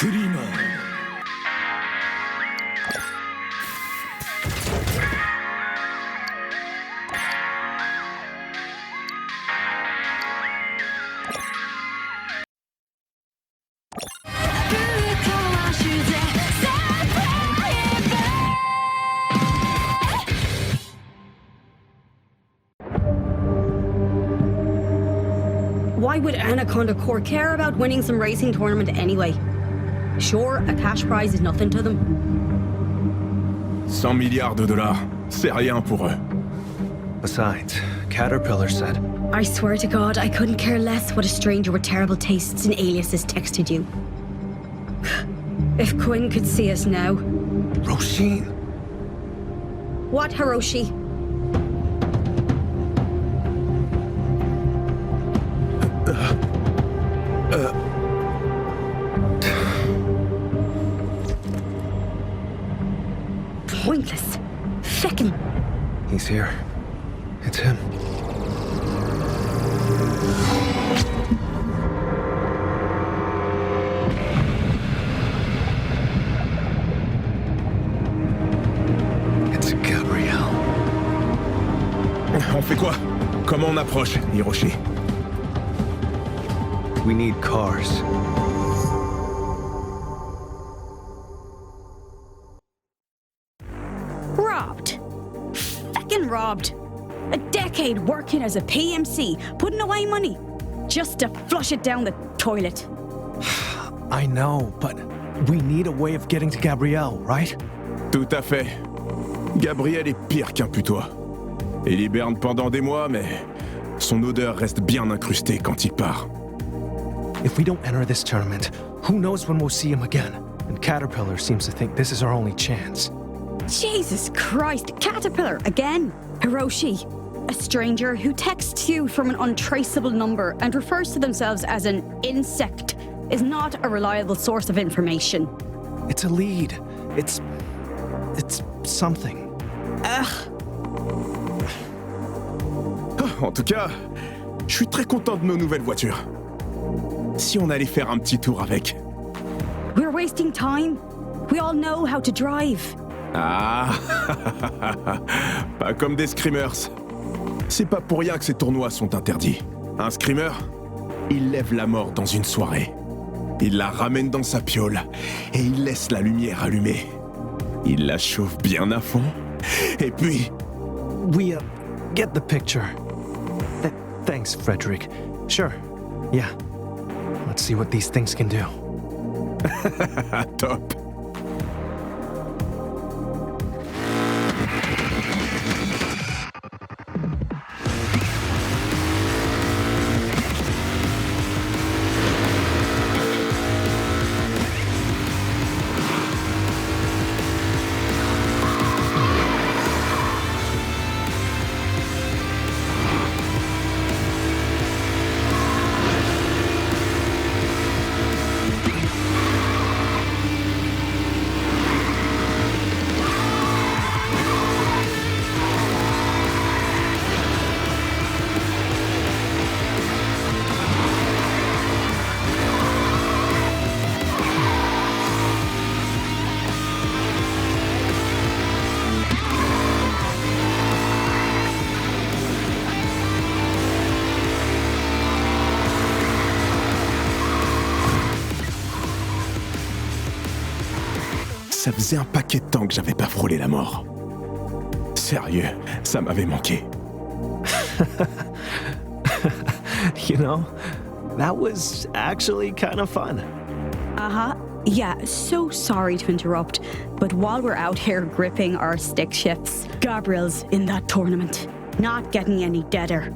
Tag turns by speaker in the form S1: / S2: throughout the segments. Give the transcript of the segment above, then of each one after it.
S1: Screamer.
S2: Why would Anaconda Corps care about winning some racing tournament anyway? Sure, a cash prize is nothing to them.
S1: 100 milliards de dollars, c'est rien pour eux.
S3: Besides, Caterpillar said...
S2: I swear to God, I couldn't care less what a stranger with terrible tastes and aliases texted you. If Quinn could see us now.
S3: Roisin!
S2: What, Hiroshi? Pointless. Feckin'.
S3: He's here. It's him. It's Gabrielle.
S1: On fait quoi? Comment on approche, Hiroshi?
S3: We need cars.
S2: Robbed. Feckin' robbed. A decade working as a PMC, putting away money, just to flush it down the toilet.
S3: I know, but we need a way of getting to Gabrielle, right?
S1: Tout à fait. Gabriel est pire qu'un putois. Il hiberne pendant des mois, mais son odeur reste bien incrustée quand il part.
S3: If we don't enter this tournament, who knows when we'll see him again? And Caterpillar seems to think this is our only chance.
S2: Jesus Christ, Caterpillar again! Hiroshi, a stranger who texts you from an untraceable number and refers to themselves as an insect, is not a reliable source of information.
S3: It's a lead. It's something.
S1: En tout cas, je suis très content de nos nouvelles voitures. Si on allait faire un petit tour avec.
S2: We're wasting time. We all know how to drive.
S1: Ah, pas comme des screamers. C'est pas pour rien que ces tournois sont interdits. Un screamer, il lève la mort dans une soirée. Il la ramène dans sa piole et il laisse la lumière allumée. Il la chauffe bien à fond. Et puis...
S3: We, get the picture. Thanks, Frederick. Sure. Yeah. Let's see what these things can do.
S1: Top. Ça faisait un paquet de temps que j'avais pas frôlé la mort. Sérieux, ça m'avait manqué.
S3: You know, that was actually kind of fun.
S2: Yeah, so sorry to interrupt, but while we're out here gripping our stick shifts, Gabriel's in that tournament, not getting any deader.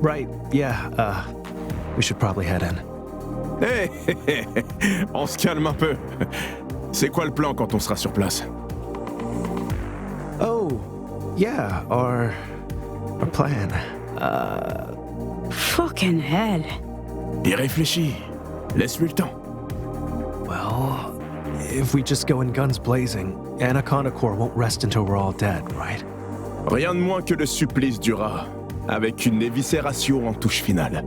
S3: Right, yeah, we should probably head in.
S1: Hé, on se calme un peu. C'est quoi le plan quand on sera sur place?
S3: Oh, yeah, our plan.
S2: Fucking hell.
S1: Y réfléchis. Laisse-lui le temps.
S3: Well, if we just go in guns blazing, Anaconda Corps won't rest until we're all dead, right?
S1: Rien de moins que le supplice du rat, avec une éviscération en touche finale.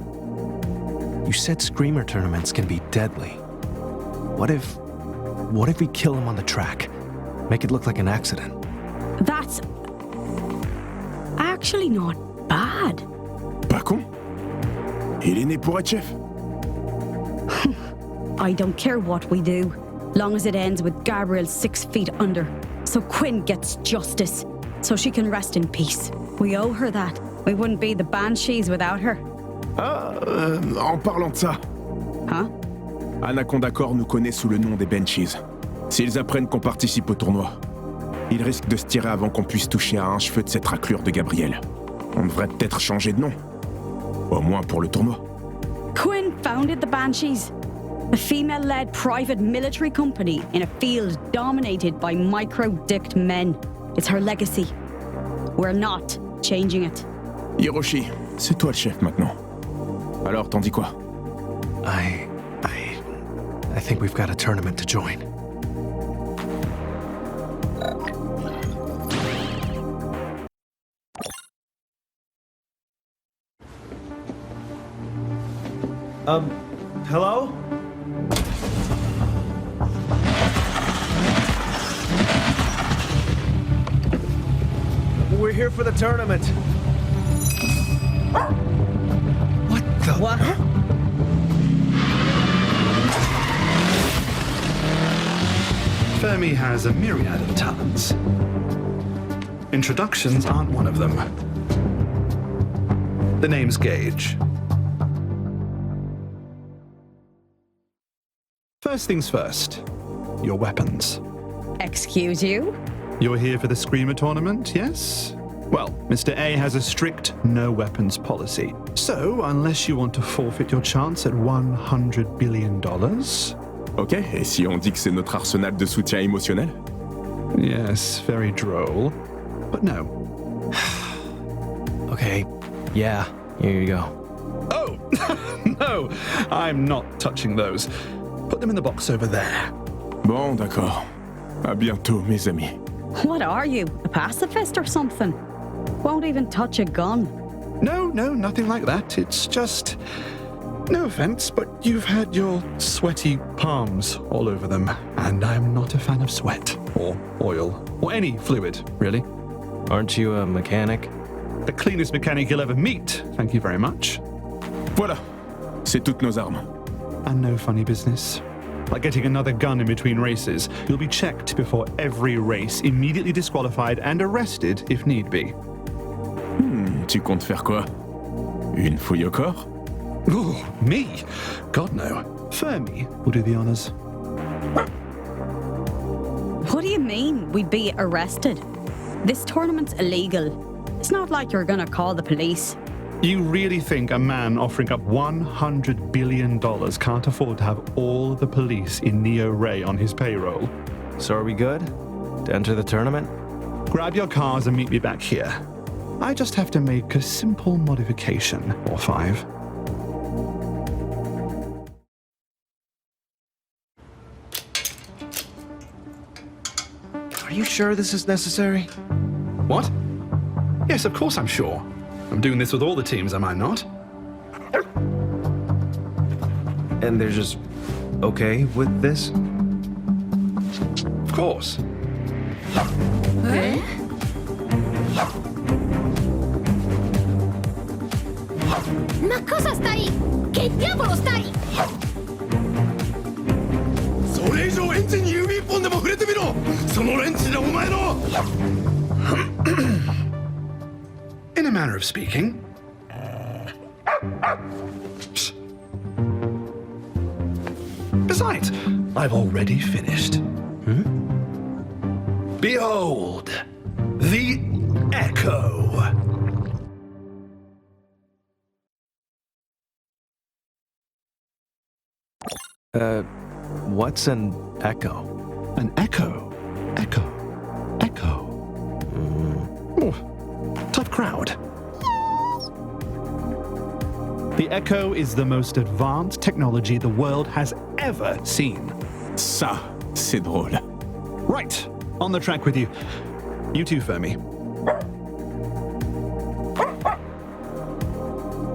S3: You said screamer tournaments can be deadly. What if we kill him on the track? Make it look like an accident.
S2: That's actually not bad.
S1: Pas con. Il est né pour être chef.
S2: I don't care what we do, long as it ends with Gabriel 6 feet under, so Quinn gets justice, so she can rest in peace. We owe her that. We wouldn't be the Banshees without her.
S1: En parlant de ça,
S2: Huh?
S1: Anaconda Corps nous connaît sous le nom des Banshees. S'ils apprennent qu'on participe au tournoi, ils risquent de se tirer avant qu'on puisse toucher à un cheveu de cette raclure de Gabriel. On devrait peut-être changer de nom. Au moins pour le tournoi.
S2: Quinn founded the Banshees, a female-led private military company in a field dominated by micro-dicked men. It's her legacy. We're not changing it.
S1: Hiroshi, c'est toi le chef maintenant. Alors, t'en dis quoi?
S3: I think we've got a tournament to join.
S4: Hello? We're here for the tournament.
S3: What the?
S2: What?
S5: Fermi has a myriad of talents. Introductions aren't one of them. The name's Gage. First things first, your weapons.
S2: Excuse you?
S5: You're here for the Screamer tournament, yes? Well, Mr. A has a strict no weapons policy. So, unless you want to forfeit your chance at $100 billion...
S1: Ok, et si on dit que c'est notre arsenal de soutien émotionnel?
S5: Yes, very droll. But no.
S3: Okay, yeah, here you go.
S5: Oh, no, I'm not touching those. Put them in the box over there.
S1: Bon, d'accord. À bientôt, mes amis.
S2: What are you, a pacifist or something? Won't even touch a gun.
S5: No, nothing like that. It's just... No offense, but you've had your sweaty palms all over them, and I'm not a fan of sweat, or oil, or any fluid, really.
S3: Aren't you a mechanic?
S5: The cleanest mechanic you'll ever meet, thank you very much.
S1: Voilà, c'est toutes nos armes.
S5: And no funny business. Like getting another gun in between races, you'll be checked before every race, immediately disqualified and arrested if need be.
S1: Tu comptes faire quoi? Une fouille au corps?
S5: Ooh, me? God no. Fermi will do the honors.
S2: What do you mean, we'd be arrested? This tournament's illegal. It's not like you're gonna call the police.
S5: You really think a man offering up $100 billion can't afford to have all the police in Neo Ray on his payroll?
S3: So are we good? To enter the tournament?
S5: Grab your cars and meet me back here. I just have to make a simple modification, or 5.
S3: Are you sure this is necessary?
S5: What? Yes, of course I'm sure. I'm doing this with all the teams, am I not?
S3: And they're just okay with this?
S5: Of course.
S6: Ma cosa stai? Che diavolo stai?
S7: それ以上エンジンに指一本でも触れてみろそのレンチでお前の
S5: In a manner of speaking. Besides, I've already finished. Behold, the Echo.
S3: What's an echo?
S5: An echo. Echo. Echo. Oh, tough crowd. The Echo is the most advanced technology the world has ever seen.
S1: Ça, c'est drôle.
S5: Right, on the track with you. You too, Fermi.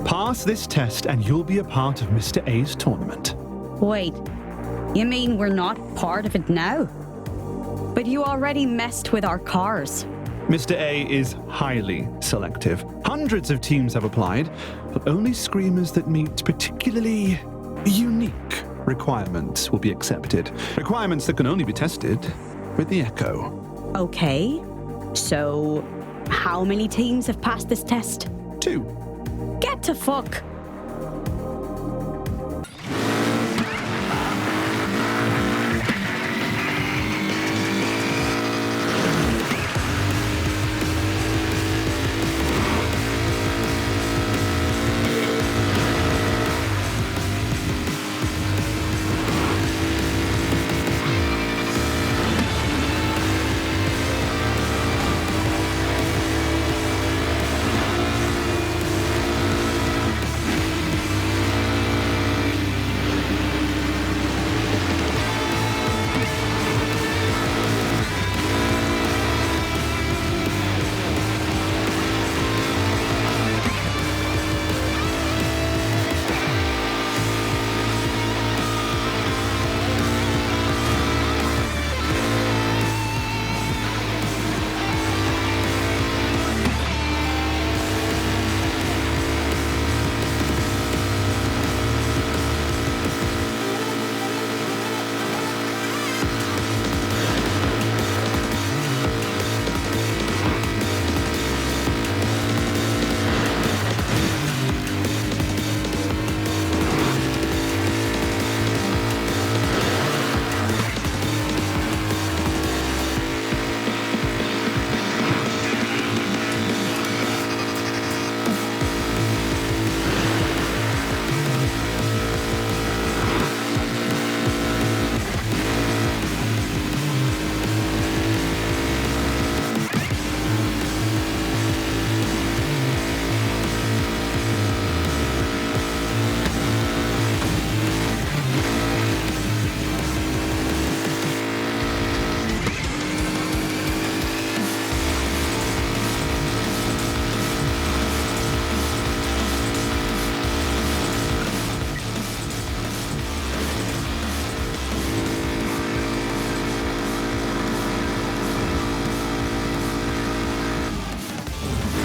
S5: Pass this test and you'll be a part of Mr. A's tournament.
S2: Wait, You mean we're not part of it now? But you already messed with our cars.
S5: Mr. A is highly selective. Hundreds of teams have applied, but only screamers that meet particularly unique requirements will be accepted. Requirements that can only be tested with the Echo.
S2: Okay. So, how many teams have passed this test?
S5: 2.
S2: Get to fuck.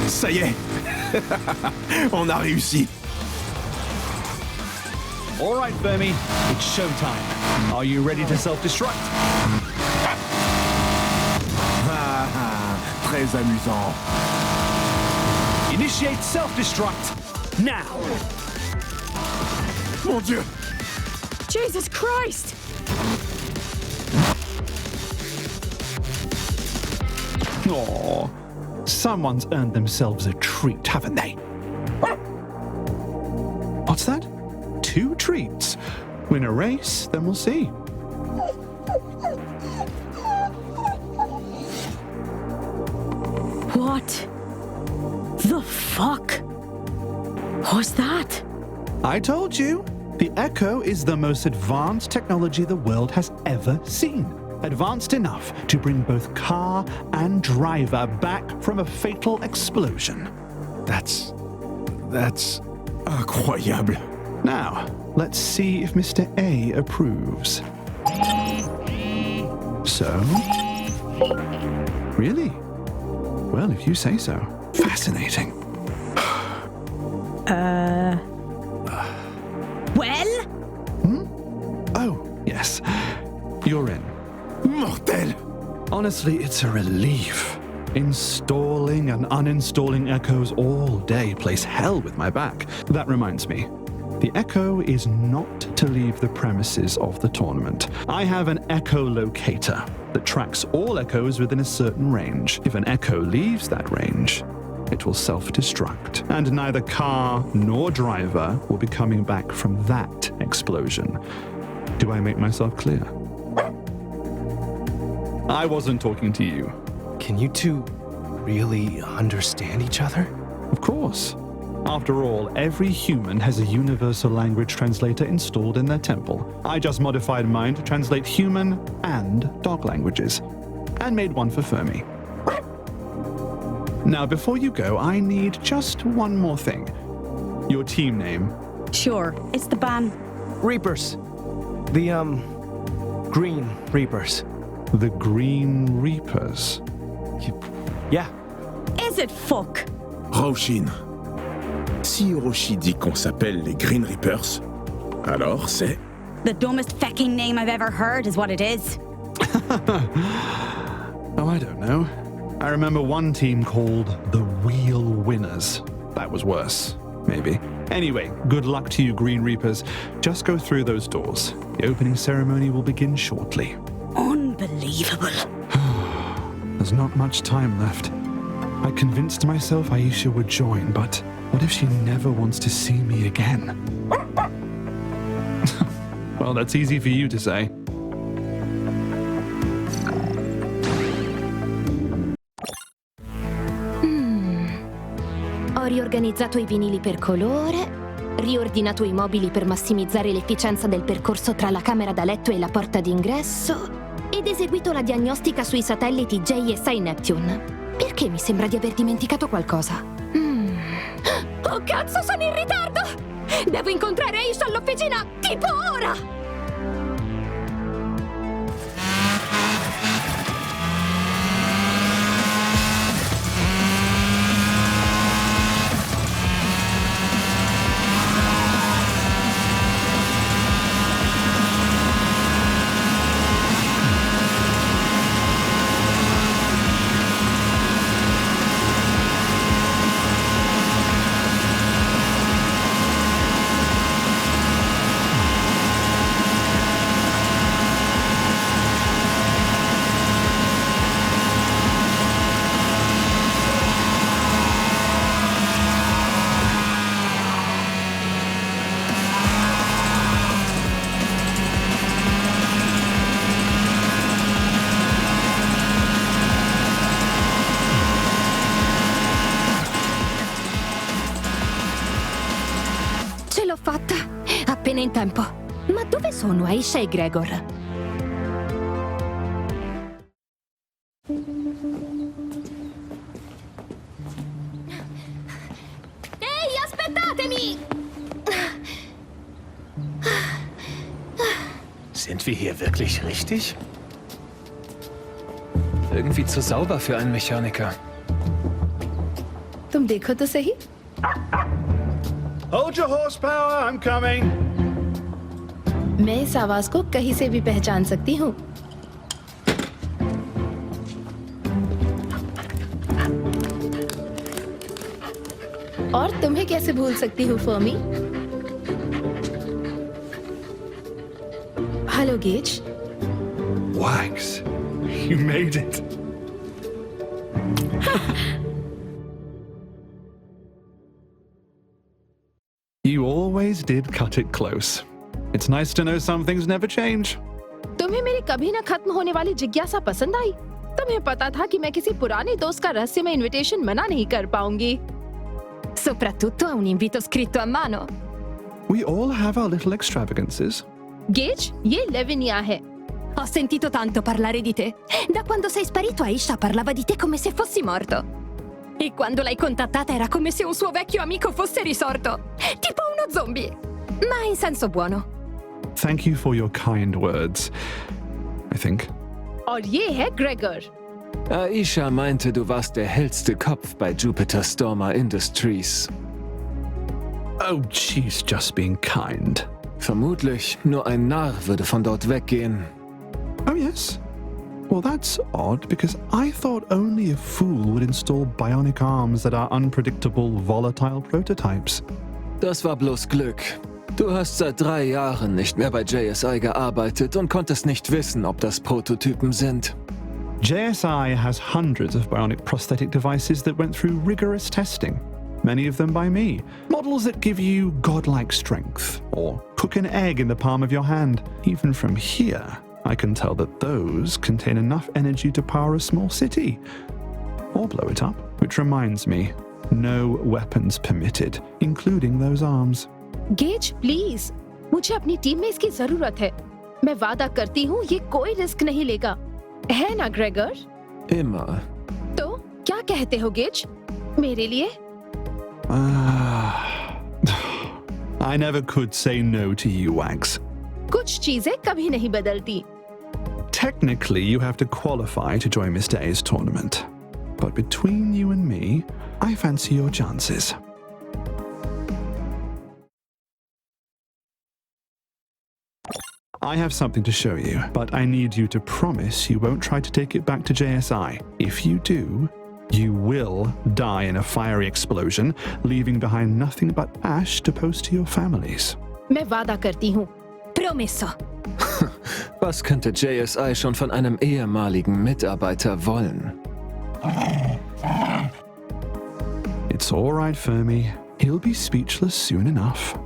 S1: Ça y est. On a réussi.
S5: All right, Fermi, it's showtime. Are you ready to self-destruct?
S1: Très amusant.
S5: Initiate self-destruct now.
S1: Mon Dieu.
S2: Jesus Christ!
S5: Aw, someone's earned themselves a treat, haven't they? What's that? 2 treats. Win a race, then we'll see.
S2: What the fuck was that?
S5: I told you, the Echo is the most advanced technology the world has ever seen. Advanced enough to bring both car and driver back from a fatal explosion.
S1: That's incroyable.
S5: Now, let's see if Mr. A approves. So? Really? Well, if you say so. Fascinating.
S2: Well?
S5: Oh, yes. You're in.
S1: Mortel.
S5: Honestly, it's a relief. Installing and uninstalling Echoes all day plays hell with my back. That reminds me. The Echo is not to leave the premises of the tournament. I have an Echo locator that tracks all Echoes within a certain range. If an Echo leaves that range, it will self-destruct, and neither car nor driver will be coming back from that explosion. Do I make myself clear? I wasn't talking to you.
S3: Can you two really understand each other?
S5: Of course. After all, every human has a universal language translator installed in their temple. I just modified mine to translate human and dog languages, and made one for Fermi. Now, before you go, I need just one more thing. Your team name.
S2: Sure, it's the ban.
S3: Reapers. The Green Reapers.
S5: The Green Reapers.
S3: Yeah.
S2: Is it fuck?
S1: Roshin. Si Hiroshi dit qu'on s'appelle les Green Reapers, alors c'est...
S2: The dumbest fecking name I've ever heard is what it is.
S5: Oh, I don't know. I remember one team called the Wheel Winners. That was worse, maybe. Anyway, good luck to you, Green Reapers. Just go through those doors. The opening ceremony will begin shortly.
S2: Unbelievable.
S5: There's not much time left. I convinced myself Aisha would join, but what if she never wants to see me again? Well, that's easy for you to say.
S6: Ho riorganizzato i vinili per colore, riordinato i mobili per massimizzare l'efficienza del percorso tra la camera da letto e la porta d'ingresso ed eseguito la diagnostica sui satelliti JSI Neptune. Perché mi sembra di aver dimenticato qualcosa? Oh cazzo, sono in ritardo! Devo incontrare Aisha all'officina tipo ora! Ce l'ho fatta! Appena in tempo. Ma dove sono Aisha e Gregor? Ehi, aspettatemi!
S3: Sind wir hier wirklich richtig? Irgendwie zu sauber für einen Mechaniker.
S8: तुम देखो तो सही.
S5: Hold your horsepower, I'm coming.
S8: मैं इस आवाज को कहीं से भी पहचान सकती हूँ. और तुम्हें कैसे भूल सकती हूँ, Fermi? Hello gauge.
S5: Wags, you made it. You always did cut it close. It's nice to know some things never change.
S8: तुम्हें मेरी कभी न खत्म होने वाली जिज्ञासा पसंद आई? तुम्हें पता था कि मैं किसी पुराने दोस्त का रहस्यमय इनविटेशन मना नहीं कर पाऊंगी.
S6: Soprattutto a un invito scritto a mano.
S5: We all have our little extravagances.
S8: Gauge, ये लेविनिया है.
S6: Ho sentito tanto parlare di te. Da quando sei sparito, Aisha parlava di te come se fossi morto. E quando l'hai contattata era come se un suo vecchio amico fosse risorto. Tipo uno zombie. Ma in senso buono.
S5: Thank you for your kind words, I think.
S8: और ये है Gregor.
S9: Aisha meinte, du warst der hellste Kopf bei Jupiter Stormer Industries.
S5: Oh, she's just being kind.
S9: Vermutlich, nur ein Narr würde von dort weggehen.
S5: Oh, yes? Well, that's odd, because I thought only a fool would install bionic arms that are unpredictable, volatile prototypes.
S9: Das war bloß Glück. Du hast seit 3 Jahren nicht mehr bei JSI gearbeitet und konntest nicht wissen, ob das Prototypen sind.
S5: JSI has hundreds of bionic prosthetic devices that went through rigorous testing. Many of them by me. Models that give you godlike strength, or cook an egg in the palm of your hand. Even from here, I can tell that those contain enough energy to power a small city. Or blow it up. Which reminds me, no weapons permitted, including those arms.
S8: Gauge, please. मुझे अपनी team में इसकी जरूरत है. मैं वादा करती हूँ ये कोई रिस्क नहीं लेगा. है ना ग्रेगर?
S9: Immer.
S8: तो क्या कहते हो गेज? मेरे लिए?
S5: I never could say no to you, Wags.
S8: कुछ चीजें कभी नहीं बदलती.
S5: Technically, you have to qualify to join Mr. A's tournament. But between you and me, I fancy your chances. I have something to show you, but I need you to promise you won't try to take it back to JSI. If you do, you will die in a fiery explosion, leaving behind nothing but ash to post to your families.
S8: मैं वादा करती हूँ.
S6: Promesso.
S9: Was könnte JSI schon von einem ehemaligen Mitarbeiter wollen?
S5: It's all right, Fermi. He'll be speechless soon enough.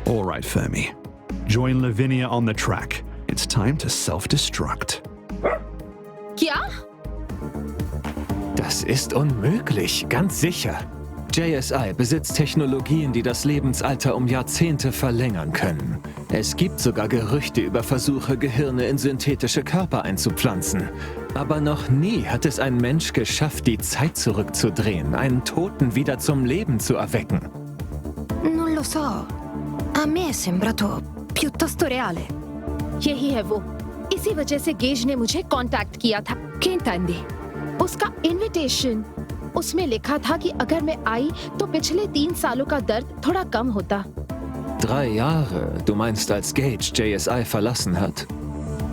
S5: All right, Fermi. Join Lavinia on the track. It's time to self-destruct.
S8: क्या?
S9: Das ist unmöglich, ganz sicher. JSI besitzt Technologien, die das Lebensalter um Jahrzehnte verlängern können. Es gibt sogar Gerüchte über Versuche, Gehirne in synthetische Körper einzupflanzen. Aber noch nie hat es ein Mensch geschafft, die Zeit zurückzudrehen, einen Toten wieder zum Leben zu erwecken.
S6: Non lo so. A me è sembrato piuttosto reale.
S8: यही है वो. इसी वजह से gauge ने मुझे contact किया था.
S6: Che intendi?
S8: उसका इनविटेशन. उसमें लिखा था कि अगर मैं आई तो पिछले 3 सालों का दर्द थोड़ा कम होता.
S9: 3 Jahre, du meinst, als Gage JSI verlassen hat?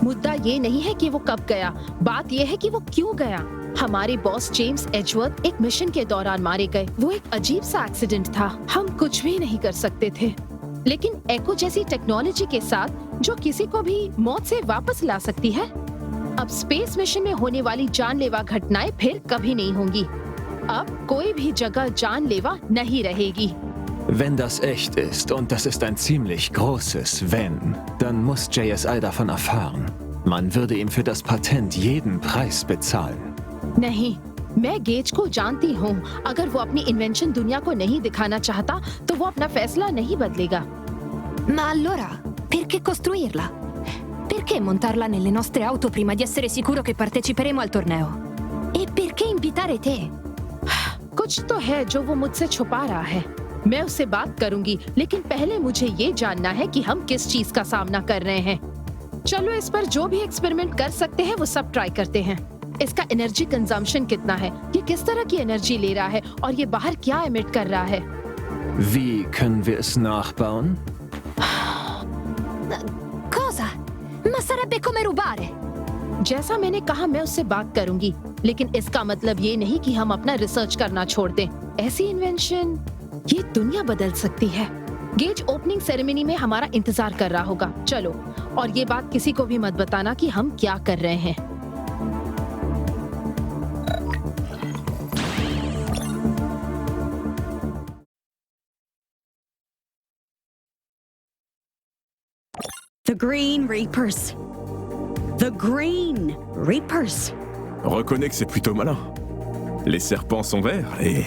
S8: मुद्दा ये नहीं है कि वो कब गया. बात ये है कि वो क्यों गया. हमारे बॉस जेम्स एजवर्थ एक मिशन के दौरान मारे गए. वो एक अजीब सा एक्सीडेंट था. हम कुछ भी नहीं कर सकते थे. लेकिन एको जैसी टेक्नोलॉजी के साथ जो किसी को भी मौत से वापस ला सकती है. अब स्पेस मिशन में होने वाली जानलेवा घटनाएं फिर कभी नहीं होंगी. अब कोई भी जगह जानलेवा नहीं रहेगी.
S9: Wenn das echt ist, und das ist ein ziemlich großes Wenn, dann muss JSI davon erfahren. Man würde ihm für das Patent jeden Preis bezahlen.
S8: नहीं, मैं गेज को जानती हूँ. अगर वो अपनी इन्वेंशन दुनिया को नहीं दिखाना चाहता, तो वो अपना फैसला नहीं बदलेगा.
S6: Ma allora, perché costruirla? Perché montarla nelle nostre auto prima di essere sicuro che parteciperemo al torneo? E perché invitare te?
S8: कुछ तो है जो वो मुझसे छुपा रहा है. मैं उससे बात करूंगी, लेकिन पहले मुझे ये जानना है कि हम किस चीज का सामना कर रहे हैं. चलो इस पर जो भी एक्सपेरिमेंट कर सकते हैं वो सब ट्राई करते हैं. इसका एनर्जी कंजम्पशन कितना है, ये किस तरह की एनर्जी ले रहा है और ये बाहर क्या एमिट कर रहा है.
S9: Wie können wir es nachbauen?
S6: Cosa? Ma sarebbe come rubare.
S8: जैसा मैंने कहा, मैं उससे बात करूंगी, लेकिन इसका मतलब ये नहीं कि हम अपना रिसर्च करना छोड़ दें. ऐसी इन्वेंशन ये दुनिया बदल सकती है. गेज ओपनिंग सेरेमनी में हमारा इंतजार कर रहा होगा. चलो, और ये बात किसी को भी मत बताना कि हम क्या कर रहे हैं.
S2: The Green Reapers. The Green Reapers.
S1: Reconnais que c'est plutôt malin. Les serpents sont verts et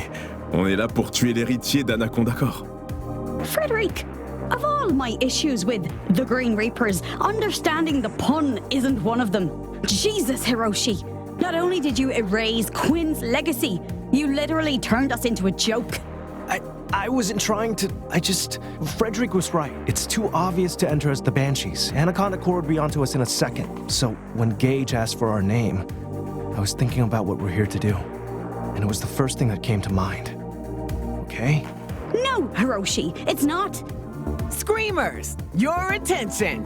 S1: on est là pour tuer l'héritier d'Anaconda Corps.
S2: Frederick, of all my issues with the Green Reapers, understanding the pun isn't one of them. Jesus, Hiroshi. Not only did you erase Quinn's legacy, you literally turned us into a joke.
S3: I wasn't trying to. Frederick was right. It's too obvious to enter as the Banshees. Anaconda Corps would be onto us in a second. So when Gage asked for our name, I was thinking about what we're here to do. And it was the first thing that came to mind. Okay?
S2: No, Hiroshi, it's not.
S10: Screamers, your attention!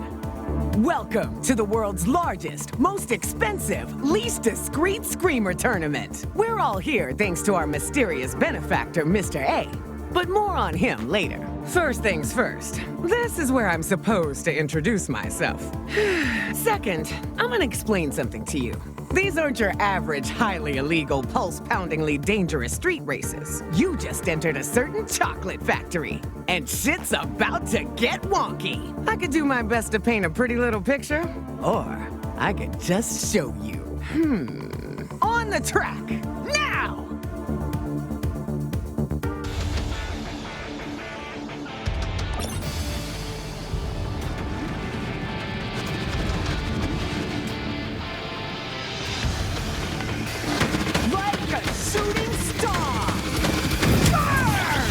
S10: Welcome to the world's largest, most expensive, least discreet Screamer tournament. We're all here thanks to our mysterious benefactor, Mr. A. But more on him later. First things first, this is where I'm supposed to introduce myself. Second, I'm gonna explain something to you. These aren't your average, highly illegal, pulse-poundingly dangerous street races. You just entered a certain chocolate factory, and shit's about to get wonky. I could do my best to paint a pretty little picture, or I could just show you. On the track, now! Shooting star! Burn!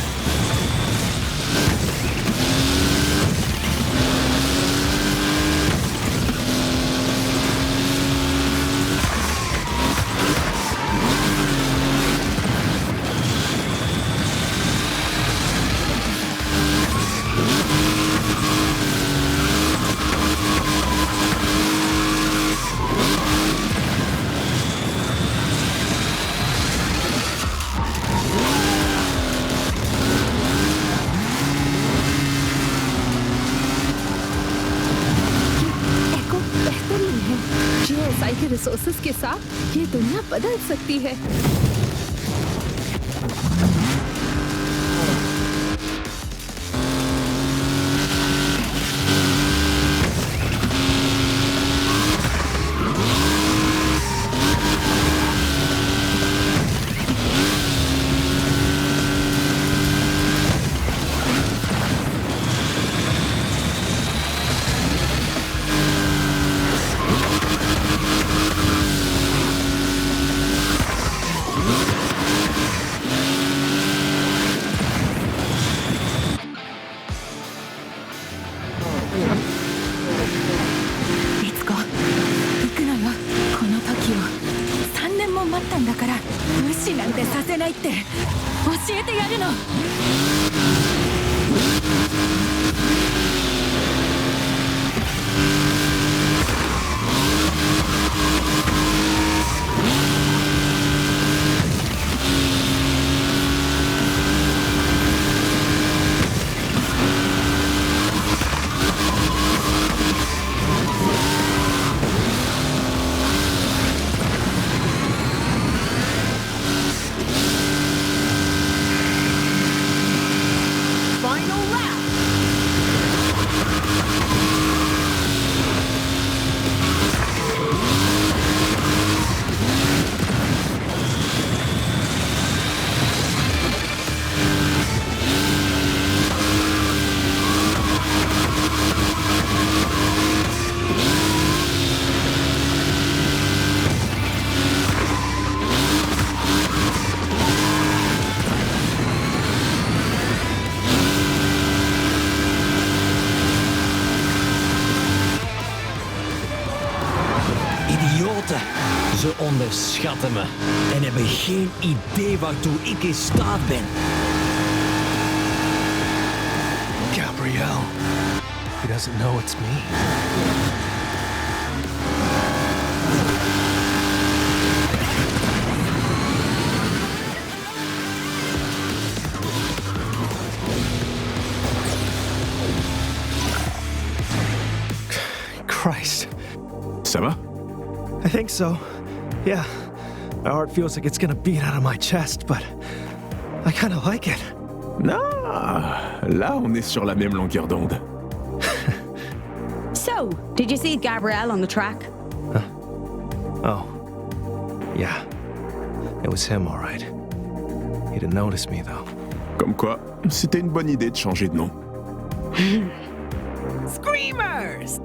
S8: GSI के resources के साथ ये दुनिया बदल सकती है।
S11: Ze onderschatten me en hebben geen idee waartoe ik in staat ben.
S3: Gabrielle. He doesn't know it's me. Christ.
S1: Ça va?
S3: I think so. Yeah. My heart feels like it's gonna beat out of my chest, but I kinda like it.
S1: Ah, là, on est sur la même longueur d'onde.
S2: So, did you see Gabrielle on the track?
S3: Oh. Yeah. It was him, all right. He didn't notice me, though.
S1: Comme quoi, c'était une bonne idée de changer de nom.
S10: Screamers!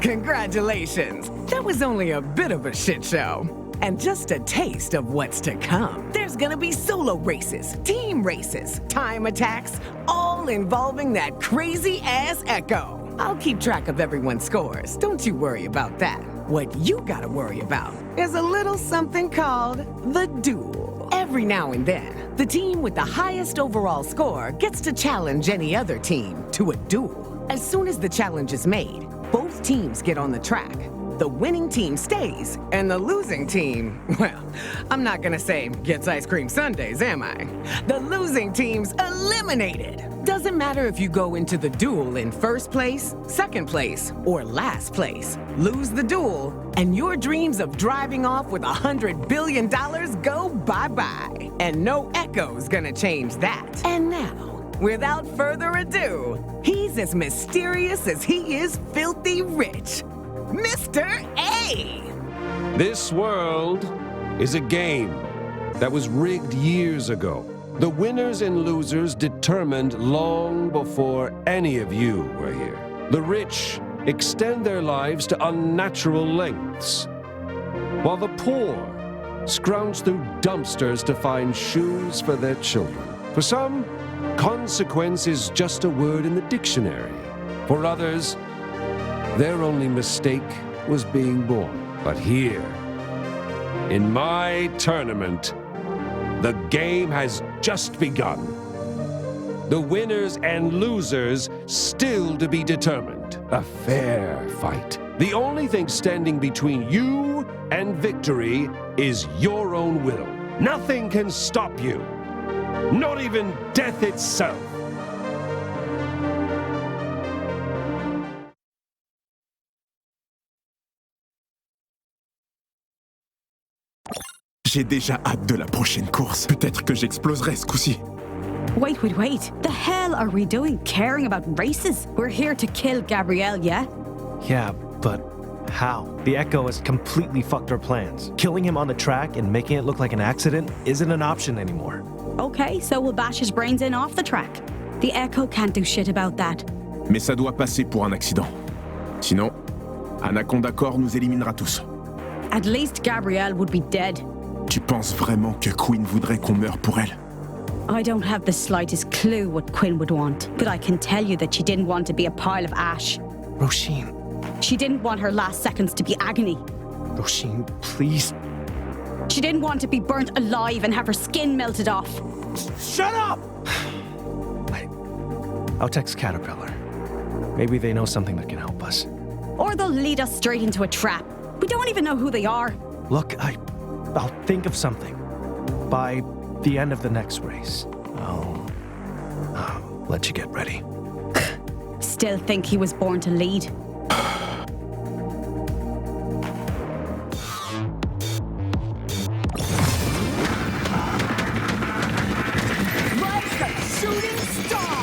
S10: Congratulations! That was only a bit of a shit show. And just a taste of what's to come. There's gonna be solo races, team races, time attacks, all involving that crazy-ass Echo. I'll keep track of everyone's scores. Don't you worry about that. What you gotta worry about is a little something called the duel. Every now and then, the team with the highest overall score gets to challenge any other team to a duel. As soon as the challenge is made, both teams get on the track. The winning team stays, and the losing team, well, I'm not gonna say gets ice cream sundaes, am I? The losing team's eliminated. Doesn't matter if you go into the duel in first place, second place, or last place. Lose the duel, and your dreams of driving off with $100 billion go bye-bye. And no Echo's gonna change that. And now, without further ado, he's as mysterious as he is filthy rich. Mr. A!
S12: This world is a game that was rigged years ago. The winners and losers determined long before any of you were here. The rich extend their lives to unnatural lengths, while the poor scrounge through dumpsters to find shoes for their children. For some, consequence is just a word in the dictionary. For others, their only mistake was being born. But here, in my tournament, the game has just begun. The winners and losers still to be determined. A fair fight. The only thing standing between you and victory is your own will. Nothing can stop you. Not even death itself.
S1: J'ai déjà hâte de la prochaine course. Peut-être que j'exploserai ce coup-ci.
S2: Wait. The hell are we doing caring about races? We're here to kill Gabrielle, yeah?
S3: Yeah, but how? The Echo has completely fucked our plans. Killing him on the track and making it look like an accident isn't an option anymore.
S2: Okay, so we'll bash his brains in off the track. The Echo can't do shit about that.
S1: Mais ça doit passer pour un accident. Sinon, Anaconda Corps nous éliminera tous.
S2: At least Gabrielle would be dead.
S1: Tu penses vraiment que Quinn voudrait qu'on meure pour elle?
S2: I don't have the slightest clue what Quinn would want, but I can tell you that she didn't want to be a pile of ash.
S3: Roisin.
S2: She didn't want her last seconds to be agony.
S3: Roisin, please.
S2: She didn't want to be burnt alive and have her skin melted off.
S3: Shut up! I'll text Caterpillar. Maybe they know something that can help us.
S2: Or they'll lead us straight into a trap. We don't even know who they are.
S3: Look, I'll think of something. By the end of the next race, I'll let you get ready.
S2: Still think he was born to lead.
S10: Like a shooting star!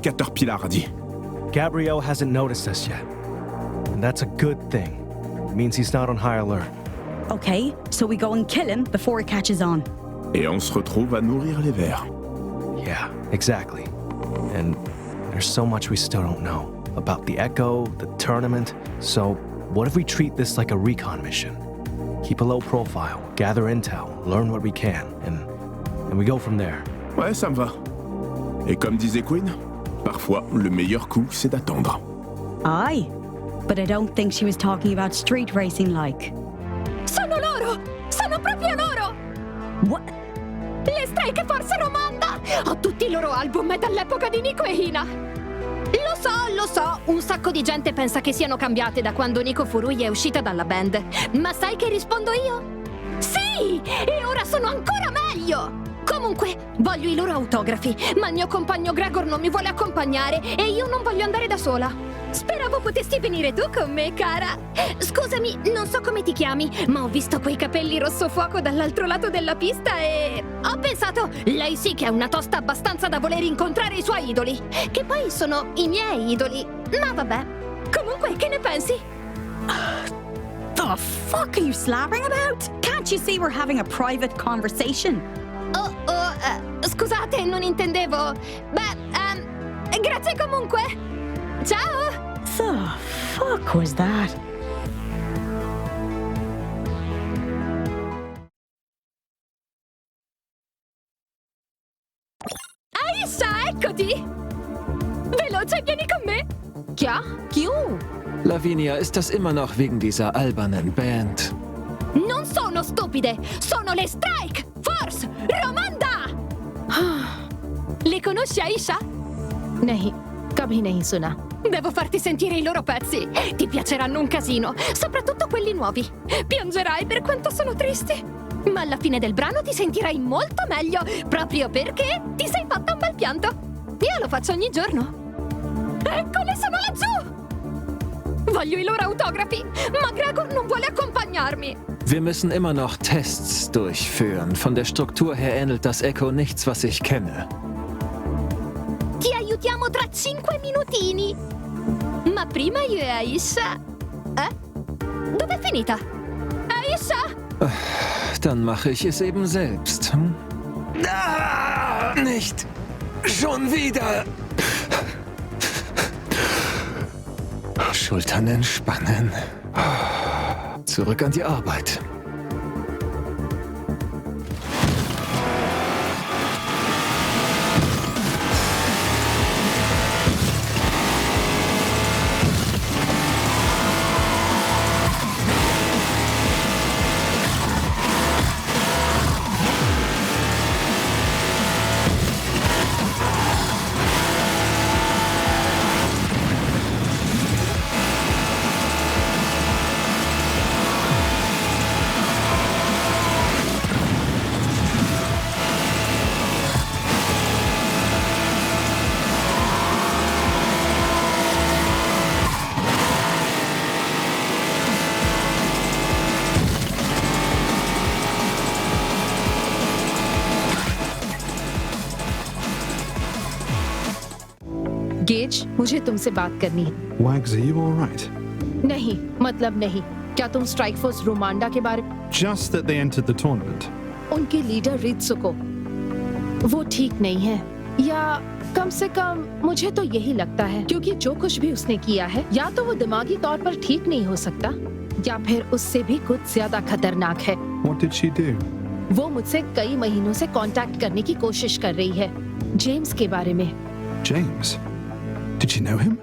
S1: que Caterpillar a dit.
S3: Gabriel hasn't noticed us yet. And that's a good thing. It means he's not on high alert.
S2: Okay, so we go and kill him before he catches on.
S1: Et on se retrouve à nourrir les vers.
S3: Yeah, exactly. And there's so much we still don't know. About the Echo, the tournament. So, what if we treat this like a recon mission? Keep a low profile, gather intel, learn what we can, and we go from there.
S1: Ouais, ça me va. Et comme disait Queen, parfois, le meilleur coup, c'est d'attendre.
S2: Aye, but I don't think she was talking about street racing like.
S6: Sono loro! Sono proprio loro!
S2: What?
S6: Le Strike Force Romanda! Ho tutti i loro album dall'epoca di Nico e Hina! Lo so, un sacco di gente pensa che siano cambiate da quando Nico Furui è uscita dalla band. Ma sai che rispondo io? Sì! E ora sono ancora meglio! Comunque, voglio i loro autografi, ma il mio compagno Gregor non mi vuole accompagnare e io non voglio andare da sola. Speravo potessi venire tu con me, cara. Scusami, non so come ti chiami, ma ho visto quei capelli rosso fuoco dall'altro lato della pista e... ho pensato, lei sì che è una tosta abbastanza da voler incontrare i suoi idoli. Che poi sono i miei idoli. Ma vabbè. Comunque, che ne pensi?
S2: The fuck are you slabbering about? Can't you see we're having a private conversation?
S6: Scusate, non intendevo. Beh, grazie comunque. Ciao!
S2: The fuck was that?
S6: Aisha, eccoti! Veloce, vieni con me!
S8: क्या? क्यों?
S9: Lavinia, ist das immer noch wegen dieser albernen Band?
S6: Non sono stupide! Sono le Strike Force Romanda! Le conosci, Aisha?
S8: नहीं, कभी नहीं सुना.
S6: Devo farti sentire i loro pezzi. Ti piaceranno un casino, soprattutto quelli nuovi. Piangerai per quanto sono tristi. Ma alla fine del brano ti sentirai molto meglio, proprio perché ti sei fatta un bel pianto. Io lo faccio ogni giorno. Eccole, sono laggiù! Voglio i loro autografi, ma Gregor non vuole accompagnarmi.
S9: Wir müssen immer noch Tests durchführen. Von der Struktur her ähnelt das Echo nichts, was ich kenne.
S6: Ti aiutiamo tra 5 minutini. Ma prima io e Aisha... Dov'è finita? Aisha!
S9: Dann mache ich es eben selbst. Nicht schon wieder. Schultern entspannen. Zurück an die Arbeit.
S8: Gauge, मुझे तुमसे बात करनी है.
S5: Wags, are you alright?
S8: नहीं, मतलब नहीं. क्या तुम स्ट्राइक फोर्स रोमांडा के बारे में?
S5: Just that they entered the tournament.
S8: उनके लीडर रित्सुको, वो ठीक नहीं है. या कम से कम मुझे तो यही लगता है, क्योंकि जो कुछ भी उसने किया है, या तो वो दिमागी तौर पर ठीक नहीं हो सकता, या फिर उससे भी कुछ ज्यादा खतरनाक है.
S5: What did she do?
S8: वो मुझसे कई महीनों से कांटेक्ट करने की कोशिश कर रही है, जेम्स के बारे में.
S5: James? Did you know him?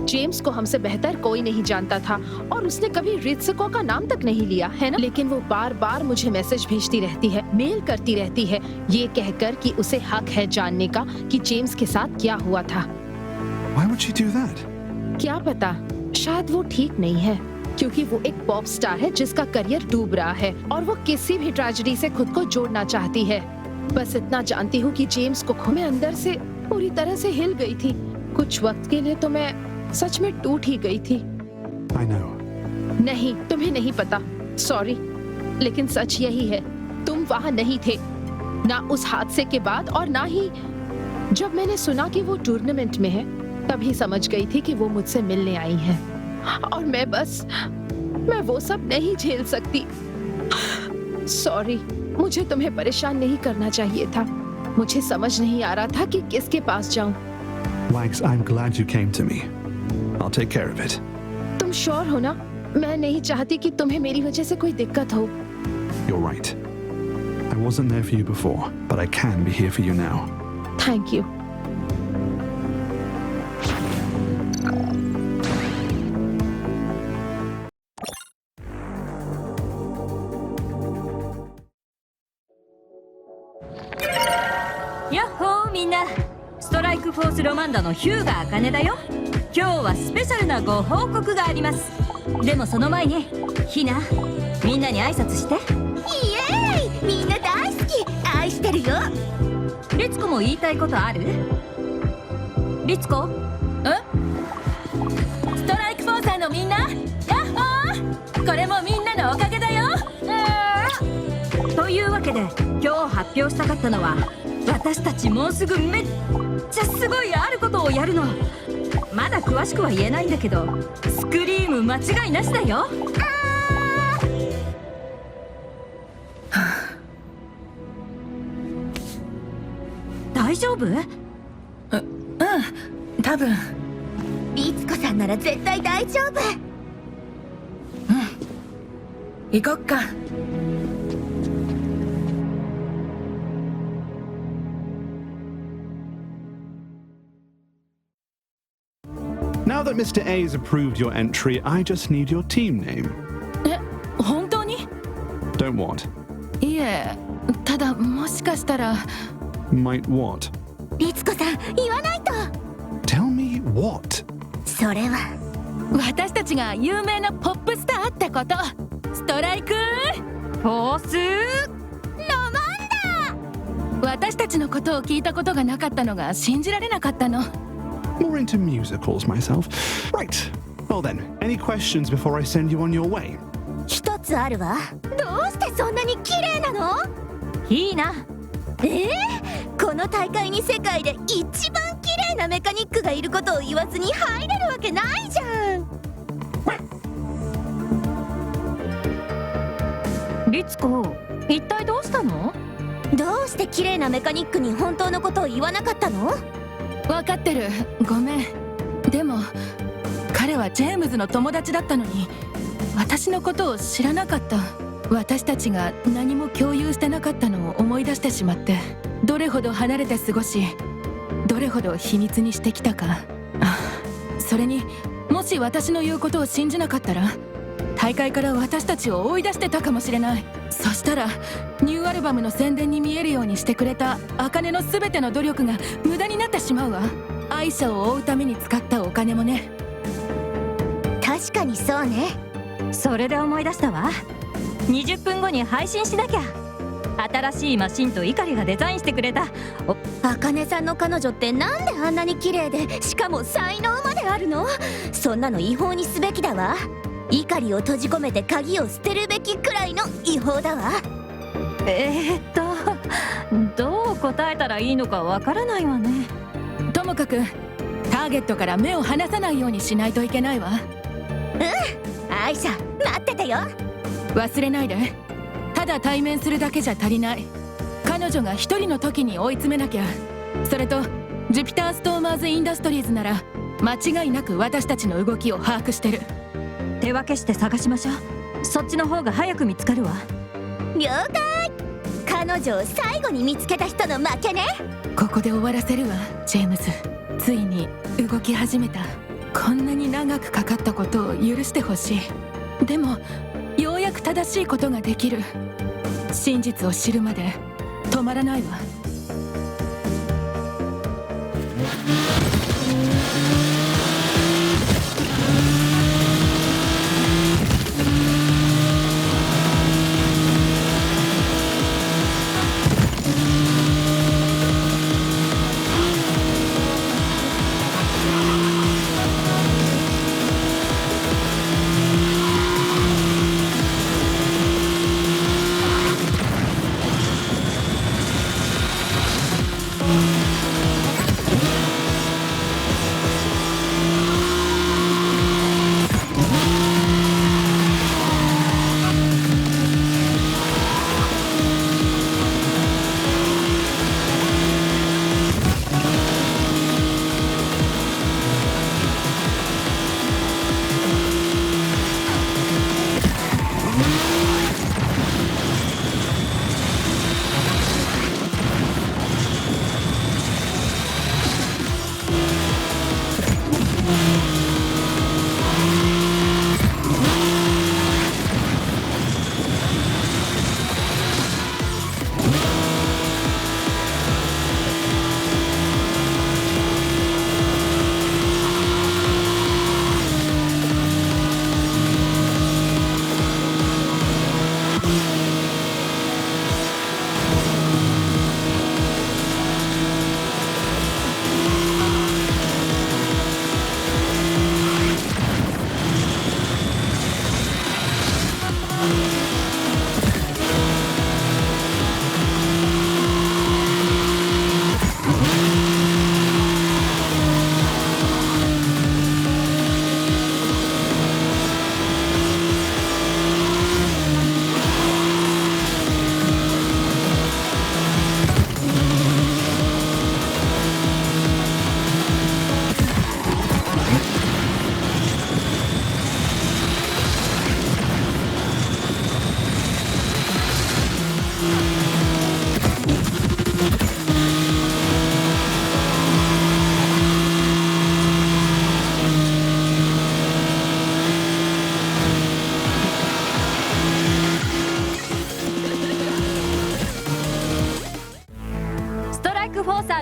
S8: James को हमसे बेहतर कोई नहीं जानता था और उसने कभी रित्सुको का नाम तक नहीं लिया, है ना? लेकिन वो बार बार मुझे मैसेज भेजती रहती है, मेल करती रहती है, ये कहकर कि उसे हक है जानने का कि जेम्स के साथ क्या हुआ था.
S5: Why would she do that?
S8: क्या पता, शायद वो ठीक नहीं है, क्योंकि वो एक पॉप स्टार है जिसका करियर डूब रहा है और वो किसी भी ट्रेजेडी से खुद को जोड़ना चाहती है. बस इतना जानती हूँ कि जेम्स को मैं अंदर से पूरी तरह से हिल गई थी. कुछ वक्त के लिए तो मैं सच में टूट ही गई थी.
S5: I know.
S8: नहीं, तुम्हें नहीं पता. सॉरी, लेकिन सच यही है. तुम वहां नहीं थे, ना उस हादसे के बाद और ना ही जब मैंने सुना कि वो टूर्नामेंट में है तभी समझ गई थी कि वो मुझसे मिलने आई हैं और मैं वो सब नहीं झेल सकती। सॉरी, मुझे तुम्हें परेशान नहीं करना चाहिए था। मुझे समझ नहीं आ रहा था कि किसके पास जाऊं।
S5: Wags, I'm glad you came to me. I'll take care of it.
S8: तुम श्योर हो ना? मैं नहीं चाहती कि तुम्हें मेरी वजह से कोई दिक्कत हो।
S5: You're right. I wasn't there for you before, but I can be here for you now.
S8: Thank you.
S13: Yahoo みんな、ストライクフォースロマンダのヒューガ茜だよ。今日はスペシャルなご報告があります。でもその前に、ひな、みんなに挨拶して。
S6: イエーイ、みんな大好き、愛してるよ。
S13: リツコも言いたいことある？リツコ？ストライクフォーサーのみんな、ヤッホー！これもみんなのおかげだよ。というわけで今日発表したかったのは、私たちもうすぐめっちゃすごいあることをやるの。まだ詳しくは言えないんだけど、スクリーム間違いなしだよ。大丈夫？
S6: 多分。リツコさんなら絶対大丈夫。
S13: 行こっか。
S5: Now that Mr. A has approved your entry, I just need your team name.
S13: 本当に？
S5: Don't what?
S13: いえ、ただもしかしたら。
S5: Might what?
S6: リツコさん、言わないと。
S5: Tell me what?
S6: それは
S13: 私たちが有名なポップスターってこと。ストライクフォースロマンダ。私たちのことを聞いたことがなかったのが信じられなかったの。
S5: More into musicals myself. Right. Well then, any questions before I send you on your way?
S6: 一つあるわ。どうしてそんなに綺麗なの？
S13: いいな。
S6: この大会に世界で一番綺麗なメカニックがいることを言わずに入れるわけないじゃん。
S13: リツコ、一体どうしたの？
S6: どうして綺麗なメカニックに本当のことを言わなかったの？
S13: 分かってる、ごめん。でも彼はジェームズの友達だったのに私のことを知らなかった。私たちが何も共有してなかったのを思い出してしまって、どれほど離れて過ごし、どれほど秘密にしてきたか。それにもし私の言うことを信じなかったら大会から私たちを追い出してたかもしれない。そしたらニューアルバムの宣伝に見えるようにしてくれた茜の全ての努力が無駄になってしまうわ。愛車を追うために使ったお金もね。
S6: 確かにそうね。
S13: それで思い出したわ。20分後に配信しなきゃ。新しいマシンとイカリがデザインしてくれた。
S6: 茜さんの彼女ってなんであんなに綺麗で、しかも才能まであるの？そんなの違法にすべきだわ。イカリを閉じ込めて鍵を捨てるべきくらいの違法だわ。
S13: どう答えたらいいのかわからないわね。ともかくターゲットから目を離さないようにしないといけないわ。
S6: アイシャ、待っててよ。
S13: 忘れないで。ただ対面するだけじゃ足りない。彼女が一人の時に追い詰めなきゃ。それとジュピターストーマーズインダストリーズなら間違いなく私たちの動きを把握してる。手分けして探しましょう。そっちの方が早く見つかるわ。
S6: 了解。彼女を最後に見つけた人の負けね。
S13: ここで終わらせるわ、ジェームズ。ついに動き始めた。こんなに長くかかったことを許してほしい。でもようやく正しいことができる。真実を知るまで止まらないわ。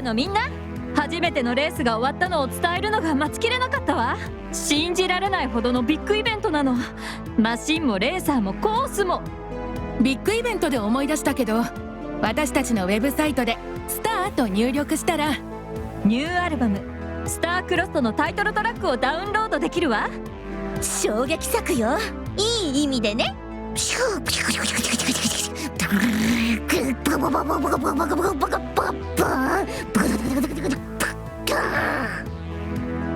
S14: のみんな、初めてのレースが終わったのを伝えるのが待ちきれなかったわ。信じられないほどのビッグイベントなの。マシンもレーサーもコースも。
S13: ビッグイベントで思い出したけど、私たちのウェブサイトでスターと入力したら
S14: ニューアルバムスタークロストのタイトルトラックをダウンロードできるわ。
S6: 衝撃作よ、いい意味でね。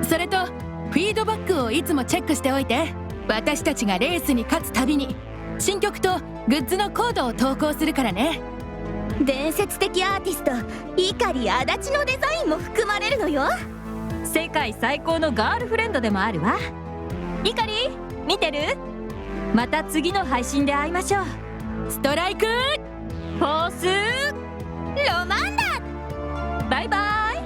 S13: それとフィードバックをいつもチェックしておいて。私たちがレースに勝つたびに新曲とグッズのコードを投稿するからね。
S6: 伝説的アーティスト碇足立のデザインも含まれるのよ。
S14: 世界最高のガールフレンドでもあるわ。イカリ見てる？また次の配信で会いましょう。
S13: ストライク
S14: フォース
S6: ロマンダ。
S14: バイバイ。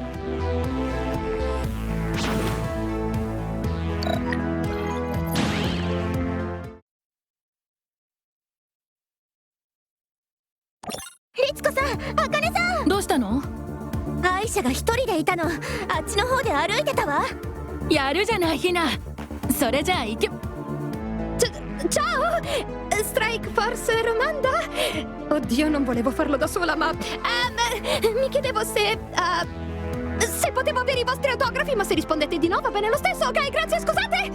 S6: 律子さん、茜さん。
S13: どうしたの？
S6: アイシャが一人でいたの。あっちの方で歩いてたわ。
S13: やるじゃないヒナ。それじゃあ行け。
S8: Ciao! Strike Force Romanda? Oddio, non volevo farlo da sola, ma... mi chiedevo se... se potevo avere i vostri autografi, ma se rispondete di no va bene lo stesso, ok? Grazie, scusate!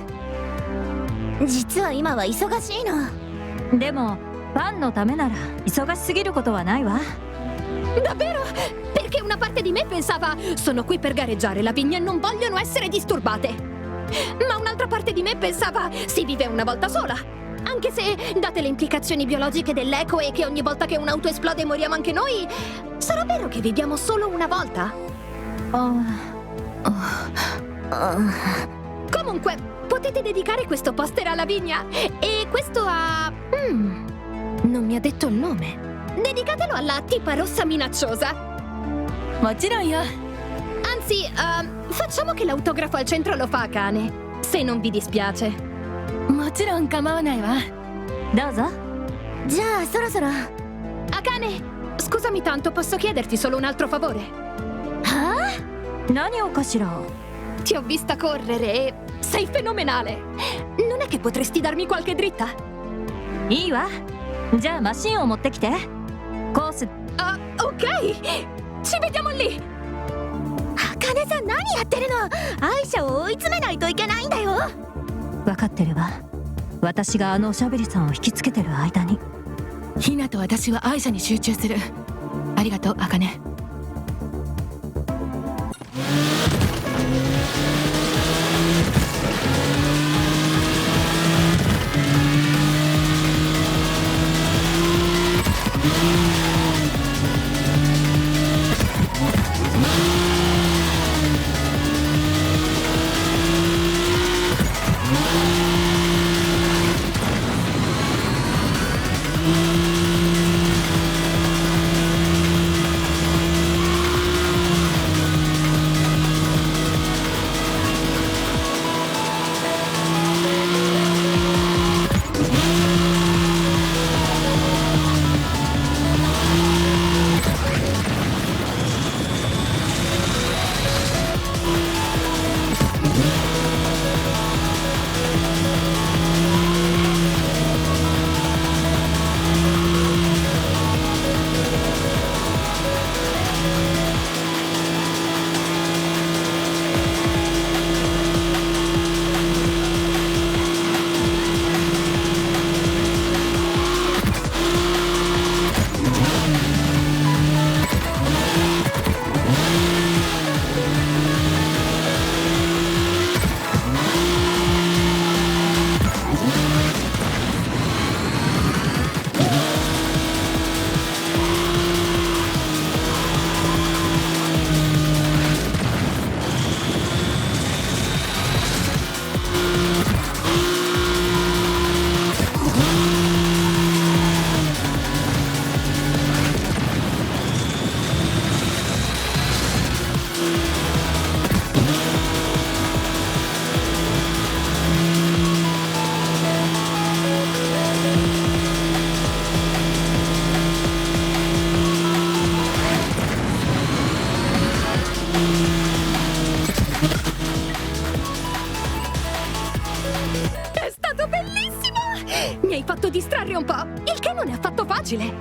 S6: 実は今は忙しいの。
S14: でもファンのためなら忙しすぎることはないわ。
S8: Davvero? Perché una parte di me pensava sono qui per gareggiare la vigna e non vogliono essere disturbate. Ma un'altra parte di me pensava si vive una volta sola. Anche se, date le implicazioni biologiche dell'eco e che ogni volta che un'auto esplode moriamo anche noi, sarà vero che viviamo solo una volta? Comunque, potete dedicare questo poster alla vigna e questo a... non mi ha detto il nome. Dedicatelo alla tipa rossa minacciosa.
S13: もちろんよ。
S8: Anzi, facciamo che l'autografo al centro lo fa Akane, se non vi dispiace.
S13: もちろん構わないわ。
S14: どうぞ。
S6: じゃあそろそろ。
S8: Akane, scusami tanto, posso chiederti solo un altro favore?
S6: は
S14: あ？何をかしら？
S8: Ti ho vista correre e sei fenomenale. Non è che potresti darmi qualche dritta?
S14: いいわ。じゃあマシンを持ってきて。コース。
S8: Ok! Ci vediamo lì!
S6: 茜さん何やってるの？アイシャを追い詰めないといけないんだよ。
S14: 分かってるわ。私があのおしゃべりさんを引きつけてる間に。
S13: ヒナと私はアイシャに集中する。ありがとう、アカネ。Mi hai fatto distrarre un po', il che non è affatto facile.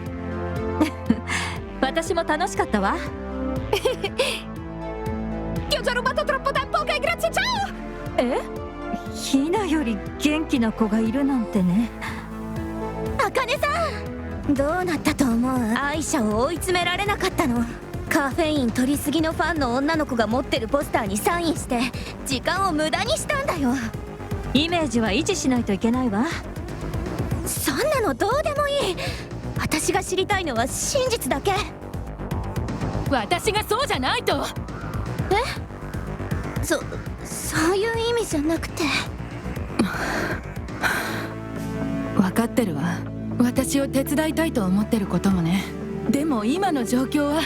S14: 私も楽しかったわ。
S13: Ti ho già rubato troppo tempo, ok, grazie, ciao!
S14: え？ヒナより元気な子がいるなんてね。
S6: あかねさん、どうなったと思う？アイシャを追い詰められなかったの？カフェイン取りすぎのファンの女の子が持ってるポスターにサインして時間を無駄にしたんだよ。
S14: イメージは維持しないといけないわ。
S6: そんなのどうでもいい。私が知りたいのは真実だけ。
S13: 私がそうじゃないと。
S6: そういう意味じゃなくて。
S13: 分かってるわ。私を手伝いたいと思ってることもね。でも今の状況は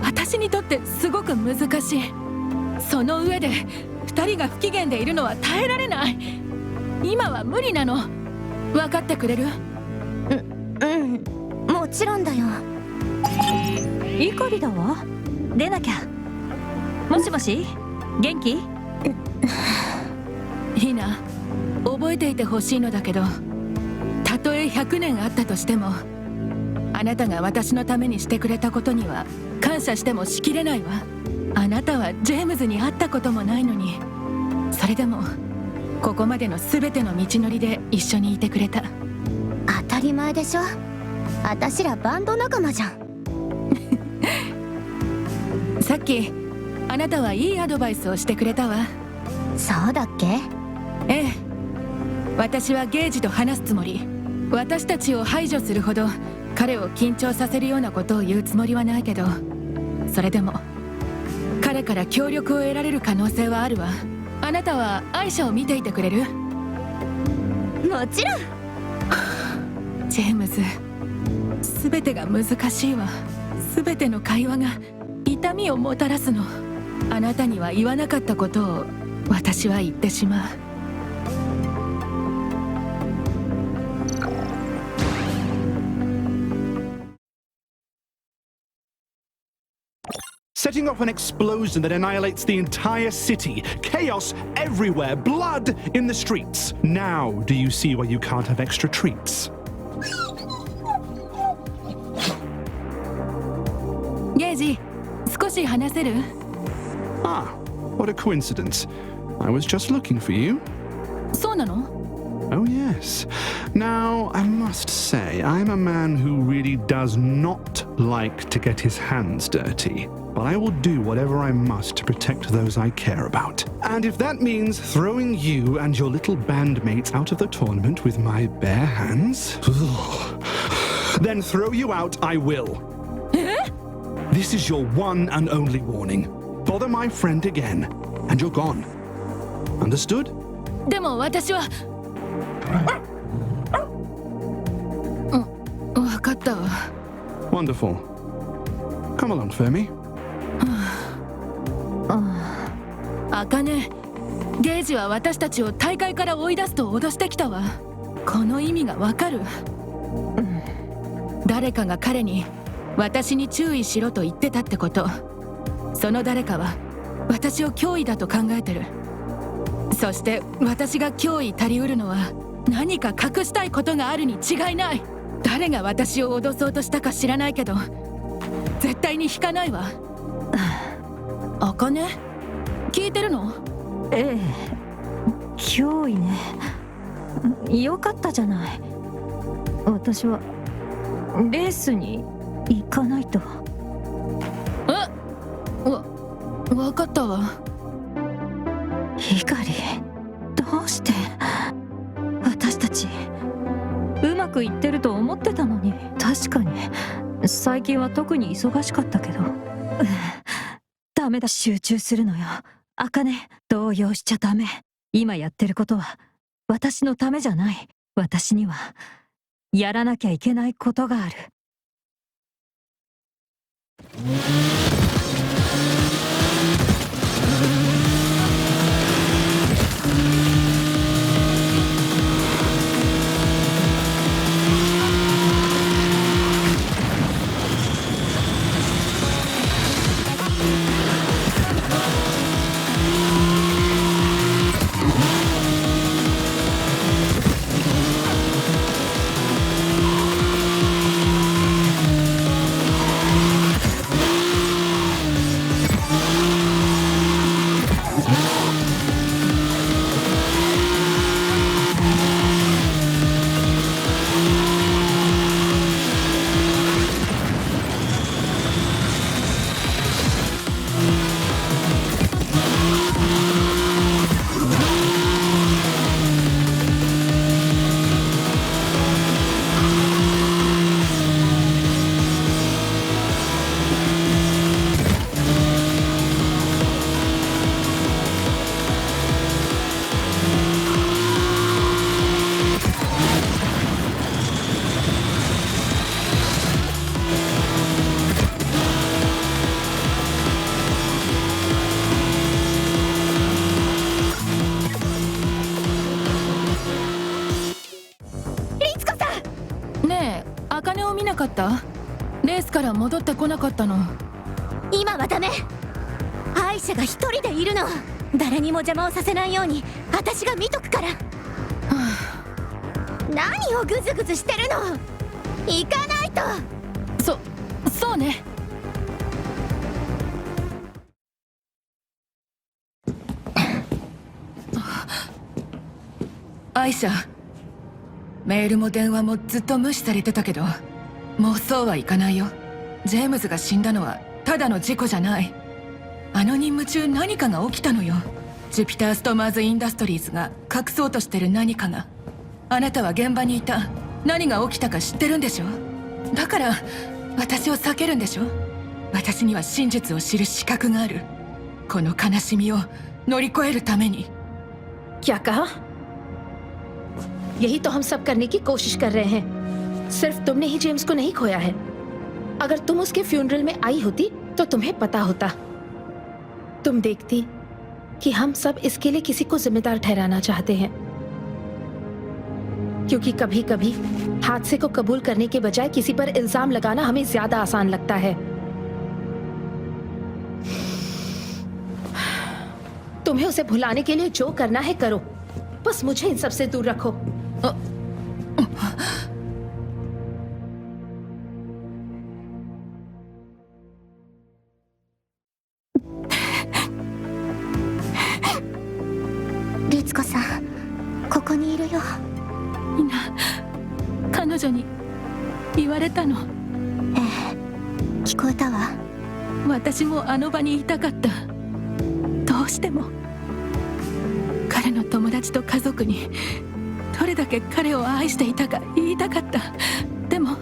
S13: 私にとってすごく難しい。その上で2人が不機嫌でいるのは耐えられない。今は無理なの。分かってくれる？
S6: もちろんだよ。
S14: 怒りだわ。出なきゃ。もしもし、元気？
S13: ヒナ、覚えていてほしいのだけど、たとえ100年あったとしても、あなたが私のためにしてくれたことには感謝してもしきれないわ。あなたはジェームズに会ったこともないのに、それでもここまでの全ての道のりで一緒にいてくれた。
S6: 当たり前でしょ。私らバンド仲間じゃん。
S13: さっきあなたはいいアドバイスをしてくれたわ。
S6: そうだっけ？
S13: ええ。私はゲージと話すつもり。私たちを排除するほど彼を緊張させるようなことを言うつもりはないけど、それでも彼から協力を得られる可能性はあるわ。あなたはアイシャを見ていてくれる？
S6: もちろ
S13: ん。ジェームズ、全てが難しいわ。全ての会話が痛みをもたらすの。あなたには言わなかったことを私は言ってしまう。
S5: Setting off an explosion that annihilates the entire city. Chaos everywhere. Blood in the streets. Now do you see why you can't have extra treats?
S13: ゲージ、少し話せる？
S5: Ah, what a coincidence. I was just looking for you.
S13: そうなの？
S5: Oh yes. Now, I must say, I'm a man who really does not like to get his hands dirty. But I will do whatever I must to protect those I care about. And if that means throwing you and your little bandmates out of the tournament with my bare hands, then throw you out I will. This is your one and only warning. Bother my friend again, and you're gone. Understood?
S13: でも私は。分かったわ。
S5: Wonderful. Come along, Fermi.
S13: あかね、ゲージは私たちを大会から追い出すと脅してきたわ。この意味がわかる？誰かが彼に私に注意しろと言ってたってこと。その誰かは私を脅威だと考えてる。そして私が脅威足りうるのは何か隠したいことがあるに違いない。誰が私を脅そうとしたか知らないけど絶対に引かないわ。あかね、聞いてるの？
S14: ええ、脅威ね。よかったじゃない。私はレースに行かないと。
S13: わかったわ。
S14: ひかり、どうして私たちうまくいってると思ってたのに。確かに最近は特に忙しかったけど。ダメだ、集中するのよ。あかね、動揺しちゃダメ。今やってることは私のためじゃない。私にはやらなきゃいけないことがある。
S13: かった？レースから戻ってこなかったの？
S6: 今はダメ。アイシャが一人でいるの。誰にも邪魔をさせないように私が見とくから。何をグズグズしてるの。行かないと。
S13: そうね。アイシャ、メールも電話もずっと無視されてたけど、もうそうはいかないよ。ジェームズが死んだのはただの事故じゃない。あの任務中何かが起きたのよ。ジュピター・ストマーズ・インダストリーズが隠そうとしてる何かが。あなたは現場にいた。何が起きたか知ってるんでしょ。だから私を避けるんでしょ。私には真実を知る資格がある。この悲しみを乗り越えるために。
S8: क्या कहा? यही तो हम सब करने की कोशिश कर रहे हैं। सिर्फ तुमने ही जेम्स को नहीं खोया है। अगर तुम उसके फ्यूनरल में आई होती तो तुम्हें पता होता। तुम देखती कि हम सब इसके लिए किसी को जिम्मेदार ठहराना चाहते हैं, क्योंकि कभी कभी हादसे को कबूल करने के बजाय किसी पर इल्जाम लगाना हमें ज्यादा आसान लगता है। तुम्हें उसे भुलाने के लिए जो करना है करो, बस मुझे इन सब से दूर रखो।
S6: 律子さん、ここにいるよ。
S13: みんな、彼女に言われたの。
S6: ええ、聞こえたわ。
S13: 私もあの場にいたかった。どうしても彼の友達と家族にどれだけ彼を愛していたか言いたかった。でも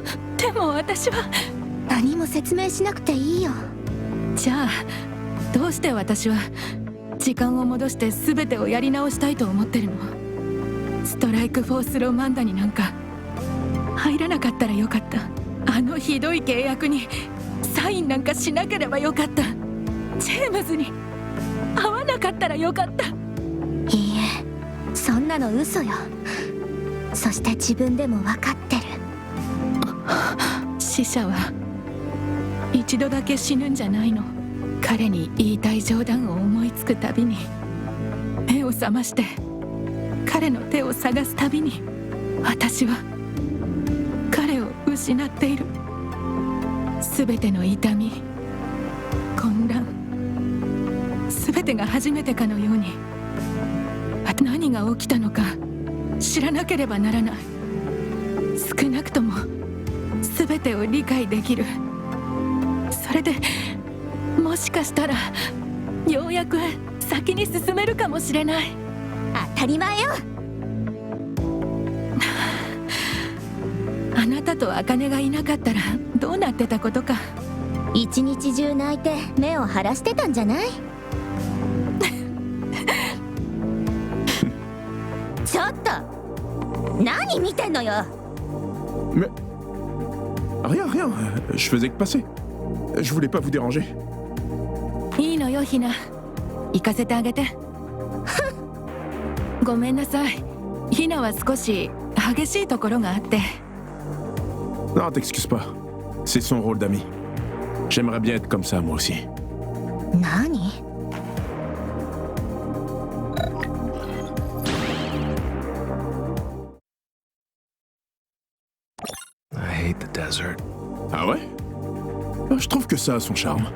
S13: 私は。
S6: 何も説明しなくていいよ。
S13: じゃあどうして私は時間を戻して全てをやり直したいと思ってるの？ストライクフォースロマンダになんか入らなかったらよかった。あのひどい契約にサインなんかしなければよかった。ジェームズに会わなかったらよかった。
S6: いいえ、そんなの嘘よ。そして自分でも分かってる。
S13: 死者は一度だけ死ぬんじゃないの。彼に言いたい冗談を思いつくたびに、目を覚まして彼の手を探すたびに、私は彼を失っている。全ての痛み、混乱、全てが初めてかのように。何が起きたのか知らなければならない。少なくとも全てを理解できる。それでもしかしたらようやく先に進めるかもしれない。
S6: 当たり前よ。
S13: あなたと茜がいなかったらどうなってたことか。
S6: 一日中泣いて目を晴らしてたんじゃない？ちょっと何見てんのよ。
S1: Mais... Rien, je faisais que passer. Je voulais pas vous déranger.
S13: いいのよ、ひな。行かせてあげて。ごめんなさい。ひなは少し激しいところがあって。
S1: Non, t'excuses pas. C'est son rôle d'ami. J'aimerais bien être comme ça, moi aussi.
S6: 何
S3: ？I hate the desert.
S1: Ah ouais? Je trouve que ça a son charme.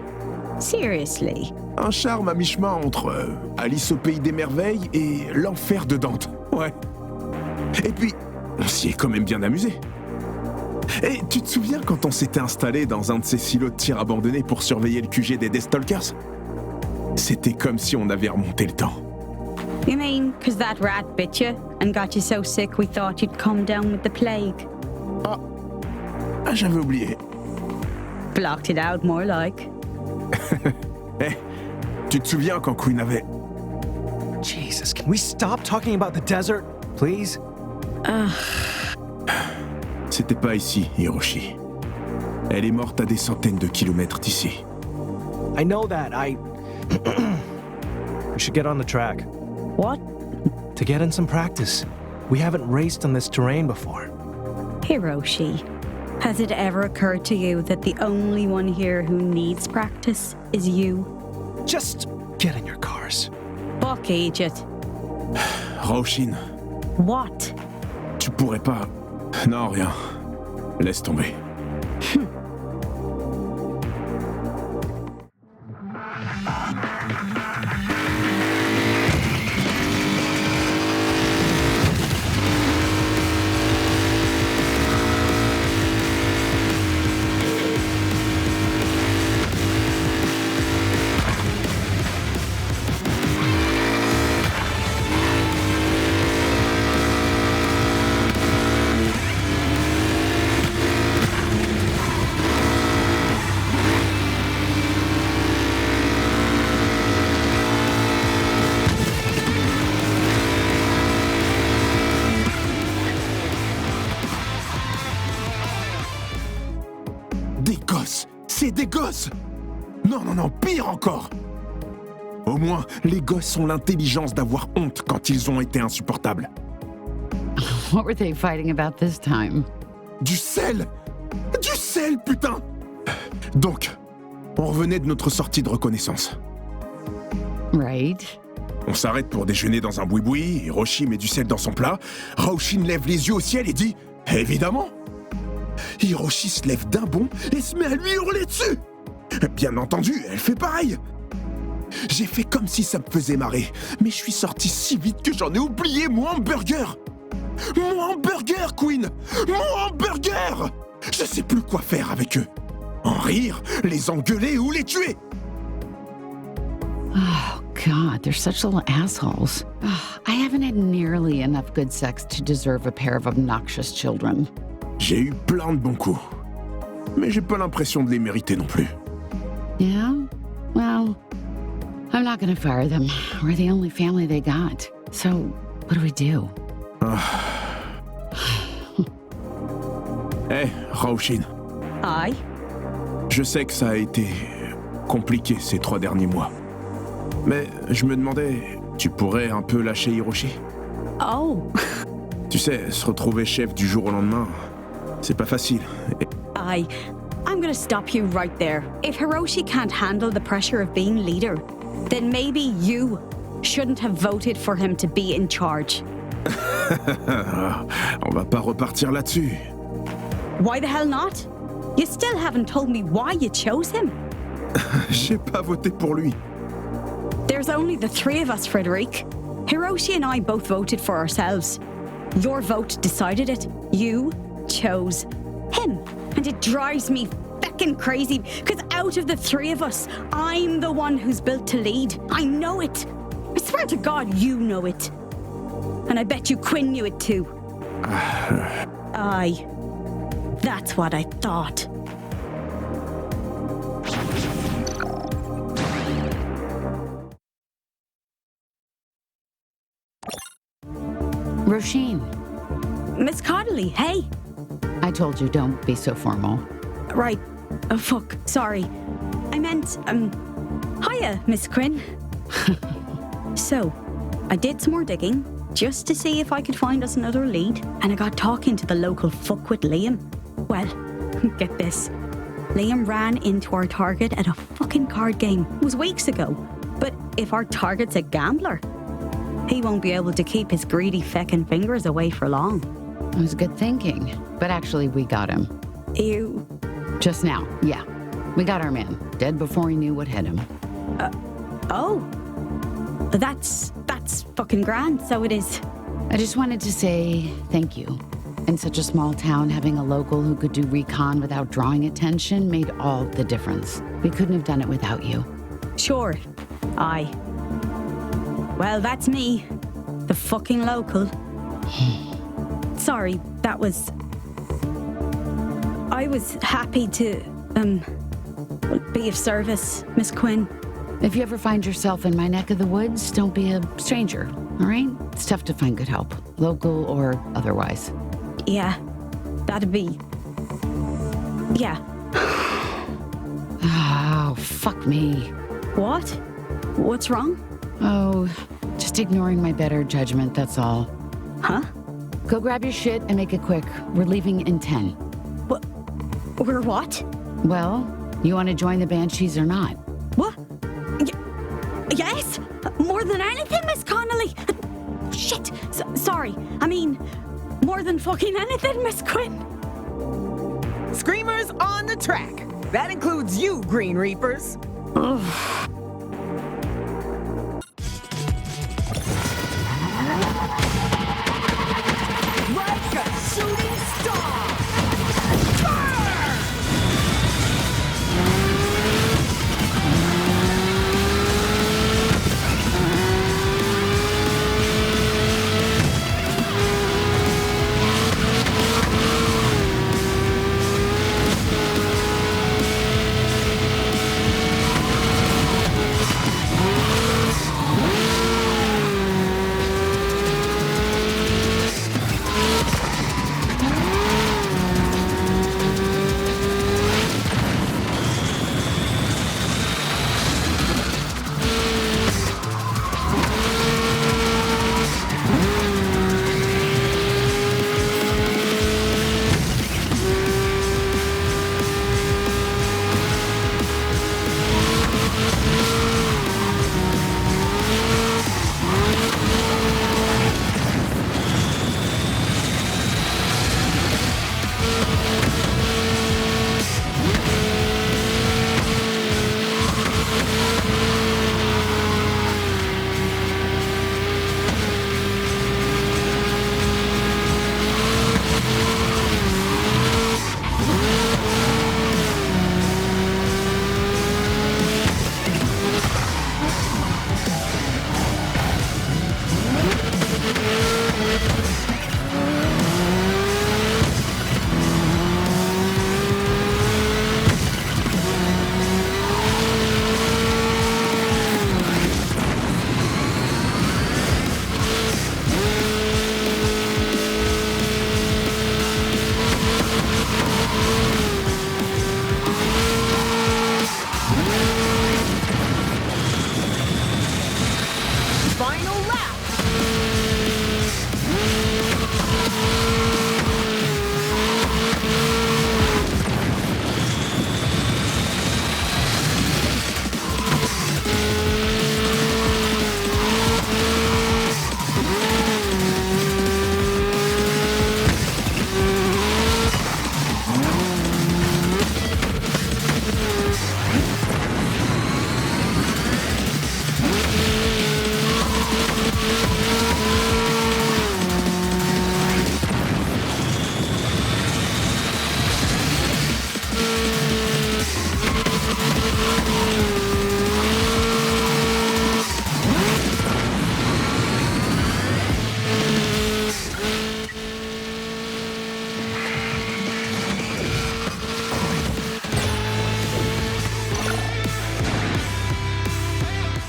S2: Seriously?
S1: Un charme à mi-chemin entre Alice au pays des merveilles et l'enfer de Dante. Ouais. Et puis, on s'y est quand même bien amusé. Et tu te souviens quand on s'était installé dans un de ces silos de tir abandonnés pour surveiller le QG des Deathstalkers? C'était comme si on avait remonté le temps.
S2: You mean, 'cause that rat bit you and got you so sick we thought you'd come down with the plague?
S1: Ah, j'avais oublié.
S2: Blocked it out, more like.
S1: Eh, tu te souviens quand Queen avait...
S3: Jesus, can we stop talking about the desert, please?
S1: C'était pas ici, Hiroshi. Elle est morte à des centaines de kilomètres d'ici.
S3: I know that. We should get on the track.
S2: What?
S3: To get in some practice. We haven't raced on this terrain before.
S2: Hiroshi. Has it ever occurred to you that the only one here who needs practice is you?
S3: Just get in your cars.
S2: Fuck idiot.
S1: Roshin,
S2: What?
S1: tu pourrais pas... Non, rien. Laisse tomber. Des gosses! C'est des gosses! Non, non, non, pire encore! Au moins, les gosses ont l'intelligence d'avoir honte quand ils ont été insupportables.
S15: What were they fighting about this time?
S1: Du sel! Du sel, putain! Donc, on revenait de notre sortie de reconnaissance.
S15: Right.
S1: On s'arrête pour déjeuner dans un boui-boui, Hiroshi met du sel dans son plat, Raoshin lève les yeux au ciel et dit « Évidemment !» Hiroshi se lève d'un bond et se met à lui hurler dessus. Bien entendu, elle fait pareil. J'ai fait comme si ça me faisait marrer, mais je suis sorti si vite que j'en ai oublié mon hamburger. Mon hamburger, Queen! Mon hamburger! Je sais plus quoi faire avec eux. En rire, les engueuler ou les tuer.
S15: Oh, God, they're such little assholes. Oh, I haven't had nearly enough good sex to deserve a pair of obnoxious children.
S1: J'ai eu plein de bons coups, mais j'ai pas l'impression de les mériter non plus.
S15: Yeah? Well, I'm not gonna fire them. We're the only family they got. So, what do we do?
S1: Hey, Raoshin.
S2: Aye?
S1: Je sais que ça a été compliqué ces 3 derniers mois. Mais je me demandais, tu pourrais un peu lâcher Hiroshi?
S2: Oh.
S1: Tu sais, se retrouver chef du jour au lendemain, c'est pas facile.
S2: Aye. I'm gonna stop you right there. If Hiroshi can't handle the pressure of being leader, then maybe you shouldn't have voted for him to be in charge.
S1: On va pas repartir là-dessus.
S2: Why the hell not? You still haven't told me why you chose him.
S1: J'ai pas voté pour lui.
S2: There's only the 3 of us, Frederic. Hiroshi and I both voted for ourselves. Your vote decided it. You chose him. And it drives me feckin' crazy, because out of the 3 of us, I'm the one who's built to lead. I know it. I swear to God, you know it. And I bet you Quinn knew it too. Aye. That's what I thought.
S15: Roshin.
S2: Miss Connolly, hey.
S15: I told you, don't be so formal.
S2: Right. Oh, fuck. Sorry. I meant, hiya, Miss Quinn. So, I did some more digging, just to see if I could find us another lead, and I got talking to the local fuckwit Liam. Well, get this. Liam ran into our target at a fucking card game. It was weeks ago. But if our target's a gambler, he won't be able to keep his greedy feckin' fingers away for long.
S15: It was good thinking. But actually, we got him.
S2: You...
S15: Just now, yeah. We got our man. Dead before he knew what hit him.
S2: Oh. That's fucking grand, so it is.
S15: I just wanted to say thank you. In such a small town, having a local who could do recon without drawing attention made all the difference. We couldn't have done it without you.
S2: Sure. Aye. Well, that's me. The fucking local. Sorry, that was... I was happy to, be of service, Miss Quinn.
S15: If you ever find yourself in my neck of the woods, don't be a stranger, all right? It's tough to find good help, local or otherwise.
S2: Yeah, that'd be... Yeah.
S15: Oh, fuck me.
S2: What? What's wrong?
S15: Oh, just ignoring my better judgment, that's all.
S2: Huh?
S15: Go grab your shit and make it quick. We're leaving in 10.
S2: We're what?
S15: Well, you want to join the Banshees or not?
S2: What? Yes? More than anything, Miss Connolly. Shit. Sorry. I mean, more than fucking anything, Miss Quinn.
S10: Screamers on the track. That includes you, Green Reapers. Like a shooting star! Fire! Final lap!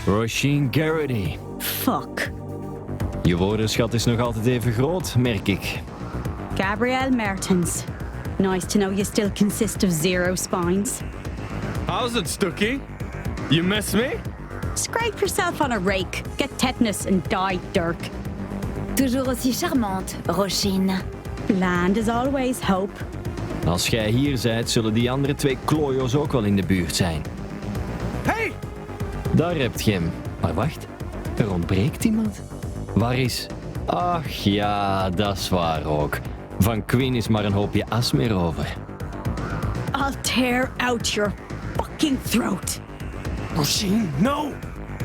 S11: Roisin Garrity.
S2: Fuck.
S11: Je woordenschat is nog altijd even groot, merk ik.
S2: Gabrielle Mertens. Nice to know you still consist of 0 spines.
S16: How's it, Stookie? You miss me?
S2: Scrape yourself on a rake, get tetanus and die, Dirk.
S6: Toujours aussi charmante, Roisin.
S2: Bland as always, Hope.
S11: Als jij hier zijt, zullen die andere 2 klojo's ook wel in de buurt zijn.
S16: Hey!
S11: Daar hebt je hem. Maar wacht, er ontbreekt iemand. Waar is... Ach ja, dat is waar ook. Van Queen is maar een hoopje as meer over.
S2: I'll tear out your fucking throat.
S16: Roisin, no!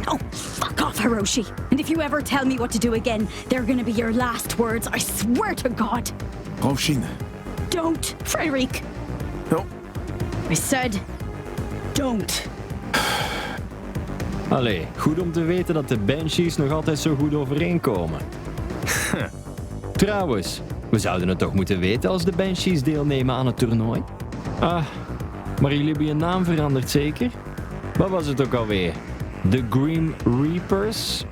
S2: Oh, fuck off, Hiroshi. And if you ever tell me what to do again, they're gonna be your last words, I swear to God.
S1: Roisin.
S2: Don't, Frederic.
S1: No.
S2: I said, don't.
S11: Allee, goed om te weten dat de Banshees nog altijd zo goed overeenkomen. Trouwens, we zouden het toch moeten weten als de Banshees deelnemen aan het toernooi? Ah, maar jullie hebben je naam veranderd zeker? Wat was het ook alweer? The Grim Reapers?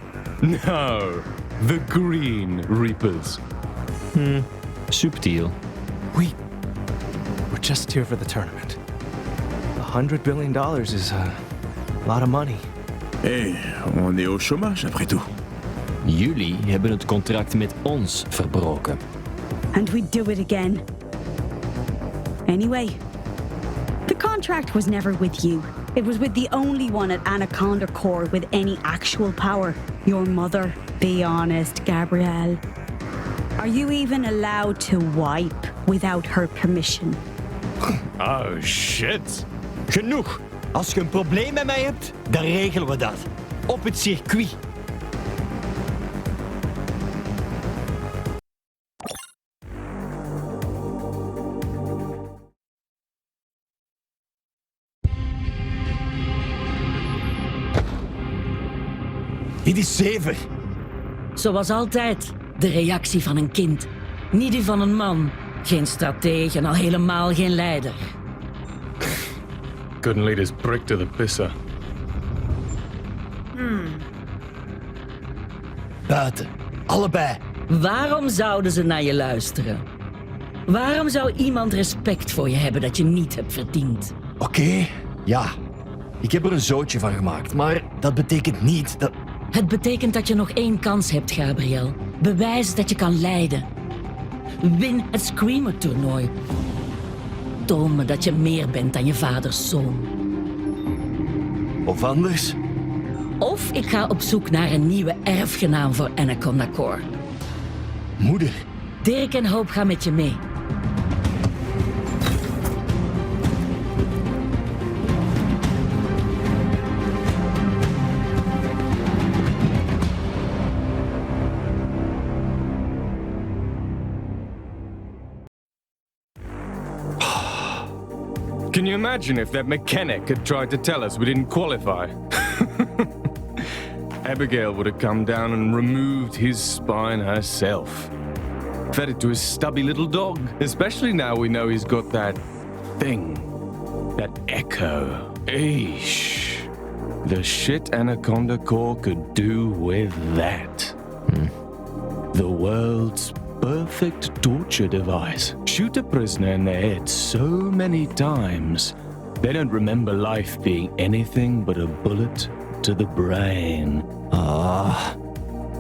S16: No, the Green Reapers.
S11: Subtiel.
S3: We're just here for the tournament. $100 billion is a lot of money.
S1: Hey, on est au chômage après tout.
S11: Jullie hebben het contract met ons verbroken.
S2: And we'd do it again. Anyway, The contract was never with you. It was with the only one at Anaconda Corps with any actual power. Your mother. Be honest, Gabrielle. Are you even allowed to wipe without her permission?
S16: Oh shit.
S17: Genoeg. Als je een probleem met mij hebt, dan regelen we dat. Op het circuit. Dit is 7.
S18: Zoals altijd, de reactie van een kind. Niet die van een man. Geen stratege en al helemaal geen leider.
S16: Couldn't lead his prick to the pisser.
S17: Buiten. Allebei.
S18: Waarom zouden ze naar je luisteren? Waarom zou iemand respect voor je hebben dat je niet hebt verdiend?
S17: Oké, ja. Ik heb er een zootje van gemaakt, maar dat betekent niet dat...
S18: Het betekent dat je nog 1 kans hebt, Gabriel. Bewijs dat je kan leiden. Win het Screamer-toernooi. Toon me dat je meer bent dan je vaders zoon.
S17: Of anders?
S18: Of ik ga op zoek naar een nieuwe erfgenaam voor Anaconda Corps.
S17: Moeder.
S18: Dirk en Hope gaan met je mee.
S16: Can you imagine if that mechanic had tried to tell us we didn't qualify? Abigail would have come down and removed his spine herself. Fed it to his stubby little dog, especially now we know he's got that thing. That echo. Eesh. The shit Anaconda Corps could do with that. The world's perfect torture device. Shoot a prisoner in the head so many times, they don't remember life being anything but a bullet to the brain.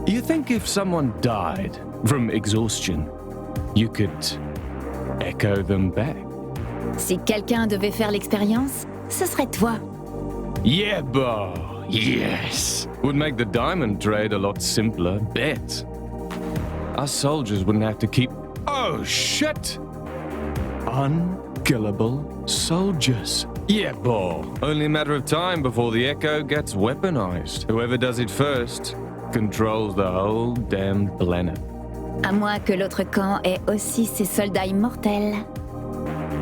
S16: You think if someone died from exhaustion, you could echo them back?
S6: Si quelqu'un devait faire l'expérience, ce serait toi.
S16: Yeah, Bo. Yes. Would make the diamond trade a lot simpler, bet. Our soldiers wouldn't have to keep... Oh, shit! Unkillable soldiers. Yeah, Bo. Only a matter of time before the Echo gets weaponized. Whoever does it first controls the whole damn planet.
S6: À moins que l'autre camp ait aussi ses soldats immortels.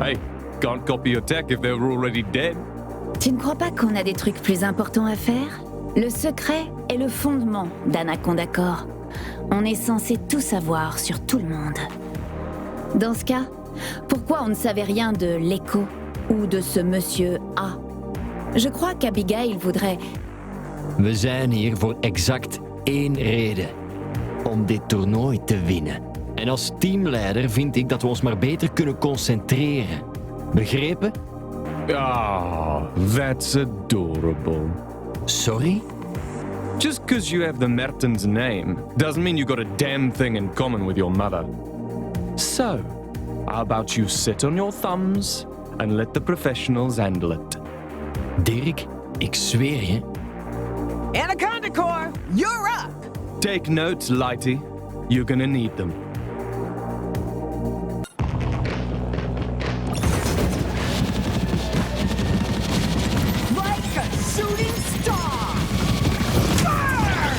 S16: Hey, can't copy your tech if they were already dead.
S6: Tu ne crois pas qu'on a des trucs plus importants à faire? Le secret est le fondement d'Anaconda Corps. On est censé tout savoir sur tout le monde. Dans ce cas, pourquoi on ne savait rien de l'écho ou de ce monsieur A? Je crois qu'Abigail voudrait...
S17: We zijn hier voor exact 1 reden. Om dit toernooi te winnen. En als teamleider vind ik dat we ons maar beter kunnen concentreren. Begrepen?
S16: Ah, that's adorable.
S17: Sorry?
S16: Just because you have the Mertens name doesn't mean you got a damn thing in common with your mother. So, how about you sit on your thumbs and let the professionals handle it?
S17: Dirk, ik zweer je.
S10: Anaconda Corps, you're up!
S16: Take notes, Lighty. You're gonna need them.
S10: Like a shooting star! Fire!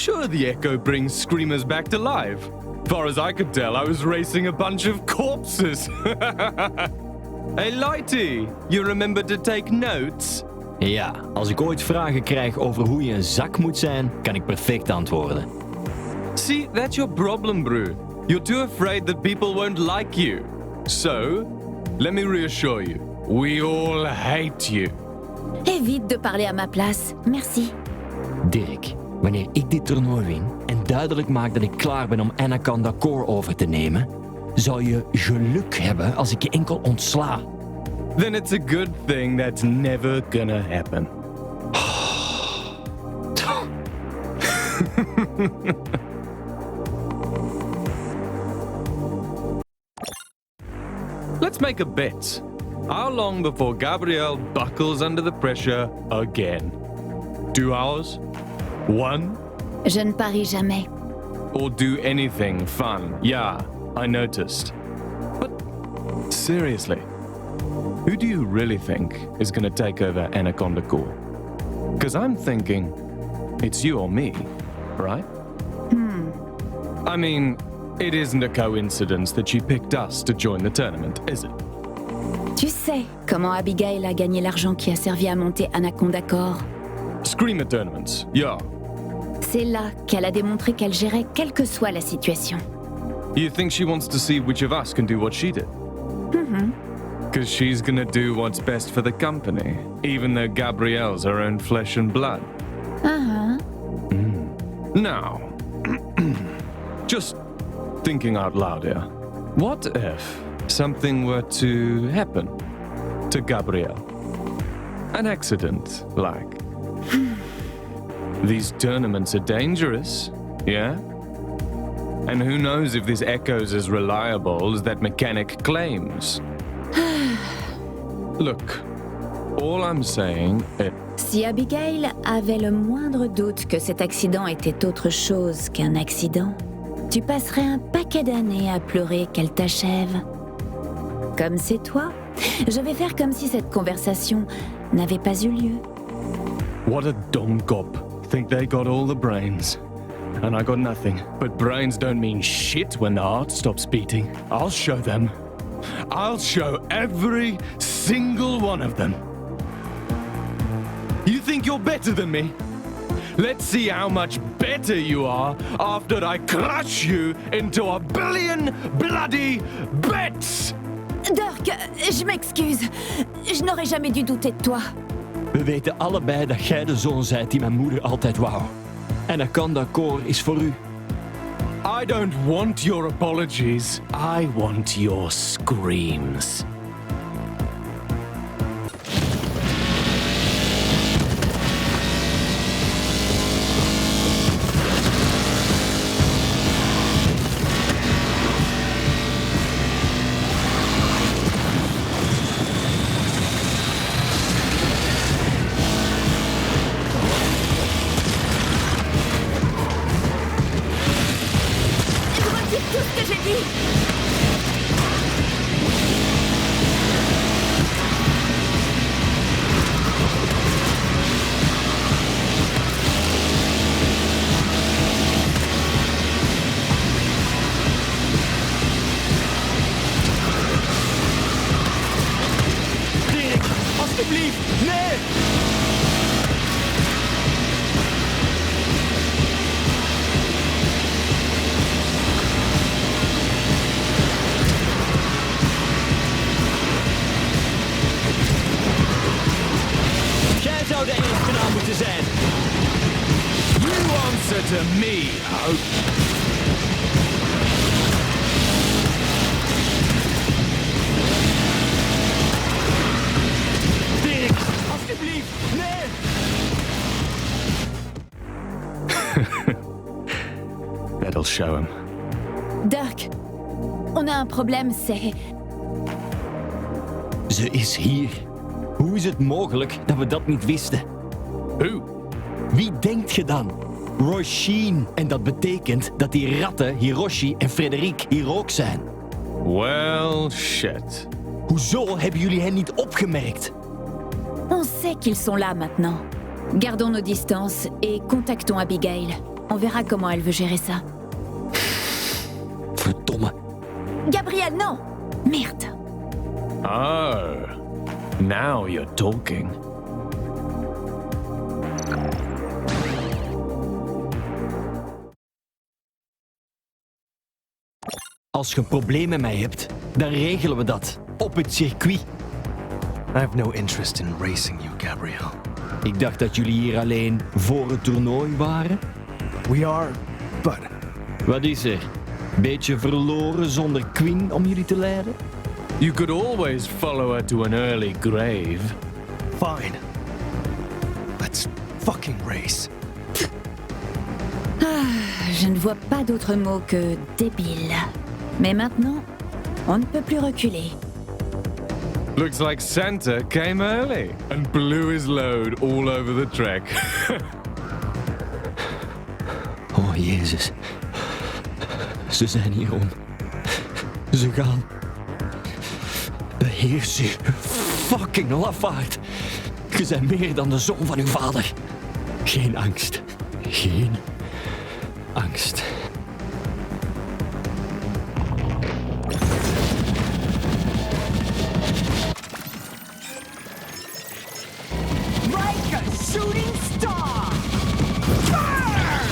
S16: sure the echo brings screamers back to life. Far as I could tell, I was racing a bunch of corpses. Hey Lighty, you remember to take notes?
S17: Ja, als ik ooit vragen krijg over hoe je een zak moet zijn, kan ik perfect antwoorden.
S16: See, that's your problem, Brew. You're too afraid that people won't like you. So, let me reassure you, we all hate you.
S6: Évite de parler à ma place, merci.
S17: Dirk, wanneer ik dit toernooi win en duidelijk maak dat ik klaar ben om Anaconda Core over te nemen, zou je geluk hebben als ik je enkel ontsla.
S16: Then it's a good thing that's never gonna happen. Let's make a bet. How long before Gabrielle buckles under the pressure again? 2 hours? 1?
S6: Je ne parie jamais.
S16: Or do anything fun? Yeah, I noticed. But seriously, who do you really think is gonna take over Anaconda Core? Because I'm thinking it's you or me, right? I mean, it isn't a coincidence that she picked us to join the tournament, is it?
S6: Tu sais comment Abigail a gagné l'argent qui a servi à monter Anaconda Core?
S16: Screamer tournaments, yeah.
S6: C'est là qu'elle a démontré qu'elle gérait quelle que soit la situation.
S16: You think she wants to see which of us can do what she did? Because she's gonna do what's best for the company, even though Gabrielle's her own flesh and blood. Now, just thinking out loud here, what if something were to happen to Gabrielle? An accident, like. These tournaments are dangerous, yeah? And who knows if this echo's as reliable as that mechanic claims? Look, all I'm saying is...
S6: Si Abigail avait le moindre doute que cet accident était autre chose qu'un accident, tu passerais un paquet d'années à pleurer qu'elle t'achève. Comme c'est toi, je vais faire comme si cette conversation n'avait pas eu lieu.
S16: What a dumb gob. Think they got all the brains. And I got nothing. But brains don't mean shit when the heart stops beating. I'll show them. I'll show every single one of them. You think you're better than me? Let's see how much better you are after I crush you into a billion bloody bits!
S6: Dirk, je m'excuse. Je n'aurais jamais dû douter de toi.
S17: We weten allebei dat jij de zoon bent die mijn moeder altijd wou. Anaconda Core is voor u.
S16: I don't want your apologies. I want your screams. To me, Hope.
S17: Dirk, alsjeblieft, nee!
S16: That'll show him.
S6: Dirk, on a un problème, c'est...
S17: Ze is hier. Hoe is het mogelijk dat we dat niet wisten?
S16: Hoe?
S17: Wie denkt je dan? Roy Sheen. En dat betekent dat die ratten, Hiroshi en Frederik, hier ook zijn.
S16: Well, shit.
S17: Hoezo hebben jullie hen niet opgemerkt?
S6: On sait qu'ils sont là maintenant. Gardons nos distances et contactons Abigail.
S13: On verra comment elle veut gérer ça.
S17: Verdomme.
S13: Gabriel, non! Merde.
S16: Oh, now you're talking.
S17: Als je een probleem met mij hebt, dan regelen we dat. Op het circuit.
S3: I have no interest in racing you, Gabriel.
S17: Ik dacht dat jullie hier alleen voor het toernooi waren.
S3: We are, but...
S17: Wat is er? Beetje verloren zonder Queen om jullie te leiden?
S16: You could always follow her to an early grave.
S3: Fine. Let's fucking race.
S13: Je ne vois pas d'autre mot que débile. Mais maintenant, on ne peut plus reculer.
S16: Looks like Santa came early and blew his load all over the track.
S17: Oh, Jezus. Ze zijn hier om. Ze gaan. Beheers u, fucking lafaard. Je bent meer dan de zoon van uw vader. Geen angst. Geen angst.
S10: Like a shooting star! Fire!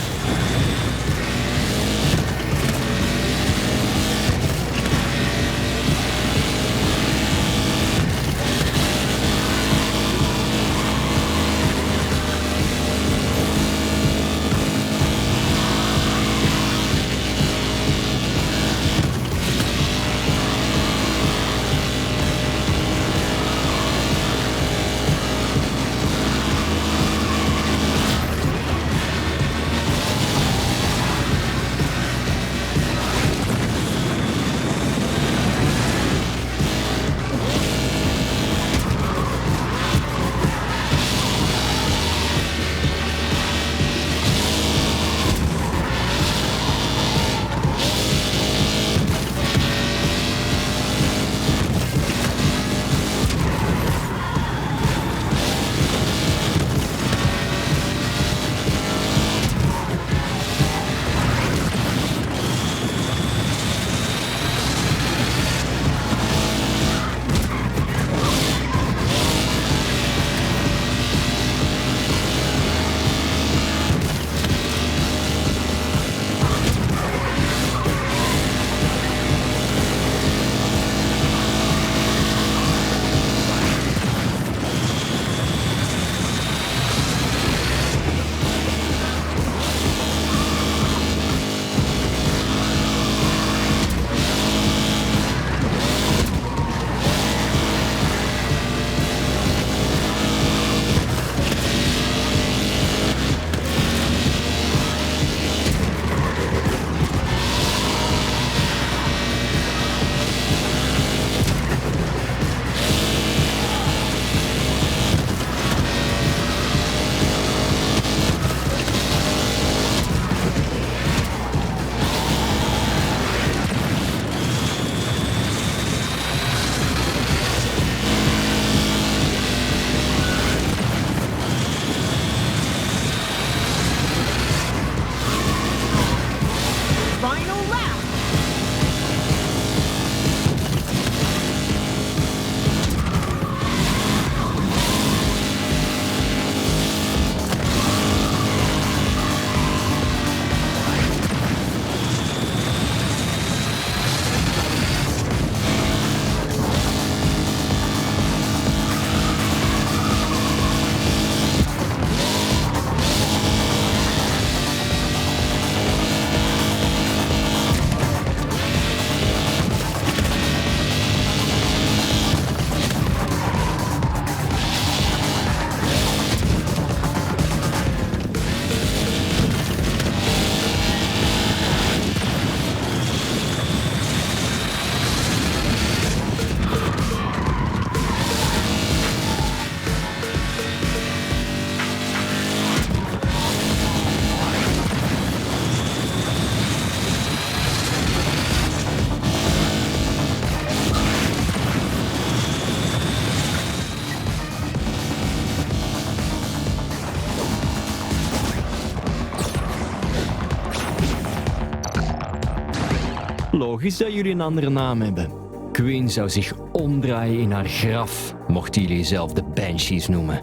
S9: logisch dat jullie een andere naam hebben. Queen zou zich omdraaien in haar graf, mochten jullie zelf de Banshees noemen.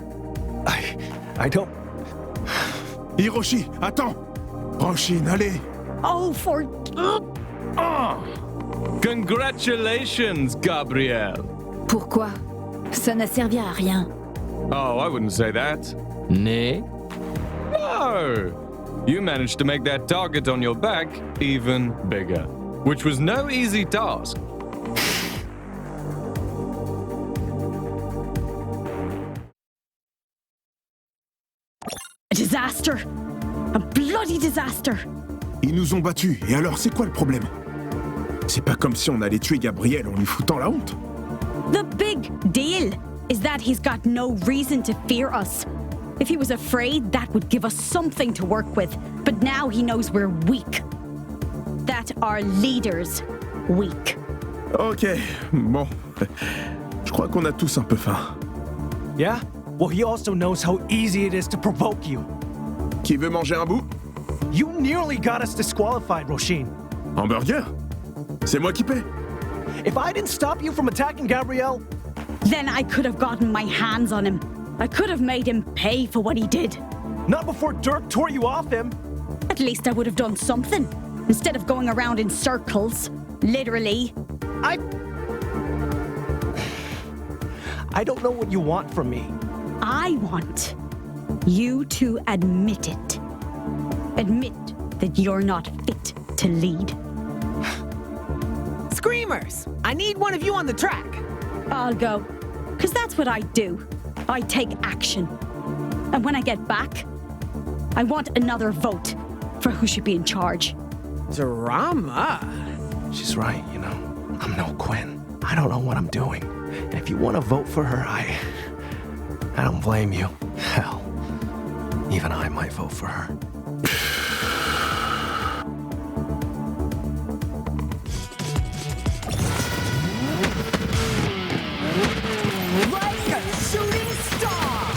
S3: I don't...
S1: Hiroshi, attends! Roshin, allez!
S2: Oh, for...
S16: Congratulations, Gabriel!
S13: Pourquoi? Ça n'a servi à rien.
S16: Oh, I wouldn't say that.
S9: Nee?
S16: No! You managed to make that target on your back even bigger, which was no easy task.
S2: A disaster! A bloody disaster!
S1: Ils nous ont battus, et alors c'est quoi le problème? C'est pas comme si on allait tuer Gabriel en lui foutant la honte.
S2: The big deal is that he's got no reason to fear us. If he was afraid, that would give us something to work with. But now he knows we're weak. That our leader's weak.
S1: Ok, bon. Je crois qu'on a tous un peu faim.
S3: Yeah? Well, he also knows how easy it is to provoke you.
S1: Qui veut manger un bout?
S3: You nearly got us disqualified, Roshin.
S1: Hamburger? C'est moi qui paie.
S3: If I didn't stop you from attacking Gabrielle...
S2: Then I could have gotten my hands on him. I could have made him pay for what he did.
S3: Not before Dirk tore you off him.
S2: At least I would have done something. Instead of going around in circles. Literally.
S3: I don't know what you want from me.
S2: I want you to admit it. Admit that you're not fit to lead.
S10: Screamers! I need one of you on the track.
S2: I'll go. Because that's what I do. I take action. And when I get back, I want another vote for who should be in charge.
S10: Drama.
S3: She's right, you know. I'm no Quinn. I don't know what I'm doing. And if you want to vote for her, I don't blame you. Hell, even I might vote for her.
S10: Like a shooting star!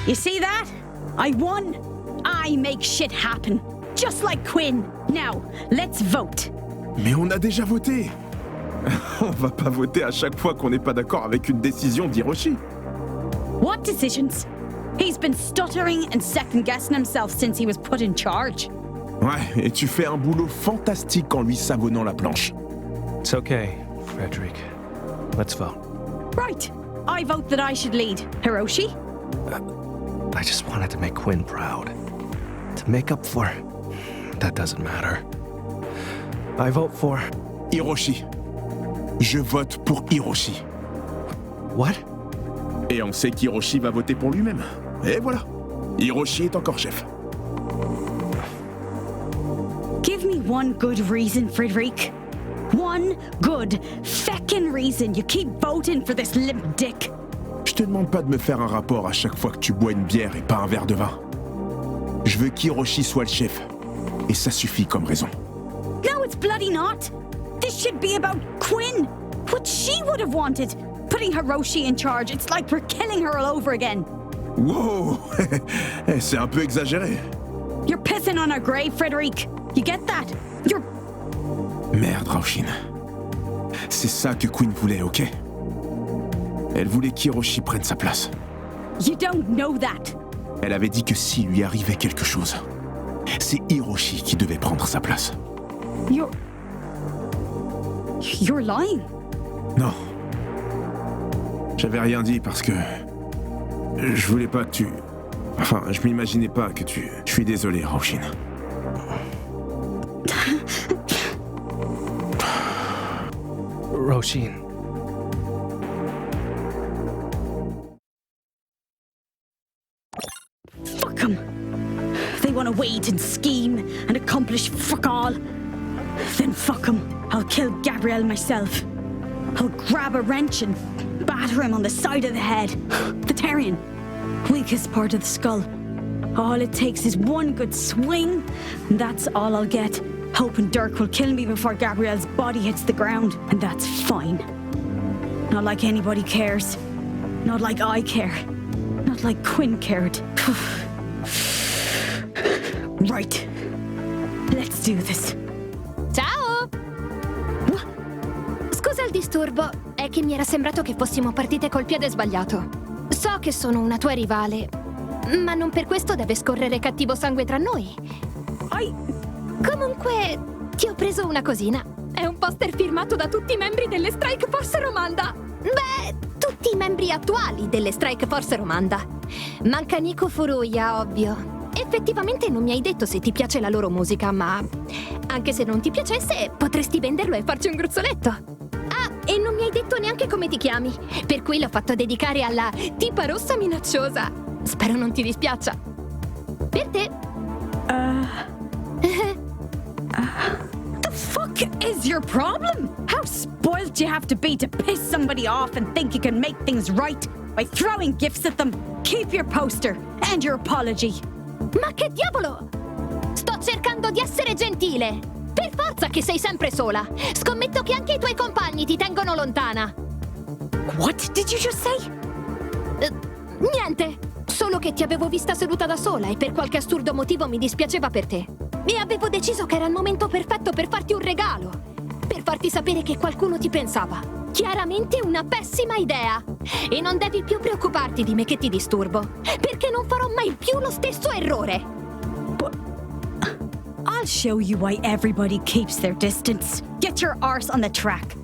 S2: You see that? I won. I make shit happen. Just like Quinn. Now, let's vote.
S1: Mais on a déjà voté. On va pas voter à chaque fois qu'on n'est pas d'accord avec une décision d'Hiroshi.
S2: What decisions? He's been stuttering and second-guessing himself since he was put in charge.
S1: Ouais, et tu fais un boulot fantastique en lui savonnant la planche.
S3: It's okay, Frederick. Let's vote.
S2: Right. I vote that I should lead. Hiroshi?
S3: I just wanted to make Quinn proud. To make up for... That doesn't matter. I vote for...
S1: Hiroshi. Je vote pour Hiroshi.
S3: What?
S1: Et on sait qu'Hiroshi va voter pour lui-même. Et voilà. Hiroshi est encore chef.
S2: Give me one good reason, Frederick. One good feckin' reason you keep voting for this limp dick.
S1: Je te demande pas de me faire un rapport à chaque fois que tu bois une bière et pas un verre de vin. Je veux qu'Hiroshi soit le chef. Et ça suffit comme raison.
S2: No, it's bloody not. This should be about Quinn. What she would have wanted. Putting Hiroshi in charge, it's like we're killing her all over again.
S1: Wow. C'est un peu exagéré.
S2: You're pissing on her grave, Frederick. You get that? You're...
S1: Merde, Raoshin. C'est ça que Quinn voulait, ok? Elle voulait qu'Hiroshi prenne sa place.
S2: You don't know that.
S1: Elle avait dit que s'il lui arrivait quelque chose, c'est Hiroshi qui devait prendre sa place.
S2: You're lying.
S1: Non. J'avais rien dit parce que... Je voulais pas que tu... Enfin, je m'imaginais pas que tu... Je suis désolé, Raoshin.
S3: Roshin.
S2: Fuck them. They want to wait and scheme and accomplish fuck all. Then fuck them. I'll kill Gabriel myself. I'll grab a wrench and batter him on the side of the head. The Terrian. Weakest part of the skull. All it takes is one good swing, and that's all I'll get. Hoping Dirk will kill me before Gabriel's body hits the ground, and that's fine. Not like anybody cares. Not like I care. Not like Quinn cared. Right. Let's do this.
S6: Ciao! Scusa il disturbo, è che mi era sembrato che fossimo partite col piede sbagliato. So che sono una tua rivale, ma non per questo deve scorrere cattivo sangue tra noi. Comunque, ti ho preso una cosina. È un poster firmato da tutti i membri delle Strike Force Romanda. Beh, tutti i membri attuali delle Strike Force Romanda. Manca Nico Furuya, ovvio. Effettivamente non mi hai detto se ti piace la loro musica, ma anche se non ti piacesse, potresti venderlo e farci un gruzzoletto. Ah, e non mi hai detto neanche come ti chiami, per cui l'ho fatto dedicare alla tipa rossa minacciosa. Spero non ti dispiaccia. Per te.
S2: The fuck is your problem? How spoiled do you have to be to piss somebody off and think you can make things right by throwing gifts at them? Keep your poster and your apology.
S6: Ma che diavolo! Sto cercando di essere gentile! Per forza che sei sempre sola! Scommetto che anche i tuoi compagni ti tengono lontana!
S2: What did you just say?
S6: Niente! Solo che ti avevo vista seduta da sola e per qualche assurdo motivo mi dispiaceva per te. E avevo deciso che era il momento perfetto per farti un regalo. Per farti sapere che qualcuno ti pensava. Chiaramente una pessima idea. E non devi più preoccuparti di me che ti disturbo. Perché non farò mai più lo stesso errore.
S2: I'll show you why everybody keeps their distance. Get your arse on the track.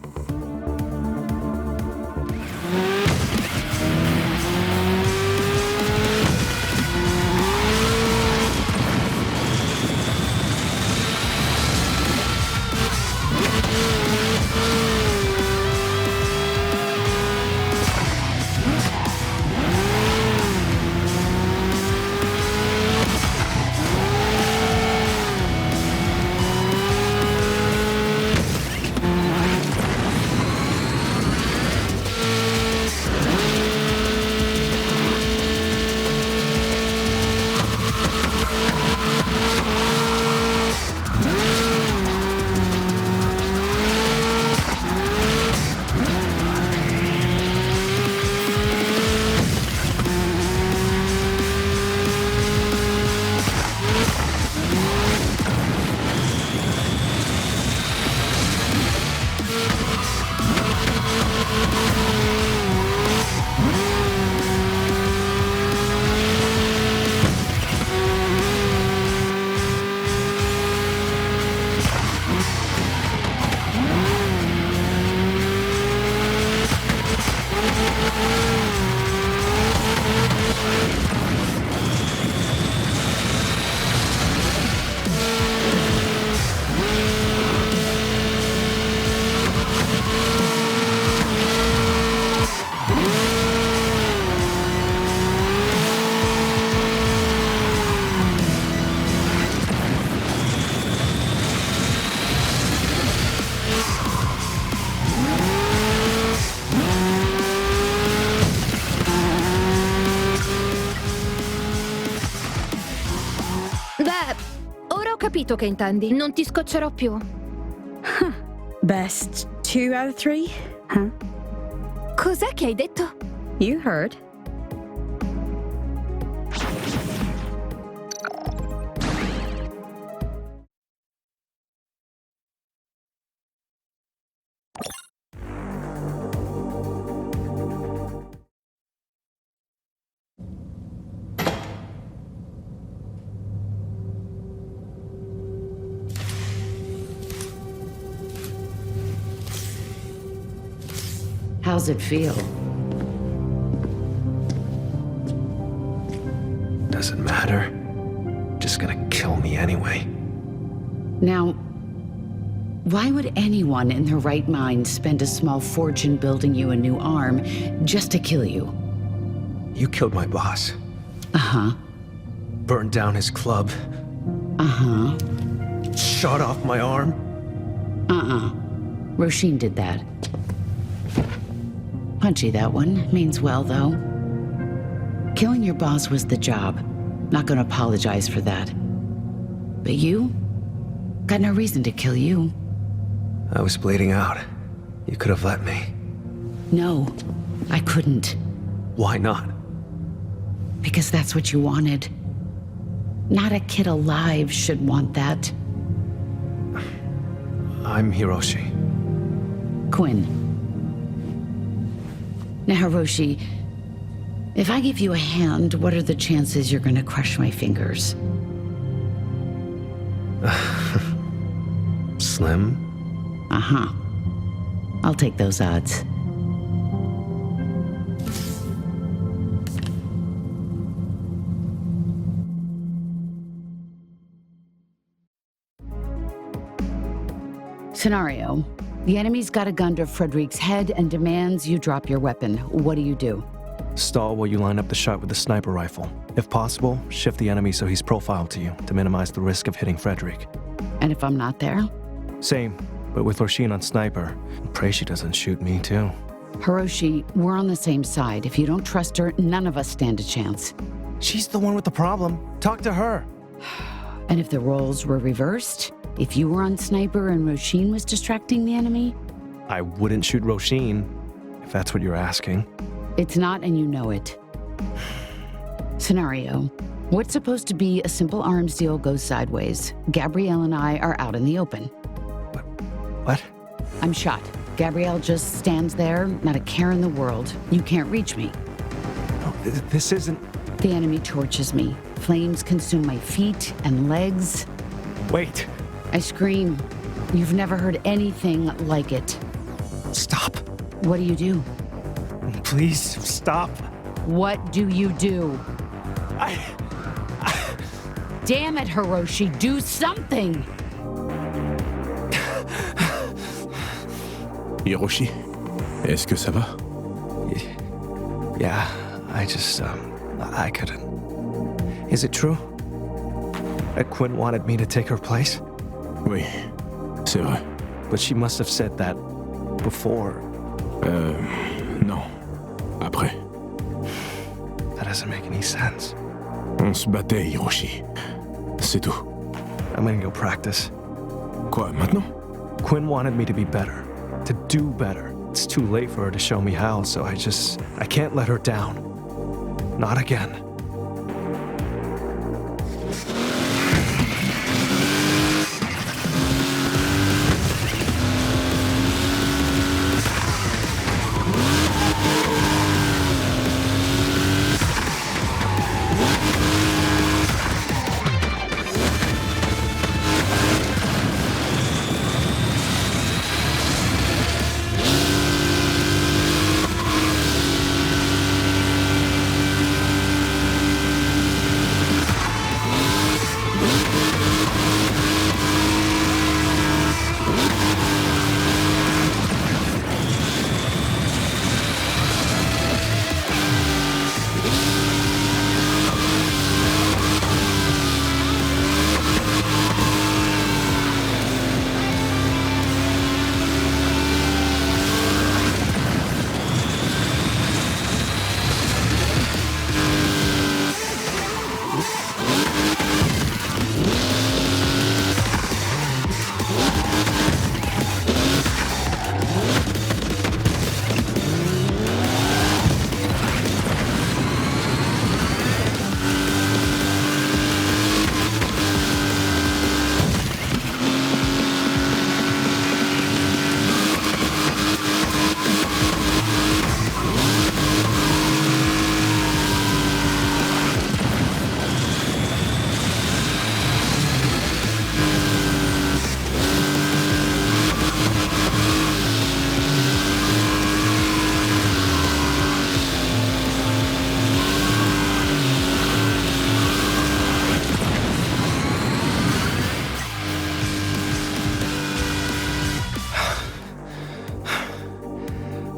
S6: capito che intendi. Non ti scoccerò più.
S2: Best 2 out of 3? Huh?
S6: Cos'è che hai detto?
S2: You heard.
S15: How's it feel?
S3: Doesn't matter. Just gonna kill me anyway.
S15: Now, why would anyone in their right mind spend a small fortune building you a new arm just to kill you?
S3: You killed my boss.
S15: Uh-huh.
S3: Burned down his club.
S15: Uh-huh.
S3: Shot off my arm.
S15: Uh-uh. Roshin did that. Punchy, that one. Means well, though. Killing your boss was the job. Not gonna apologize for that. But you? Got no reason to kill you.
S3: I was bleeding out. You could have let me.
S15: No, I couldn't.
S3: Why not?
S15: Because that's what you wanted. Not a kid alive should want that.
S3: I'm Hiroshi.
S15: Quinn. Now, Hiroshi, if I give you a hand, what are the chances you're gonna crush my fingers?
S3: Slim?
S15: Uh-huh. I'll take those odds. Scenario. The enemy's got a gun to Frederick's head and demands you drop your weapon. What do?
S3: Stall while you line up the shot with the sniper rifle. If possible, shift the enemy so he's profiled to you to minimize the risk of hitting Frederick.
S15: And if I'm not there?
S3: Same, but with Roshin on sniper. Pray she doesn't shoot me too.
S15: Hiroshi, we're on the same side. If you don't trust her, none of us stand a chance.
S3: She's the one with the problem. Talk to her.
S15: And if the roles were reversed? If you were on sniper and Roshin was distracting the enemy?
S3: I wouldn't shoot Roshin, if that's what you're asking.
S15: It's not, and you know it. Scenario. What's supposed to be a simple arms deal goes sideways. Gabrielle and I are out in the open.
S3: What?
S15: I'm shot. Gabrielle just stands there, not a care in the world. You can't reach me.
S3: No, this isn't...
S15: The enemy torches me. Flames consume my feet and legs.
S3: Wait.
S15: I scream. You've never heard anything like it.
S3: Stop.
S15: What do?
S3: Please, stop.
S15: What do you do? Damn it, Hiroshi, do something!
S1: Hiroshi, est-ce que ça va?
S3: Yeah, I couldn't. Is it true? That Quinn wanted me to take her place?
S1: Oui, c'est vrai.
S3: But she must have said that before.
S1: Non. Après.
S3: That doesn't make any sense.
S1: On se battait, Hiroshi. C'est tout.
S3: I'm gonna go practice.
S1: Quoi, maintenant?
S3: Quinn wanted me to be better. To do better. It's too late for her to show me how, so I can't let her down. Not again.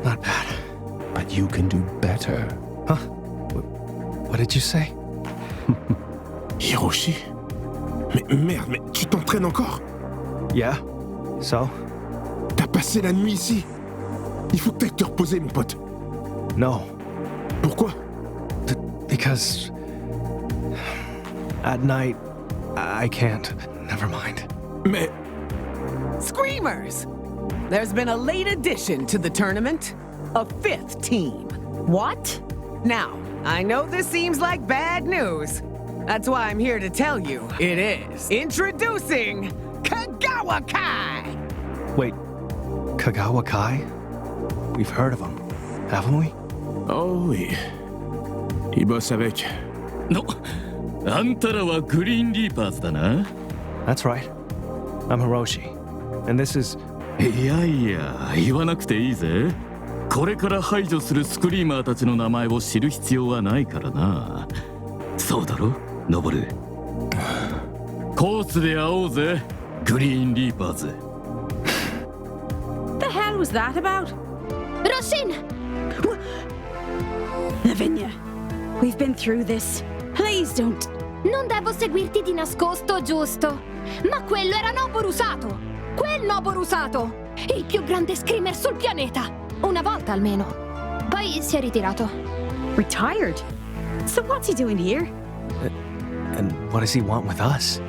S3: Not bad.
S12: But you can do better.
S3: Huh? What did you say?
S1: Hiroshi? Mais merde, mais tu t'entraînes encore?
S3: Yeah. So?
S1: T'as passé la nuit ici? Il faut que t'ailles te reposer, mon pote.
S3: No.
S1: Pourquoi?
S3: Because... At night, I can't. Never mind.
S1: Mais...
S10: Screamers! There's been a late addition to the tournament. A 5th team.
S2: What?
S10: Now, I know this seems like bad news. That's why I'm here to tell you it is. Introducing Kagawa Kai!
S3: Wait, Kagawa Kai? We've heard of him, haven't we?
S1: Oh oui. Il bosse avec...
S19: No. あんたらはグリーンリーパーズだな。
S3: That's right. I'm Hiroshi. And this is...
S19: いやいや、言わなくていいぜ。これから排除するスクリーマーたちの名前を知る必要はないからな。そうだろ、ノボル。コースで会おうぜ、グリーンリーパーズ。
S2: The hell was that about?
S6: Roshin!
S2: Lavinia, we've been through this. Please don't...
S6: Non devo seguirti di nascosto, giusto? Ma quello era Noboru Sato! Quel Noboru Sato! Il più grande screamer sul pianeta! Una volta almeno. Poi si è ritirato.
S2: Retired? So what's he doing here?
S3: And what does he want with us?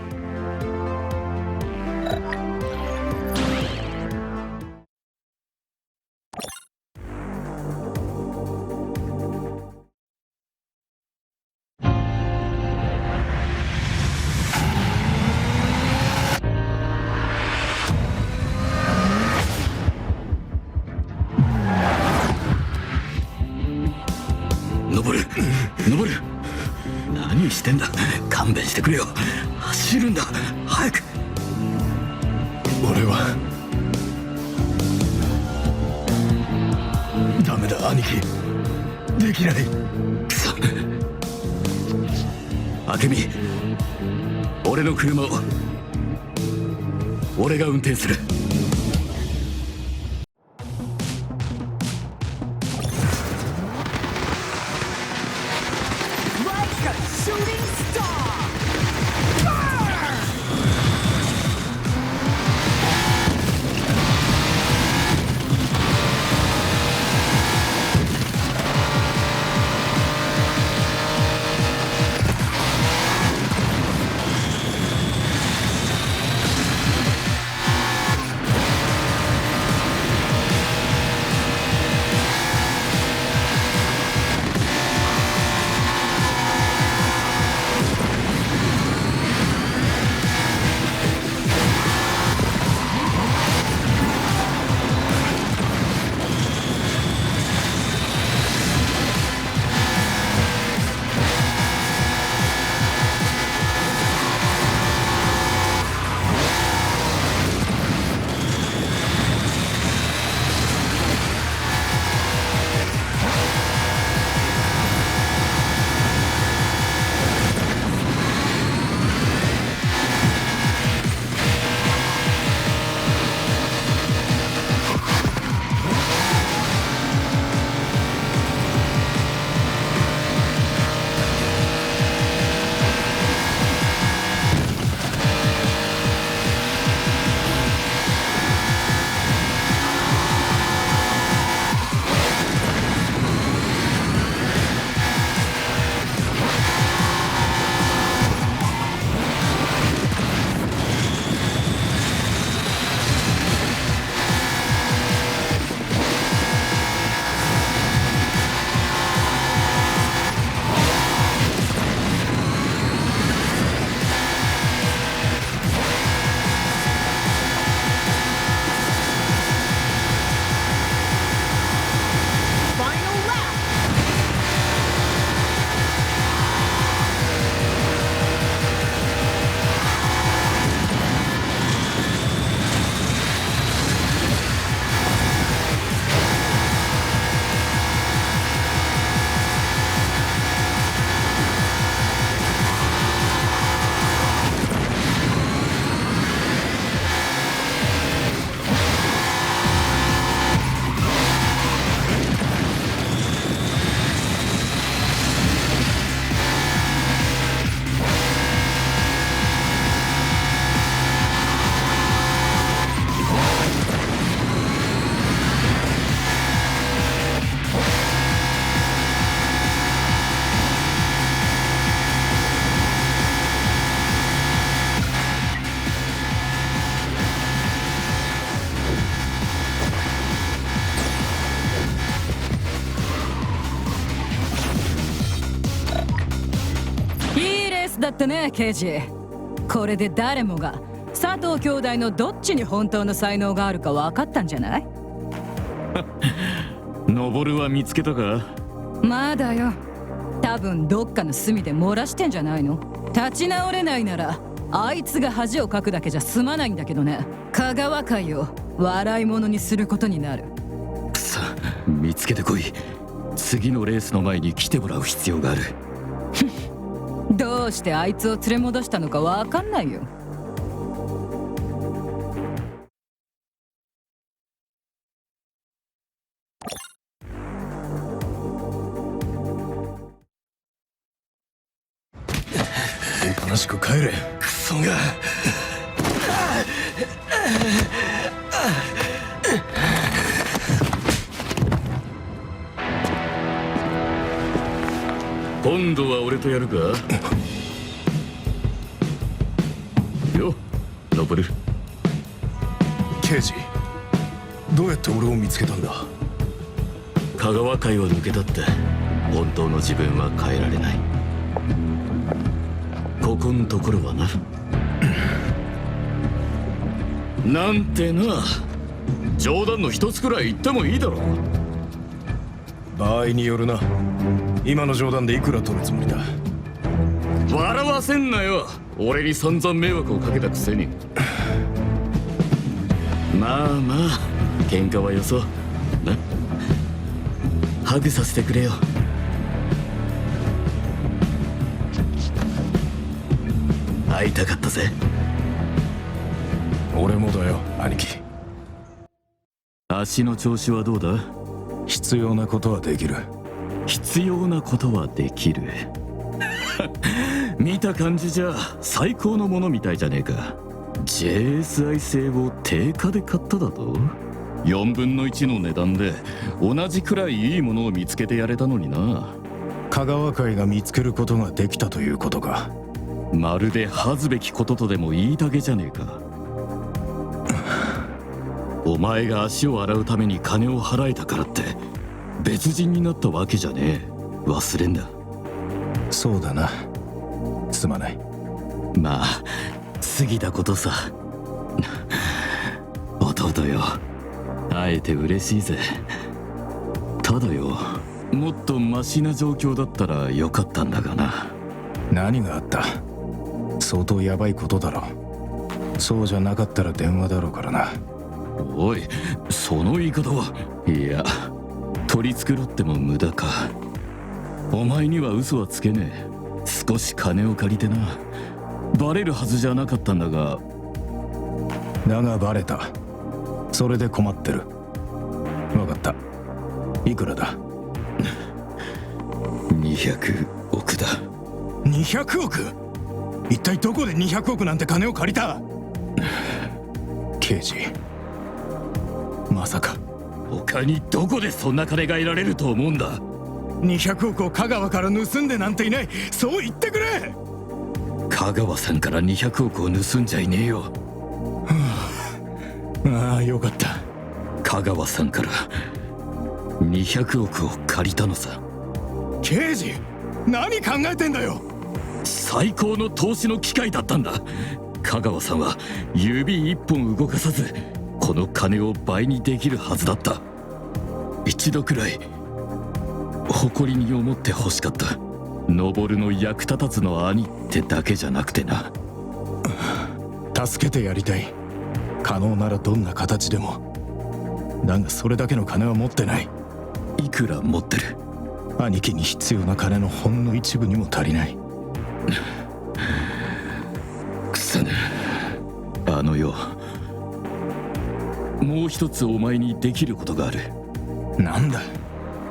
S19: Noboru! 何してんだ。勘弁してくれよ。走るんだ。早く。
S1: 俺は
S19: ダメだ、兄貴。できない。くそ。明美、俺の車を俺が運転する。
S20: だったね刑事。これで誰もが佐藤兄弟のどっちに本当の才能があるか分かったんじゃない？
S19: ノボルは見つけたか？
S20: まだよ。多分どっかの隅で漏らしてんじゃないの？立ち直れないならあいつが恥をかくだけじゃ済まないんだけどね。香川会を笑い物にすることになる。
S19: さあ見つけてこい。次のレースの前に来てもらう必要がある。
S20: どうしてあいつを連れ戻したのか分かんないよ。
S7: おとなしく帰れ。クソが。
S19: 今度は俺とやるか？よ、ノブル。
S7: 刑事、どうやって俺を見つけたんだ？
S19: 香川会を抜けたって本当の自分は変えられない。ここんところはな。なんてな、冗談の一つくらい言ってもいいだろう。
S7: 場合によるな。今の冗談でいくら取るつもりだ？
S19: 笑わせんなよ。俺に散々迷惑をかけたくせに。まあまあ喧嘩はよそうな。ハグさせてくれよ。会いたかったぜ。
S7: 俺もだよ兄貴。
S19: 足の調子はどうだ？
S7: 必要なことはできる。
S19: 必要なことはできる。見た感じじゃ最高のものみたいじゃねえか。 JSI 製を定価で買っただと。4分の1の値段で同じくらいいいものを見つけてやれたのにな。
S7: 香川会が見つけることができたということか。
S19: まるで恥ずべきこととでも言いたげじゃねえか。お前が足を洗うために金を払えたからって別人になったわけじゃねえ。忘れんだ。
S7: そうだな。すまない。
S19: まあ過ぎたことさ。弟よ、会えて嬉しいぜ。ただよ、もっとマシな状況だったらよかったんだがな。
S7: 何があった？相当ヤバいことだろ。そうじゃなかったら電話だろうからな。
S19: おい、その言い方は。いや、取り繕っても無駄か。お前には嘘はつけねえ。少し金を借りてな。バレるはずじゃなかったんだが。
S7: だがバレた。それで困ってる。分かった。いくらだ
S19: ？200億だ。
S7: 200億？一体どこで200億なんて金を借りた？刑事、まさか
S19: 他にどこでそんな金が得られると思うんだ。
S7: 200億を香川から盗んでなんていない。そう言ってくれ。
S19: 香川さんから200億を盗んじゃいねえよ。
S7: ああ、よかった。
S19: 香川さんから200億を借りたのさ。
S7: 刑事、何考えてんだよ。
S19: 最高の投資の機会だったんだ。香川さんは指一本動かさずこの金を倍にできるはずだった。一度くらい誇りに思って欲しかった。ノボルの役立たずの兄ってだけじゃなくてな。
S7: 助けてやりたい。可能ならどんな形でも。だがそれだけの金は持ってない。
S19: いくら持ってる？
S7: 兄貴に必要な金のほんの一部にも足りない。
S19: くさね。あのよ、もう一つお前にできることがある。
S7: なんだ？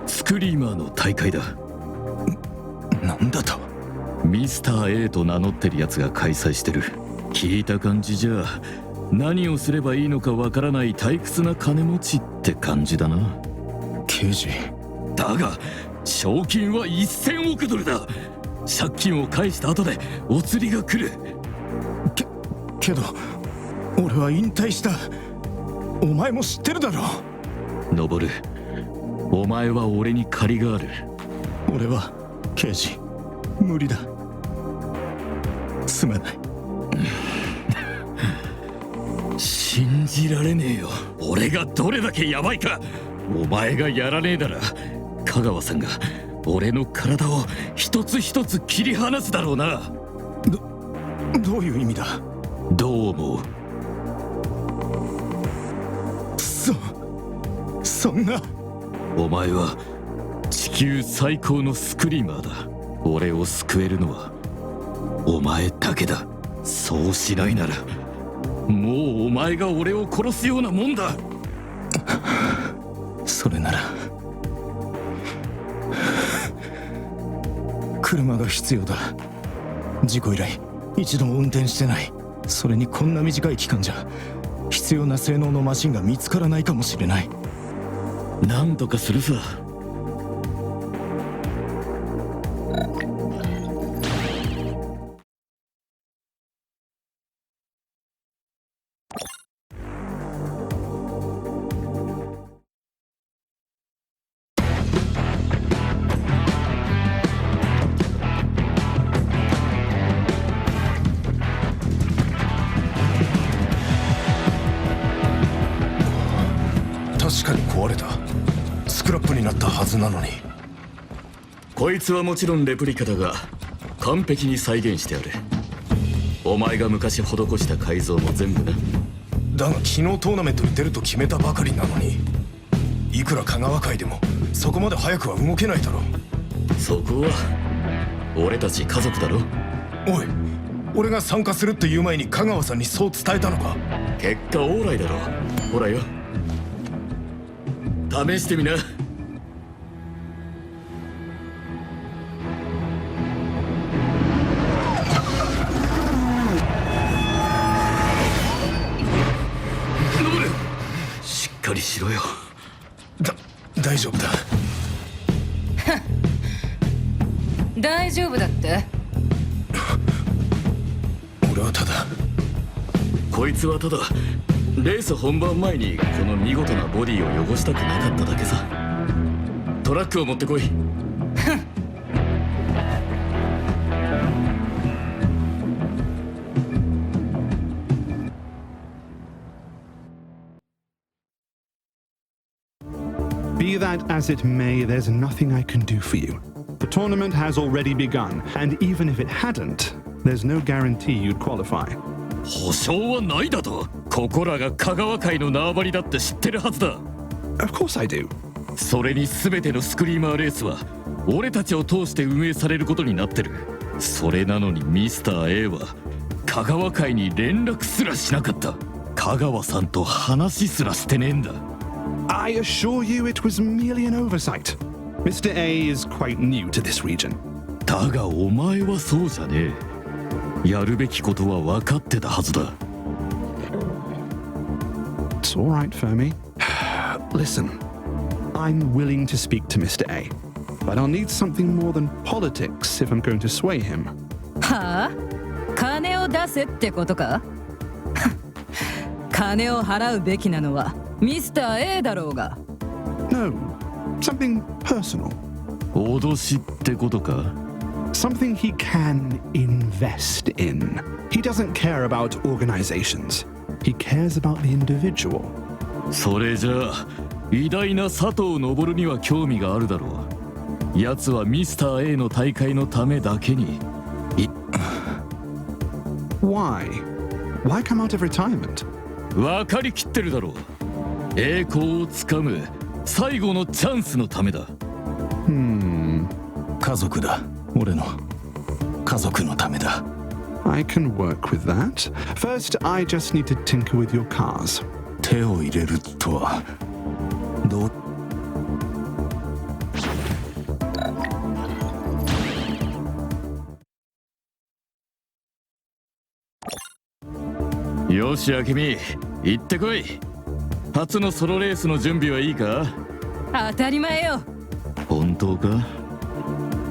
S19: スクリーマーの大会だ。
S7: なんだと？
S19: ミスター A と名乗ってるやつが開催してる。聞いた感じじゃ何をすればいいのかわからない退屈な金持ちって感じだな。
S7: 刑事。
S19: だが賞金は1000億ドルだ。借金を返した後でお釣りが来る。
S7: けど俺は引退した。お前も知ってるだろ。
S19: ノボル、お前は俺に借りがある。
S7: 俺は刑事無理だ。
S19: すまない。信じられねえよ。俺がどれだけヤバいか。お前がやらねえなら香川さんが俺の体を一つ一つ切り離すだろうな。
S3: どういう意味だ。
S19: どう思う。
S3: そんな。
S19: お前は地球最高のスクリーマーだ。俺を救えるのはお前だけだ。そうしないならもうお前が俺を殺すようなもんだ。
S3: それなら車が必要だ。事故以来一度も運転してない。それにこんな短い期間じゃ必要な性能のマシンが見つからないかもしれない。
S19: なんとかするさ。
S3: 確かに壊れた。スクラップになったはずなのに。
S19: こいつはもちろんレプリカだが完璧に再現してある。お前が昔施した改造も全部な。
S3: だが昨日トーナメントに出ると決めたばかりなのに、いくら香川会でもそこまで早くは動けないだろう。
S19: そこは俺たち家族だろ。
S3: おい、俺が参加するって言う前に香川さんにそう伝えたのか。
S19: 結果オーライだろ。ほらよ、試してみな。しっかりしろよ。
S3: 大丈夫だ。
S20: 大丈夫だって。
S3: 俺はただ。
S19: こいつはただレース本番前にこの見事なボディを汚したくなかっただけさ。トラックを持ってこい。
S5: Be that as it may, there's nothing I can do for you. The tournament has already begun, and even if it hadn't, there's no guarantee you'd qualify.
S19: 保証はないだと。ここらが香川会の縄張りだって知ってるはずだ。
S5: Of course I do.
S19: それに全てのスクリーマーレースは俺たちを通して運営されることになってる。それなのにミスター A は香川会に連絡すらしなかった。香川さんと話すらしてねえんだ。
S5: I assure you it was merely an oversight. Mr. A is quite new to this region.
S19: だがお前はそうじゃねえ。やるべきことは分かってたはずだ。
S5: It's all right, Fermi. Listen, I'm willing to speak to Mr. A, but I'll need something more than politics if I'm going to sway him.
S20: はあ？金を出せってことか？金を払うべきなのはミスター A だろうが。
S5: No, something personal.
S19: 脅しってことか？
S5: Something he can invest in. He doesn't care about organizations. He cares about the individual.
S19: それじゃあ偉大な佐藤昇には興味があるだろう。奴はミスター A の大会のためだけに。
S5: Why? Why come out of retirement?
S19: 分かりきってるだろう。栄光をつかむ最後のチャンスのためだ。
S3: 家族だ。俺の家族のためだ。
S5: I can work with that. First, I just need to tinker with your cars.
S3: 手を入れるとはどう？
S19: よし、あけみ、行ってこい。初のソロレースの準備はいいか？
S20: 当たり前よ。
S19: 本当か？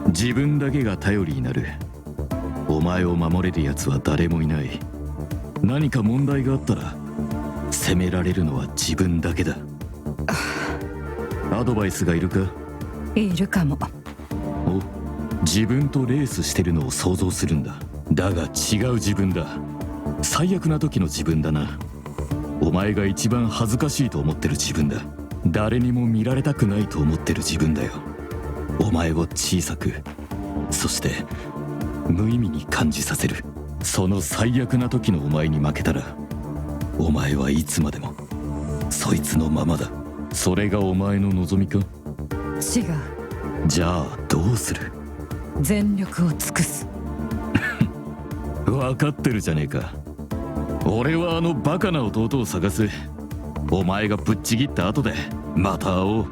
S19: 自分だけが頼りになる。お前を守れる奴は誰もいない。何か問題があったら責められるのは自分だけだ。アドバイスがいるか？
S20: いるかも。
S19: お、自分とレースしてるのを想像するんだ。だが違う自分だ。最悪な時の自分だな。お前が一番恥ずかしいと思ってる自分だ。誰にも見られたくないと思ってる自分だよ。お前を小さく、そして無意味に感じさせる。その最悪な時のお前に負けたら、お前はいつまでもそいつのままだ。それがお前の望みか？
S20: 違う。
S19: じゃあどうする？
S20: 全力を尽くす。
S19: 分かってるじゃねえか。俺はあのバカな弟を探す。お前がぶっちぎった後でまた会おう。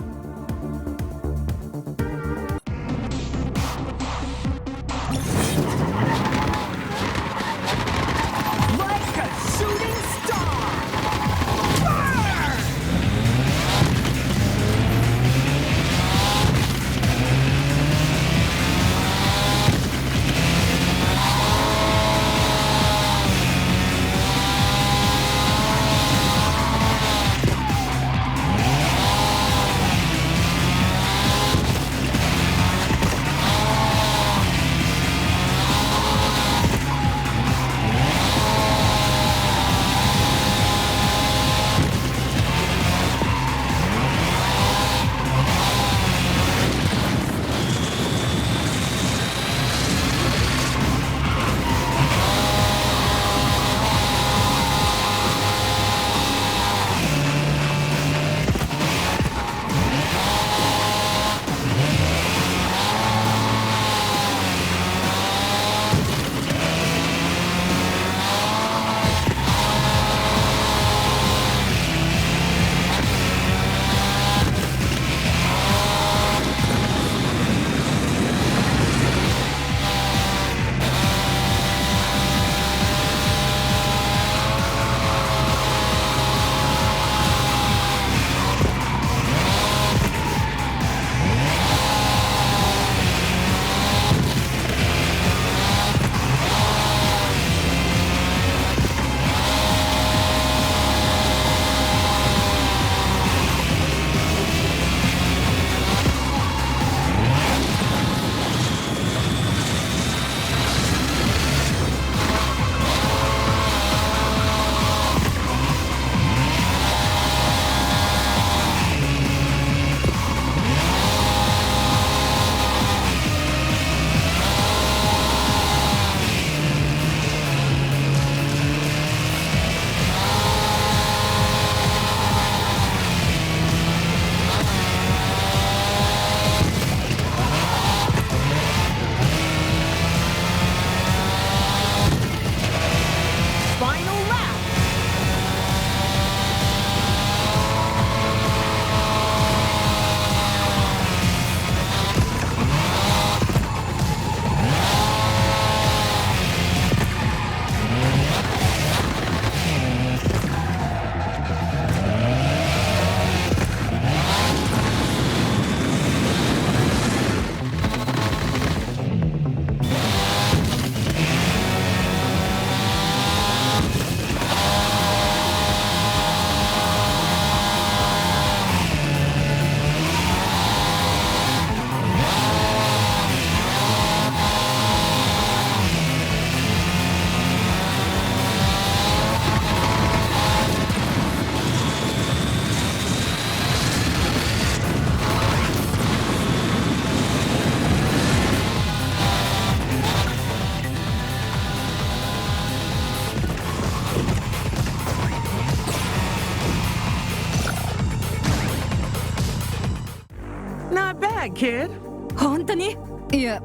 S20: kid? 本当に？いや、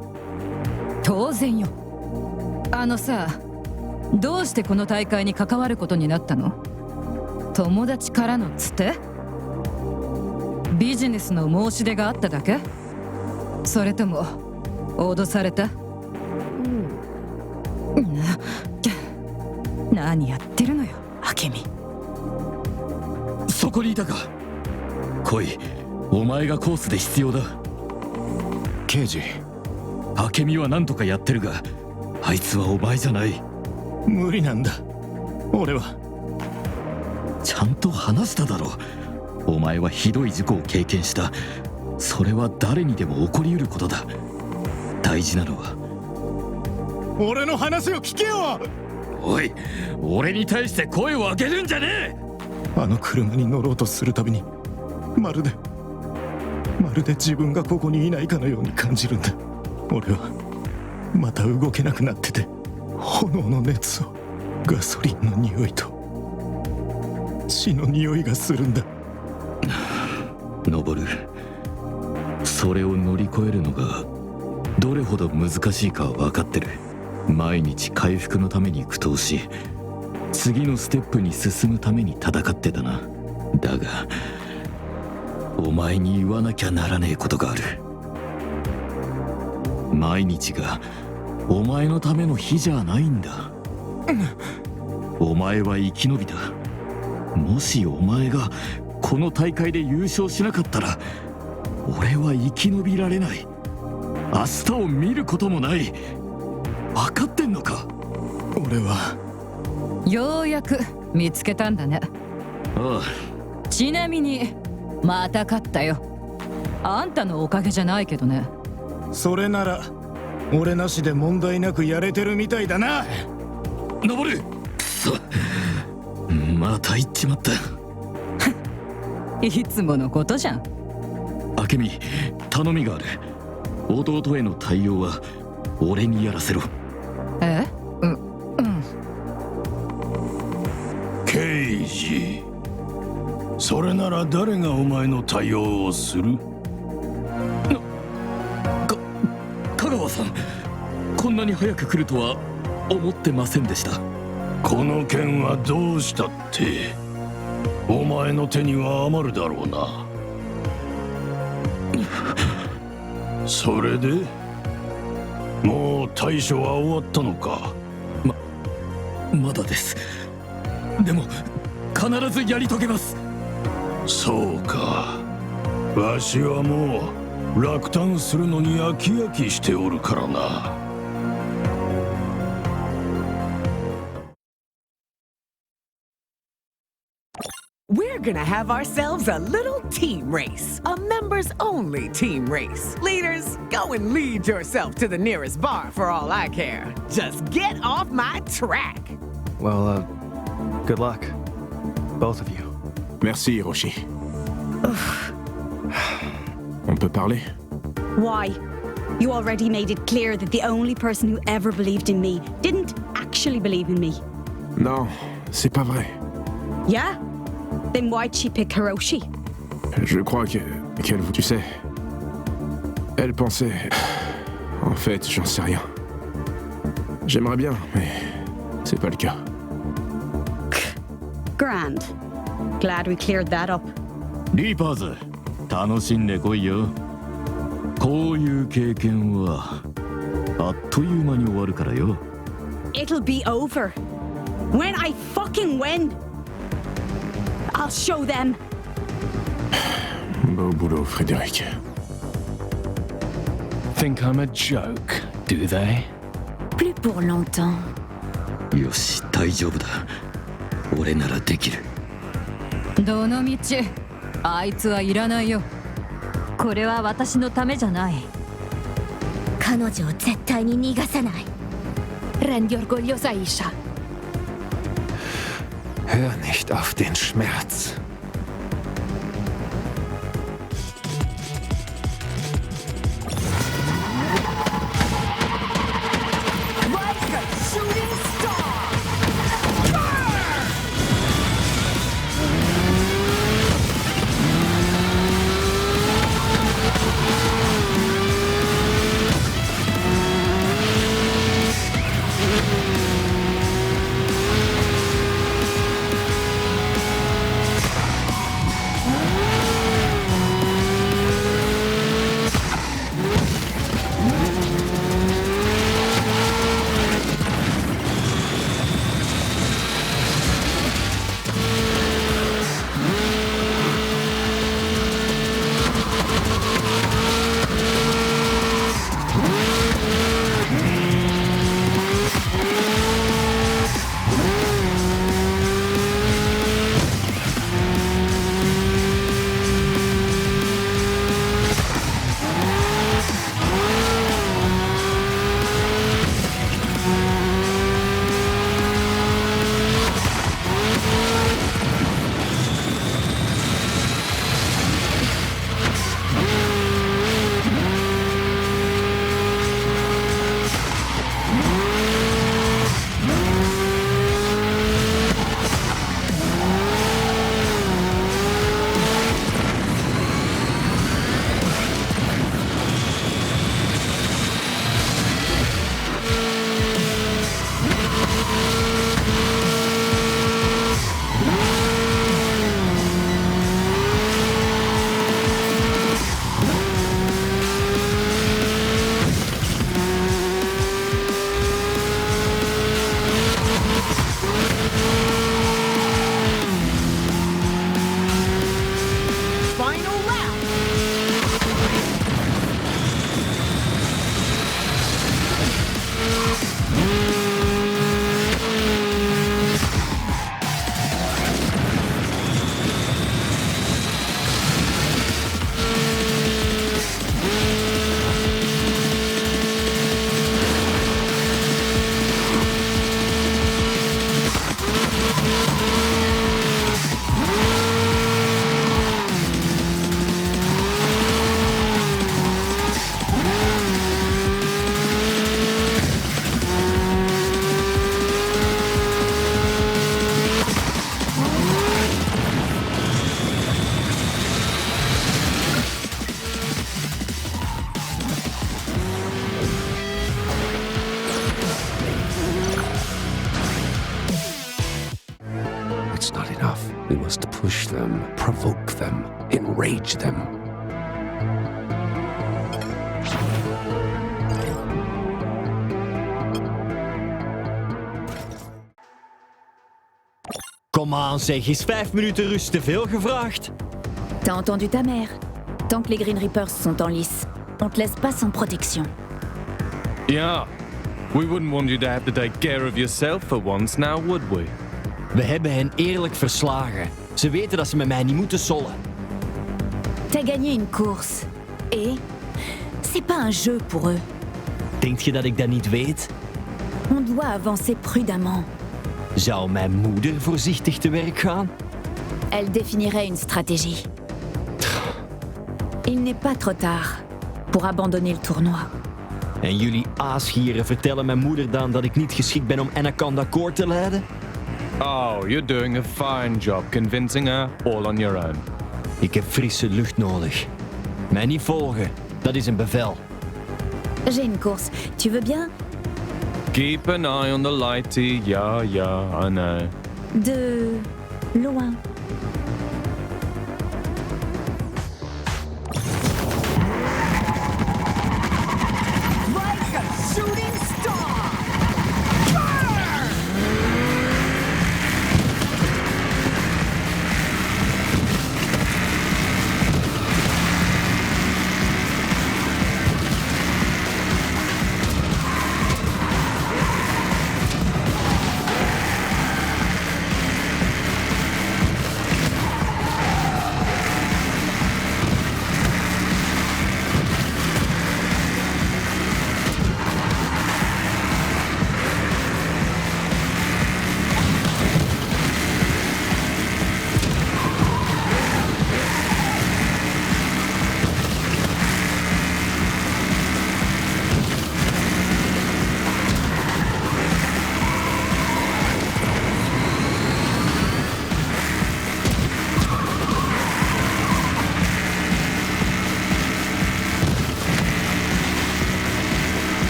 S20: 当然よ。あのさ、どうしてこの大会に関わることになったの？友達からのつて？ビジネスの申し出があっただけ？それとも脅された？何やってるのよ、明美。
S19: そこにいたか。来い、お前がコースで必要だ。
S3: 刑事、
S19: 明美は何とかやってるが、あいつはお前じゃない。
S7: 無理なんだ、俺は。
S19: ちゃんと話しただろう。お前はひどい事故を経験した。それは誰にでも起こりうることだ。大事なのは俺の話を聞けよ。おい、俺に対して声を上げるんじゃねえ。
S3: あの車に乗ろうとするたびにまるで自分がここにいないかのように感じるんだ。俺はまた動けなくなってて、炎の熱を、ガソリンの匂いと血の匂いがするんだ。
S19: ノボル、それを乗り越えるのがどれほど難しいかは分かってる。毎日回復のために苦闘し、次のステップに進むために戦ってたな。だがお前に言わなきゃならねえことがある。毎日がお前のための日じゃないんだ。お前は生き延びた。もしお前がこの大会で優勝しなかったら、俺は生き延びられない。明日を見ることもない。分かってんのか。
S3: 俺は
S20: ようやく見つけたんだね。
S19: あ
S20: あ。ちなみにまた勝ったよ。あんたのおかげじゃないけどね。
S3: それなら俺なしで問題なくやれてるみたいだな。
S19: 登る。くそ、また言っちまった。
S20: いつものことじゃん。
S19: 明美、頼みがある。弟への対応は俺にやらせろ。
S20: え？
S21: 刑事、それなら誰がお前の対応をする？
S19: 香川さん、こんなに早く来るとは思ってませんでした。
S21: この件はどうしたって、お前の手には余るだろうな。それでもう対処は終わったのか？
S19: まだです。でも必ずやり遂げます。
S21: そうか。わしはもう落胆するのに飽き飽きしておるからな。
S10: We're gonna have ourselves a little team race, a members-only team race. Leaders, go and lead yourself to the nearest bar for all I care. Just get off my track.
S3: Well, good luck, both of you.
S1: Merci, Hiroshi. On peut parler?
S2: Why? You already made it clear that the only person who ever believed in me didn't actually believe in me.
S1: Non, c'est pas vrai.
S2: Yeah? Then why'd she pick Hiroshi?
S1: Je crois qu'elle... Tu sais... Elle pensait... En fait, j'en sais rien. J'aimerais bien, mais... C'est pas le cas.
S2: Grand. Glad we cleared that up.
S19: リーパーズ、楽しんでこいよ。こういう経験はあっという間に終わるからよ。
S2: It'll be over. When I fucking win! I'll show them.
S1: Beau boulot, Frédéric.
S16: Think I'm a joke, do they?
S13: Plus pour longtemps.
S19: よし、大丈夫だ。俺ならできる。
S20: どのみち、あいつはいらないよ。
S14: これは私のためじゃない。
S6: 彼女を絶対に逃がさない。Rendi orgogliosa Isha.
S9: Hör nicht auf den Schmerz.
S12: We must push them, provoke them, enrage them.
S17: Kom aan zeg, is 5 minuten rust te veel gevraagd?
S4: T'as entendu ta mère? Tant que les Green Reapers sont en lice, on te laisse pas sans protection.
S16: Yeah. We wouldn't want you to have to take care of yourself for once now, would we?
S17: We hebben hen eerlijk verslagen. Ze weten dat ze met mij niet moeten sollen.
S4: T'as gagné une course. Et c'est pas un jeu pour eux.
S17: Denkt je dat ik dat niet weet?
S4: On doit avancer prudemment.
S17: Zou mijn moeder voorzichtig te werk gaan?
S4: Elle définirait une stratégie. Il n'est pas trop tard pour abandonner le tournoi.
S17: En jullie aasgieren vertellen mijn moeder dan dat ik niet geschikt ben om Anaconda Core te leiden?
S16: Oh, you're doing a fine job convincing her all on your own.
S17: Ik heb frisse lucht nodig. Mij niet volgen, dat is een bevel.
S4: J'ai une course. Tu veux bien?
S16: Keep an eye on the lighty. Yeah, I know.
S4: De loin.
S10: Like a shooting star!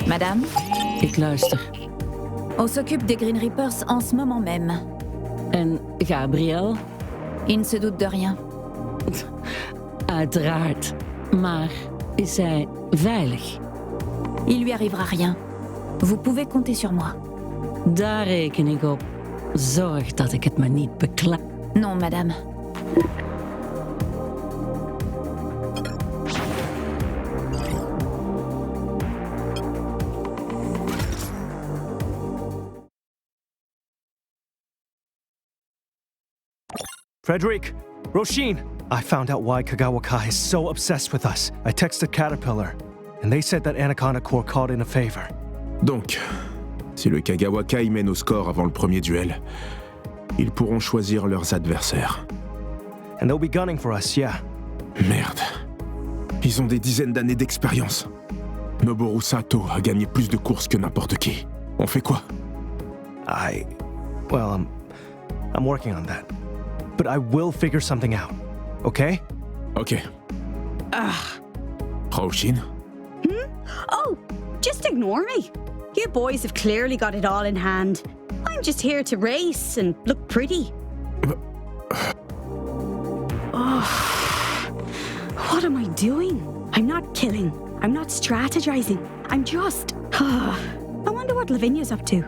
S4: Madame?
S18: Ik luister.
S4: On s'occupe des Green Reapers en ce moment même.
S18: En Gabriel?
S4: Il ne se doute de rien.
S18: Uiteraard. Maar is hij veilig?
S4: Il lui arrivera rien. Vous pouvez compter sur moi.
S18: Daar reken ik op. Zorg dat ik het me niet bekla...
S4: Non, madame.
S3: Frederick! Roshin! I found out why Kagawa is so obsessed with us. I texted Caterpillar, and they said that Anaconda Corps called in a favor.
S1: Donc, si le Kagawa mène au score avant le premier duel, ils pourront choisir leurs adversaires.
S3: And they'll be gunning for us, yeah.
S1: Merde. Ils ont des dizaines d'années d'expérience. Noboru Sato a gagné plus de courses que n'importe qui. On fait quoi?
S3: Well, I'm working on that. But I will figure something out, okay?
S1: Okay. Roshin?
S2: Oh, just ignore me. You boys have clearly got it all in hand. I'm just here to race and look pretty. What am I doing? I'm not killing. I'm not strategizing. I'm just... I wonder what Lavinia's up to.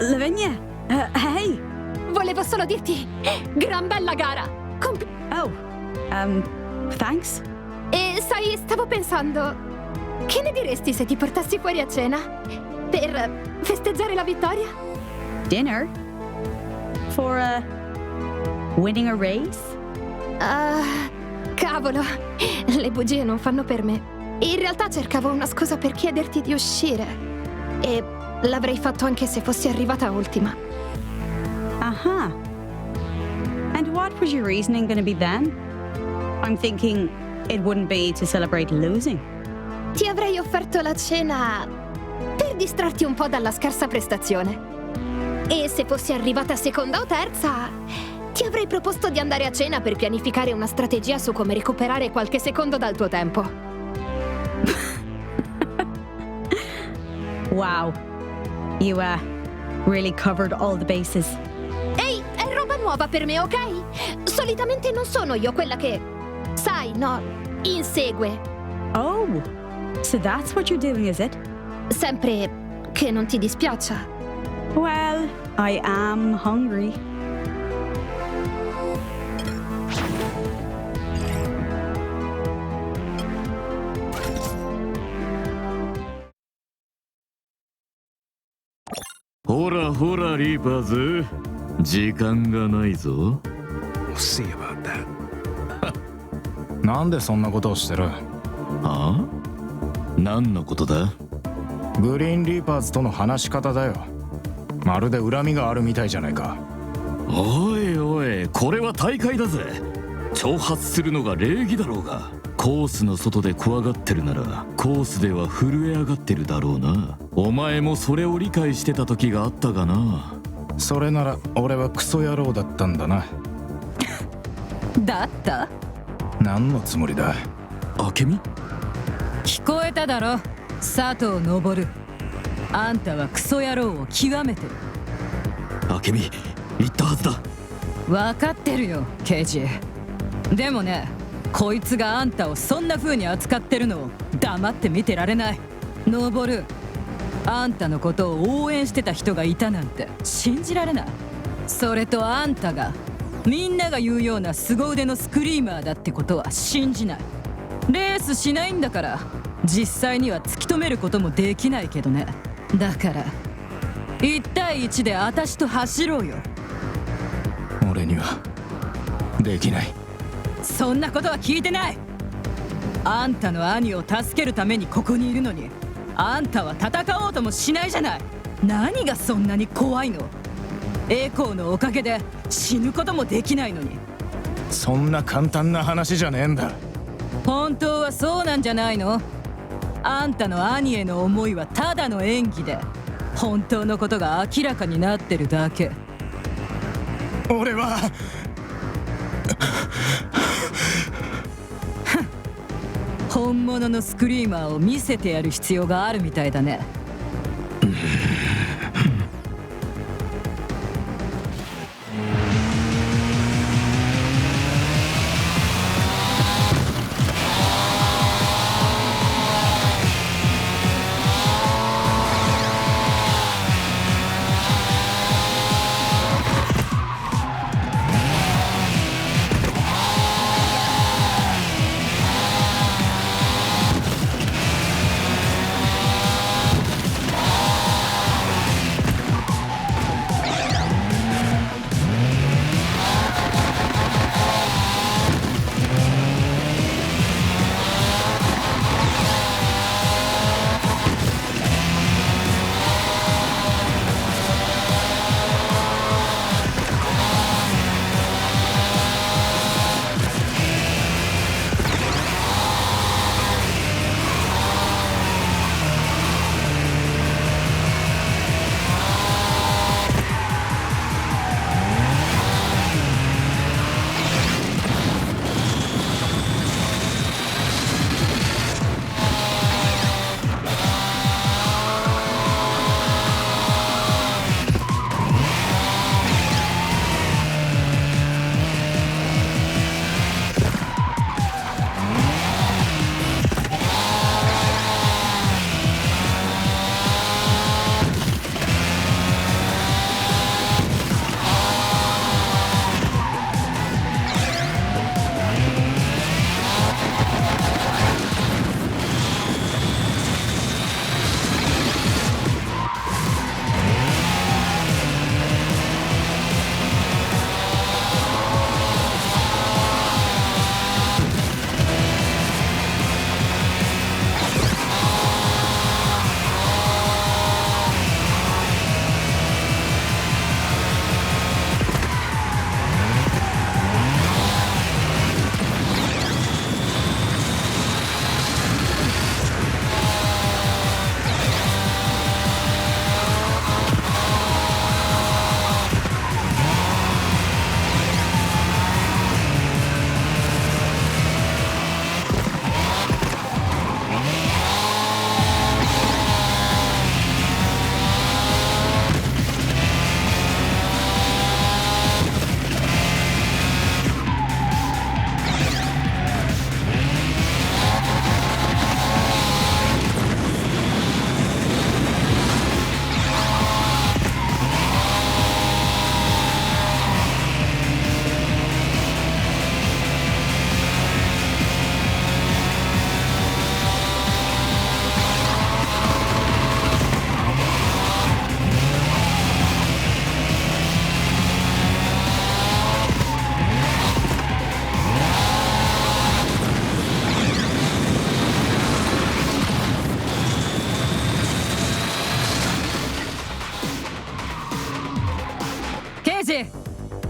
S2: Lavinia, hey!
S6: Volevo solo dirti, gran bella gara!
S2: Thanks.
S6: E sai, stavo pensando, che ne diresti se ti portassi fuori a cena? Per festeggiare la vittoria?
S2: Dinner? For winning a race?
S6: Cavolo, le bugie non fanno per me. In realtà cercavo una scusa per chiederti di uscire. E l'avrei fatto anche se fossi arrivata ultima.
S2: Uh-huh. And what was your reasoning going to be then? I'm thinking it wouldn't be to celebrate losing.
S6: Ti avrei offerto la cena per distrarti un po' dalla scarsa prestazione. E se fossi arrivata seconda o terza, ti avrei proposto di andare a cena per pianificare una strategia su come recuperare qualche secondo dal tuo tempo.
S2: Wow. You, really covered all the bases.
S6: Ehi, è roba nuova per me, ok? Solitamente non sono io quella che, sai, no, insegue.
S2: Oh, so that's what you're doing, is it?
S6: Sempre che non ti dispiaccia.
S2: Well, I am hungry.
S19: Hora, hora, Reapers. 時間がないぞ。
S3: We'll see about that. なんでそんなことをしてる？
S19: はあ？何のことだ？
S3: グリーンリーパーズとの話し方だよ。まるで恨みがあるみたいじゃないか。
S19: おいおい、これは大会だぜ。挑発するのが礼儀だろうが。コースの外で怖がってるならコースでは震え上がってるだろうな。お前もそれを理解してた時があったがな。
S3: それなら俺はクソ野郎だったんだな。
S20: だった？
S3: 何のつもりだ？
S19: 明美？
S20: 聞こえただろ、佐藤昇。あんたはクソ野郎を極めてる。
S19: 明美、言ったはずだ。
S20: 分かってるよ、刑事。でもね、こいつがあんたをそんな風に扱ってるのを黙って見てられない。昇、あんたのことを応援してた人がいたなんて信じられない。それとあんたがみんなが言うような凄腕のスクリーマーだってことは信じない。レースしないんだから実際には突き止めることもできないけどね。だから1対1で私と走ろうよ。
S3: 俺にはできない。
S20: そんなことは聞いてない。あんたの兄を助けるためにここにいるのにあんたは戦おうともしないじゃない。何がそんなに怖いの？栄光のおかげで死ぬこともできないのに。
S3: そんな簡単な話じゃねえんだ。
S20: 本当はそうなんじゃないの？あんたの兄への思いはただの演技で本当のことが明らかになってるだけ。
S3: 俺は
S20: 本物のスクリーマーを見せてやる必要があるみたいだね。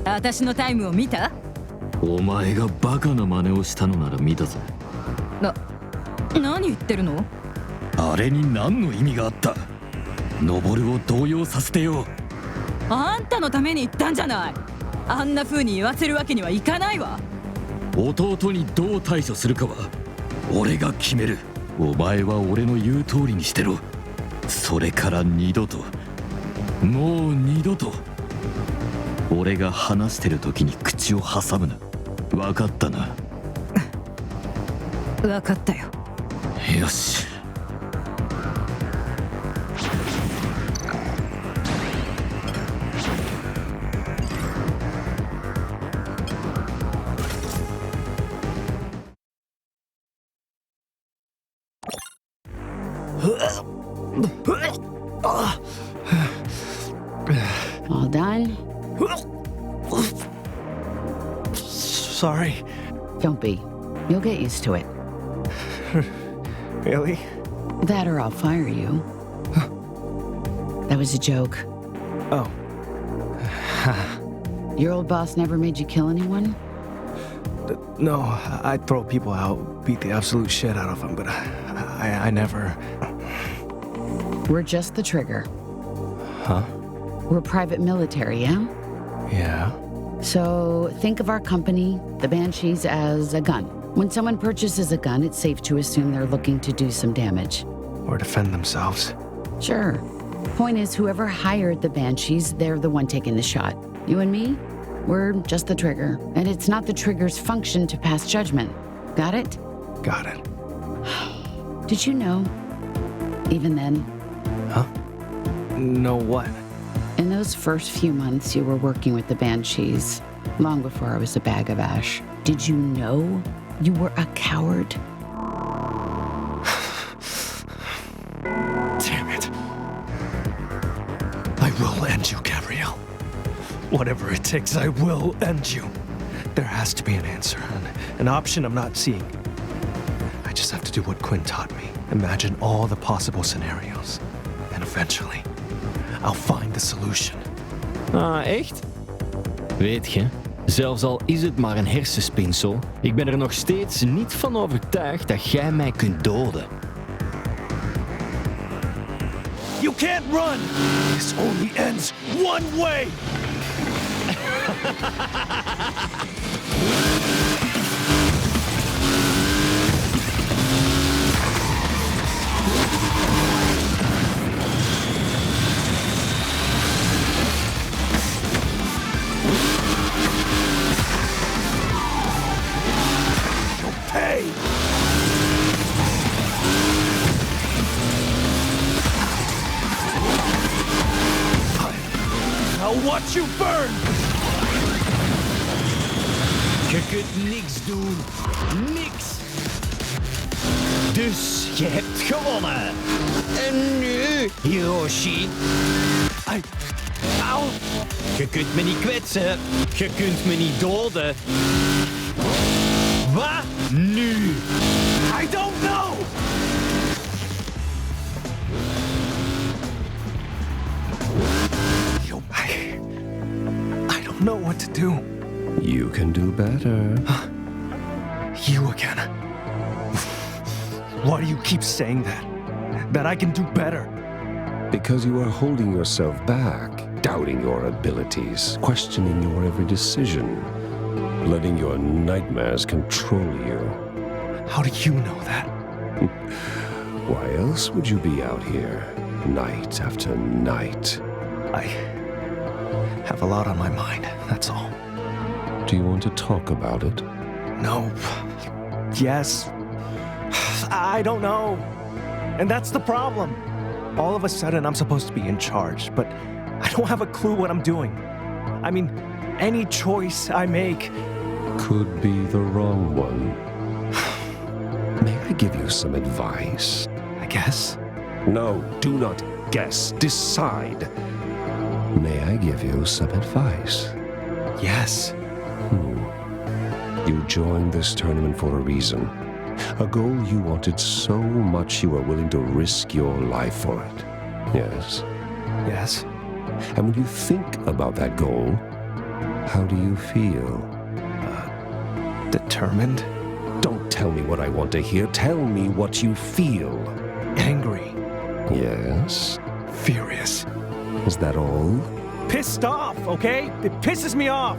S20: 私のタイムを見た？
S19: お前がバカな真似をしたのなら見たぜ。
S20: 何言ってるの？
S19: あれに何の意味があった？ノボルを動揺させてよ。
S20: あんたのために言ったんじゃない。あんな風に言わせるわけにはいかないわ。
S19: 弟にどう対処するかは俺が決める。お前は俺の言う通りにしてろ。それから二度と、もう二度と俺が話してる時に口を挟むな。分かったな？
S20: 分かったよ。
S19: よし。
S15: All done?
S3: Sorry.
S15: Don't be. You'll get used to it.
S3: Really?
S15: That or I'll fire you. That was a joke.
S3: Oh.
S15: Your old boss never made you kill anyone?
S3: No, I'd throw people out, beat the absolute shit out of them, but I never...
S15: We're just the trigger.
S3: Huh?
S15: We're private military, yeah?
S3: Yeah.
S15: So think of our company, the Banshees, as a gun. When someone purchases a gun, it's safe to assume they're looking to do some damage.
S3: Or defend themselves.
S15: Sure. Point is, whoever hired the Banshees, they're the one taking the shot. You and me? We're just the trigger. And it's not the trigger's function to pass judgment. Got it?
S3: Got it.
S15: Did you know? Even then.
S3: Huh? Know what?
S15: In those first few months you were working with the Banshees, long before I was a bag of ash, did you know you were a coward?
S3: Damn it. I will end you, Gabrielle. Whatever it takes, I will end you. There has to be an answer, an option I'm not seeing. I just have to do what Quinn taught me. Imagine all the possible scenarios. And eventually, I'll find the solution.
S17: Ah, echt? Weet je, zelfs al is het maar een hersenspinsel, ik ben er nog steeds niet van overtuigd dat jij mij kunt doden.
S3: You can't run! This only ends one way! Hey! I'll watch you burn!
S17: Je kunt niks doen. Niks. Dus je hebt gewonnen. En nu, Hiroshi? Au! Je kunt me niet kwetsen. Je kunt me niet doden. Wat nu?
S3: I don't know! I don't know what to do.
S12: You can do better.
S3: You again. Why do you keep saying that? That I can do better?
S12: Because you are holding yourself back, doubting your abilities, questioning your every decision, letting your nightmares control you.
S3: How do you know that?
S12: Why else would you be out here, night after night?
S3: I have a lot on my mind, that's all.
S12: Do you want to talk about it?
S3: No. Yes. I don't know. And that's the problem. All of a sudden, I'm supposed to be in charge, but I don't have a clue what I'm doing. I mean, any choice I make
S12: could be the wrong one. May I give you some advice?
S3: I guess.
S12: No, do not guess. Decide. May I give you some advice?
S3: Yes.
S12: You joined this tournament for a reason. A goal you wanted so much you were willing to risk your life for it. Yes?
S3: Yes.
S12: And when you think about that goal, How do you feel?
S3: Determined?
S12: Don't tell me what I want to hear. Tell me what you feel.
S3: Angry.
S12: Yes?
S3: Furious.
S12: Is that all?
S3: Pissed off, okay? It pisses me off.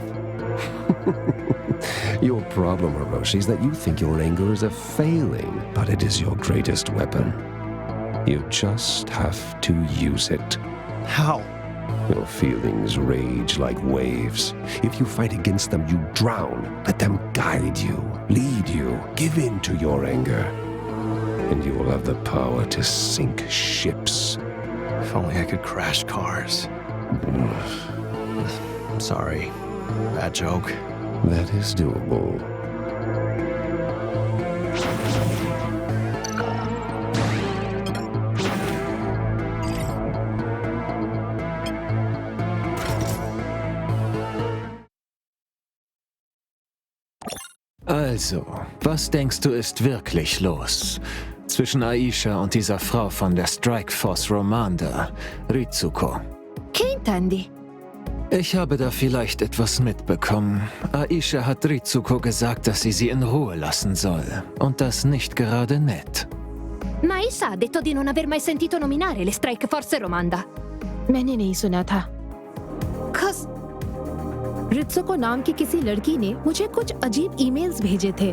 S12: Your problem, Hiroshi, is that you think your anger is a failing, but it is your greatest weapon. You just have to use it.
S3: How?
S12: Your feelings rage like waves. If you fight against them, you drown. Let them guide you, lead you. Give in to your anger, and you will have the power to sink ships.
S3: If only I could crash cars. I'm sorry. Bad joke.
S12: That is doable.
S9: Also, was denkst du ist wirklich los? Zwischen Aisha und dieser Frau von der Strikeforce Romanda, Ritsuko.
S6: Che intendi?
S9: Ich habe da vielleicht etwas mitbekommen. Aisha hat Ritsuko gesagt, dass sie in Ruhe lassen soll. Und das nicht gerade nett.
S6: Ma Aisha ha detto di non aver mai sentito nominare le Strike Force Romanda.
S8: मैंने नहीं सुना था।
S6: Cos...
S8: रित्सुको नाम की किसी लड़की ने मुझे कुछ अजीब ईमेल्स भेजे थे।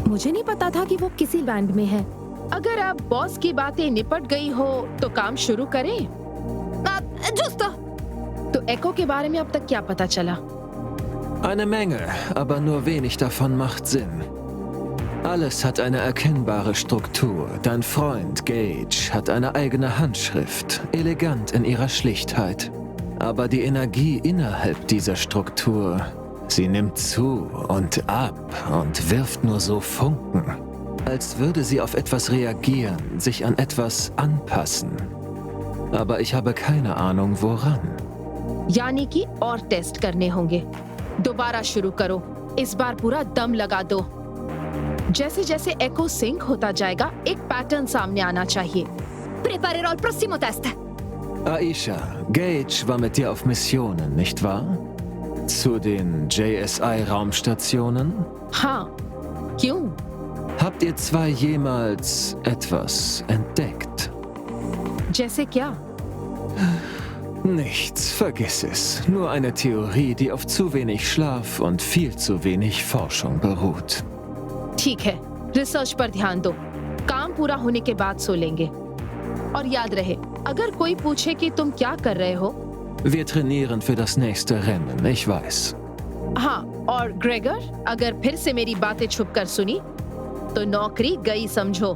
S8: मुझे नहीं पता था कि वो किसी बैंड में है। अगर आप बॉस की बातें निपट गई हो तो काम शुरू करें।
S6: Giusto!
S8: तो एको के बारे में अब तक क्या पता चला?
S9: Eine Menge, aber nur wenig davon macht Sinn. Alles hat eine erkennbare Struktur. Dein Freund Gage hat eine eigene Handschrift, elegant in ihrer Schlichtheit. Aber die Energie innerhalb dieser Struktur, sie nimmt zu und ab und wirft nur so Funken. Als würde sie auf etwas reagieren, sich an etwas anpassen. Aber ich habe keine Ahnung, woran.
S8: यानी कि और test करने होंगे। दोबारा शुरू करो। इस बार पूरा दम लगा दो। जैसे जैसे एको सिंक होता जाएगा, एक पैटर्न सामने आना चाहिए।
S6: Preparerò il prossimo test.
S9: Aisha, Gage war mit dir auf Missionen, nicht wahr? Zu den JSI-Raumstationen?
S8: हाँ, क्यों?
S9: Habt ihr zwei jemals etwas entdeckt?
S8: जैसे क्या?
S9: Nichts, vergiss es. Nur eine Theorie, die auf zu wenig Schlaf und viel zu wenig Forschung beruht.
S8: ठीक है, research पर ध्यान दो। काम पूरा होने के बाद सो लेंगे। और याद रहे, अगर कोई पूछे कि तुम क्या कर रहे हो?
S9: Wir trainieren für das nächste Rennen, ich weiß.
S8: हाँ, और ग्रेगर, अगर फिर से मेरी बातें छुप कर सुनी, तो नौकरी गई समझो।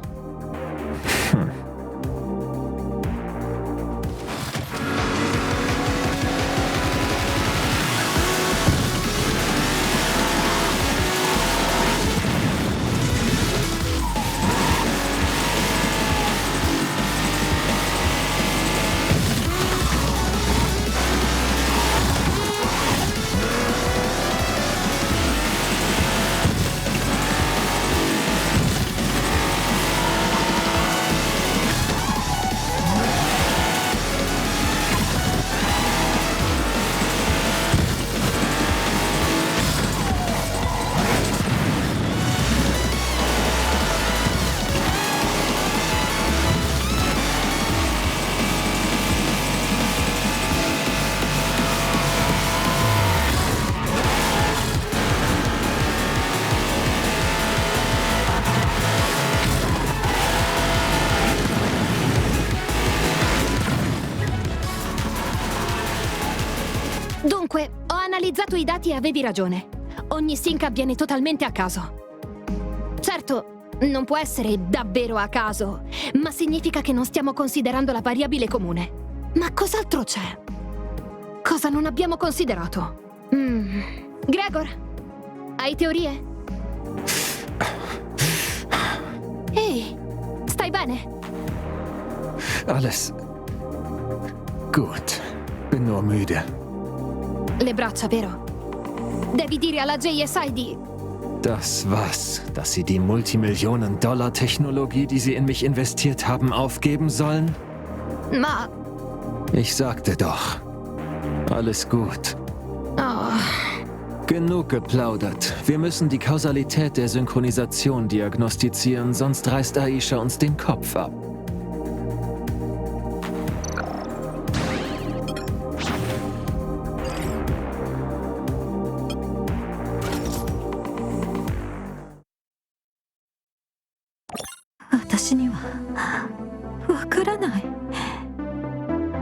S6: Dunque, ho analizzato i dati e avevi ragione. Ogni sync avviene totalmente a caso. Certo, non può essere davvero a caso, ma significa che non stiamo considerando la variabile comune. Ma cos'altro c'è? Cosa non abbiamo considerato? Gregor, hai teorie? Ehi, stai bene?
S9: Alles gut. Bin nur müde.
S6: Le braccia, vero? Devi dire alla JSI di...
S9: Das was? Dass sie die Multimillionen-Dollar-Technologie, die sie in mich investiert haben, aufgeben sollen?
S6: Ma...
S9: Ich sagte doch. Alles gut.
S6: Oh,
S9: Genug geplaudert. Wir müssen die Kausalität der Synchronisation diagnostizieren, sonst reißt Aisha uns den Kopf ab.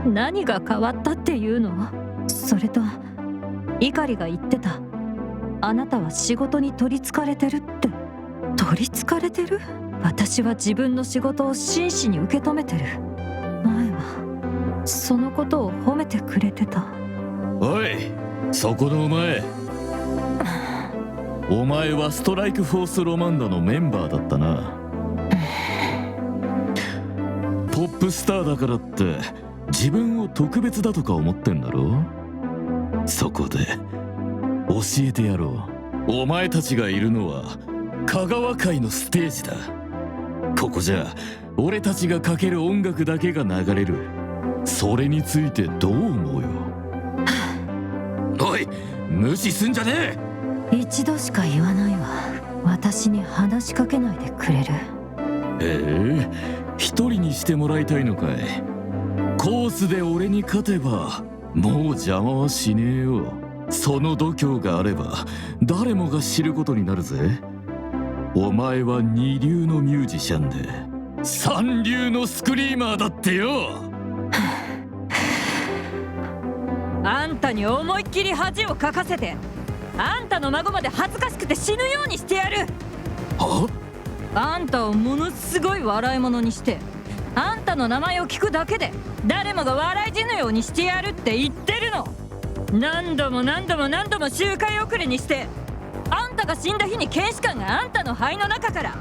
S14: 何が変わったっていうの？それと碇が言ってた、あなたは仕事に取りつかれてるって。取りつかれてる？私は自分の仕事を真摯に受け止めてる。前はそのことを褒めてくれてた。
S19: おい、そこのお前。お前はストライクフォースロマンダのメンバーだったな。ポップスターだからって自分を特別だとか思ってんだろ？そこで教えてやろう。お前たちがいるのは香川会のステージだ。ここじゃ俺たちがかける音楽だけが流れる。それについてどう思うよ？おい、無視すんじゃね
S14: え。一度しか言わないわ。私に話しかけないでくれる？
S19: 一人にしてもらいたいのかい？コースで俺に勝てばもう邪魔はしねえよ。その度胸があれば誰もが知ることになるぜ。お前は二流のミュージシャンで三流のスクリーマーだってよ。
S20: あんたに思いっきり恥をかかせて、あんたの孫まで恥ずかしくて死ぬようにしてやる。あんたをものすごい笑い物にして、あんたの名前を聞くだけで誰もが笑い死ぬようにしてやるって言ってるの。何度も何度も何度も周回遅れにして、あんたが死んだ日に検視官があんたの肺の中から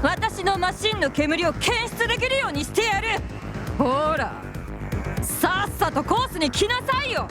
S20: 私のマシンの煙を検出できるようにしてやる。ほら、さっさとコースに来なさいよ。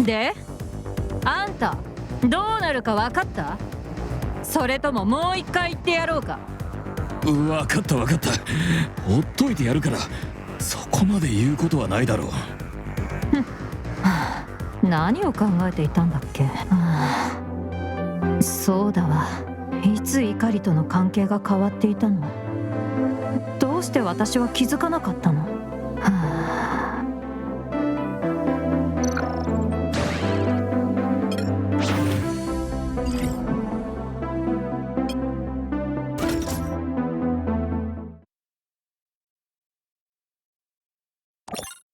S14: で、あんたどうなるか分かった？それとももう一回言ってやろうか？
S19: 分かった分かった。ほっといてやるから、そこまで言うことはないだろう。
S14: 何を考えていたんだっけ？そうだわ。いつ怒りとの関係が変わっていたの？どうして私は気づかなかったの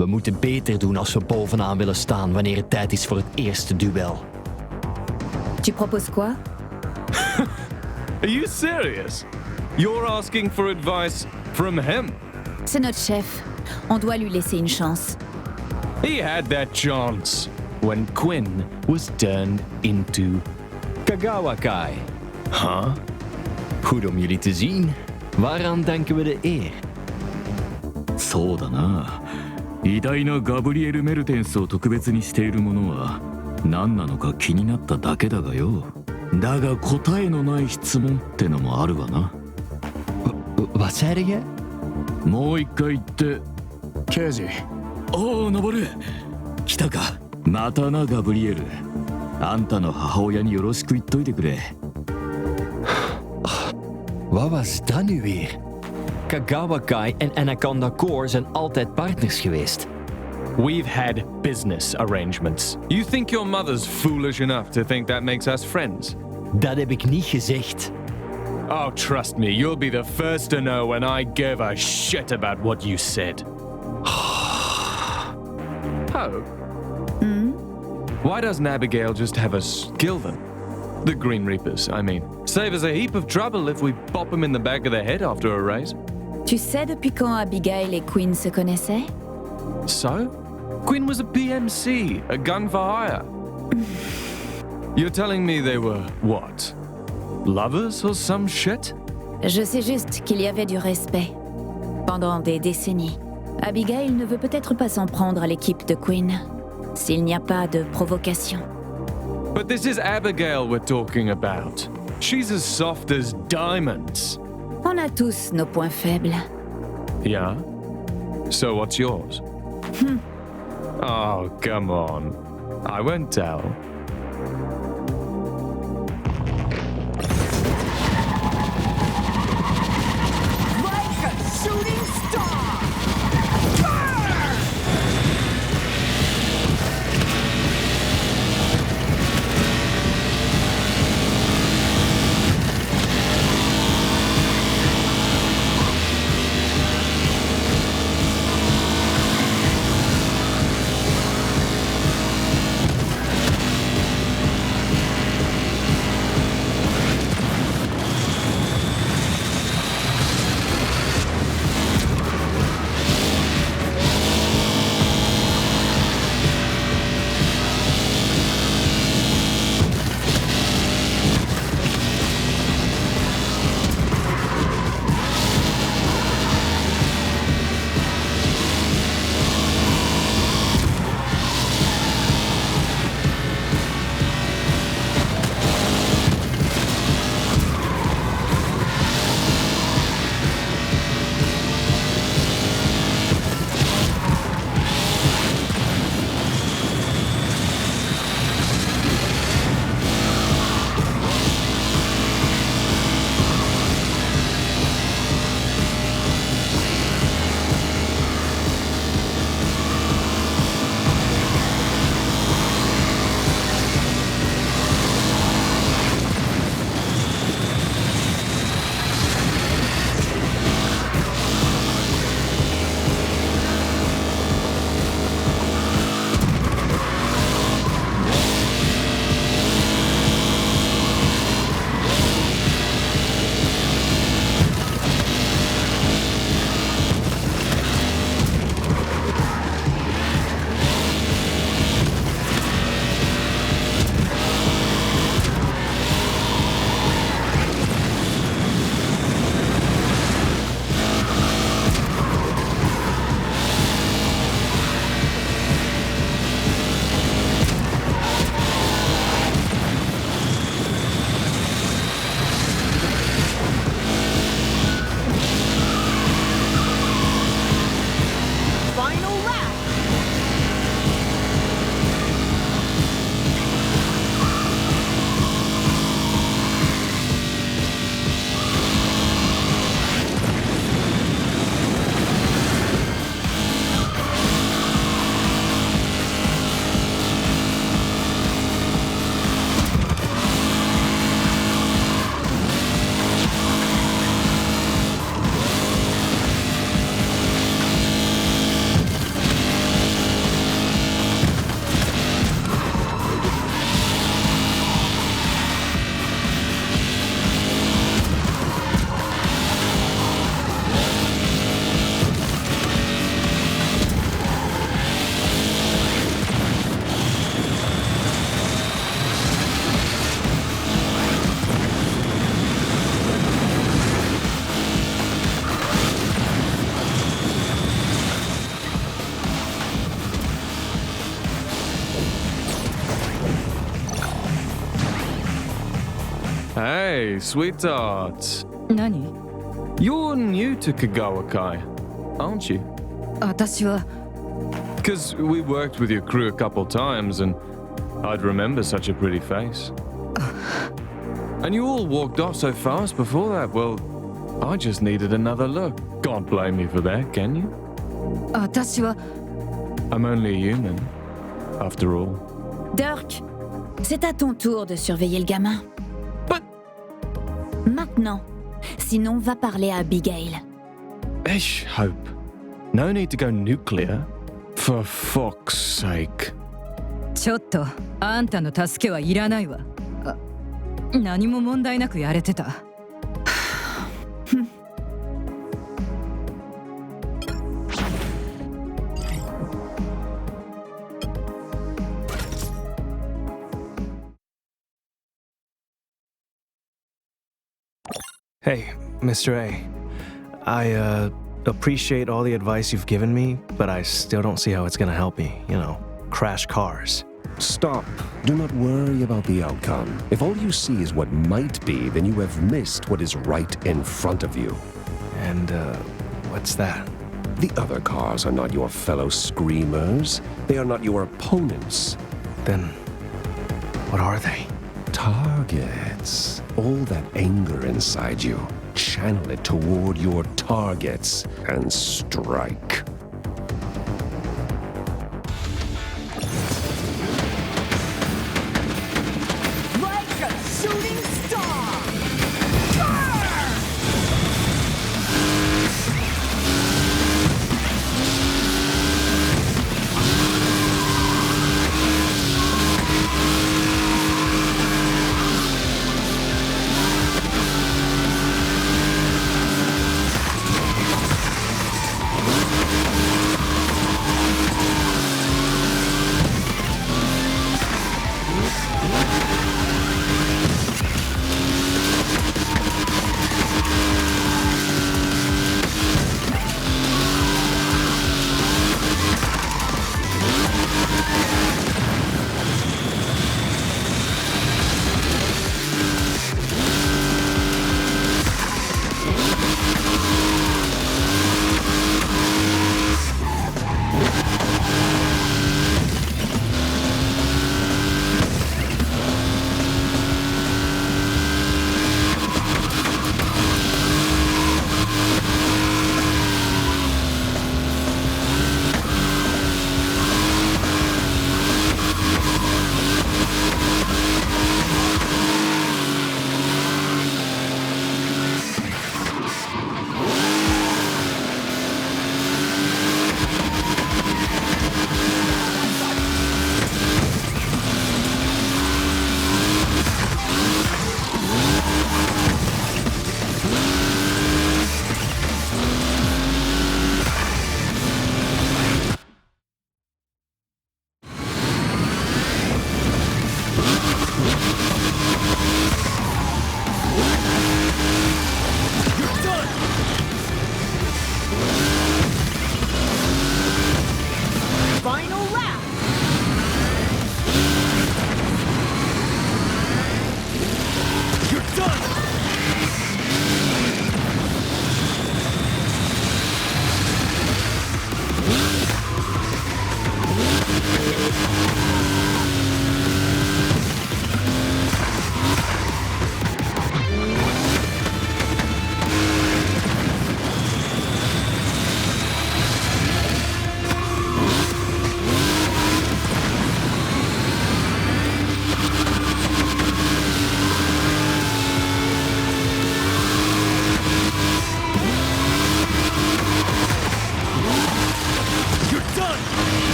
S14: ？We
S17: moeten beter doen als we bovenaan willen staan wanneer het tijd is voor het eerste duel.
S4: Tu proposes quoi?
S16: Are you serious? You're asking for advice from him?
S4: C'est notre chef. On doit lui laisser une chance.
S16: He had that chance when Quinn was turned into
S17: Kagawa Kai.
S16: Huh?
S17: Goed om jullie te zien. Waaraan danken we de eer?
S19: そうだな。偉大なガブリエル・メルテンスを特別にしているものは何なのか気になっただけだがよ。だが答えのない質問ってのもあるわな。
S17: Wat zei je?
S19: もう一回言って。刑事。おお、ノボル。来たか。またな、ガブリエル。あんたの母親によろしく言っといてくれ。
S17: Wat was dat nu weer? Kagawa Kai en Anaconda Core zijn altijd partners geweest.
S16: We've had business arrangements. You think your mother's foolish enough to think that makes us friends?
S17: Dat heb ik niet gezegd.
S16: Oh, trust me, you'll be the first to know when I give a shit about what you said. Oh. Why doesn't Abigail just have us kill them? The Green Reapers, I mean. Save us a heap of trouble if we pop them in the back of the head after a race.
S4: Tu sais depuis quand Abigail et Quinn se connaissaient?
S16: So? Quinn was a PMC, a gun for hire. You're telling me they were, what? Lovers or some shit?
S4: Je sais juste qu'il y avait du respect. Pendant des décennies. Abigail ne veut peut-être pas s'en prendre à l'équipe de Quinn. S'il n'y a pas de provocation.
S16: But this is Abigail we're talking about. She's as soft as diamonds.
S4: On a tous nos points faibles.
S16: Yeah? So what's yours? Oh, come on. I won't tell.
S10: Like a shooting star! Fire!
S16: Hey, sweetheart.
S20: 何？
S16: You're new to Kagawa Kai, aren't you?
S20: 私は
S16: Because we worked with your crew a couple times and I'd remember such a pretty face. And you all walked off so fast before that. Well, I just needed another look. Can't blame me for that, can you?
S20: 私は
S16: I'm only a human, after all.
S4: Dirk, c'est à ton tour de surveiller le gamin. Maintenant. Sinon, va parler à Abigail.
S16: Ish, Hope. No need to go nuclear. For fuck's sake.
S20: ちょっとあんたの助けはいらないわ。何も問題なくやれてた。
S3: Hey, Mr. A. I appreciate all the advice you've given me, but I still don't see how it's gonna help me, crash cars.
S12: Stop. Do not worry about the outcome. If all you see is what might be, then you have missed what is right in front of you.
S3: And, what's that?
S12: The other cars are not your fellow screamers. They are not your opponents.
S3: Then, what are they?
S12: Targets. All that anger inside you, channel it toward your targets and strike.
S10: Like a shooting star!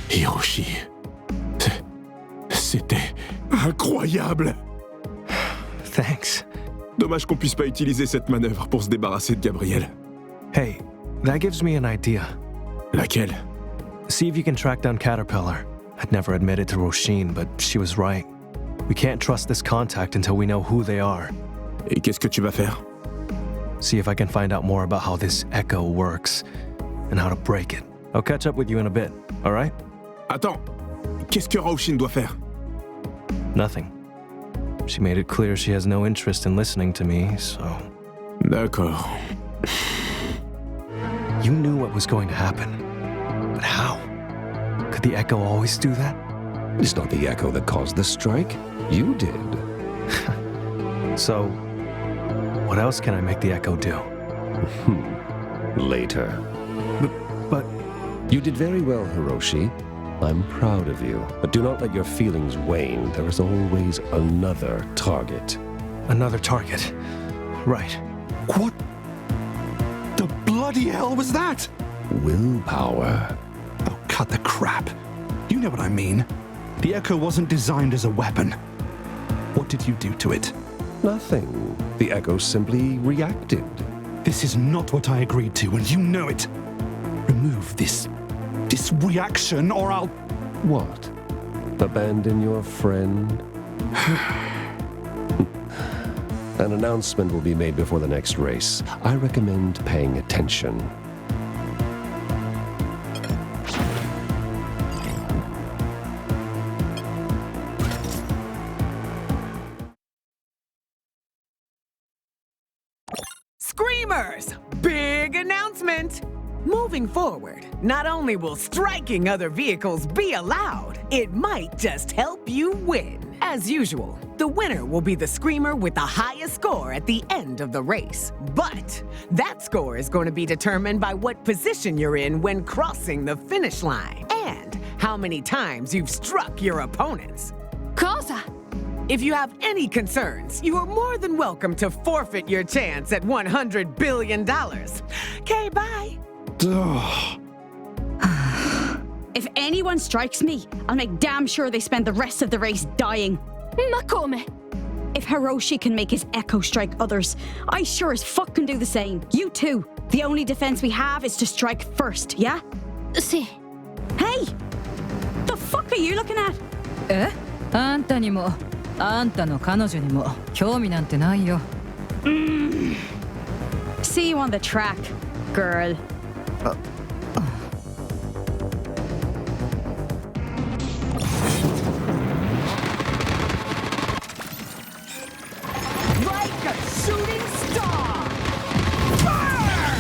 S1: Hiroshi. C'était incroyable.
S3: Thanks.
S1: Dommage qu'on puisse pas utiliser cette manœuvre pour se débarrasser de Gabriel.
S3: Hey, that gives me an idea.
S1: Laquelle?
S3: See if you can track down Caterpillar. I'd never admitted to Roshin, but she was right. We can't trust this contact until we know who they are.
S1: Et qu'est-ce que tu vas faire?
S3: See if I can find out more about how this echo works. and how to break it. I'll catch up with you in a bit, all right?
S1: Attends, qu'est-ce que Raoshin doit faire?
S3: Nothing. She made it clear she has no interest in listening to me, so...
S1: D'accord.
S3: You knew what was going to happen. But how? Could the Echo always do that?
S12: It's not the Echo that caused the strike. You did.
S3: So, what else can I make the Echo do?
S12: Later.
S3: But...
S12: You did very well, Hiroshi. I'm proud of you. But do not let your feelings wane. There is always another target.
S3: Another target. Right.
S5: What the bloody hell was that?
S12: Willpower.
S5: Oh, cut the crap. You know what I mean. The Echo wasn't designed as a weapon. What did you do to it?
S12: Nothing. The Echo simply reacted.
S5: This is not what I agreed to, and you know it. Remove this reaction, or I'll...
S12: What? Abandon your friend? An announcement will be made before the next race. I recommend paying attention.
S10: Screamers! Big announcement! Moving forward, not only will striking other vehicles be allowed, it might just help you win. As usual, the winner will be the Screamer with the highest score at the end of the race. But that score is going to be determined by what position you're in when crossing the finish line, and how many times you've struck your opponents.
S6: Cosa?
S10: If you have any concerns, you are more than welcome to forfeit your chance at $100 billion. Okay, bye.
S2: If anyone strikes me, I'll make damn sure they spend the rest of the race dying.
S6: Ma come?
S2: If Hiroshi can make his Echo strike others, I sure as fuck can do the same. You too. The only defense we have is to strike first, yeah?
S6: Si.
S2: Hey! The fuck are you looking at?
S20: え？あんたにも、あんたの彼女にも興味なんてないよ。
S2: See you on the track, girl.
S10: Like a shooting star! Fire!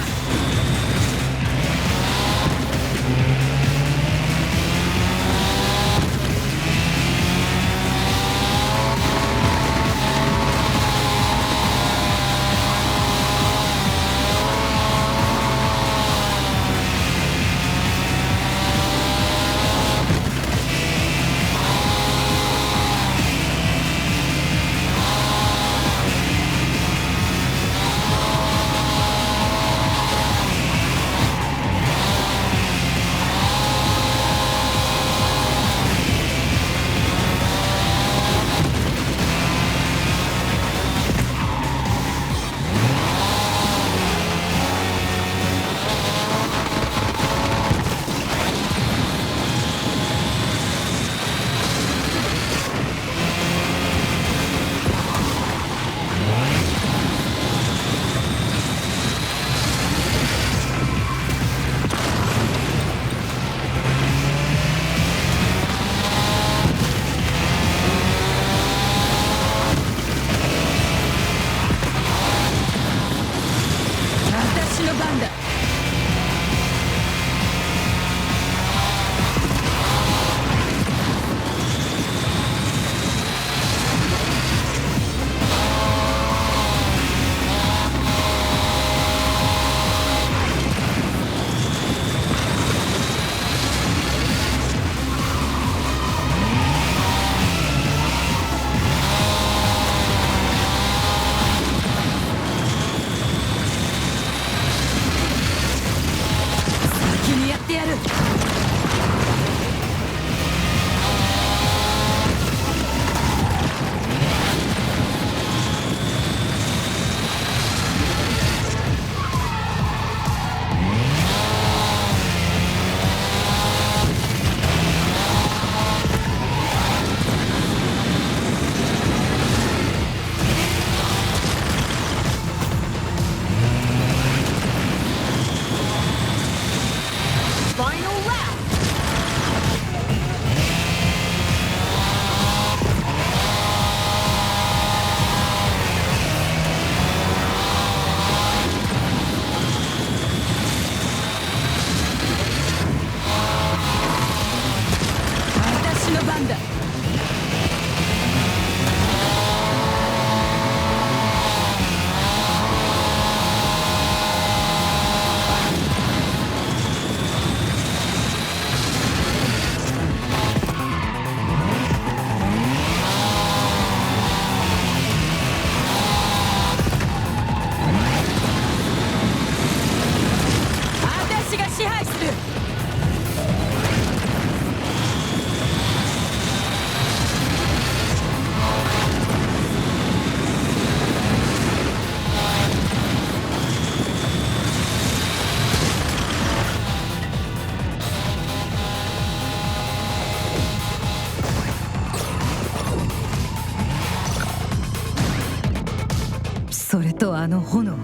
S20: それとあの炎、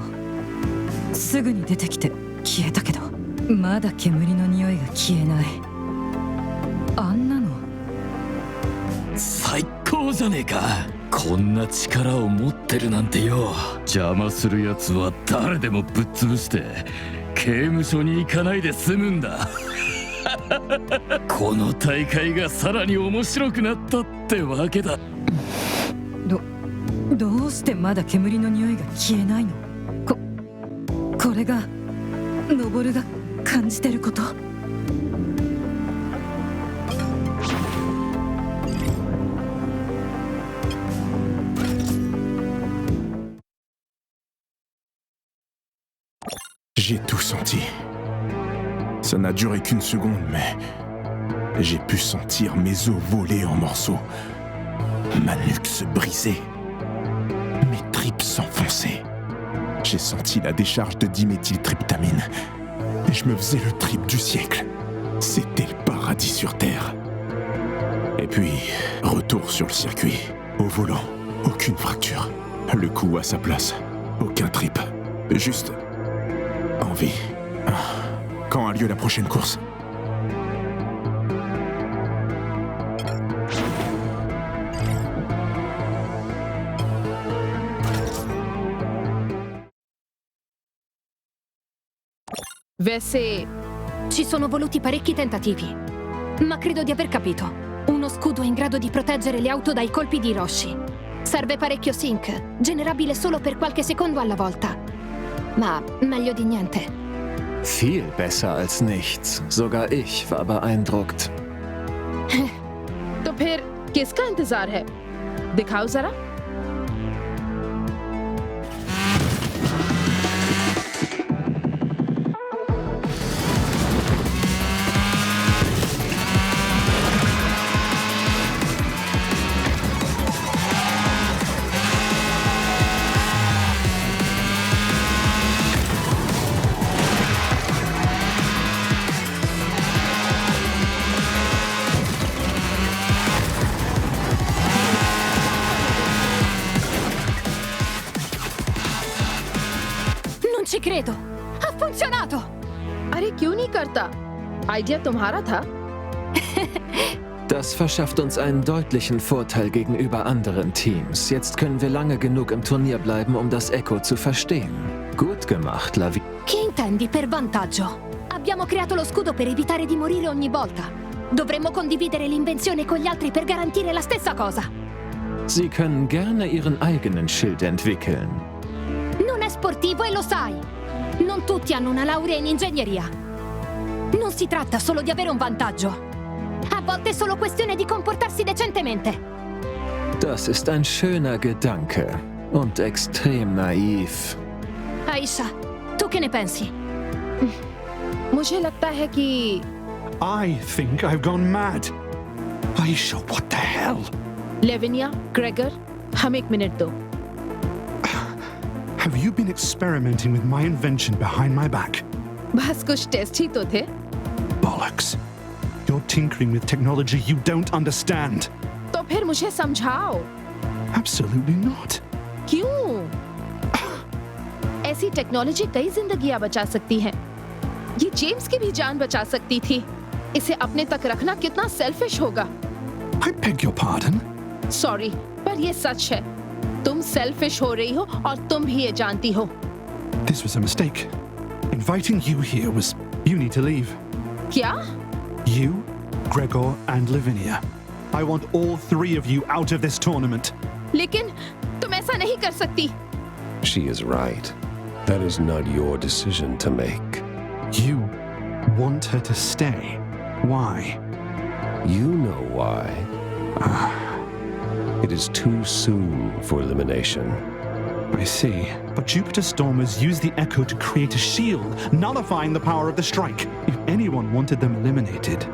S20: すぐに出てきて消えたけど、まだ煙の匂いが消えない。あんなの
S19: 最高じゃねえか。こんな力を持ってるなんてよ。邪魔するやつは誰でもぶっ潰して刑務所に行かないで済むんだ。この大会がさらに面白くなったってわけだ。
S20: どうしてまだ煙の匂いが消えないの？これがノボルが感じてること？J'ai
S1: tout senti. Ça n'a duré qu'une seconde, mais j'ai pu sentir mes os voler en morceaux, ma nuque se briser, mes tripes s'enfoncer. J'ai senti la décharge de diméthyltryptamine et je me faisais le trip du siècle. C'était le paradis sur Terre. Et puis, retour sur le circuit. Au volant, aucune fracture. Le cou à sa place, aucun trip. Juste envie. Quand a lieu la prochaine course?
S8: वैसे
S6: ci sono voluti parecchi tentativi, ma credo di aver capito. Uno scudo in grado di proteggere le auto dai colpi di Hiroshi. Serve parecchio sync, generabile solo per qualche secondo alla volta. Ma meglio di niente.
S9: Viel besser als nichts. Sogar ich war beeindruckt.
S8: तो फिर किसका इंतजार है? दिखाओ जरा।
S6: Ci credo! Ha funzionato!
S8: अरे क्यों नहीं करता? आइडिया तुम्हारा था?
S9: Das verschafft uns einen deutlichen Vorteil gegenüber anderen Teams. Jetzt können wir lange genug im Turnier bleiben, um das Echo zu verstehen. Gut gemacht, Lavi.
S6: Che intendi per vantaggio? Abbiamo creato lo scudo per evitare di morire ogni volta. Dovremmo condividere l'invenzione con gli altri per garantire la stessa cosa.
S9: Sie können gerne Ihren eigenen Schild entwickeln.
S6: Non è sportivo e lo sai. Non tutti hanno una laurea in ingegneria. Non si tratta solo di avere un vantaggio. A volte è solo questione di comportarsi decentemente.
S9: Das ist ein schöner Gedanke und extrem naiv.
S6: Aisha, tu che ne pensi?
S8: मुझे लगता है कि
S5: I think I've gone mad. Aisha, what the hell?
S8: Lavinia, Gregor, हम एक minute दो।
S5: Have you been experimenting with my invention behind my back?
S8: बस कुछ test ही तो थे।
S5: Bollocks. You're tinkering with technology you don't understand.
S8: तो फिर मुझे समझाओ।
S5: Absolutely not.
S8: क्यों? ऐसी टेक्नोलॉजी कई जिंदगियां बचा सकती है। ये जेम्स की भी जान बचा सकती थी। इसे अपने तक रखना कितना सेल्फिश होगा।
S5: I beg your pardon?
S8: Sorry, पर ये सच है। तुम सेल्फिश हो रही हो और तुम भी ये जानती हो।
S5: This was a mistake. Inviting you here was... You need to leave.
S8: क्या?
S5: You, Gregor, and Lavinia. I want all three of you out of this tournament.
S8: लेकिन तुम ऐसा नहीं कर सकती।
S12: She is right. That is not your decision to make.
S5: You want her to stay. Why?
S12: You know why. It is too soon for elimination.
S5: I see. But Jupiter Stormers use the Echo to create a shield, nullifying the power of the strike. If anyone wanted them eliminated,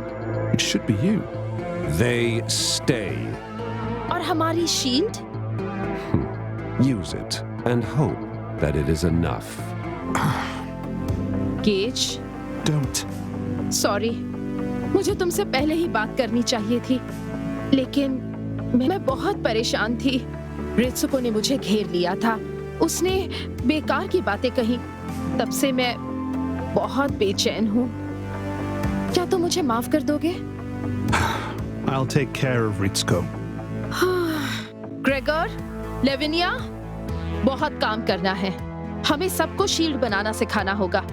S5: it should be you.
S12: They stay.
S8: और हमारी shield?
S12: Use it and hope that it is enough.
S8: Gauge?
S5: Don't.
S8: Sorry, मुझे तुमसे पहले ही बात करनी चाहिए थी, लेकिन मैं बहुत परेशान थी। रित्सुको ने मुझे घेर लिया था उसने बेकार की बातें कही, तब से मैं बहुत बेचैन हूँ। क्या तुम मुझे माफ कर दोगे?
S5: I'll take care of Ritsuko.
S8: Gregor, Lavinia, बहुत काम करना है। हमें सबको शील्ड बनाना सिखाना होगा।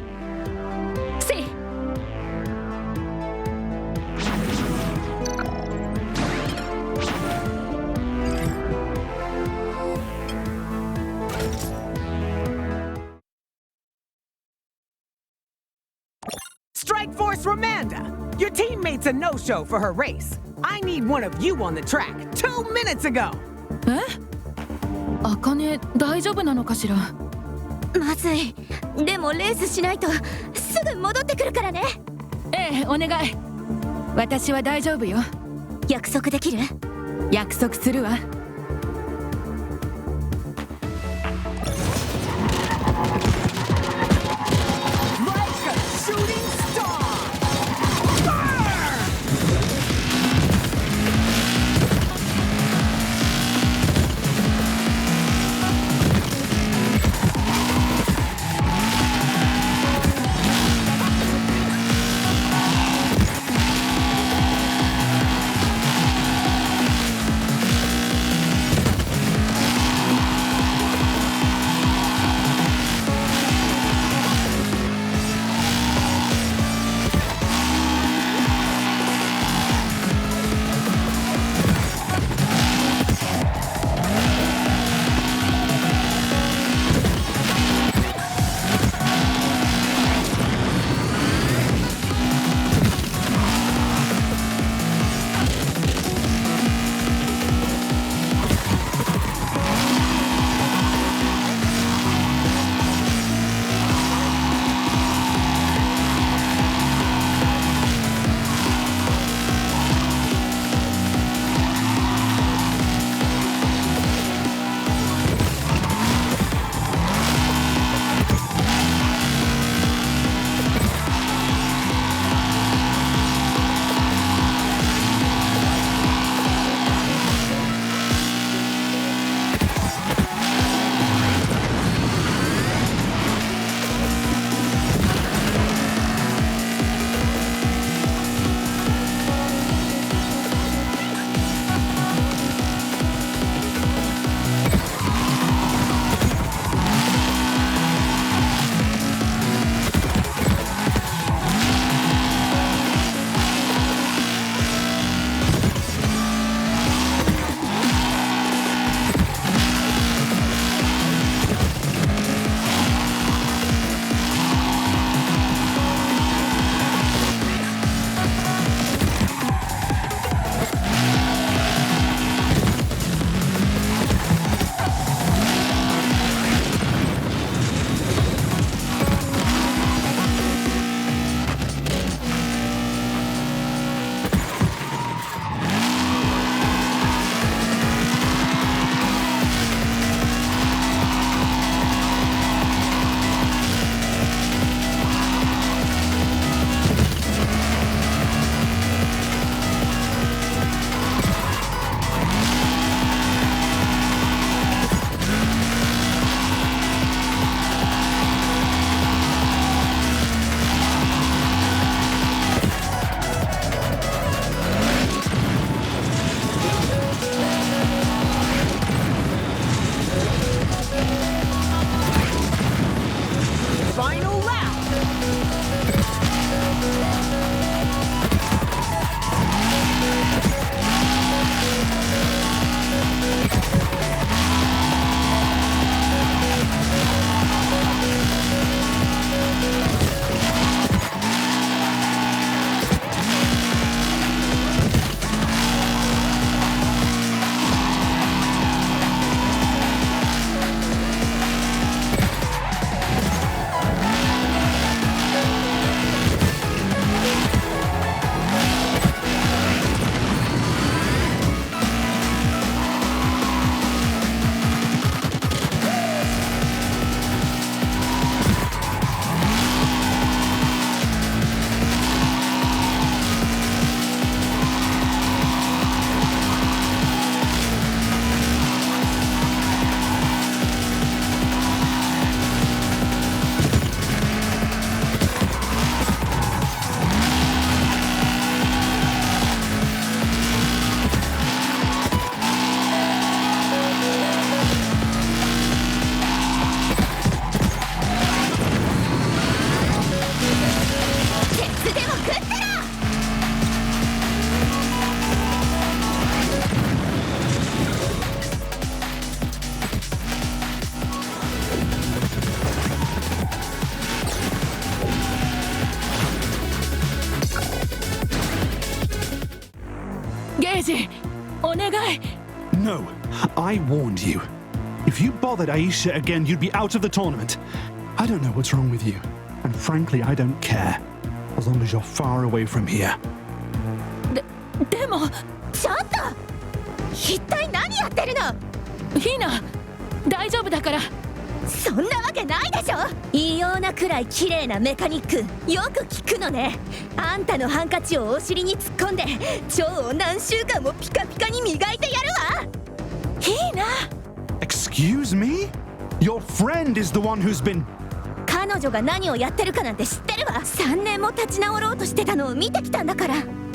S10: Strike Force Ramanda! Your teammate's a no-show for her race. I need one of you on the track 2 minutes ago!
S13: え？あかね、大丈夫なのかしら？
S4: まずい。でもレースしないとすぐ戻ってくるからね。
S13: ええ、お願い。私は大丈夫よ。
S4: 約束できる？
S13: 約束するわ。
S18: ジ、お願い。
S5: No, I warned you. If you bothered Aisha again, you'd be out of the tournament. I don't know what's wrong with you. And frankly, I don't care. As long as you're far away from here.
S18: でも
S6: ちょっと一体何やってるの。
S18: ヒーナ、大丈夫だから。
S6: そんなわけないでしょ。異様なくらい綺麗なメカニックよく聞くのね。あんたのハンカチをお尻に突っ込んで腸を何週間もピカピカに磨いてやるわ。
S18: ヒーナ。
S5: Excuse me? Your friend is the one who's been...
S6: 彼女が何をやってるかなんて知ってるわ。3年も立ち直ろうとしてたのを見てきたんだから。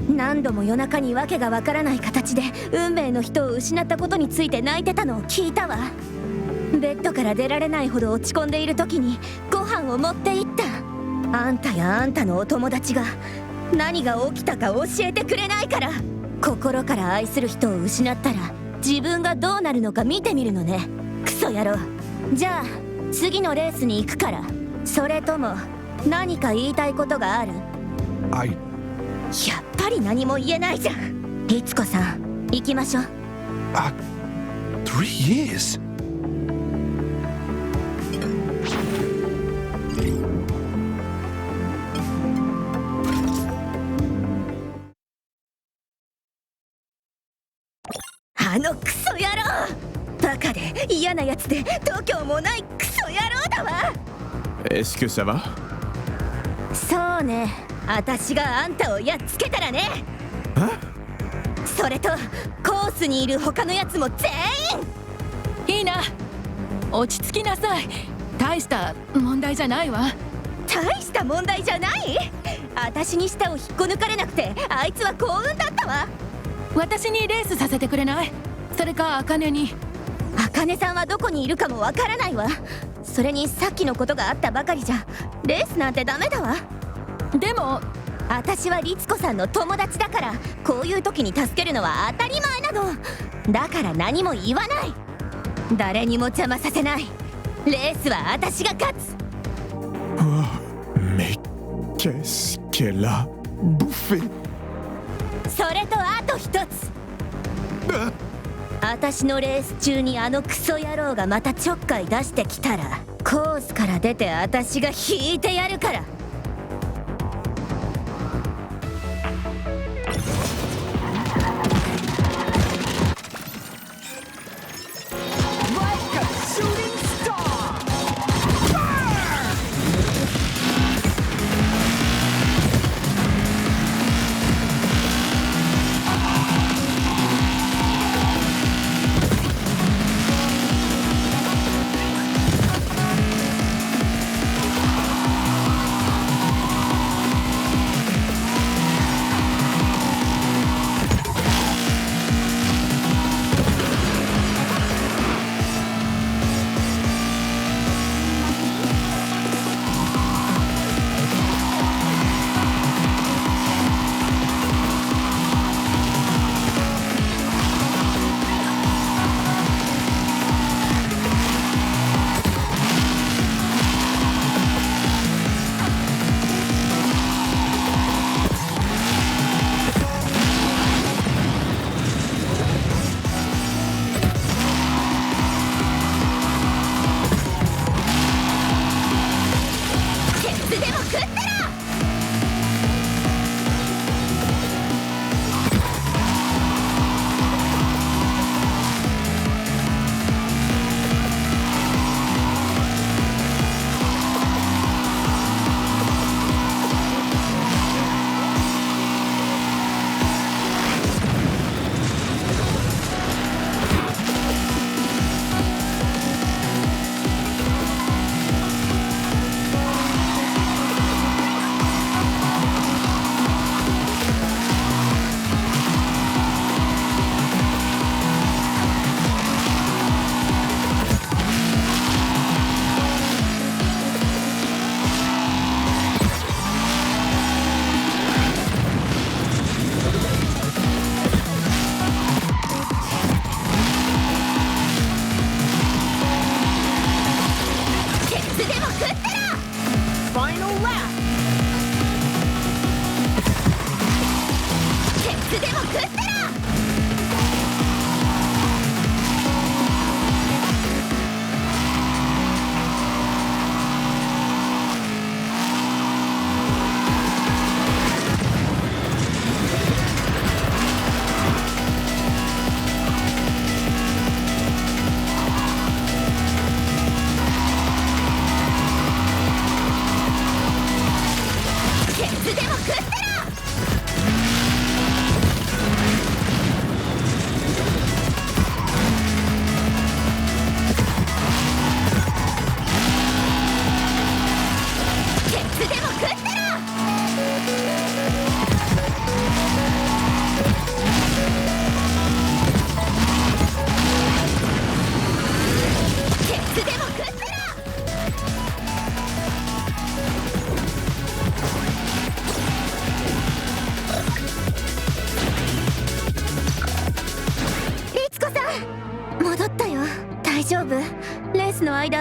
S6: 何度も夜中にわけがわからない形で運命の人を失ったことについて泣いてたのを聞いたわ。ベッドから出られないほど落ち込んでいる時にご飯を持って行った。あんたやあんたのお友達が何が起きたか教えてくれないから。心から愛する人を失ったら自分がどうなるのか見てみるのね。クソ野郎。じゃあ次のレースに行くから。それとも何か言いたいことがある？やっぱり何も言えないじゃん。いつこさん、行きましょう。
S5: 3 years?
S6: あのクソ野郎。バカで嫌なやつで度胸もないクソ野郎だわ。
S1: Est-ce que ça va?
S6: そうね、私があんたをやっつけたらね。それとコースにいる他のやつも全員。
S18: いいな、落ち着きなさい。大した問題じゃないわ。
S6: 大した問題じゃない？私に舌を引っこ抜かれなくてあいつは幸運だったわ。
S18: 私にレースさせてくれない？それか茜に。
S6: 茜さんはどこにいるかもわからないわ。それにさっきのことがあったばかりじゃレースなんてダメだわ。
S18: でも
S6: 私は律子さんの友達だから、こういう時に助けるのは当たり前なの。だから何も言わない。誰にも邪魔させない。レースは私が勝つ。
S1: Mais qu'est-ce qu'elle a bouffé?
S6: それとあと一つ。私のレース中にあのクソ野郎がまたちょっかい出してきたらコースから出て私が引いてやるから。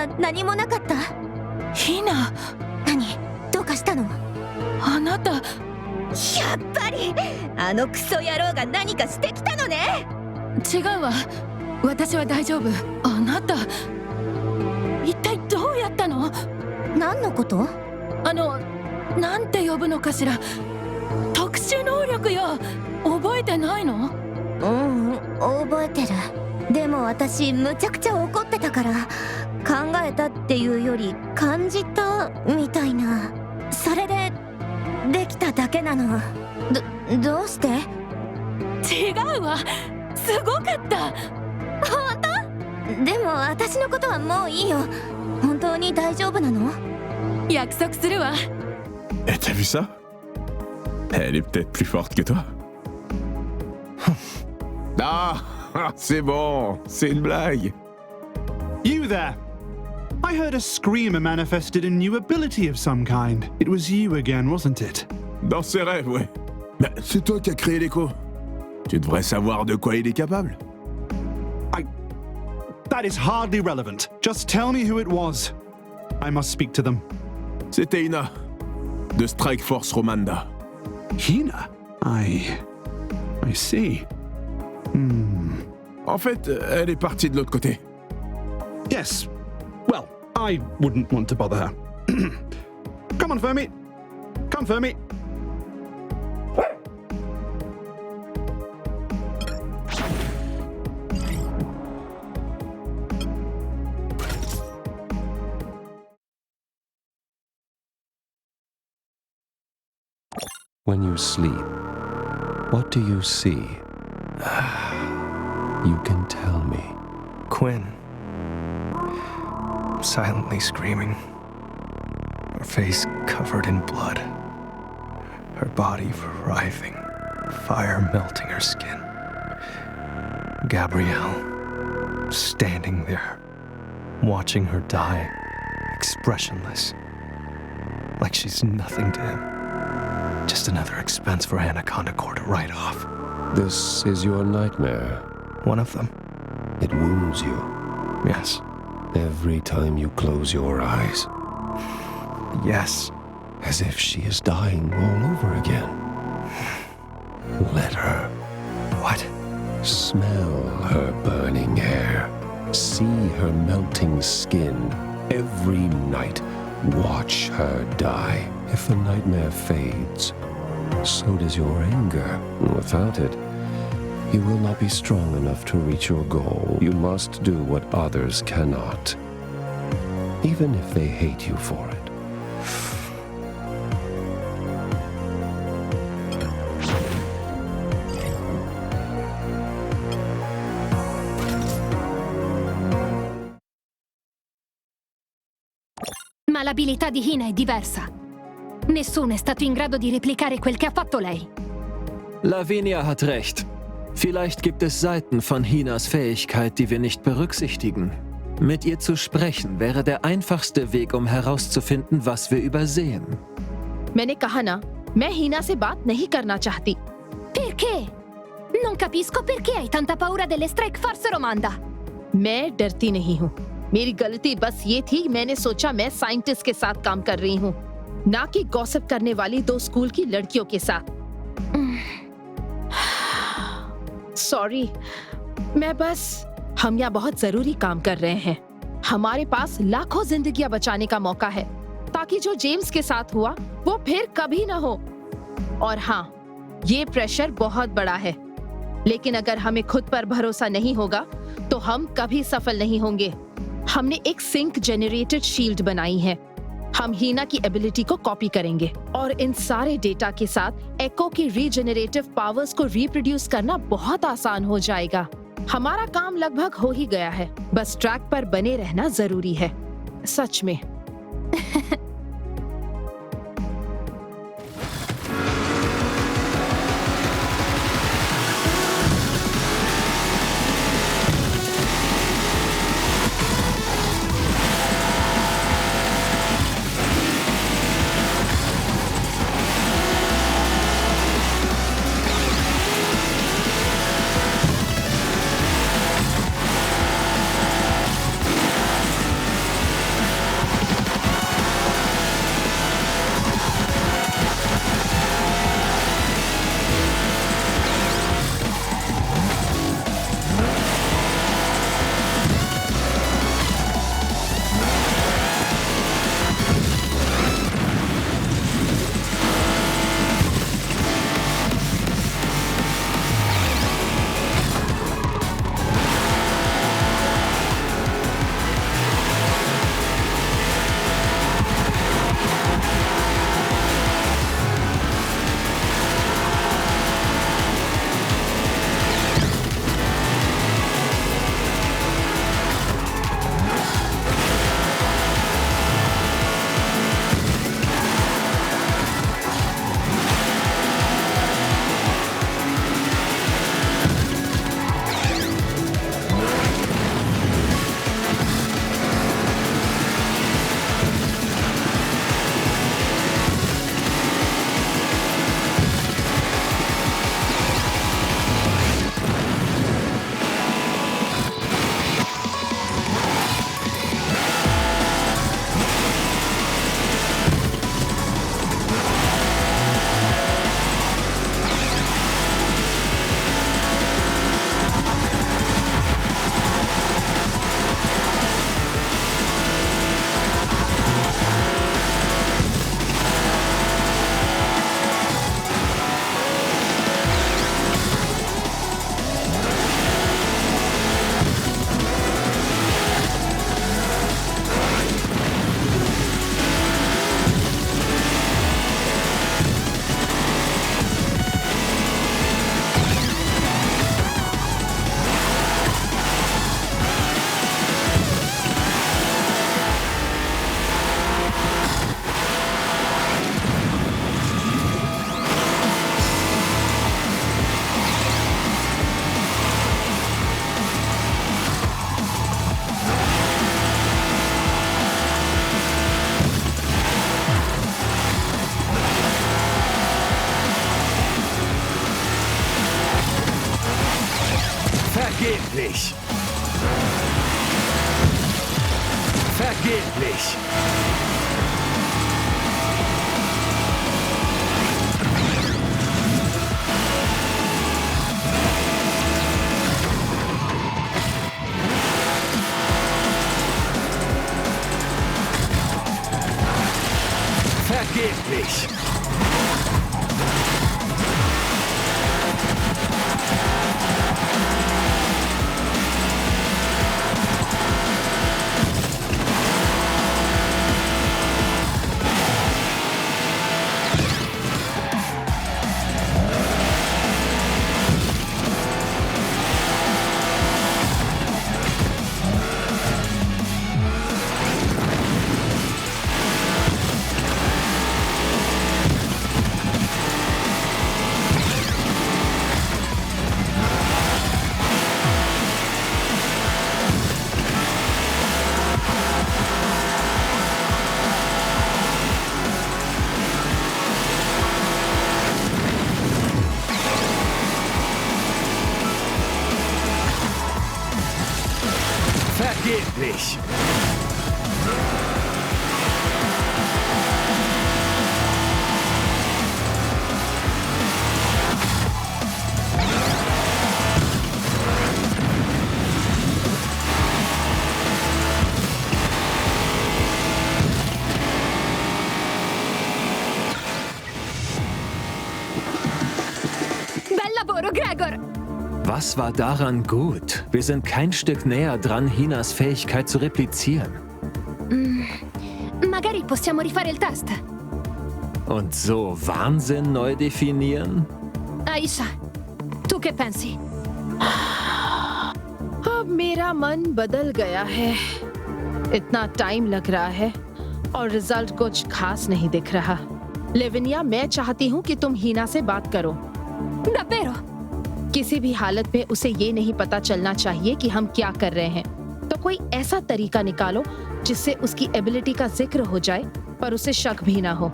S6: や何もなかった？
S13: ヒナ。
S6: 何？どうかしたの？
S13: あなた。
S11: やっぱりあのクソ野郎が何かしてきたのね。
S13: 違うわ、私は大丈夫。あなた一体どうやったの？
S6: 何のこと？
S13: なんて呼ぶのかしら。特殊能力よ。覚えてないの？
S6: 覚えてる。でも私むちゃくちゃ怒ってたから、考えたっていうより感じたみたいな。それでできただけなの。どうして？
S13: 違うわ、すごかった。
S6: 本当？でも私のことはもういいよ。本当に大丈夫なの？
S13: 約束するわ。
S1: Et t'as vu ça? Elle est peut-être plus forte que toi. Ah, c'est bon, c'est une blague.
S22: You there! I heard a screamer manifested a new ability of some kind. It was you again, wasn't it?
S1: Dans ses rêves, ouais. Mais c'est toi qui as créé l'écho. Tu devrais savoir de quoi il est capable.
S22: That is hardly relevant. Just tell me who it was. I must speak to them.
S1: C'était Ina, de Strike Force Romanda.
S22: Hina? I see.
S1: En fait, elle est partie de l'autre côté.
S22: Yes. Well, I wouldn't want to bother her. Come on, Fermi. Come, Fermi.
S12: When you sleep, what do you see? You can tell me.
S3: Quinn. Silently screaming. Her face covered in blood. Her body writhing. Fire melting her skin. Gabrielle, standing there, watching her die, expressionless. Like she's nothing to him. Just another expense for Anaconda Corps to write off.
S12: This is your nightmare.
S3: One of them.
S12: It wounds you.
S3: Yes.
S12: Every time you close your eyes.
S3: Yes.
S12: As if she is dying all over again. Let her.
S3: What?
S12: Smell her burning hair. See her melting skin. Every night, watch her die. If the nightmare fades, so does your anger. Without it, you will not be strong enough to reach your goal. You must do what others cannot, even if they hate you for it.
S6: Ma l'abilità di Hina è diversa. Nessuno è stato in grado di replicare quel che ha fatto lei.
S9: Lavinia hat recht. Vielleicht gibt es Seiten von Hinas Fähigkeit, die wir nicht berücksichtigen. Mit ihr zu sprechen wäre der einfachste Weg, um herauszufinden, was wir übersehen.
S8: मैंने कहा ना, मैं हीना से बात नहीं करना चाहती.
S6: Perché? Non capisco perché hai tanta paura delle Strike Force Romanda.
S8: मैं डरती नहीं हूँ. मेरी गलती बस ये थी, मैंने सोचा मैं साइंटिस्ट के साथ काम कर रही हूँ, ना कि गॉसिप करने वाली 2 स्कूल की लड़कियों के साथ. सॉरी, मैं बस हम यहाँ बहुत जरूरी काम कर रहे हैं. हमारे पास लाखों जिंदगियां बचाने का मौका है, ताकि जो जेम्स के साथ हुआ वो फिर कभी ना हो. और हाँ, ये प्रेशर बहुत बड़ा है, लेकिन अगर हमें खुद पर भरोसा नहीं होगा तो हम कभी सफल नहीं होंगे. हमने एक सिंक जनरेटेड शील्ड बनाई है. हम हीना की एबिलिटी को कॉपी करेंगे और इन सारे डेटा के साथ एको की रीजनरेटिव पावर्स को रिप्रोड्यूस करना बहुत आसान हो जाएगा. हमारा काम लगभग हो ही गया है, बस ट्रैक पर बने रहना जरूरी है. सच में.
S9: Vergeblich! Vergeblich! Vergeblich!
S6: Bel lavoro, Gregor!
S9: Was war daran gut? Wir sind kein Stück näher dran, Hinas Fähigkeit zu replizieren.
S6: Magari possiamo rifare il test.
S9: Und so Wahnsinn neu definieren?
S6: Aisha, tu che pensi?
S8: अब मेरा मन बदल गया है। इतना time लग रहा है और रिजल्ट कुछ खास नहीं दिख रहा। लेविनिया, मैं चाहती हूँ कि तुम हीना से बात करो।
S6: Davvero?
S8: किसी भी हालत में उसे ये नहीं पता चलना चाहिए कि हम क्या कर रहे हैं। तो कोई ऐसा तरीका निकालो जिससे उसकी एबिलिटी का जिक्र हो जाए पर उसे शक भी ना हो।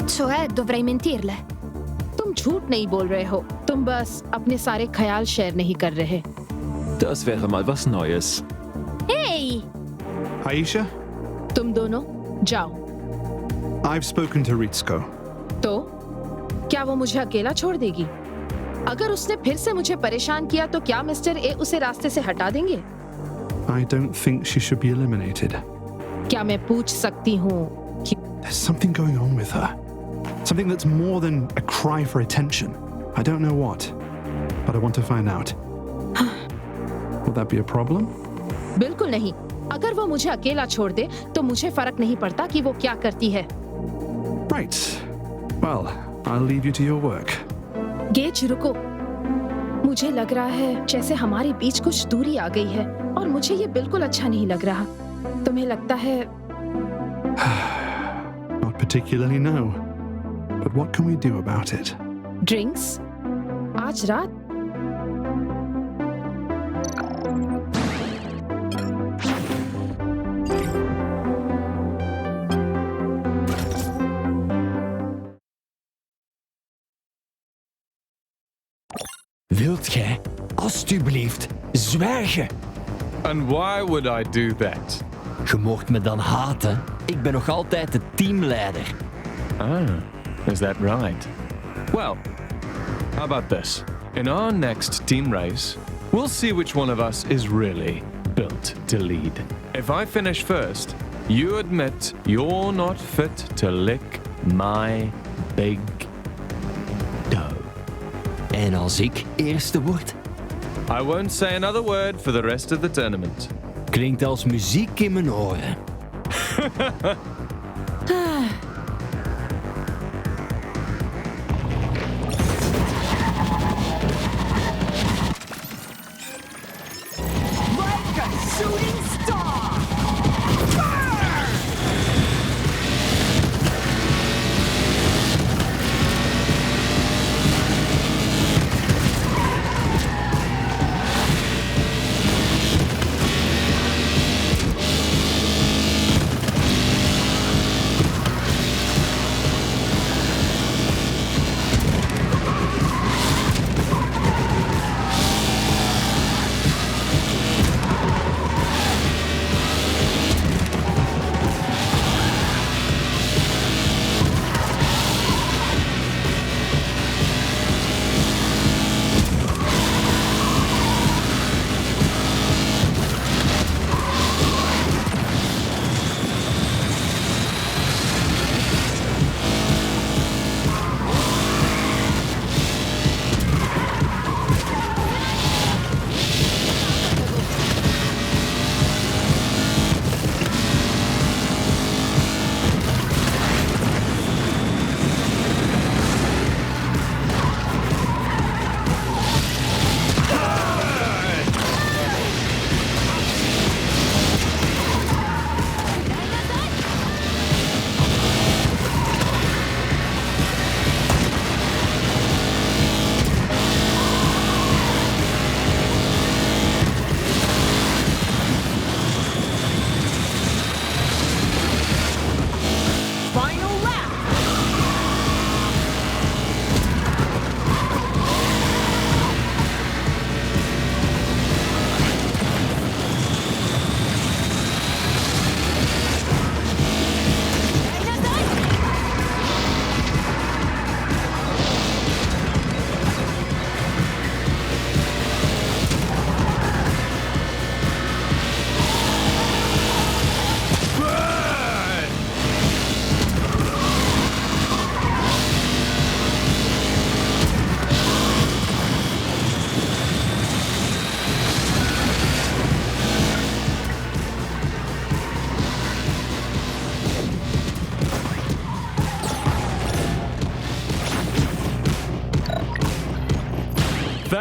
S6: Cioè, dovrei mentirle.
S8: तुम झूठ नहीं बोल रहे हो, तुम बस अपने सारे ख्याल शेयर नहीं कर रहे।
S9: Das wäre mal was Neues.
S6: Hey!
S22: Aisha,
S8: तुम दोनों जाओ।
S22: I've spoken to Ritsuko.
S8: तो क्या वो मुझे अकेला छोड़ देगी? अगर उसने फिर से मुझे परेशान किया तो क्या मिस्टर ए उसे रास्ते से हटा देंगे?
S22: I don't think she should be eliminated.
S8: क्या मैं पूछ सकती हूँ कि
S22: There's something going on with her. Something that's more than a cry for attention. I don't know what, but I want to find out. Will that be a problem?
S8: बिल्कुल नहीं। अगर वो मुझे अकेला छोड़ दे तो मुझे फर्क नहीं पड़ता कि वो क्या करती है।
S22: Right. Well, I'll leave you to your work.
S8: Gauge रुको। मुझे लग रहा है जैसे हमारे बीच कुछ दूरी आ गई है और मुझे ये बिल्कुल अच्छा नहीं लग रहा। तुम्हें लगता है?
S22: Not particularly, no. But what can we do about it?
S8: Drinks? आज रात?
S17: Wilt gij, alstublieft, zwijgen?
S16: And why would I do that?
S17: Je mocht me dan haten. Ik ben nog altijd de teamleider.
S16: Ah, is that right? Well, how about this? In our next team race, we'll see which one of us is really built to lead. If I finish first, you admit you're not fit to lick my big dough.
S17: En als ik eerste word?
S16: I won't say another word for the rest of the tournament.
S17: Klinkt als muziek in mijn oren.
S10: Like a shooting star!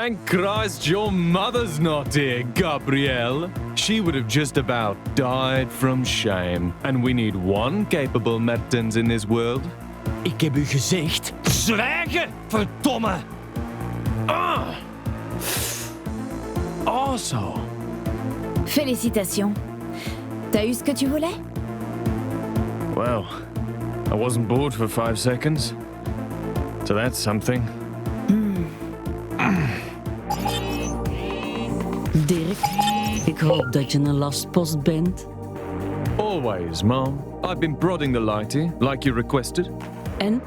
S16: Thank Christ your mother's not here, Gabrielle. She would have just about died from shame. And we need one capable Mertens in this world.
S17: Ik heb u gezegd, zwijgen, verdomme!
S16: Ah! Asshole.
S4: Félicitations. T'as eu ce que tu voulais?
S16: Well, I wasn't bored for 5 seconds. So that's something.
S18: Dirk, ik hoop dat je een lastpost bent.
S16: Always, Mom. I've been prodding the lighty, like you requested.
S18: En?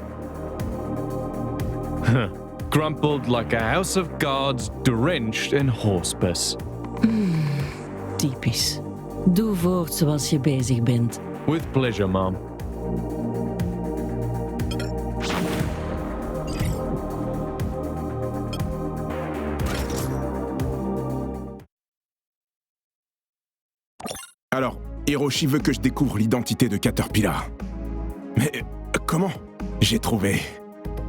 S16: Crumpled like a house of cards, drenched in horse-piss.
S18: Typisch. Doe voort zoals je bezig bent.
S16: With pleasure, Mom.
S1: Alors, Hiroshi veut que je découvre l'identité de Caterpillar. Mais comment? J'ai trouvé.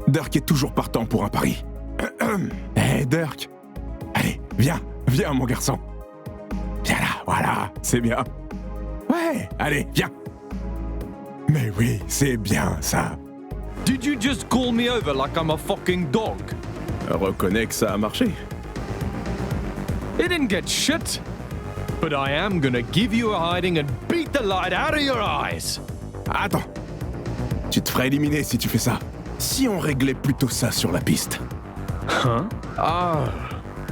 S1: Dirk est toujours partant pour un pari. Hé, Dirk! Allez, viens, mon garçon. Viens là, voilà, c'est bien. Ouais, allez, viens. Mais oui, c'est bien ça.
S16: Did you just call me over like I'm a fucking dog?
S1: Reconnais que ça a marché.
S16: It didn't get shit. But I am gonna give you a hiding and beat the light out of your eyes.
S1: Attends. Tu te ferais éliminer si tu fais ça. Si on réglait plutôt ça sur la piste.
S16: Huh? Ah.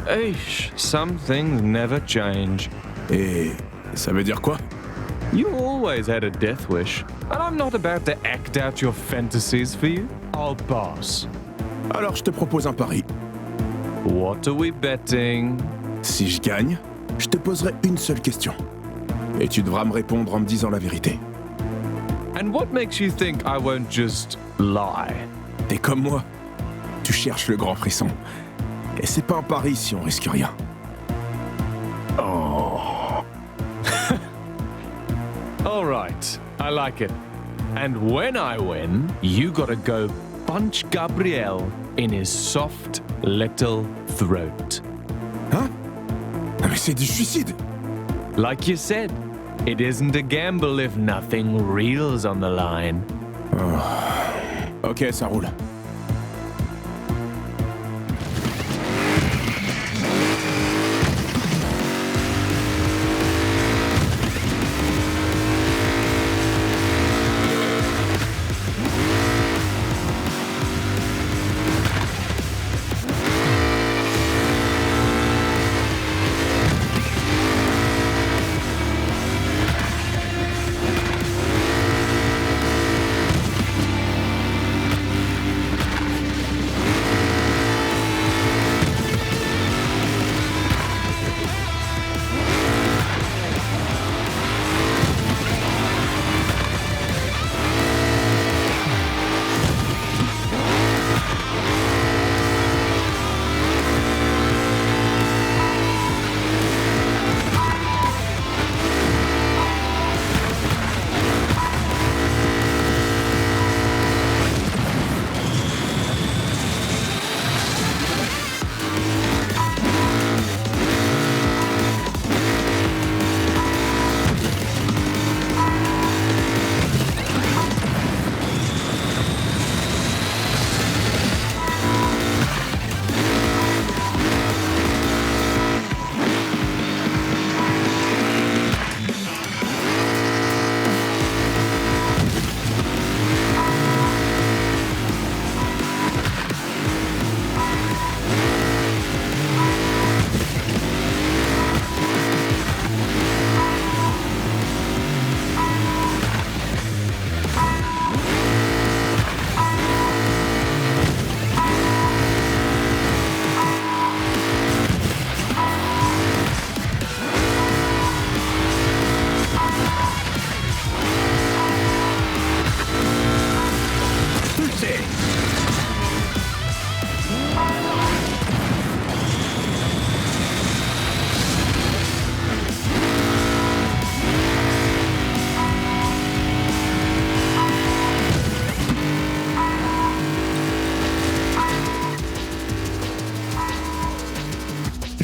S16: Eish, some things never change.
S1: Et ça veut dire quoi?
S16: You always had a death wish, and I'm not about to act out your fantasies for you. I'll pass.
S1: Alors je te propose un pari.
S16: What are we betting?
S1: Si je gagne, je te poserai une seule question. Et tu devras me répondre en me disant la vérité.
S16: And what makes you think I won't just lie?
S1: T'es comme moi. Tu cherches le grand frisson. Et c'est pas un pari si on risque rien.
S16: Oh. All right, I like it. And when I win, you gotta go punch Gabriel in his soft little throat.
S1: Hein? Mais c'est du suicide!
S16: Like you said, it isn't a gamble if nothing real's on the line.
S1: Oh. Ok, ça roule.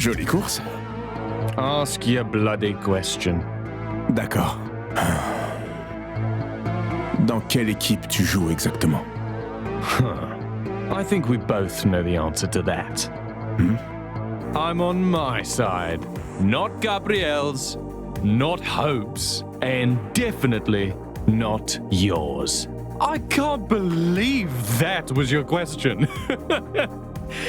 S1: Jolie course.
S16: Ask your bloody question.
S1: D'accord. Dans quelle équipe tu joues exactement?
S16: I think we both know the answer to that. I'm on my side, not Gabrielle's, not Hope's, and definitely not yours. I can't believe that was your question.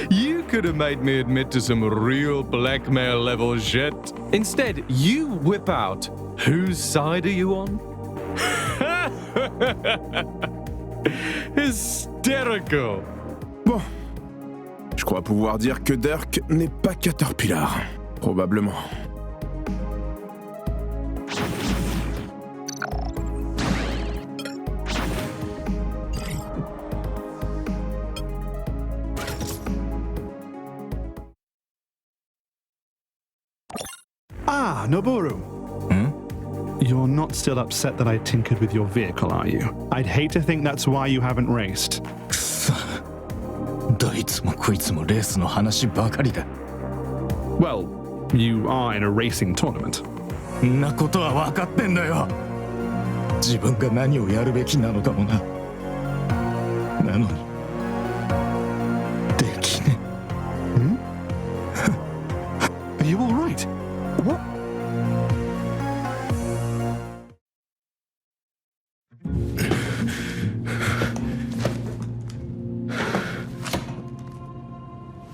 S16: You could have made me admit to some real blackmail level shit. Instead, you whip out, whose side are you on? Hysterical.
S1: Bon. Je crois pouvoir dire que Dirk n'est pas Caterpillar. Probablement.
S22: Ah, Noboru. You're not still upset that I tinkered with your vehicle, are you? I'd hate to think that's why you haven't raced.
S19: どいつもこいつもレースの話ばかりだ。
S22: Well, you are in a racing tournament.
S19: んなことは分かってんだよ。自分が何をやるべきなのかもな。なのにできね
S22: え。Are you all right? What?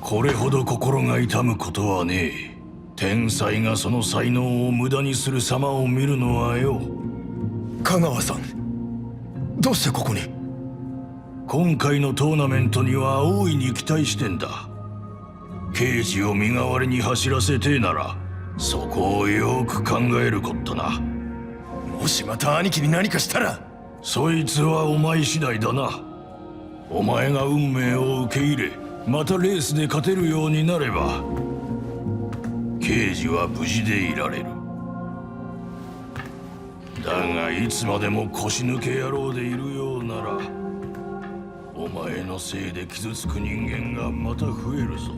S7: これほど心が痛むことはねえ。天才がその才能を無駄にする様を見るのはよ。
S21: 香川さん、どうしてここに？
S7: 今回のトーナメントには大いに期待してんだ。刑事を身代わりに走らせてえなら、そこをよく考えるこったな。
S21: もしまた兄貴に何かしたら。
S7: そいつはお前次第だな。お前が運命を受け入れ、またレースで勝てるようになれば、刑事は無事でいられる。だがいつまでも腰抜け野郎でいるようなら、お前のせいで傷つく人間がまた増えるぞ。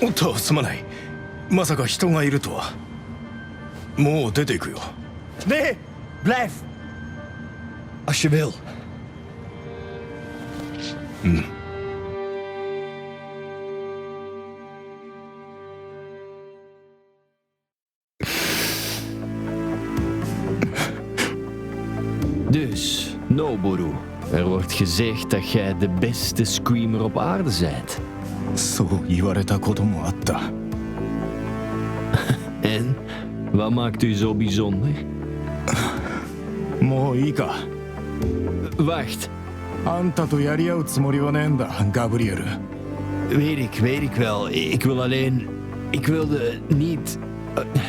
S21: おっと、すまない。まさか人がいるとは。もう出ていくよ。
S23: Nee, blijf.
S21: Als je wil.
S17: Dus, Noboru, er wordt gezegd dat jij de beste screamer op aarde bent.
S19: そう言われたこともあった。
S17: En? Wat maakt u zo bijzonder?
S19: もういいか。
S17: Wacht.
S19: あんたとやり合うつもりはねえんだ、ガブリエル。
S17: Weet ik wel. Ik wil alleen... Ik wilde niet...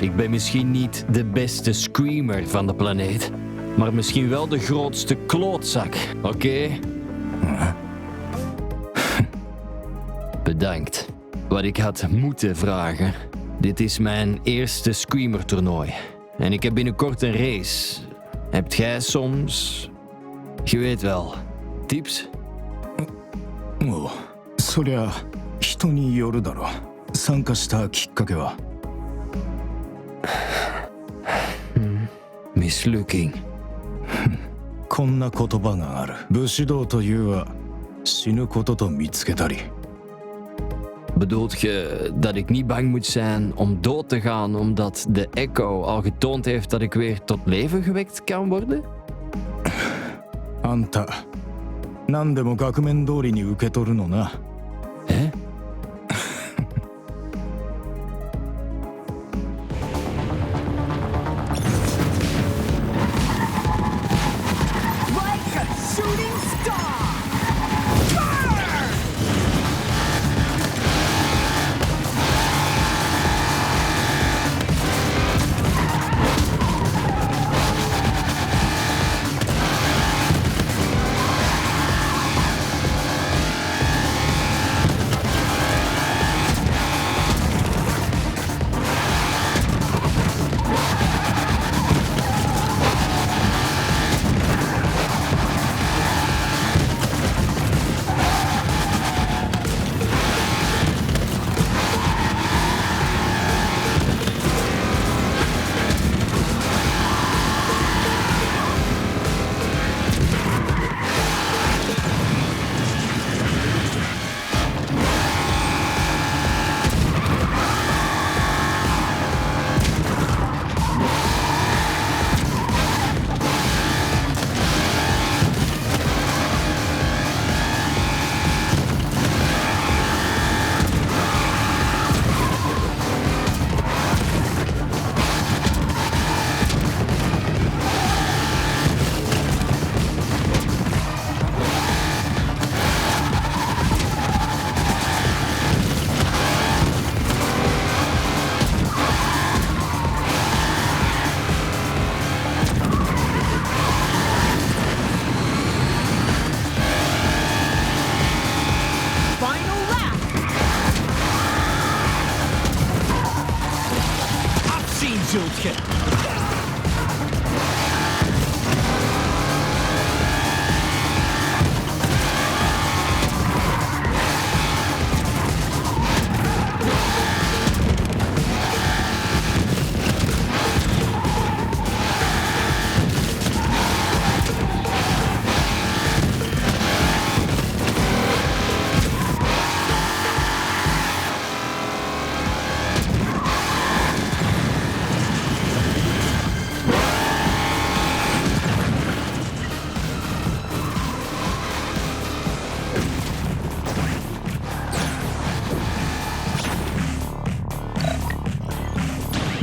S17: Ik ben misschien niet de beste screamer van de planeet. Maar misschien wel de grootste klootzak, oké? Bedankt. Wat ik had moeten vragen. Dit is mijn eerste Screamer-toernooi. En ik heb binnenkort een race. Hebt jij soms... Je weet wel, tips?
S21: おう、そりゃ人によるだろ。参加したきっかけは。
S17: Mislukking.
S21: こんな言葉がある。武士道というは死ぬことと見つけたり。
S17: Bedoelt je dat ik niet bang moet zijn om dood te gaan omdat de Echo al getoond heeft dat ik weer tot leven gewekt kan worden?
S21: あんた、何でも額面通りに受け取るのな。
S17: え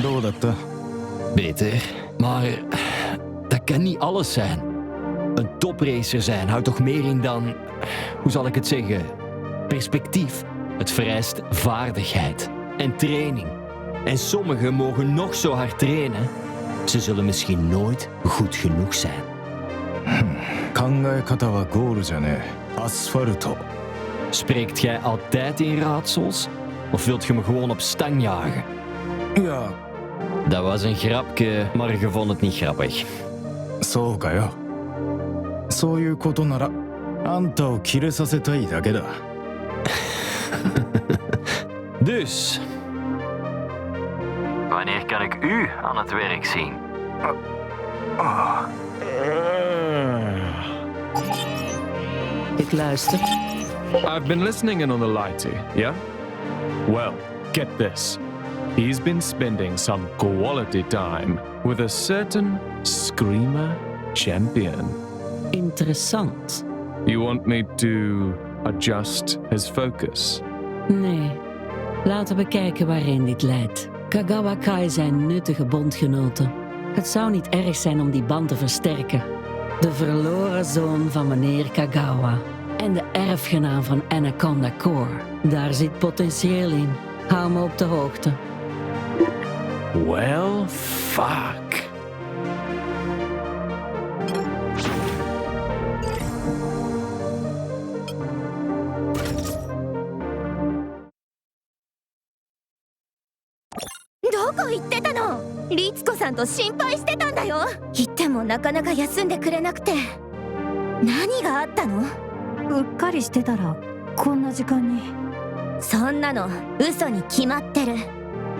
S21: どうだった？
S17: Beter, maar dat kan niet alles zijn. Een topracer zijn houdt toch meer in dan, hoe zal ik het zeggen, perspectief. Het vereist vaardigheid en training. En sommigen mogen nog zo hard trainen, ze zullen misschien nooit goed genoeg zijn.
S21: 考え方はゴールじゃねえ。アスファルト。
S17: Spreekt jij altijd in raadsels? Of wilt je me gewoon op stang jagen?
S21: Ja.
S17: Dat was een grapje, maar je vond het niet grappig.
S21: そうかよ。そういうことなら、あんたをキレさせたいだけだ。
S17: Dus, wanneer kan ik u aan het werk zien?
S18: Ik luister.
S16: I've been listening in on the lighty, yeah? Well, get this. He's been spending some quality time with a certain Screamer champion.
S18: Interessant.
S16: You want me to adjust his focus?
S18: Nee. Laten we kijken waarin dit leidt. Kagawa Kai zijn nuttige bondgenoten. Het zou niet erg zijn om die band te versterken. De verloren zoon van meneer Kagawa. En de erfgenaam van Anaconda Core. Daar zit potentieel in. Hou me op de hoogte.
S16: Well, fuck.
S11: さんと心配してたんだよ。言ってもなかなか休んでくれなくて。何があったの？
S2: うっかりしてたらこんな時間に。
S11: そんなの嘘に決まってる。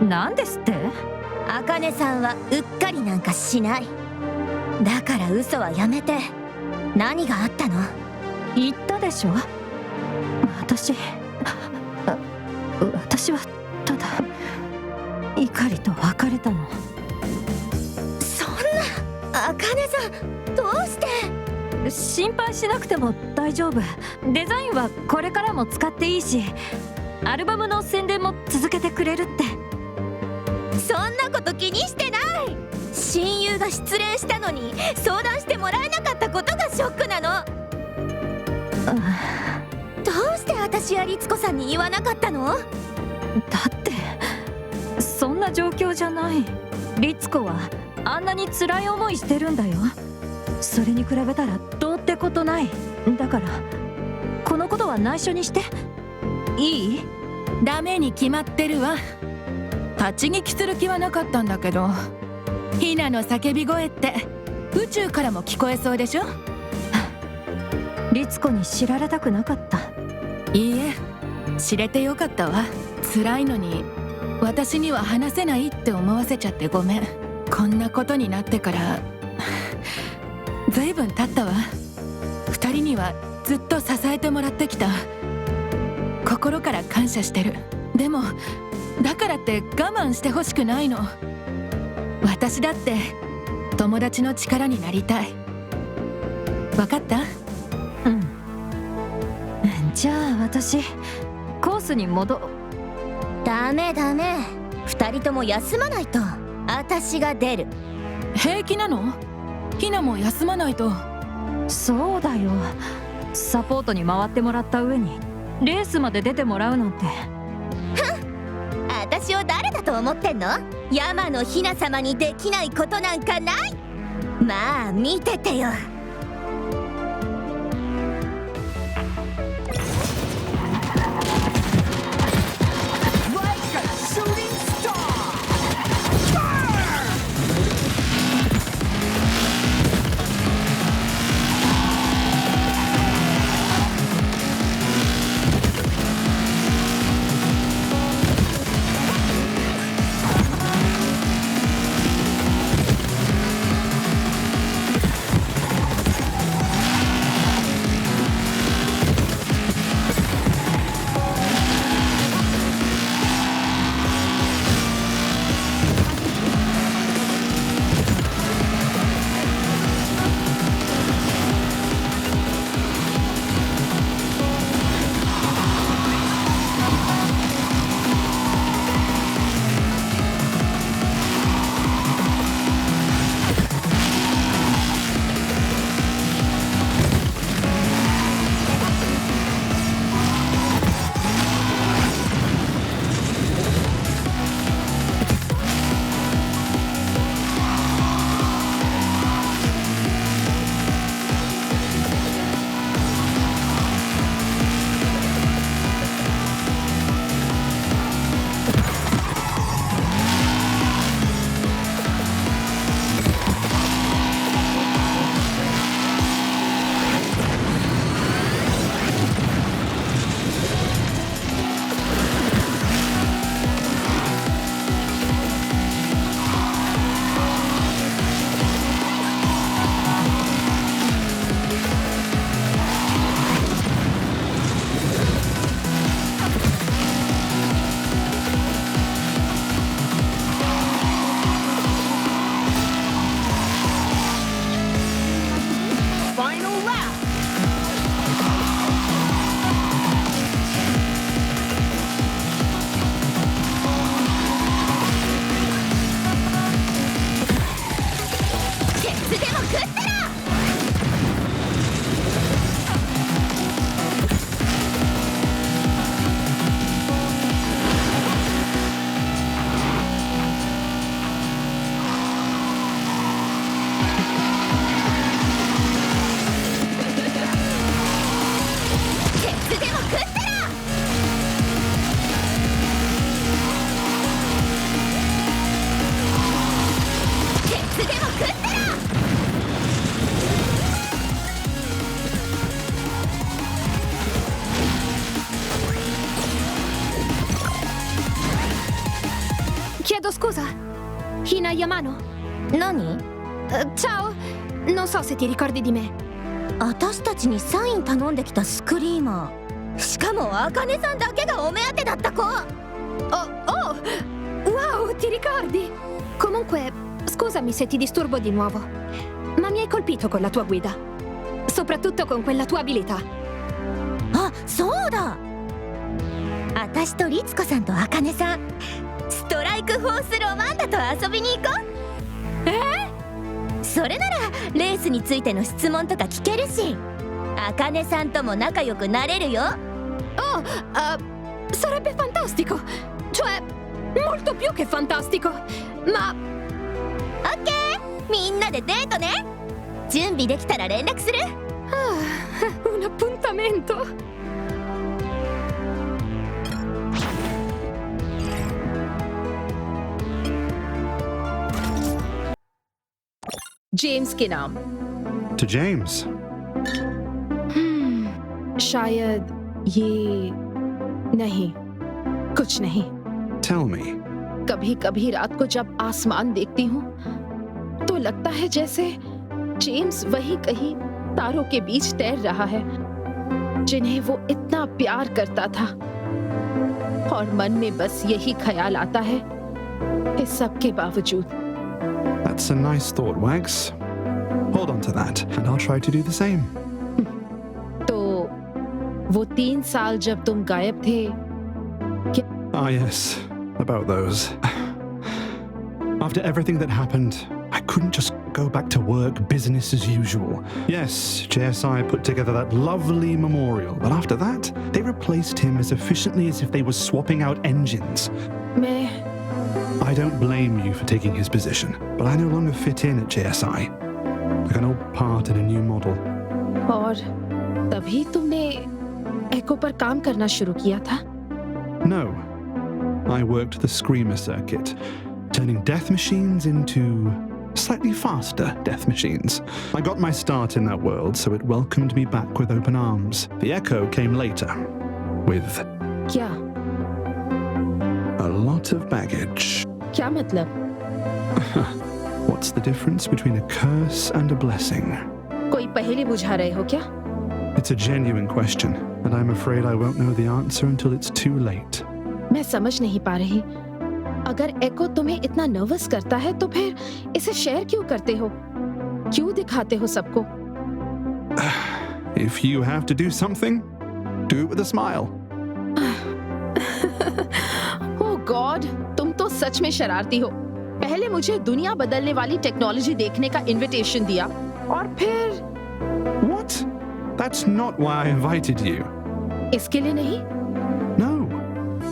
S2: なんですって？
S11: 茜さんはうっかりなんかしない。だから嘘はやめて。何があったの？
S2: 言ったでしょ。私はただ怒りと別れたの。
S11: そんな、茜さんどうして？
S2: 心配しなくても大丈夫。デザインはこれからも使っていいし、アルバムの宣伝も続けてくれるって。
S11: そんなこと気にしてない。親友が失恋したのに相談してもらえなかったことがショックなの。どうして私や律子さんに言わなかったの？
S2: だってそんな状況じゃない。律子はあんなに辛い思いしてるんだよ。それに比べたらどうってことない。だからこのことは内緒にしていい？
S8: ダメに決まってるわ。立ち聞きする気はなかったんだけど、ヒナの叫び声って宇宙からも聞こえそうでしょ。
S2: 律子に知られたくなかった。
S8: いいえ、知れてよかったわ。辛いのに私には話せないって思わせちゃってごめん。こんなことになってからずいぶん経ったわ。二人にはずっと支えてもらってきた。心から感謝してる。でもだからって我慢してほしくないの。私だって友達の力になりたい。わかった？
S2: うん。じゃあ私コースに
S11: ダメ。二人とも休まないと。私が出る。
S8: 平気なの？ヒナも休まないと。
S2: そうだよ。サポートに回ってもらった上にレースまで出てもらうなんて。
S11: 私を誰だと思ってんの？山のひな様にできないことなんかない。まあ見ててよ。
S6: scusa. Hina Yamano.
S11: Nani?
S6: Ciao. Non so se ti ricordi di me.
S11: 私たちにサイン頼んできたスクリーマー。しかも茜さんだけがお目当てだった子。
S6: Oh! Wow, ti ricordi? Comunque, scusami se ti disturbo di nuovo. Ma mi hai colpito con la tua guida. Soprattutto con quella tua abilità.
S11: あ、そうだ。私と律子さんと茜さん、ストライクフォースロマンダと遊びに行こう。それならレースについての質問とか聞けるし、茜さんとも仲良くなれるよ。
S6: Oh, sarebbe fantastico. Cioè, molto più che fantastico. Ma...
S11: Ok! みんなでデートね。準備できたら連絡する。
S6: Un appuntamento.
S8: James के नाम।
S22: To James.
S8: शायद ये नहीं, कुछ नहीं।
S22: Tell me.
S8: कभी कभी रात को जब आसमान देखती हूँ तो लगता है जैसे जेम्स वही कहीं तारों के बीच तैर रहा है जिन्हें वो इतना प्यार करता था, और मन में बस यही ख्याल आता है इस सब के बावजूद।
S22: That's a nice thought, Wags. Hold on to that, and I'll try to do the same.
S8: तो वो 3 साल जब तुम गायब थे क्या?
S22: Ah, yes, about those. After everything that happened, I couldn't just go back to work, business as usual. Yes, JSI put together that lovely memorial, but after that, they replaced him as efficiently as if they were swapping out engines. I don't blame you for taking his position, but I no longer fit in at JSI. Like an old part in a new model.
S8: और तभी तुमने एको पर काम करना शुरू किया था?
S22: No. I worked the Screamer circuit, turning death machines into slightly faster death machines. I got my start in that world, so it welcomed me back with open arms. The Echo came later, with...
S8: क्या?
S22: A lot of baggage.
S8: क्या मतलब?
S22: What's the difference between a curse and a blessing?
S8: कोई पहेली बुझा रहे हो क्या?
S22: It's a genuine question, and I'm afraid I won't know the answer until it's too late.
S8: मैं समझ नहीं पा रही। अगर एको तुम्हें इतना नर्वस करता है तो फिर इसे शेयर क्यों करते हो? क्यों दिखाते हो सबको?
S22: If you have to do something, do it with a smile.
S8: Oh God, तुम तो सच में शरारती हो। पहले मुझे दुनिया बदलने वाली टेक्नोलॉजी देखने का इनविटेशन दिया, और फिर...
S22: What? That's not why I invited you.
S8: इसके लिए नहीं?
S22: No.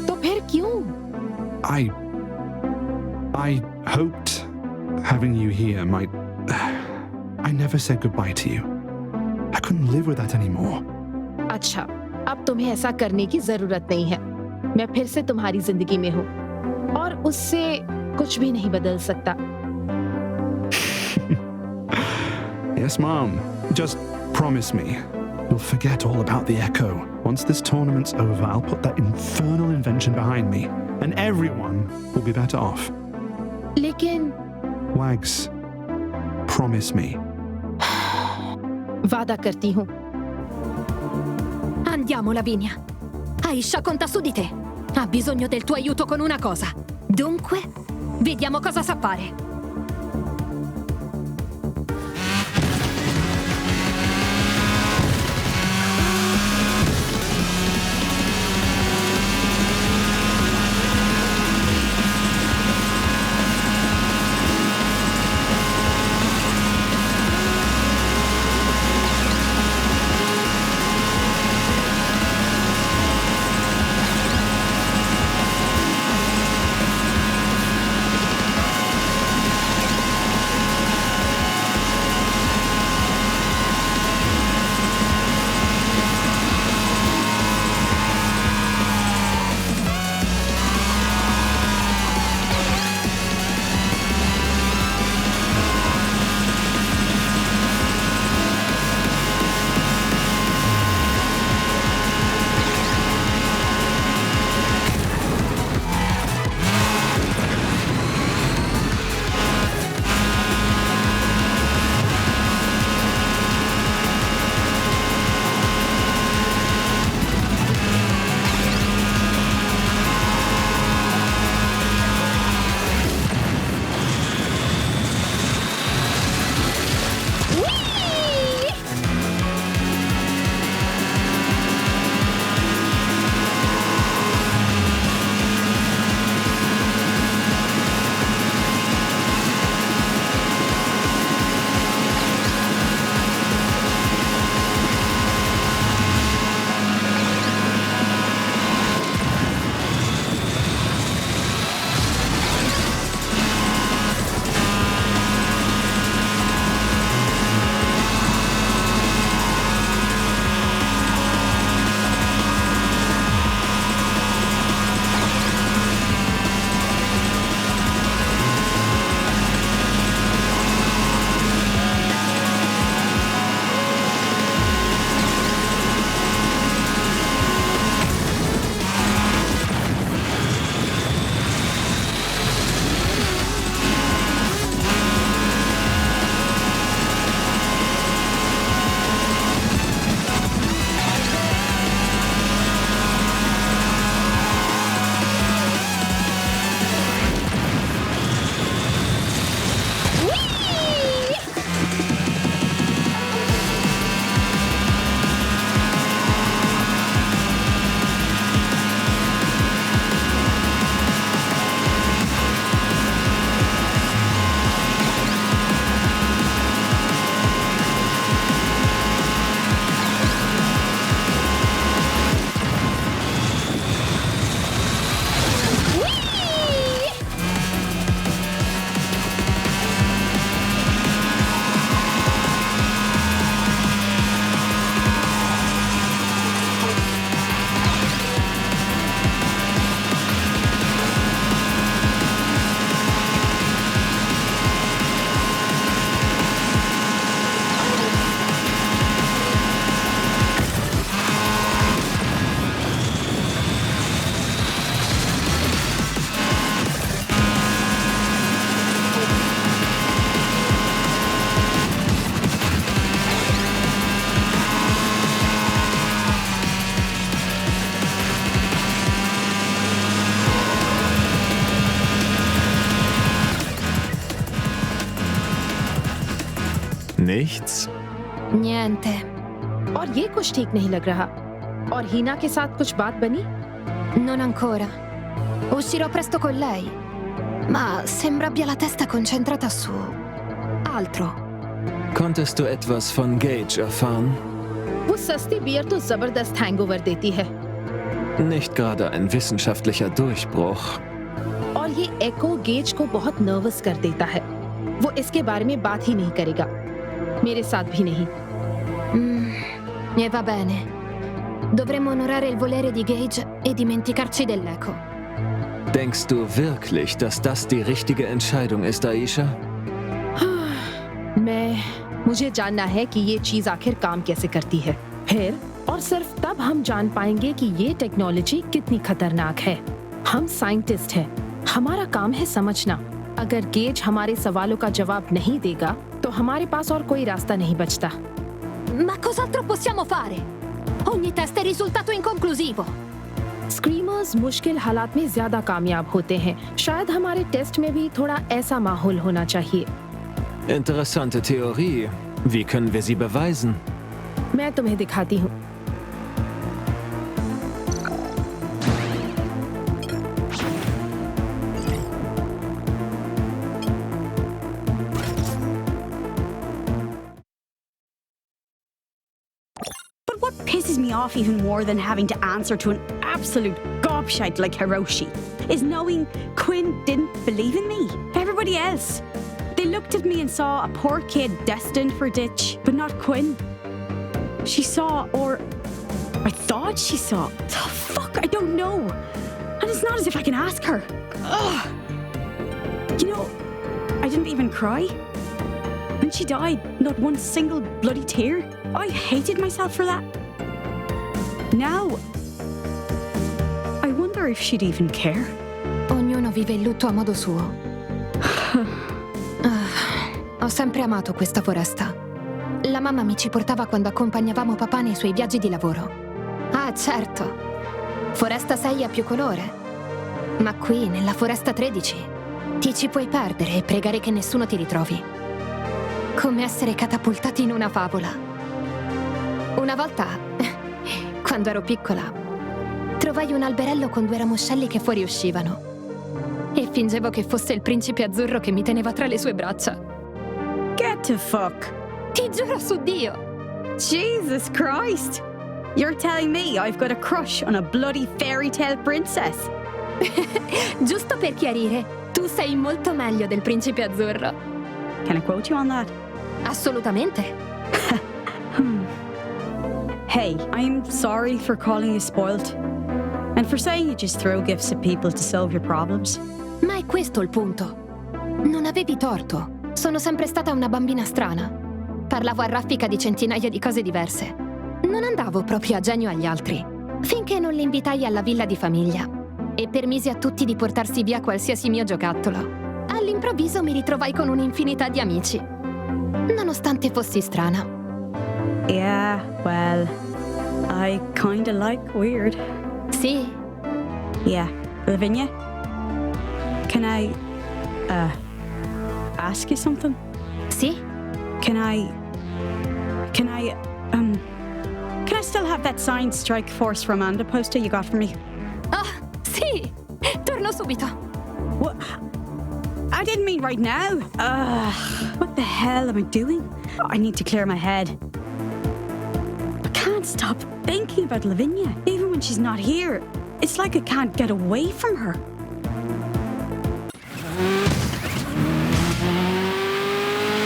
S8: तो फिर क्यों?
S22: I hoped having you here might... I never said goodbye to you. I couldn't live with that anymore.
S8: अच्छा, अब तुम्हें ऐसा करने की जरूरत नहीं है। मैं फिर से तुम्हारी जिंदगी में हूँ, और उससे कुछ भी नहीं बदल सकता।
S22: Yes, Mom. Just promise me you'll forget all about the Echo. Once this tournament's over, I'll put that infernal invention behind me, and everyone will be better off.
S8: लेकिन...
S22: Wags, promise me.
S8: वादा करती हूँ।
S6: Andiamo, Lavinia. Aisha conta su di te. Ha bisogno del tuo aiuto con una cosa. Dunque, vediamo cosa sa fare.
S9: Nichts?
S6: Niente.
S8: और ये कुछ ठीक नहीं लग रहा। और हीना के साथ कुछ बात बनी?
S6: Non ancora. Uscirò presto con lei. Ma sembra abbia la testa concentrata su altro.
S9: Konntest du etwas von Gage erfahren?
S8: वो सस्ती बियर तो जबरदस्त हैंगओवर देती है।
S9: Nicht gerade ein wissenschaftlicher Durchbruch.
S8: और ये एको गेज को बहुत नर्वस कर देता है। वो इसके बारे में बात ही नहीं करेगा। मेरे साथ भी नहीं।
S6: E va bene. Dovremmo onorare il volere di Gage e dimenticarci dell'eco.
S9: Denkst du wirklich, dass das die richtige Entscheidung ist, Aisha?
S8: मुझे जानना है कि ये चीज आखिर काम कैसे करती है। फिर और सिर्फ तब हम जान पाएंगे कि ये टेक्नोलॉजी कितनी खतरनाक है। हम साइंटिस्ट हैं। हमारा काम है समझना। अगर गेज हमारे सवालों का जवाब नहीं देगा, तो हमारे पास और कोई रास्ता नहीं बचता।
S6: Ma cos'altro possiamo fare? Ogni test è risultato inconclusivo.
S8: स्क्रीमर्स मुश्किल हालात में ज्यादा कामयाब होते हैं। शायद हमारे टेस्ट में भी थोड़ा ऐसा माहौल होना चाहिए।
S9: Interessante Theorie. Wie können wir sie beweisen?
S8: मैं तुम्हें दिखाती हूँ।
S14: But what pisses me off even more than having to answer to an absolute gobshite like Hiroshi is knowing Quinn didn't believe in me. Everybody else. They looked at me and saw a poor kid destined for ditch, but not Quinn. She saw, or I thought she saw. The fuck, I don't know. And it's not as if I can ask her. Ugh. You know, I didn't even cry. When she died, not one single bloody tear. I hated myself for that. Now, I wonder if she'd even care.
S6: Ognuno vive il lutto a modo suo. Ho sempre amato questa foresta. La mamma mi ci portava quando accompagnavamo papà nei suoi viaggi di lavoro. Ah, certo. Foresta 6 ha più colore. Ma qui, nella foresta 13, ti ci puoi perdere e pregare che nessuno ti ritrovi. Come essere catapultati in una favola. Una volta, quando ero piccola, trovai un alberello con 2 ramoscelli che fuoriuscivano. E fingevo che fosse il principe azzurro che mi teneva tra le sue braccia.
S14: Get the fuck.
S6: Ti giuro su Dio.
S14: Jesus Christ. You're telling me I've got a crush on a bloody fairy tale princess?
S6: Giusto per chiarire, tu sei molto meglio del principe azzurro.
S14: Can I quote you on that?
S6: Assolutamente.
S14: Hey, I'm sorry for calling you spoiled. And for saying you just throw gifts at people to solve your problems.
S6: Ma è questo il punto. Non avevi torto. Sono sempre stata una bambina strana. Parlavo a raffica di centinaia di cose diverse. Non andavo proprio a genio agli altri. Finché non li invitai alla villa di famiglia. E permisi a tutti di portarsi via qualsiasi mio giocattolo. All'improvviso mi ritrovai con un'infinità di amici. Nonostante fossi strana.
S14: Yeah, well, I kinda like weird.
S6: Sì?
S14: Yeah. Lavinia? Can I, ask you something?
S6: Sì?
S14: Can I still have that signed Strike Force Romanda poster you got for me?
S6: Ah, sì! Torno subito.
S14: What? I didn't mean right now. What the hell am I doing? I need to clear my head. I can't stop thinking about Lavinia, even when she's not here. It's like I can't get away from her.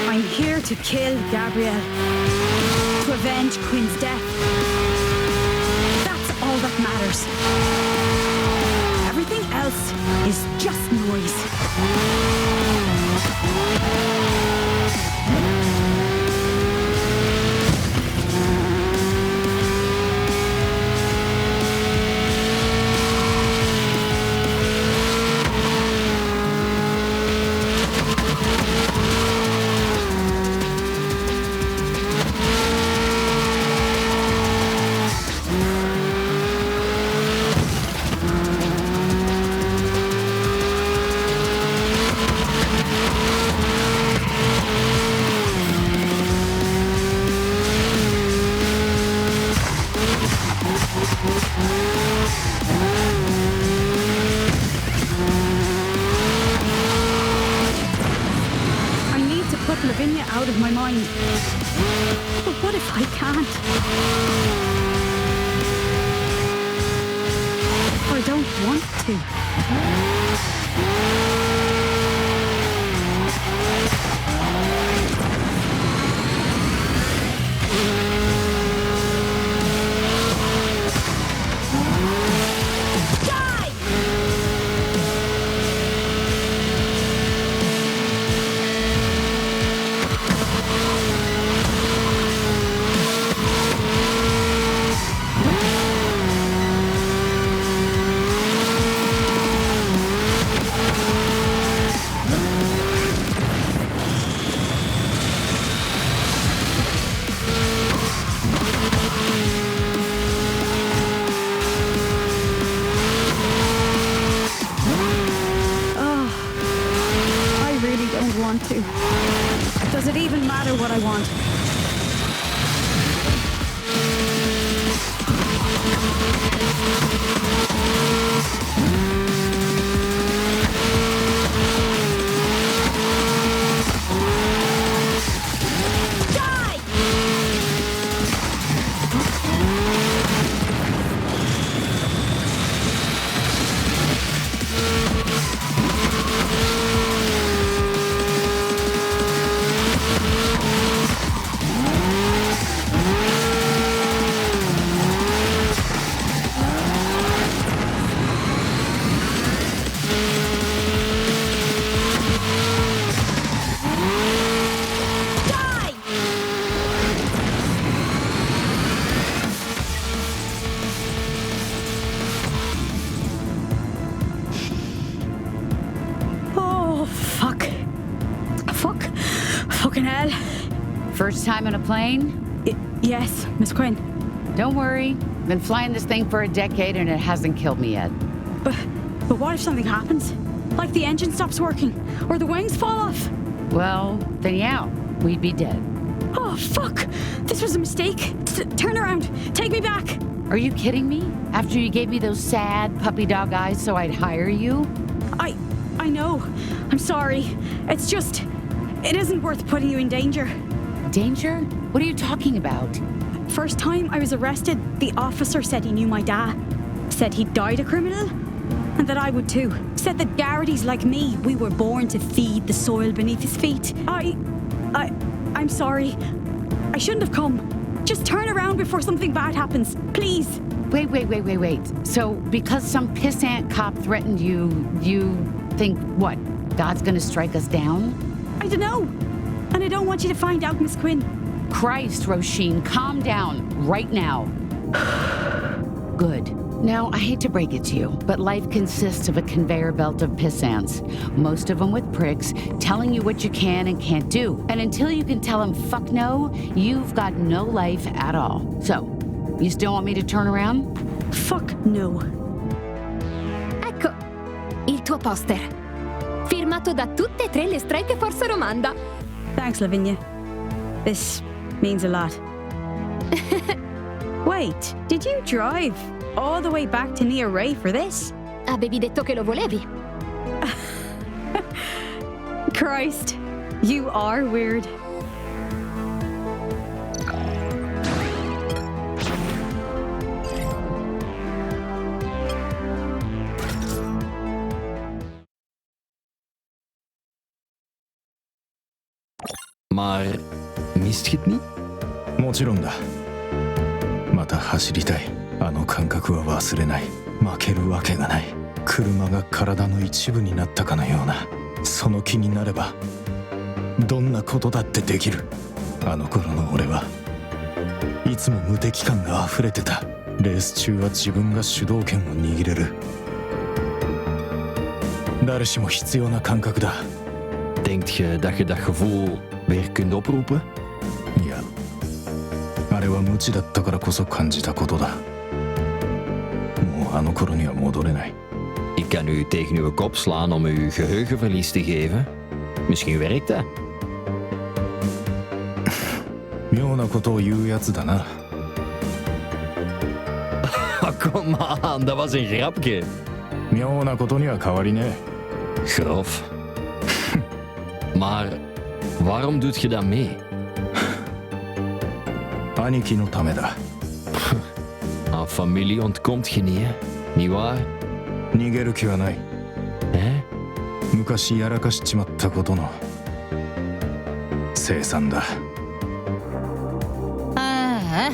S14: I'm here to kill Gabrielle. To avenge Quinn's death. That's all that matters. Everything else is just noise. mind. But what if I can't? I don't want to. To. Does it even matter what I want? Fucking hell.
S5: First time on a plane?
S14: Yes, Miss Quinn.
S5: Don't worry. Been flying this thing for a decade and it hasn't killed me yet.
S14: But what if something happens? Like the engine stops working, or the wings fall off?
S5: Well, then yeah, we'd be dead.
S14: Oh, fuck! This was a mistake. Turn around. Take me back.
S5: Are you kidding me? After you gave me those sad puppy dog eyes so I'd hire you?
S14: I know. I'm sorry. It's just... It isn't worth putting you in danger.
S5: Danger? What are you talking about?
S14: First time I was arrested, the officer said he knew my dad. Said he'd died a criminal. And that I would too. Said that Garrity's like me. We were born to feed the soil beneath his feet. I'm sorry. I shouldn't have come. Just turn around before something bad happens. Please.
S5: Wait. So, because some pissant cop threatened you think, what, God's gonna strike us down?
S14: I don't know. And I don't want you to find out, Miss Quinn.
S5: Christ, Roisin, calm down right now. Good. Now, I hate to break it to you, but life consists of a conveyor belt of pissants. Most of them with pricks, telling you what you can and can't do. And until you can tell them fuck no, you've got no life at all. So, you still want me to turn around?
S14: Fuck no.
S6: Ecco, il tuo poster. Firmato da tutte e tre le Strike Force Romanda.
S14: Thanks, Lavinia. This means a lot. Wait, did you drive all the way back to Nia Ray for this?
S6: Avevi detto che lo volevi.
S14: Christ, you are weird.
S17: Maar mist je het niet?
S21: もちろんだ。また走りたい。あの感覚は忘れない。負けるわけがない。車が体の一部になったかのような。その気になればどんなことだってできる。あの頃の俺はいつも無敵感が溢れてた。レース中は自分が主導権を握れる。誰しも必要な感覚だ。
S17: Denkt je dat je dat gevoel weer kunt oproepen?
S21: いや、あれは無知だったからこそ感じたことだ。もうあの頃には戻れない。
S17: Ik kan u tegen uw kop slaan om u geheugenverlies te geven. Misschien werkt dat.
S21: 妙なことを言うやつだな。
S17: Kom aan, dat was een grapje.
S21: 妙なことには変わりね
S17: え。Grof. Maar waarom doet je dat mee?
S21: 兄貴のためだ。
S17: Aan familie ontkomt je niet, hè? Niet waar?
S21: 逃げる気はない。昔やらかしちまったことの清算だ。
S13: ああ、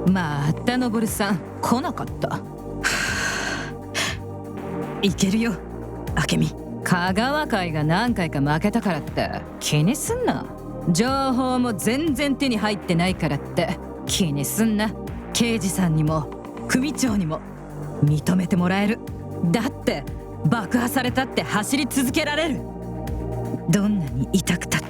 S13: またのぼるさん来なかった。いけるよ、明美。香川会が何回か負けたからって気にすんな。情報も全然手に入ってないからって気にすんな。刑事さんにも組長にも認めてもらえる。だって爆破されたって走り続けられる。どんなに痛くたって。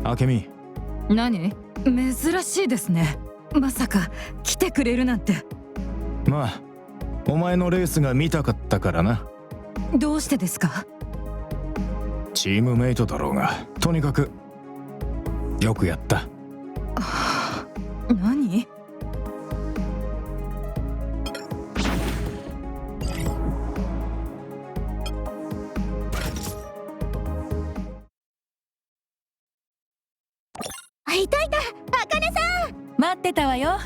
S21: 明美。
S13: 何？珍しいですね。まさか来てくれるなんて。
S21: まあお前のレースが見たかったからな。
S13: どうしてですか？
S21: チームメイトだろうが、とにかくよくやった。
S13: 何？
S11: いたいた、茜さん。
S2: 待ってたわよ。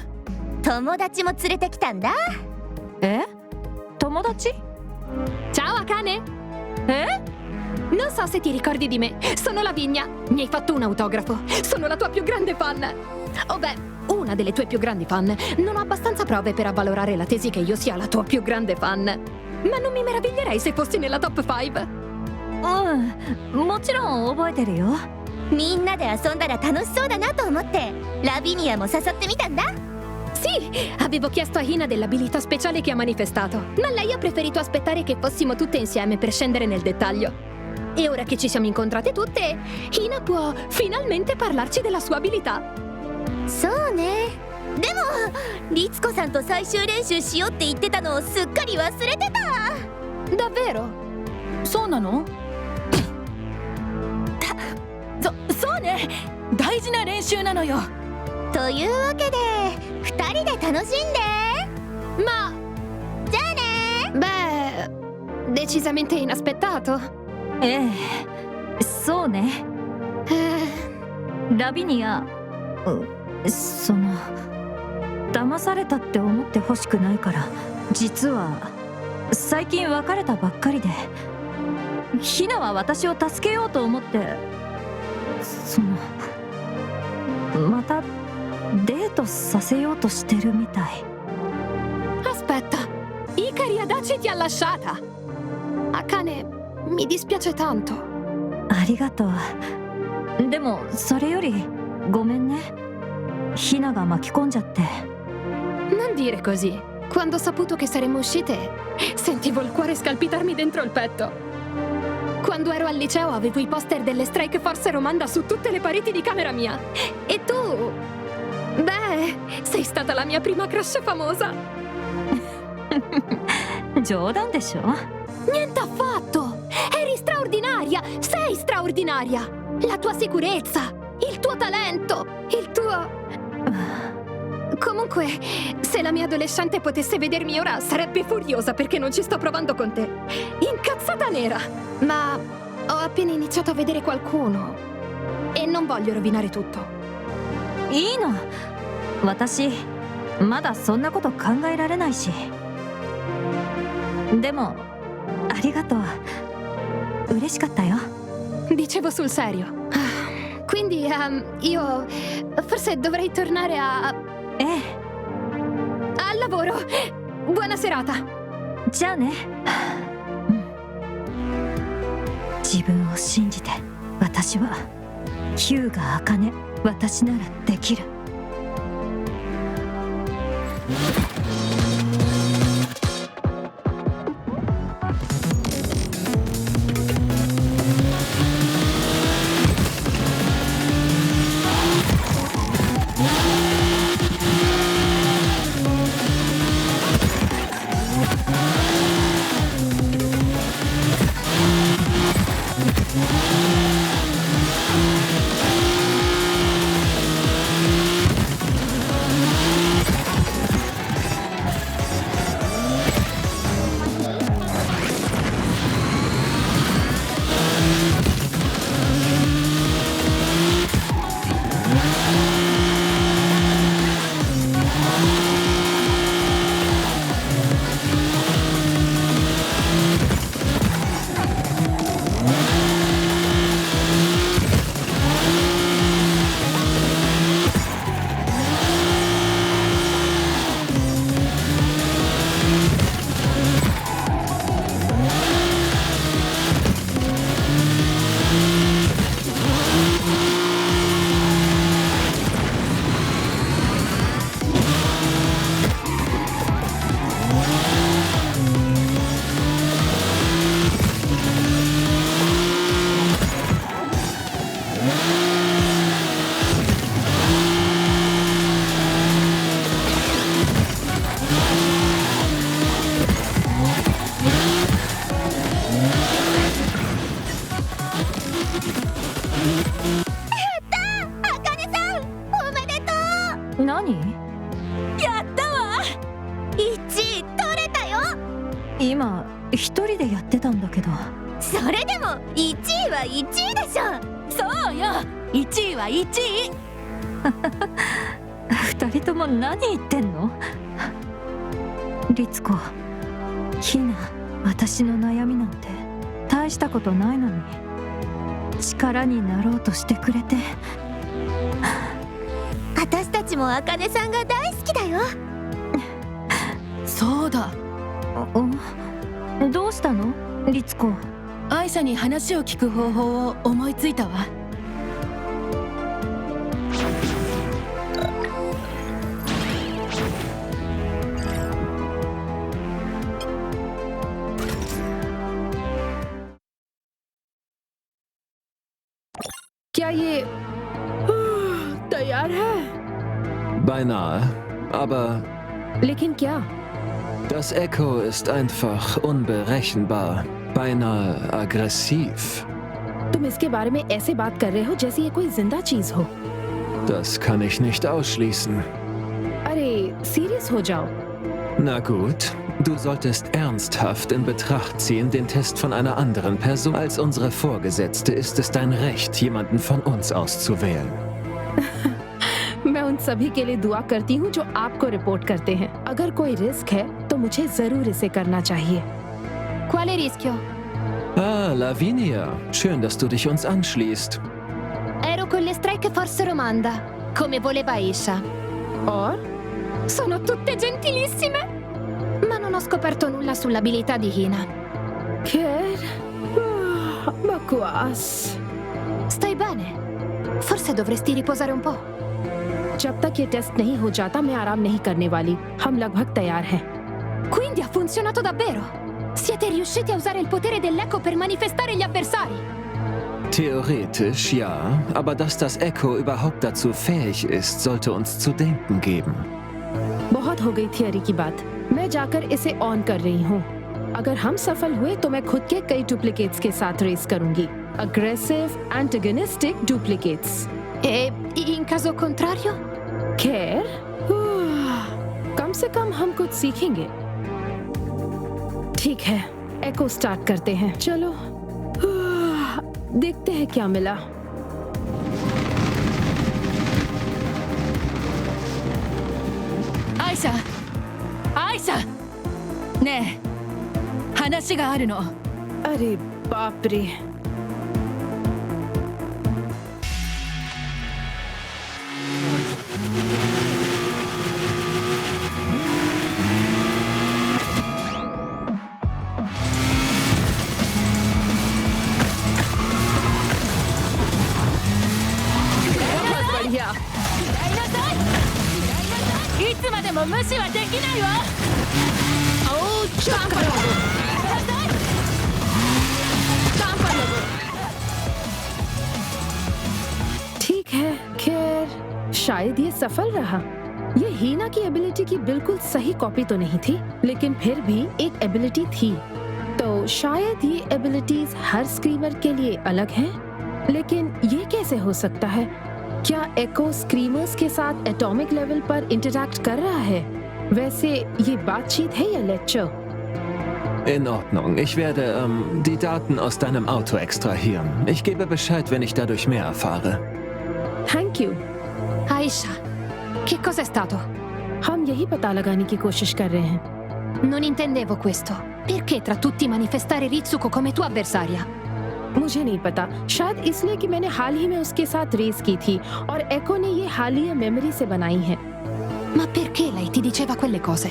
S11: 友達も連れてきたんだ。
S2: え？友達？
S6: Ciao Akane! Non so se ti ricordi di me, sono Lavinia. Mi hai fatto un autografo. Sono la tua più grande fan. Oh beh, una delle tue più grandi fan. Non ho abbastanza prove per avvalorare la tesi che io sia la tua più grande fan. Ma non mi meraviglierei se fossi nella top 5.
S2: もちろん覚えてるよ。
S11: みんなで遊んだら楽しそうだなと思ってラビニアも誘ってみたんだ。
S6: Sì, avevo chiesto a Hina dell'abilità speciale che ha manifestato, ma lei ha preferito aspettare che fossimo tutte insieme per scendere nel dettaglio. E ora che ci siamo incontrate tutte, Hina può finalmente parlarci della sua abilità.
S11: そうね。でもリツコさんと最終練習しようって言ってたのをすっかり忘れてた。
S6: Davvero?
S2: そうなの？そうね。大事な練習なのよ。
S11: というわけで2人で楽しんで。
S6: まあ
S11: じゃあ
S6: ね。Beh, decisamente inaspettato.
S2: そうね。ラビニア、騙されたって思ってほしくないから、実は最近別れたばっかりで、ヒナは私を助けようと思って、またデートさせようとしてるみたい。
S6: Aspetta, Ikariadachi ti ha lasciata. Akane, mi dispiace tanto.
S2: ありがとう。でもそれよりごめんね。ヒナが巻き込んじゃって。
S6: Non dire così. Quando ho saputo che saremmo uscite, sentivo il cuore scalpitarmi dentro il petto. Quando ero al liceo avevo i poster delle Strike Force Romanda su tutte le pareti di camera mia. E tu? Beh, sei stata la mia prima crush famosa.
S2: 冗談でしょ?
S6: Niente affatto! Eri straordinaria! Sei straordinaria! La tua sicurezza, il tuo talento, il tuo... Comunque, se la mia adolescente potesse vedermi ora, sarebbe furiosa perché non ci sto provando con te. Incazzata nera! Ma ho appena iniziato a vedere qualcuno e non voglio rovinare tutto.
S2: いいの。私まだそんなこと考えられないし。でもありがとう。嬉しかったよ。
S6: Dicevo sul serio. Quindi io forse dovrei tornare a... al lavoro. Buona serata.
S2: じゃあね。自分を信じて。私はヒューガ・アカネ。私ならできる。何？
S11: やったわ。1位取れたよ。
S2: 今一人でやってたんだけど。
S11: それでも1位は1位でしょ。
S13: そうよ、1位は1位。
S2: 二人とも何言ってんの？律子、ひな、私の悩みなんて大したことないのに力になろうとしてくれて。
S11: 私たちも茜さんが大好きだよ。
S13: そうだ。
S2: どうしたの律子？
S13: アイシャに話を聞く方法を思いついたわ。
S8: क्या ये तैयार है?
S9: Beinahe, aber
S8: लेकिन क्या?
S9: das Echo ist einfach unberechenbar, beinahe aggressiv.
S8: तुम इसके बारे में ऐसे बात कर रहे हो जैसे ये कोई जिंदा चीज हो।
S9: Das kann ich nicht ausschließen.
S8: अरे सीरियस हो जाओ।
S9: Na gut, du solltest ernsthaft in Betracht ziehen, den Test von einer anderen Person. Als unsere Vorgesetzte ist es dein Recht, jemanden von uns auszuwählen.
S8: मैं उन सभी के लिए दुआ करती हूँ जो आपको रिपोर्ट करते हैं। अगर कोई रिस्क है तो मुझे जरूर इसे करना चाहिए।
S6: Quale rischio?
S9: Ah, Lavinia, schön, dass du dich uns anschließt.
S6: Ero con le strike force Romanda, come voleva Aisha.
S8: Or?
S6: Sono tutte gentilissime, ma non ho scoperto nulla sull'abilità di Hina.
S8: Che? बकवास।
S6: Stai bene? Forse dovresti riposare un po'.
S8: जब तक ये test नहीं हो जाता मैं आराम नहीं करने वाली। हम लगभग तैयार हैं।
S6: Quindi ha funzionato davvero? Siete riusciti a usare il potere dell'eco per manifestare gli avversari?
S9: Theoretisch ja, aber dass das Echo überhaupt dazu fähig ist, sollte uns zu denken geben.
S8: बहुत हो गई थियरी की बात। मैं जाकर इसे on कर रही हूँ। अगर हम सफल हुए तो मैं खुद के कई डुप्लीकेट्स के साथ रेस करूंगी। Aggressive antagonistic duplicates.
S6: E in caso contrario?
S8: खैर, कम से कम हम कुछ सीखेंगे। ठीक है, एको स्टार्ट करते हैं। चलो, देखते हैं क्या मिला।
S13: アイシャ、アイシャ、ねえ、話があるの。
S8: अरे बाप रे। बढ़िया।
S13: いつまでも無視はできないわ。
S8: おー、ちょっと。ठीक है, खैर शायद ये सफल रहा। ये हीना की एबिलिटी की बिल्कुल सही कॉपी तो नहीं थी, लेकिन फिर भी एक एबिलिटी थी। तो शायद ये एबिलिटीज हर स्क्रीमर के लिए अलग हैं। लेकिन ये कैसे हो सकता है? क्या एको स्क्रीमर्स के साथ एटॉमिक लेवल पर इंटरैक्ट कर रहा है? वैसे ये बातचीत है या lecture?
S9: In Ordnung, ich werde die Daten aus deinem Auto extrahieren. Ich gebe Bescheid, wenn ich dadurch mehr erfahre.
S8: Thank you.
S6: Aisha, che cos'è stato?
S8: हम यही पता लगाने की कोशिश कर रहे हैं।
S6: Non intendevo questo. Perché tra tutti manifestare Ritsuko come tua avversaria?
S8: मुझे नहीं पता। शायद इसलिए कि मैंने हाल ही में उसके साथ रेस की थी और एको ने ये हालिया मेमोरी से बनाई है।
S6: Ma perché lei ti diceva quelle cose?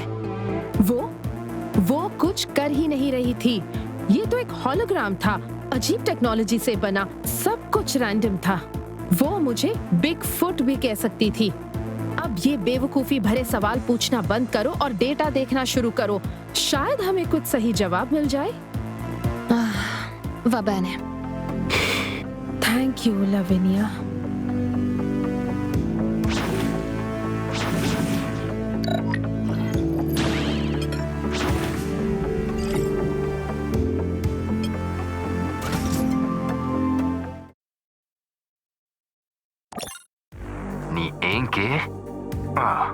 S8: वो कुछ कर ही नहीं रही थी। ये तो एक हॉलोग्राम था, अजीब टेक्नोलॉजी से बना, सब कुछ रैंडम था। वो मुझे बिग फुट भी कह सकती थी। अब ये बेवकूफी भरे सवाल पूछना बंद करो और डेटा देखना शुरू करो। शायद हमें कुछ सही जवाब मिल जाए।
S6: Va bene.
S8: Thank you, Lavinia.
S3: Niet één keer? Ah,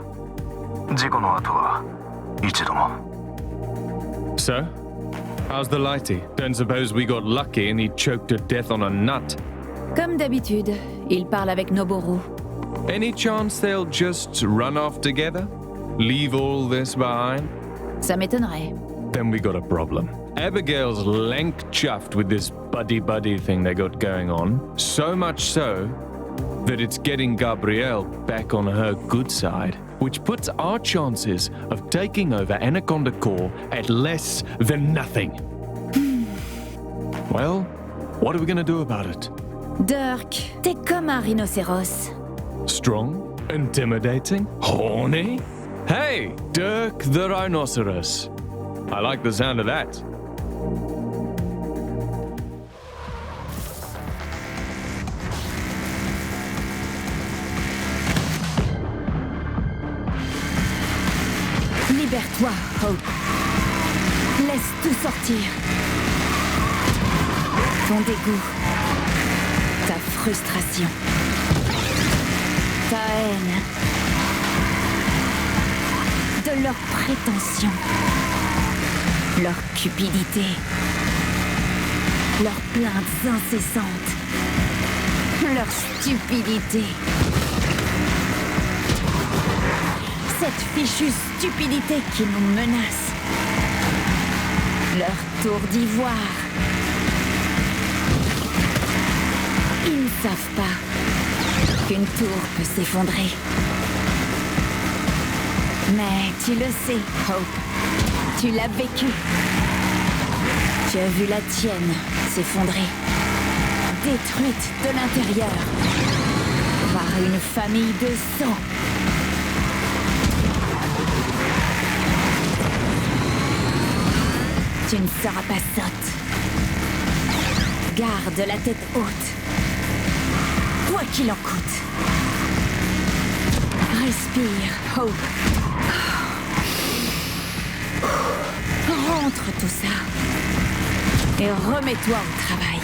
S16: So? How's the lighty? Don't suppose we got lucky and he choked to death on a nut?
S4: Comme d'habitude, il parle avec Noboru.
S16: Any chance they'll just run off together? Leave all this behind?
S4: Ça m'étonnerait.
S16: Then we got a problem. Abigail's lank chuffed with this buddy-buddy thing they got going on. So much so that it's getting Gabrielle back on her good side, which puts our chances of taking over Anaconda Core at less than nothing. Well, what are we gonna do about it?
S4: Dirk, t'es comme un rhinocéros.
S16: Strong? Intimidating? Horny? Hey, Dirk the Rhinoceros. I like the sound of that.
S4: Libère-toi, Hope. Laisse tout sortir. Ton dégoût. Ta frustration. Ta haine. De leurs prétentions. Leur cupidité. Leurs plaintes incessantes. Leur stupidité. Cette fichue stupidité qui nous menace. Leur tour d'ivoire. Ils ne savent pas qu'une tour peut s'effondrer. Mais tu le sais, Hope. Tu l'as vécu. Tu as vu la tienne s'effondrer. Détruite de l'intérieur par une famille de sang. Tu ne seras pas sotte. Garde la tête haute. Quoi qu'il en coûte. Respire, Hope. Rentre tout ça. Et remets-toi au travail.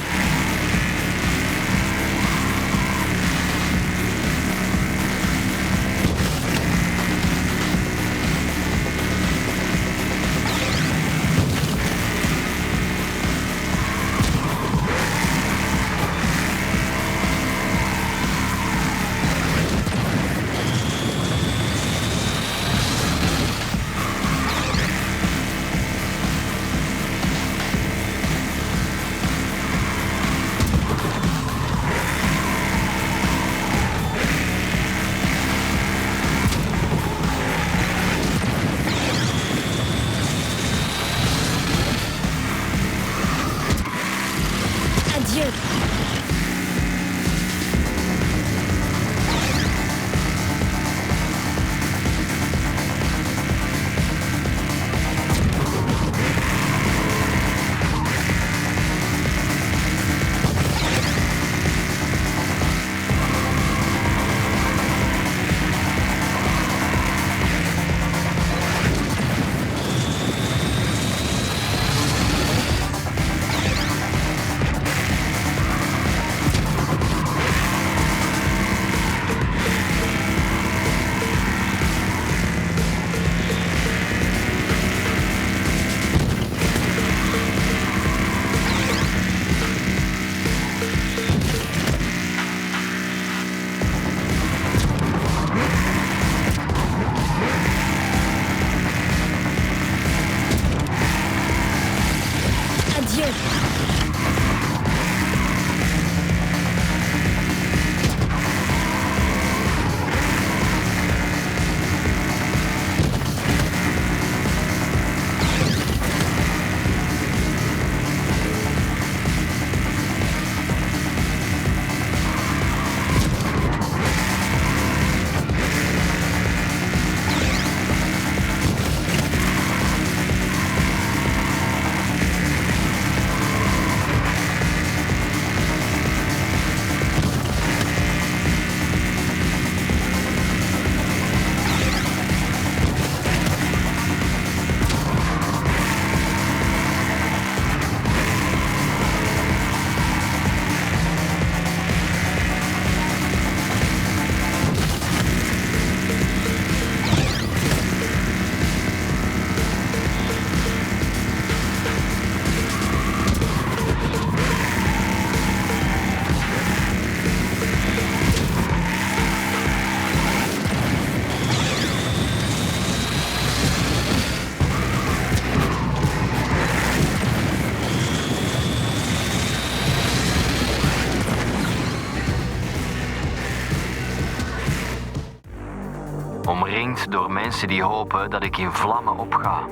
S3: omringd door mensen die hopen dat ik in vlammen opga.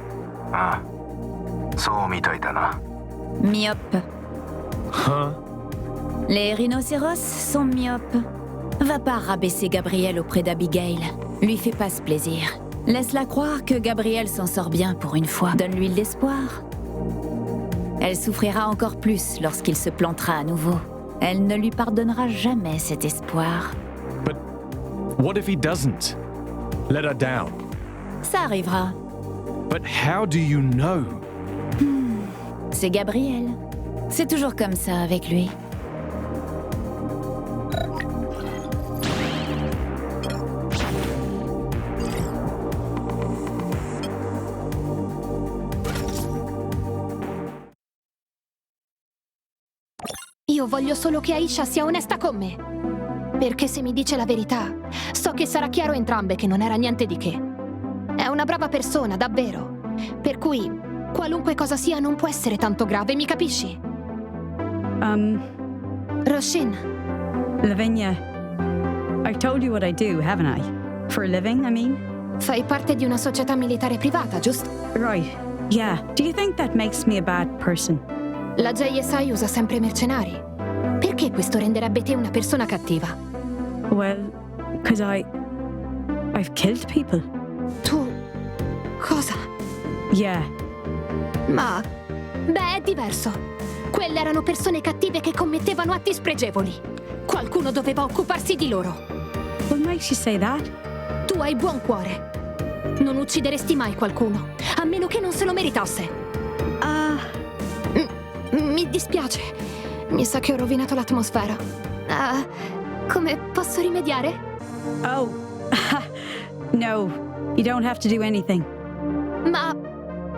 S3: Zo mitoitana.
S4: Myope.
S16: Huh?
S4: Les rhinocéros sont myopes. Va pas rabaisser Gabrielle auprès d'Abigail. Lui fais pas ce plaisir. Laisse-la croire que Gabrielle s'en sort bien pour une fois. Donne-lui de l'espoir. Elle souffrira encore plus lorsqu'il se plantera à nouveau. Elle ne lui pardonnera jamais cet espoir.
S16: But what if he doesn't? Let her down.
S4: Ça arrivera.
S16: But how do you know?
S4: C'est Gabriel. C'est toujours comme ça avec lui.
S6: Io voglio solo che Aisha sia onesta con me. Perché se mi dice la verità, so che sarà chiaro a entrambe che non era niente di che. È una brava persona, davvero. Per cui, qualunque cosa sia non può essere tanto grave, mi capisci? Roshin.
S14: Lavinia, I've told you what I do, haven't I? For a living, I mean?
S6: Fai parte di una società militare privata, giusto?
S14: Right, yeah. Do you think that makes me a bad person?
S6: La JSI usa sempre mercenari. Perché questo renderebbe te una persona cattiva?
S14: Well, because I've killed people.
S6: Tu? Cosa?
S14: Yeah.
S6: Ma... beh, è diverso. Quelle erano persone cattive che commettevano atti spregevoli. Qualcuno doveva occuparsi di loro.
S14: What makes you say that?
S6: Tu hai buon cuore. Non uccideresti mai qualcuno, a meno che non se lo meritasse. Mi dispiace. Mi sa che ho rovinato l'atmosfera. Come posso rimediare?
S14: Oh, no. You don't have to do anything.
S6: Ma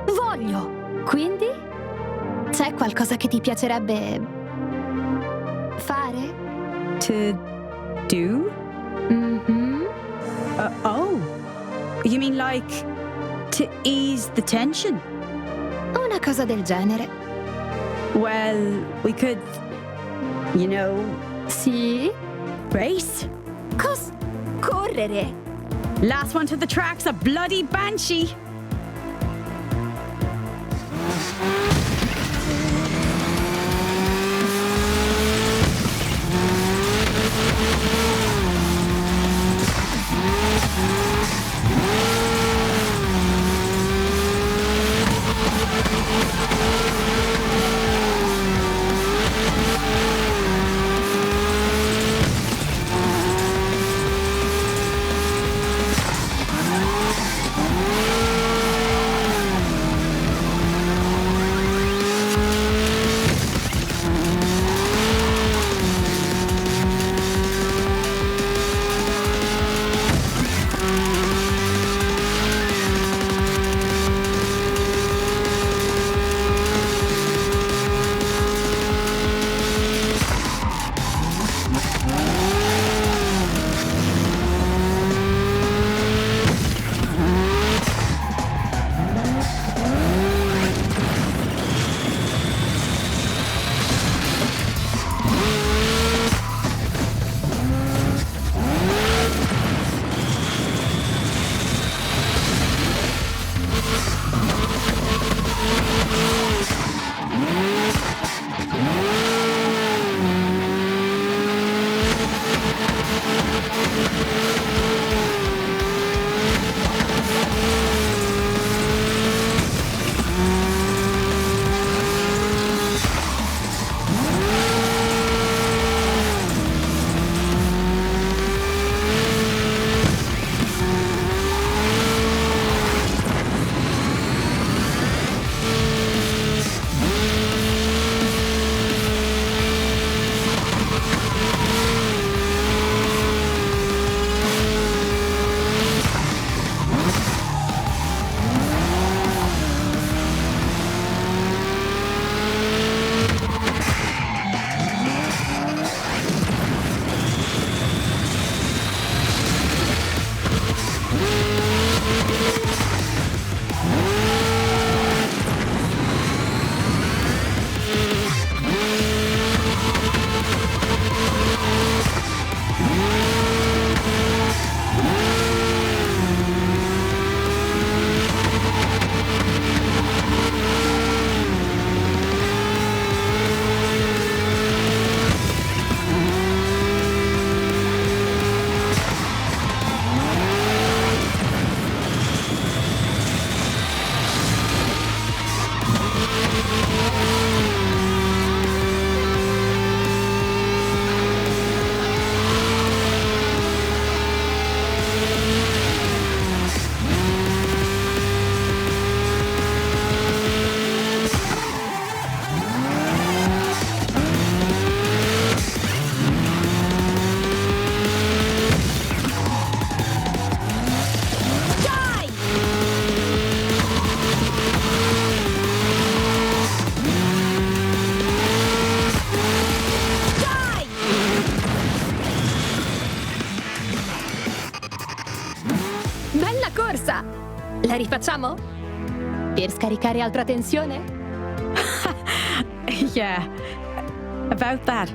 S6: voglio. Quindi? C'è qualcosa che ti piacerebbe fare?
S14: To do?
S6: Mm-hmm.
S14: Oh. You mean like to ease the tension?
S6: Una cosa del genere.
S14: Well, we could, you know...
S6: Sì?
S14: Race?
S6: Correre?
S14: Last one to the track's a bloody banshee!
S6: La rifacciamo? Per scaricare altra tensione?
S14: Yeah, about that.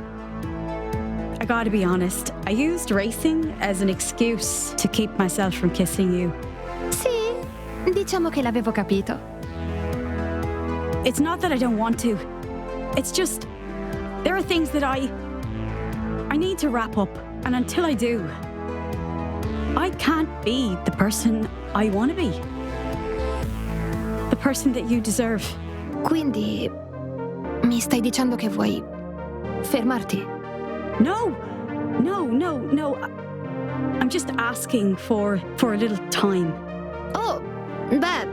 S14: I gotta be honest, I used racing as an excuse to keep myself from kissing you.
S6: Sì, diciamo che l'avevo capito.
S14: It's not that I don't want to. It's just, there are things that I need to wrap up, and until I do, I can't be the person I want to be. The person that you deserve.
S6: Quindi mi stai dicendo che vuoi fermarti?
S14: No. I'm just asking for a little time.
S6: Oh, beh,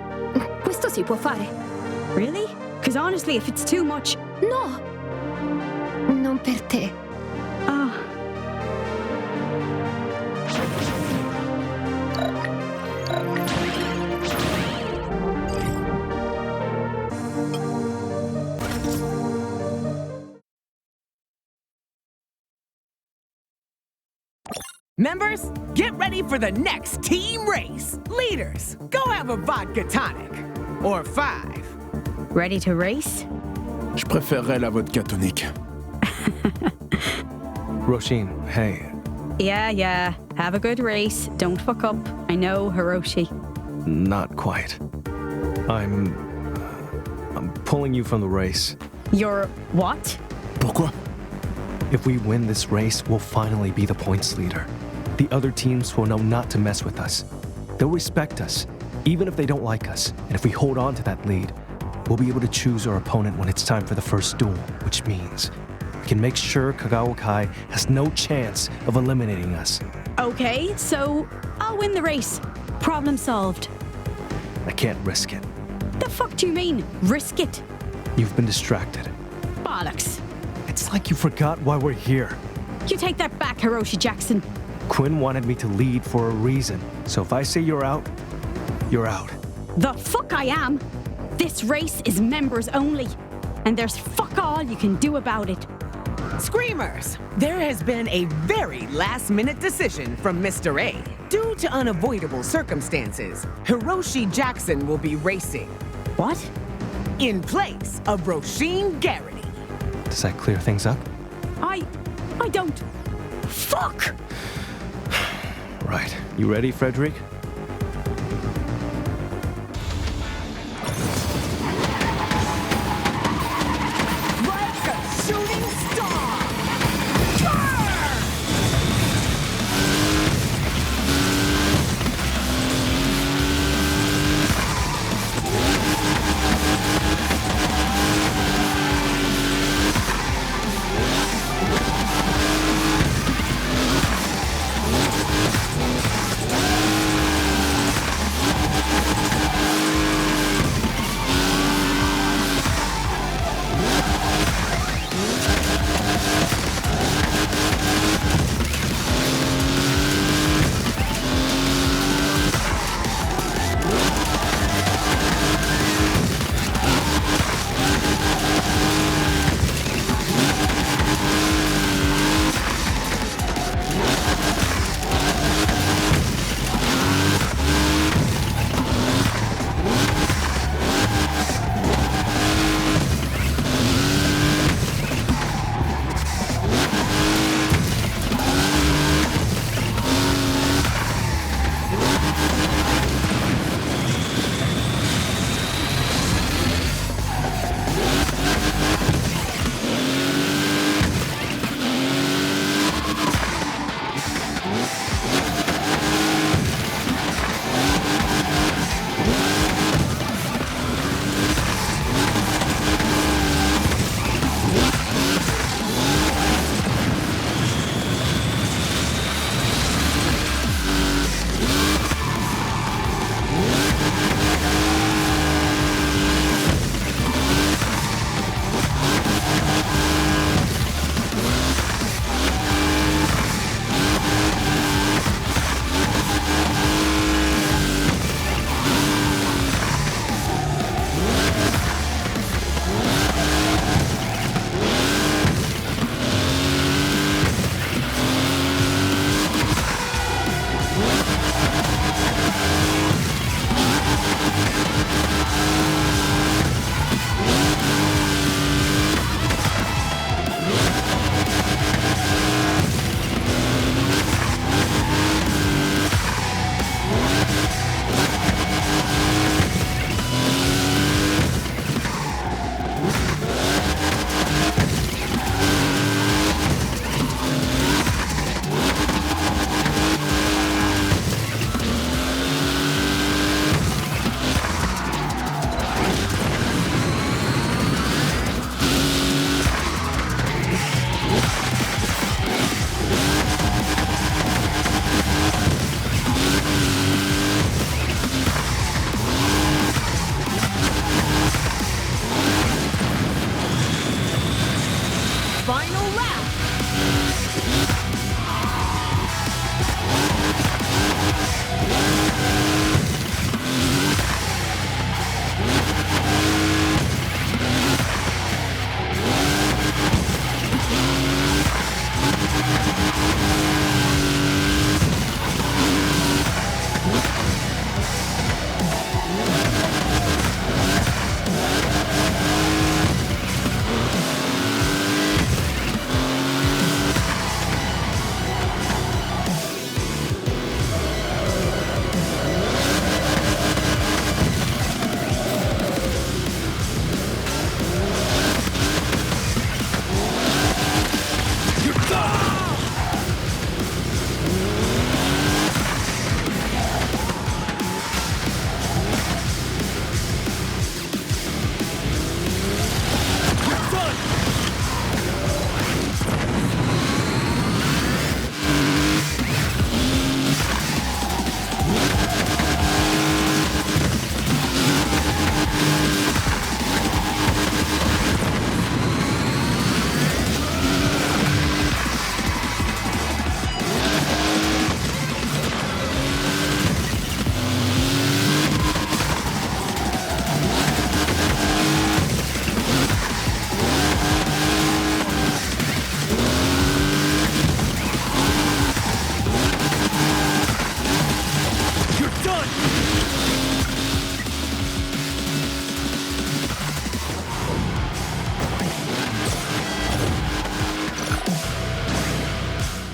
S6: questo si può fare.
S14: Really? Because honestly, if it's too much...
S6: No, non per te.
S14: Ah.
S10: Members, get ready for the next team race. Leaders, go have a vodka tonic. Or 5.
S14: Ready to race?
S1: Je préférerais la vodka tonique.
S12: Roshin, hey.
S14: Yeah. Have a good race. Don't fuck up. I know, Hiroshi.
S12: Not quite. I'm pulling you from the race.
S14: You're what?
S1: Pourquoi?
S12: If we win this race, we'll finally be the points leader. The other teams will know not to mess with us. They'll respect us, even if they don't like us. And if we hold on to that lead, we'll be able to choose our opponent when it's time for the first duel, which means we can make sure Kagawa Kai has no chance of eliminating us.
S14: Okay, so I'll win the race. Problem solved.
S12: I can't risk it.
S14: The fuck do you mean, risk it?
S12: You've been distracted.
S14: Bollocks.
S12: It's like you forgot why we're here.
S14: You take that back, Hiroshi Jackson.
S12: Quinn wanted me to lead for a reason, so if I say you're out, you're out.
S14: The fuck I am? This race is members only, and there's fuck all you can do about it.
S10: Screamers, there has been a very last-minute decision from Mr. A. Due to unavoidable circumstances, Hiroshi Jackson will be racing.
S14: What?
S10: In place of Roshin Garrity.
S12: Does that clear things up?
S14: I don't... Fuck!
S12: Right. You ready, Frederick?
S10: Like a shooting star! Burn!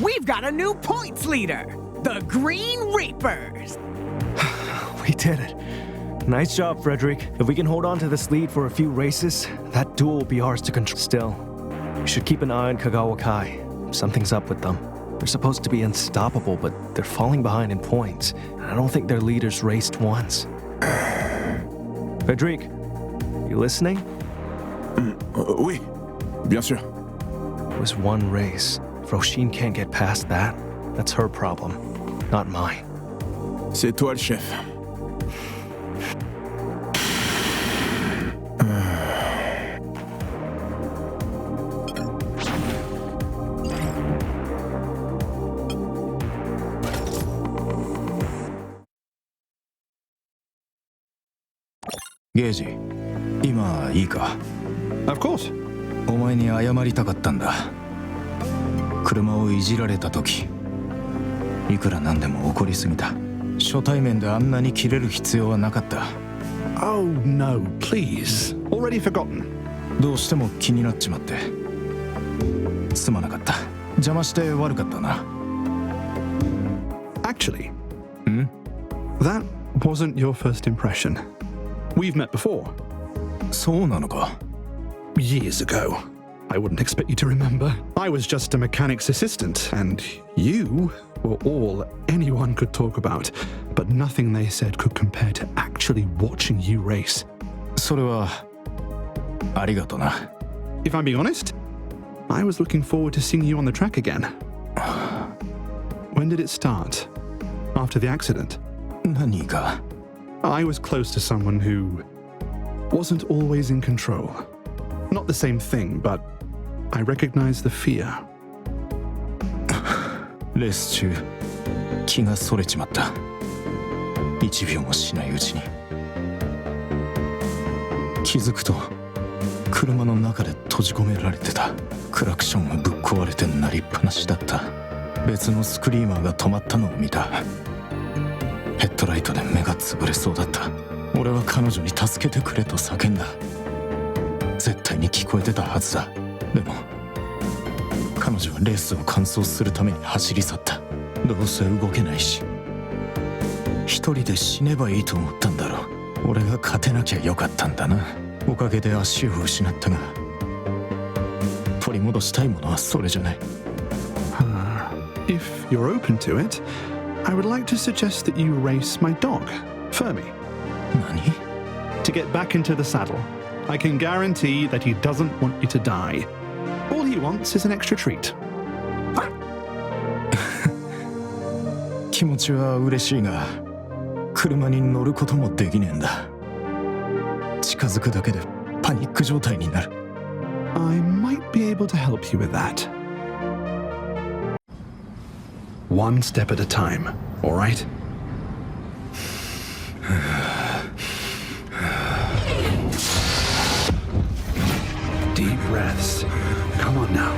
S10: We've got a new points leader, the Green Reapers.
S12: We did it. Nice job, Frederick. If we can hold on to this lead for a few races, that duel will be ours to control. Still, we should keep an eye on Kagawa Kai. Something's up with them. They're supposed to be unstoppable, but they're falling behind in points. And I don't think their leaders raced once. Frederick, you listening?
S1: Oui, bien sûr.
S12: It was one race. If Roshin can't get past that, that's her problem, not mine.
S1: C'est toi le chef.
S21: ゲージ、今いいか？
S22: Of course.
S21: お前に謝りたかったんだ。車をいじられた時、いくらなんでも怒りすぎた。初対面であんなにキレる必要はなかった。
S22: Oh no, please. Already forgotten.
S21: どうしても気になっちまって。すまなかった。邪魔して悪かったな。
S22: Actually, that wasn't your first impression. We've met before.
S21: そうなのか?
S22: Years ago. I wouldn't expect you to remember. I was just a mechanic's assistant, and you were all anyone could talk about, but nothing they said could compare to actually watching you race.
S21: それはありがとな。
S22: If I'm being honest, I was looking forward to seeing you on the track again. When did it start? After the accident?
S21: 何が?
S22: I was close to someone who wasn't always in control. Not the same thing, but I recognize the fear.
S21: レース中、気がそれちまった。1秒もしないうちに。気づくと、車の中で閉じ込められてた。クラクションがぶっ壊れて鳴りっぱなしだった。別のスクリーマーが止まったのを見た。ヘッドライトで目が潰れそうだった。俺は彼女に助けてくれと叫んだ。絶対に聞こえてたはずだ。でも彼女はレースを完走するために走り去った。どうせ動けないし、一人で死ねばいいと思ったんだろう。俺が勝てなきゃよかったんだな。おかげで足を失ったが、取り戻したいものはそれじゃない。
S22: If you're open to it, I would like to suggest that you race my dog, Fermi.
S21: 何?
S22: To get back into the saddle. I can guarantee that he doesn't want you to die. All he wants is an extra treat.
S21: 気持ちは嬉しいが、車に乗ることもできねえんだ。近づくだけでパニック状態になる。
S22: I might be able to help you with that. One step at a time, all right? Deep breaths. Come on now.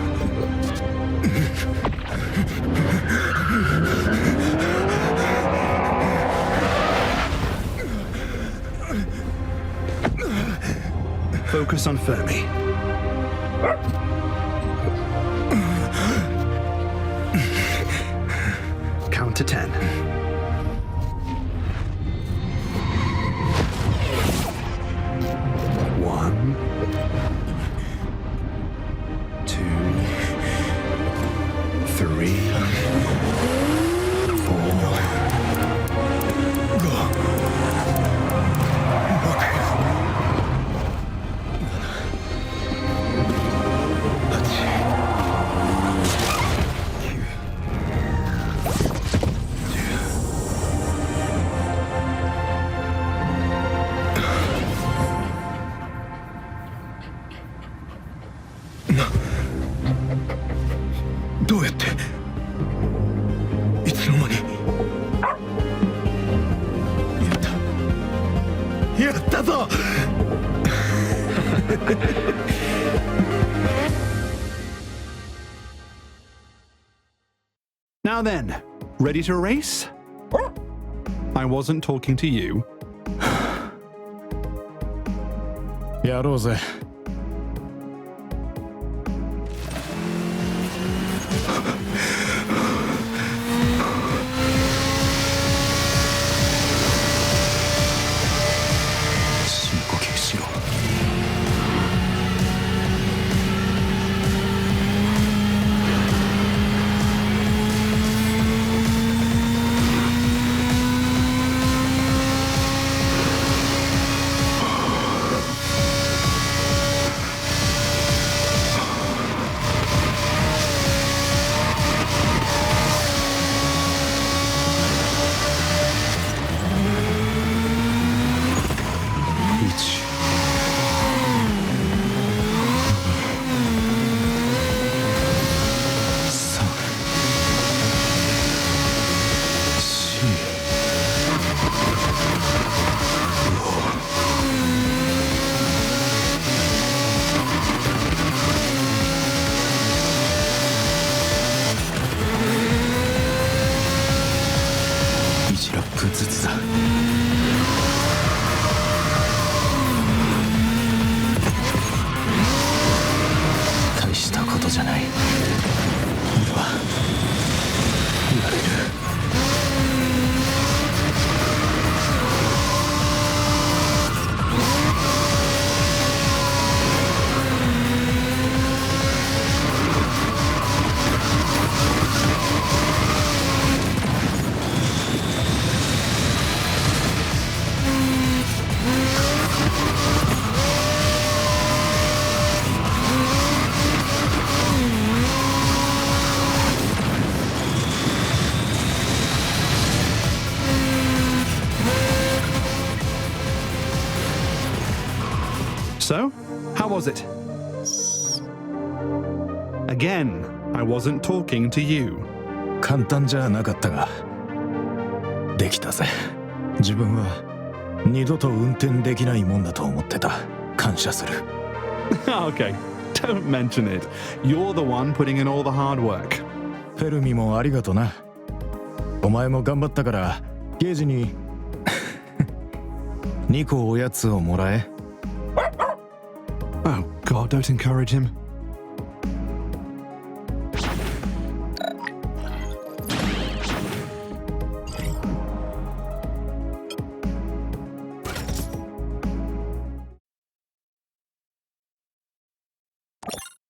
S22: focus on Fermi. Count to 10. One, two, three, four,どうやっていつの間にやったぞNow then, ready to race? I wasn't talking to you.
S21: やろうぜ。深呼吸しろ。1ラップずつだ。大したことじゃない。俺はやれる。
S22: So, how was it? Again, I wasn't talking to you.
S21: 簡単じゃなかったができたぜ。自分は二度と運転できないもんだと思ってた。感謝する。
S22: Okay, don't mention it. You're the one putting in all the hard work.
S21: フェルミもありがとな。お前も頑張ったからゲージに2個おやつをもらえ。
S22: Oh God, don't encourage him.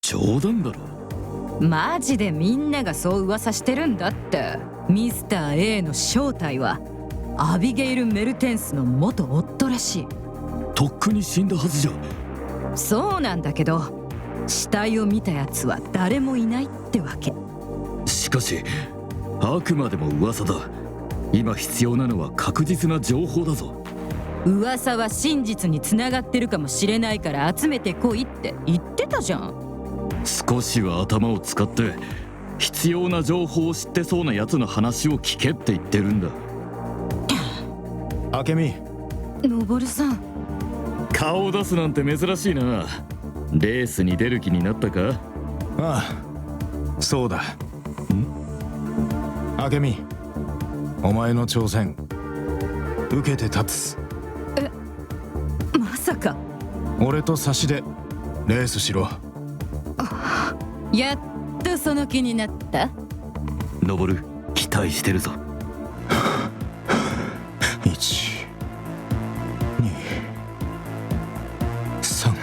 S19: 冗談だろ。
S13: マジでみんながそう噂してるんだって。ミスター A の正体はアビゲイル・メルテンスの元夫らしい。
S19: とっくに死んだはずじゃ。
S13: そうなんだけど死体を見たやつは誰もいないってわけ。
S19: しかしあくまでも噂だ。今必要なのは確実な情報だぞ。
S13: 噂は真実につながってるかもしれないから集めてこいって言ってたじゃん。
S19: 少しは頭を使って必要な情報を知ってそうなやつの話を聞けって言ってるんだ。
S21: 明美。
S13: のぼるさん。
S19: 顔を出すなんて珍しいな。レースに出る気になったか？
S21: ああ、そうだ。明美、お前の挑戦受けて立つ。
S13: まさか
S21: 俺と差しでレースしろ。
S13: やっとその気になった。
S19: ノボル、期待してるぞ。
S21: 1、2、3。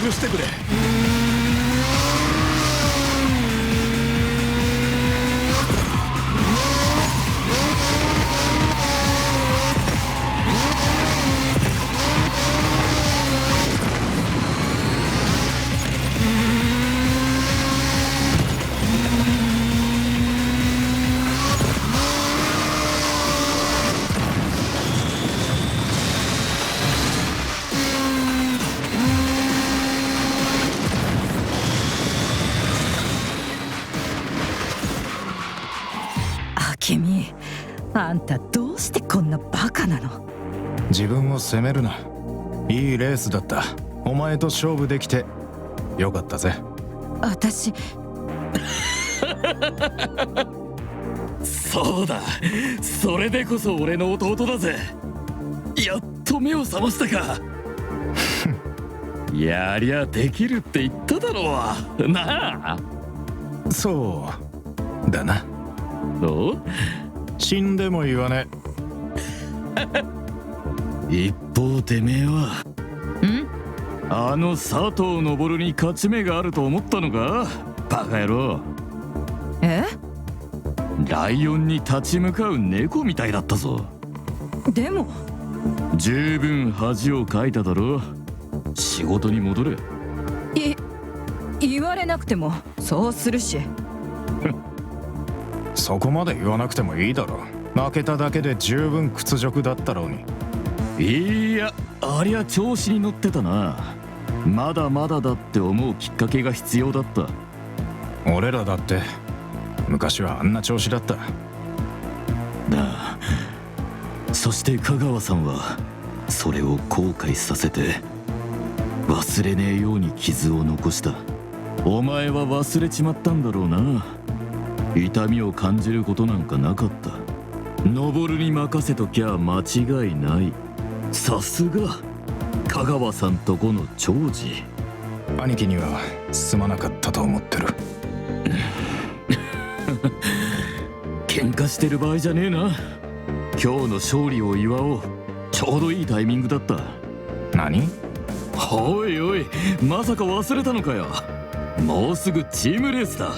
S1: してくれ。
S13: 君、あんたどうしてこんなバカなの？
S21: 自分を責めるな。いいレースだった。お前と勝負できてよかったぜ。
S13: 私
S19: そうだ、それでこそ俺の弟だぜ。やっと目を覚ましたか。やりゃできるって言っただろうなあ。
S21: そうだな。
S19: どう？
S21: 死んでも言わね
S19: え。一方てめえはあの佐藤昇に勝ち目があると思ったのか、バカ野郎。
S13: え？
S19: ライオンに立ち向かう猫みたいだったぞ。
S13: でも
S19: 十分恥をかいただろ。仕事に戻れ。
S13: 言われなくてもそうするし。
S21: そこまで言わなくてもいいだろ。負けただけで十分屈辱だったろうに。
S19: いや、ありゃ調子に乗ってたな。まだまだだって思うきっかけが必要だった。
S21: 俺らだって昔はあんな調子だった。
S19: なあ、そして香川さんはそれを後悔させて忘れねえように傷を残した。お前は忘れちまったんだろうな。痛みを感じることなんかなかった。登るに任せときゃ間違いない。さすが香川さんとこの長次。
S21: 兄貴にはすまなかったと思ってる。
S19: 喧嘩してる場合じゃねえな。今日の勝利を祝おう。ちょうどいいタイミングだった。
S21: 何？
S19: おいおい、まさか忘れたのかよ。もうすぐチームレースだ。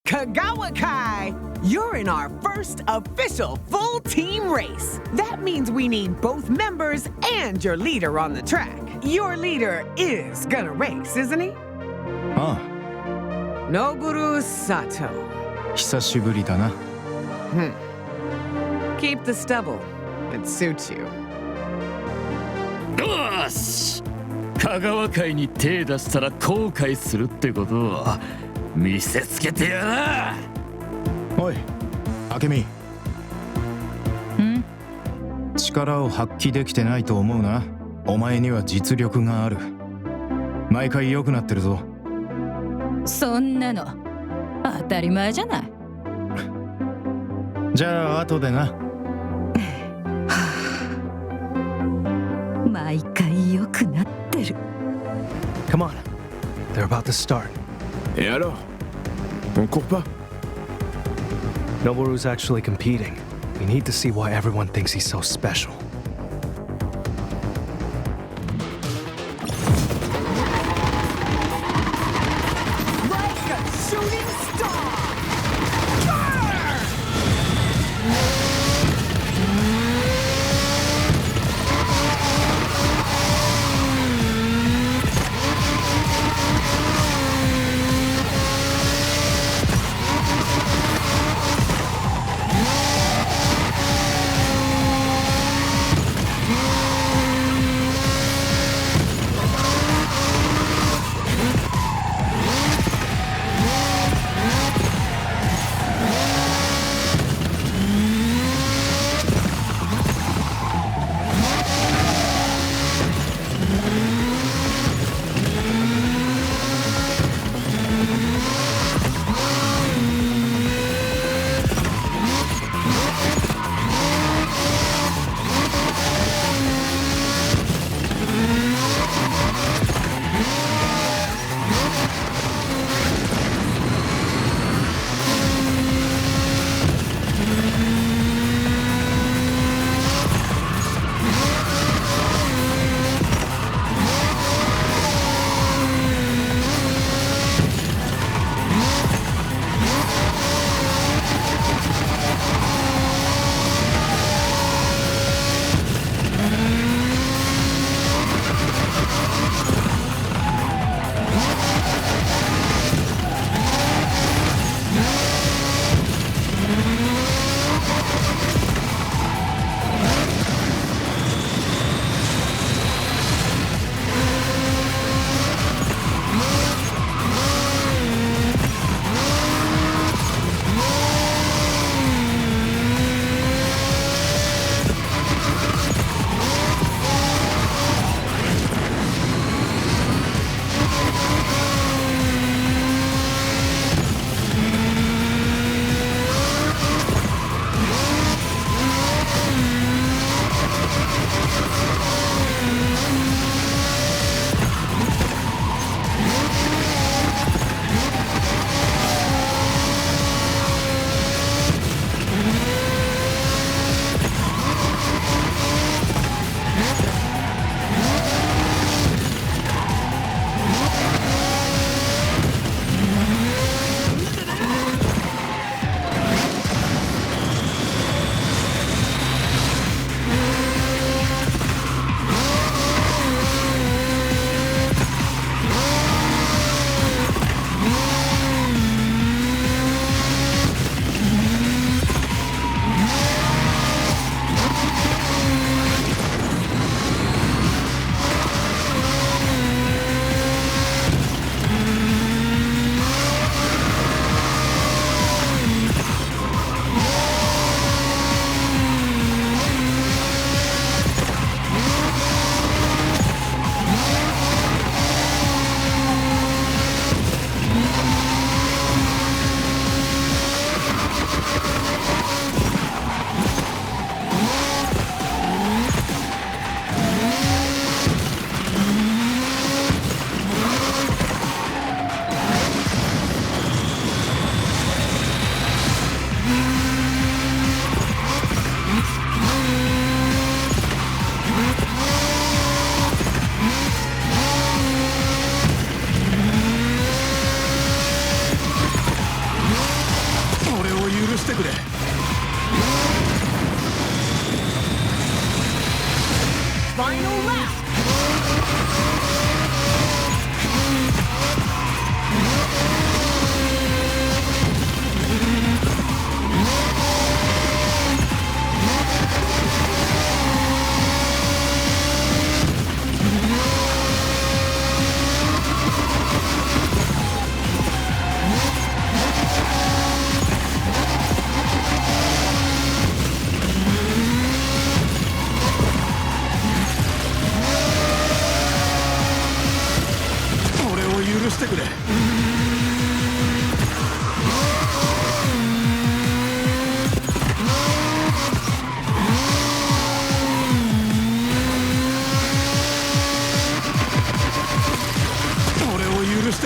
S10: Kagawa Kai, you're in our first official full team race. That means we need both members and your leader on the track. Your leader is gonna race, isn't he?
S21: ああ。
S10: Noboru Sato.
S21: 久しぶりだな。
S10: Keep the stubble. It suits you.
S19: よし、香川会に手出したら後悔するってことを見せつけてやな。
S21: おい、明美。力を発揮できてないと思うな。お前には実力がある。毎回良くなってるぞ。
S13: そんなの当たり前じゃない。
S21: じゃあ後でな。
S2: 毎回良くなってる。
S12: Come on, they're about to start.
S1: Et alors? On court pas?
S12: Noboru's actually competing. We need to see why everyone thinks he's so special.
S10: Like a shooting star!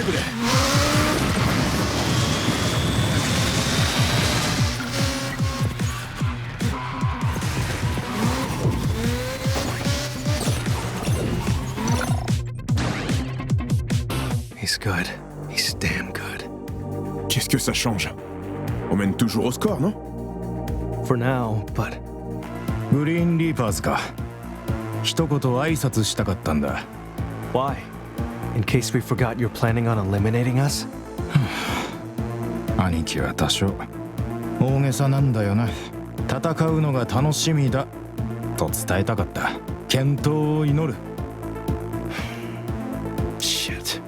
S1: くれ。
S12: He's good. He's damn good.
S1: Qu'est-ce que ça change? On mène toujours au score, non?
S12: For now, but
S21: グリーンリーパーズか。一言挨拶したかったんだ。
S12: why? In case we forgot you're planning on eliminating us?
S21: 兄貴は多少大げさなんだよな。戦うのが楽しみだと伝えたかった。健闘を祈る。
S12: Shit.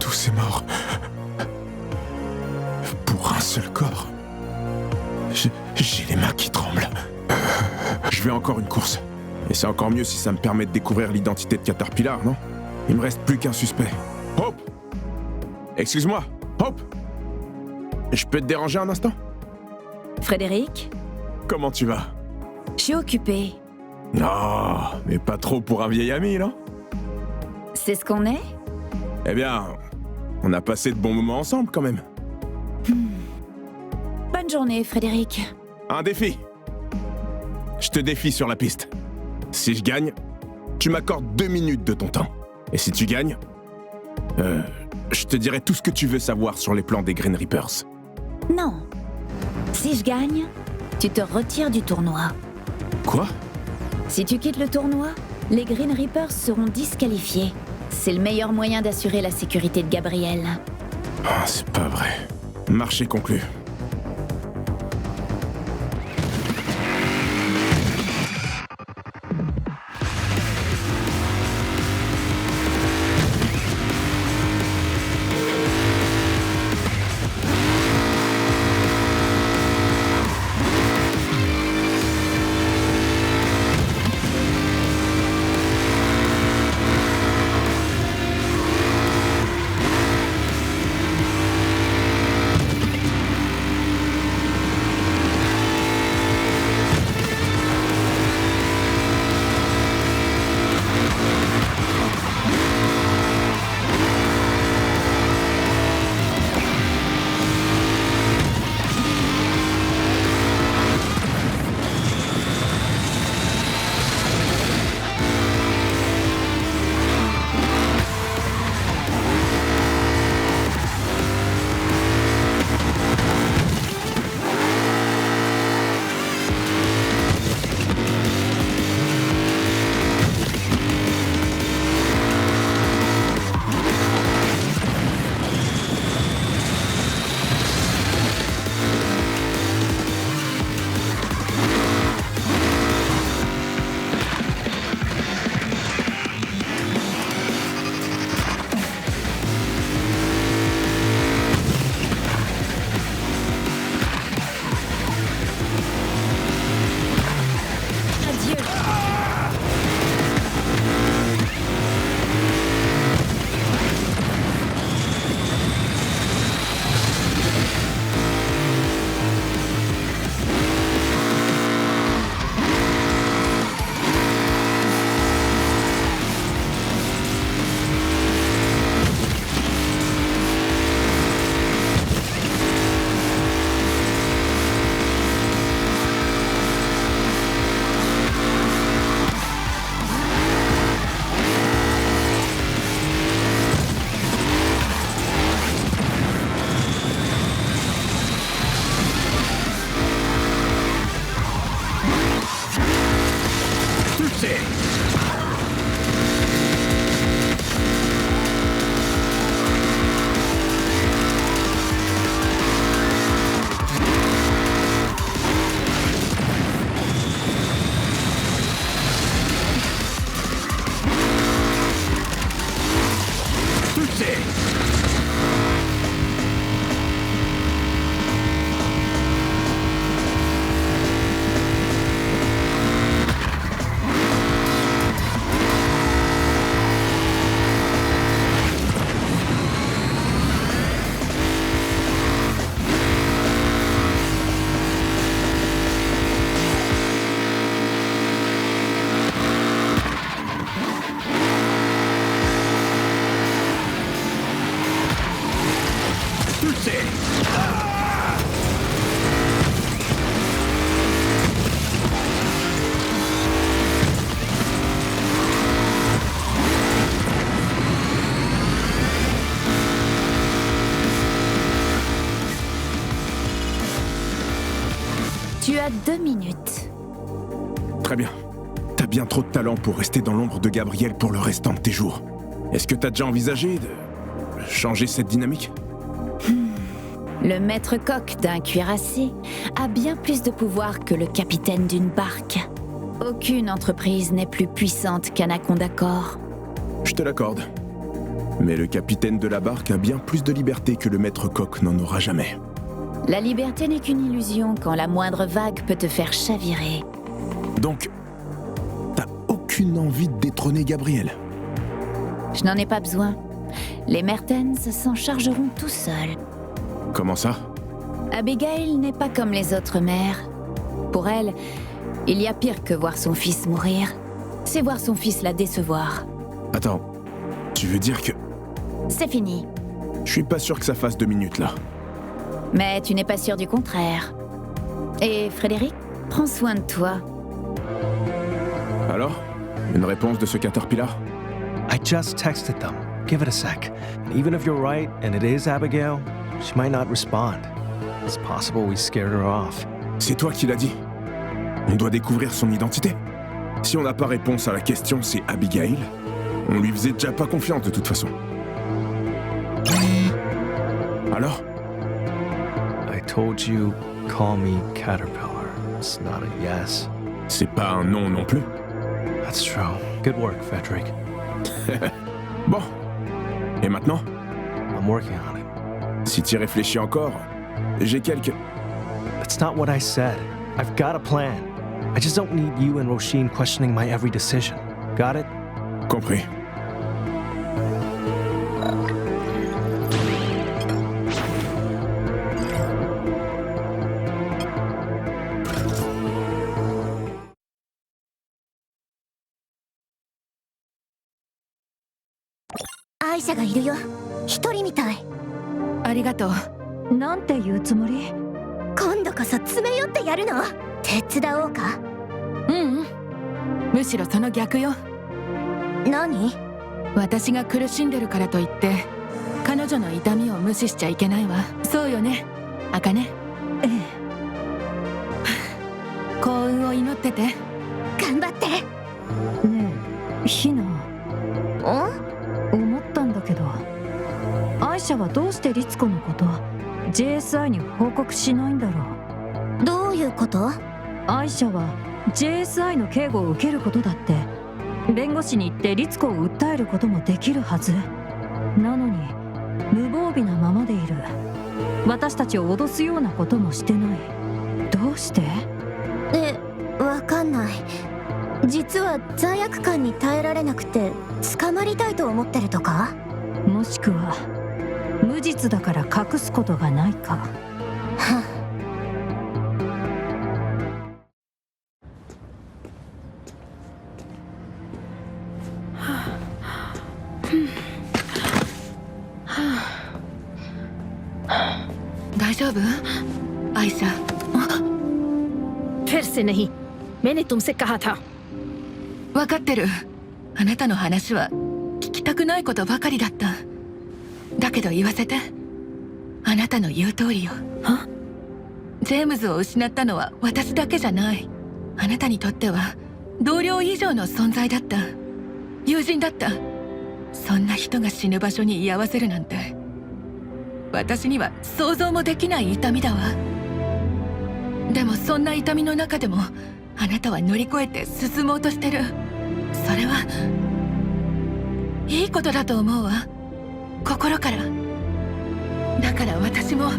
S1: Tous ces morts. Pour un seul corps. J'ai les mains qui tremblent. Je vais encore une course. Et c'est encore mieux si ça me permet de découvrir l'identité de Caterpillar, non? Il me reste plus qu'un suspect. Hope! Excuse-moi, Hope! Je peux te déranger un instant?
S4: Frédéric?
S1: Comment tu vas?
S4: Je suis occupée.
S1: Non, mais pas trop pour un vieil ami, non?
S4: C'est ce qu'on est?
S1: Eh bien, on a passé de bons moments ensemble quand même.
S4: Bonne journée, Frédéric.
S1: Un défi. Je te défie sur la piste. Si je gagne, tu m'accordes 2 minutes de ton temps. Et si tu gagnes, je te dirai tout ce que tu veux savoir sur les plans des Green Reapers.
S4: Non. Si je gagne, tu te retires du tournoi.
S1: Quoi?
S4: Si tu quittes le tournoi, les Green Reapers seront disqualifiés. C'est le meilleur moyen d'assurer la sécurité de Gabriel.
S1: Ah, c'est pas vrai. Marché conclu.
S4: Tu as 2 minutes.
S1: Très bien. T'as bien trop de talent pour rester dans l'ombre de Gabriel pour le restant de tes jours. Est-ce que t'as déjà envisagé de changer cette dynamique?
S4: Le maître coq d'un cuirassé a bien plus de pouvoir que le capitaine d'une barque. Aucune entreprise n'est plus puissante qu'Anaconda Corps.
S1: Je te l'accorde. Mais le capitaine de la barque a bien plus de liberté que le maître coq n'en aura jamais.
S4: La liberté n'est qu'une illusion quand la moindre vague peut te faire chavirer.
S1: Donc, t'as aucune envie de détrôner Gabriel?
S4: Je n'en ai pas besoin. Les Mertens s'en chargeront tout seuls.
S1: Comment ça?
S4: Abigail n'est pas comme les autres mères. Pour elle, il y a pire que voir son fils mourir. C'est voir son fils la décevoir.
S1: Attends, tu veux dire que...
S4: C'est fini.
S1: Je suis pas sûr que ça fasse 2 minutes là.
S4: Mais tu n'es pas sûr du contraire. Et Frédéric, prends soin de toi.
S1: Alors? Une réponse de ce Caterpillar?
S12: I just texted them. Give it a sec. And even if you're right and it is Abigail, she might not respond. It's possible we scared her off.
S1: C'est toi qui l'as dit. On doit découvrir son identité. Si on n'a pas réponse à la question, c'est Abigail. On lui faisait déjà pas confiance de toute façon. Alors?
S12: I told you, call me Caterpillar. It's not a yes.
S1: C'est pas un non non plus.
S12: That's true. Good work, Frederick.
S1: Bon. Et maintenant?
S12: I'm working on it.
S1: Si t'y réfléchis encore, j'ai quelques...
S12: That's not what I said. I've got a plan. I just don't need you and Roisin questioning my every decision. Got it?
S1: Compris.
S11: アイシャがいるよ。一人みたい。
S2: ありがとう。なんて言うつもり？
S11: 今度こそ詰め寄ってやるの？手伝おうか？
S8: むしろその逆よ。
S11: 何？
S8: 私が苦しんでるからといって彼女の痛みを無視しちゃいけないわ。そうよね、茜？ええ。幸運を祈ってて。
S11: 頑張って。
S2: ねえ、ヒナ。思ったんだけど、アイシャはどうしてリツコのこと JSI に報告しないんだろう。
S11: どういうこと？
S2: アイシャは JSI の警護を受けることだって弁護士に行ってリツコを訴えることもできるはずなのに無防備なままでいる。私たちを脅すようなこともしてない。どうして？
S11: わかんない。実は罪悪感に耐えられなくて捕まりたいと思ってるとか？
S2: もしくは無実だから隠すことがないか。
S11: はっ。
S8: 大丈夫？アイシャ。
S7: फिर से नहीं। मैंने तुमसे कहा था。
S8: 分かってる。あなたの話は聞きたくないことばかりだった。だけど言わせて。あなたの言う通りよ。ジェームズを失ったのは私だけじゃない。あなたにとっては同僚以上の存在だった。友人だった。そんな人が死ぬ場所に居合わせるなんて私には想像もできない痛みだわ。でもそんな痛みの中でもあなたは乗り越えて進もうとしてる。それはいいことだと思うわ。心から。だから私も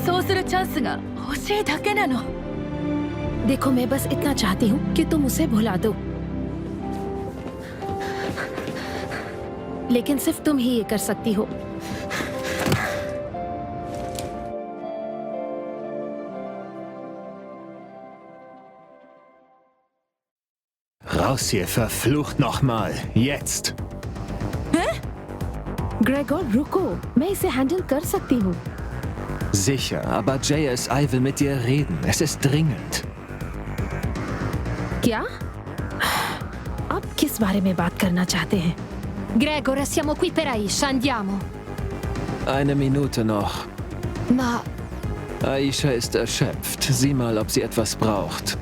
S8: そうするチャンスが欲しいだけなの。
S7: देखो मैं बस इतना चाहती हूँ कि तुम उसे भुला दो। लेकिन सिर्फ तुम ही ये कर सकती हो।
S9: Raus hier, verflucht nochmal. Jetzt.
S7: Gregor रुको, मैं इसे हैंडल कर सकती हूँ।
S9: Sicher, aber JSI will mit dir reden. Es ist dringend.
S8: क्या? आप किस बारे में बात करना चाहते हैं?
S6: Gregor, siamo qui per Aisha, andiamo.
S9: Eine Minute noch.
S6: Ma
S9: Aisha ist erschöpft. Sieh mal, ob sie etwas braucht.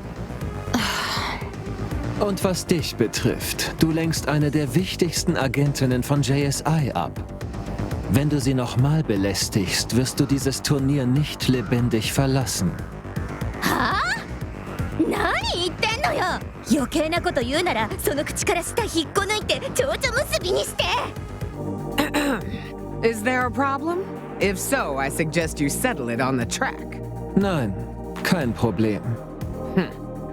S9: Und was dich betrifft, du lenkst eine der wichtigsten Agentinnen von JSI ab. Wenn du sie nochmal belästigst, wirst du dieses Turnier nicht lebendig verlassen.
S11: はあ？何言ってんのよ。余計なこと言うならその口から舌引っこ抜いて蝶々結びにして。
S10: Is there a problem? If so, I suggest you settle it on the track.
S9: Nein, kein Problem.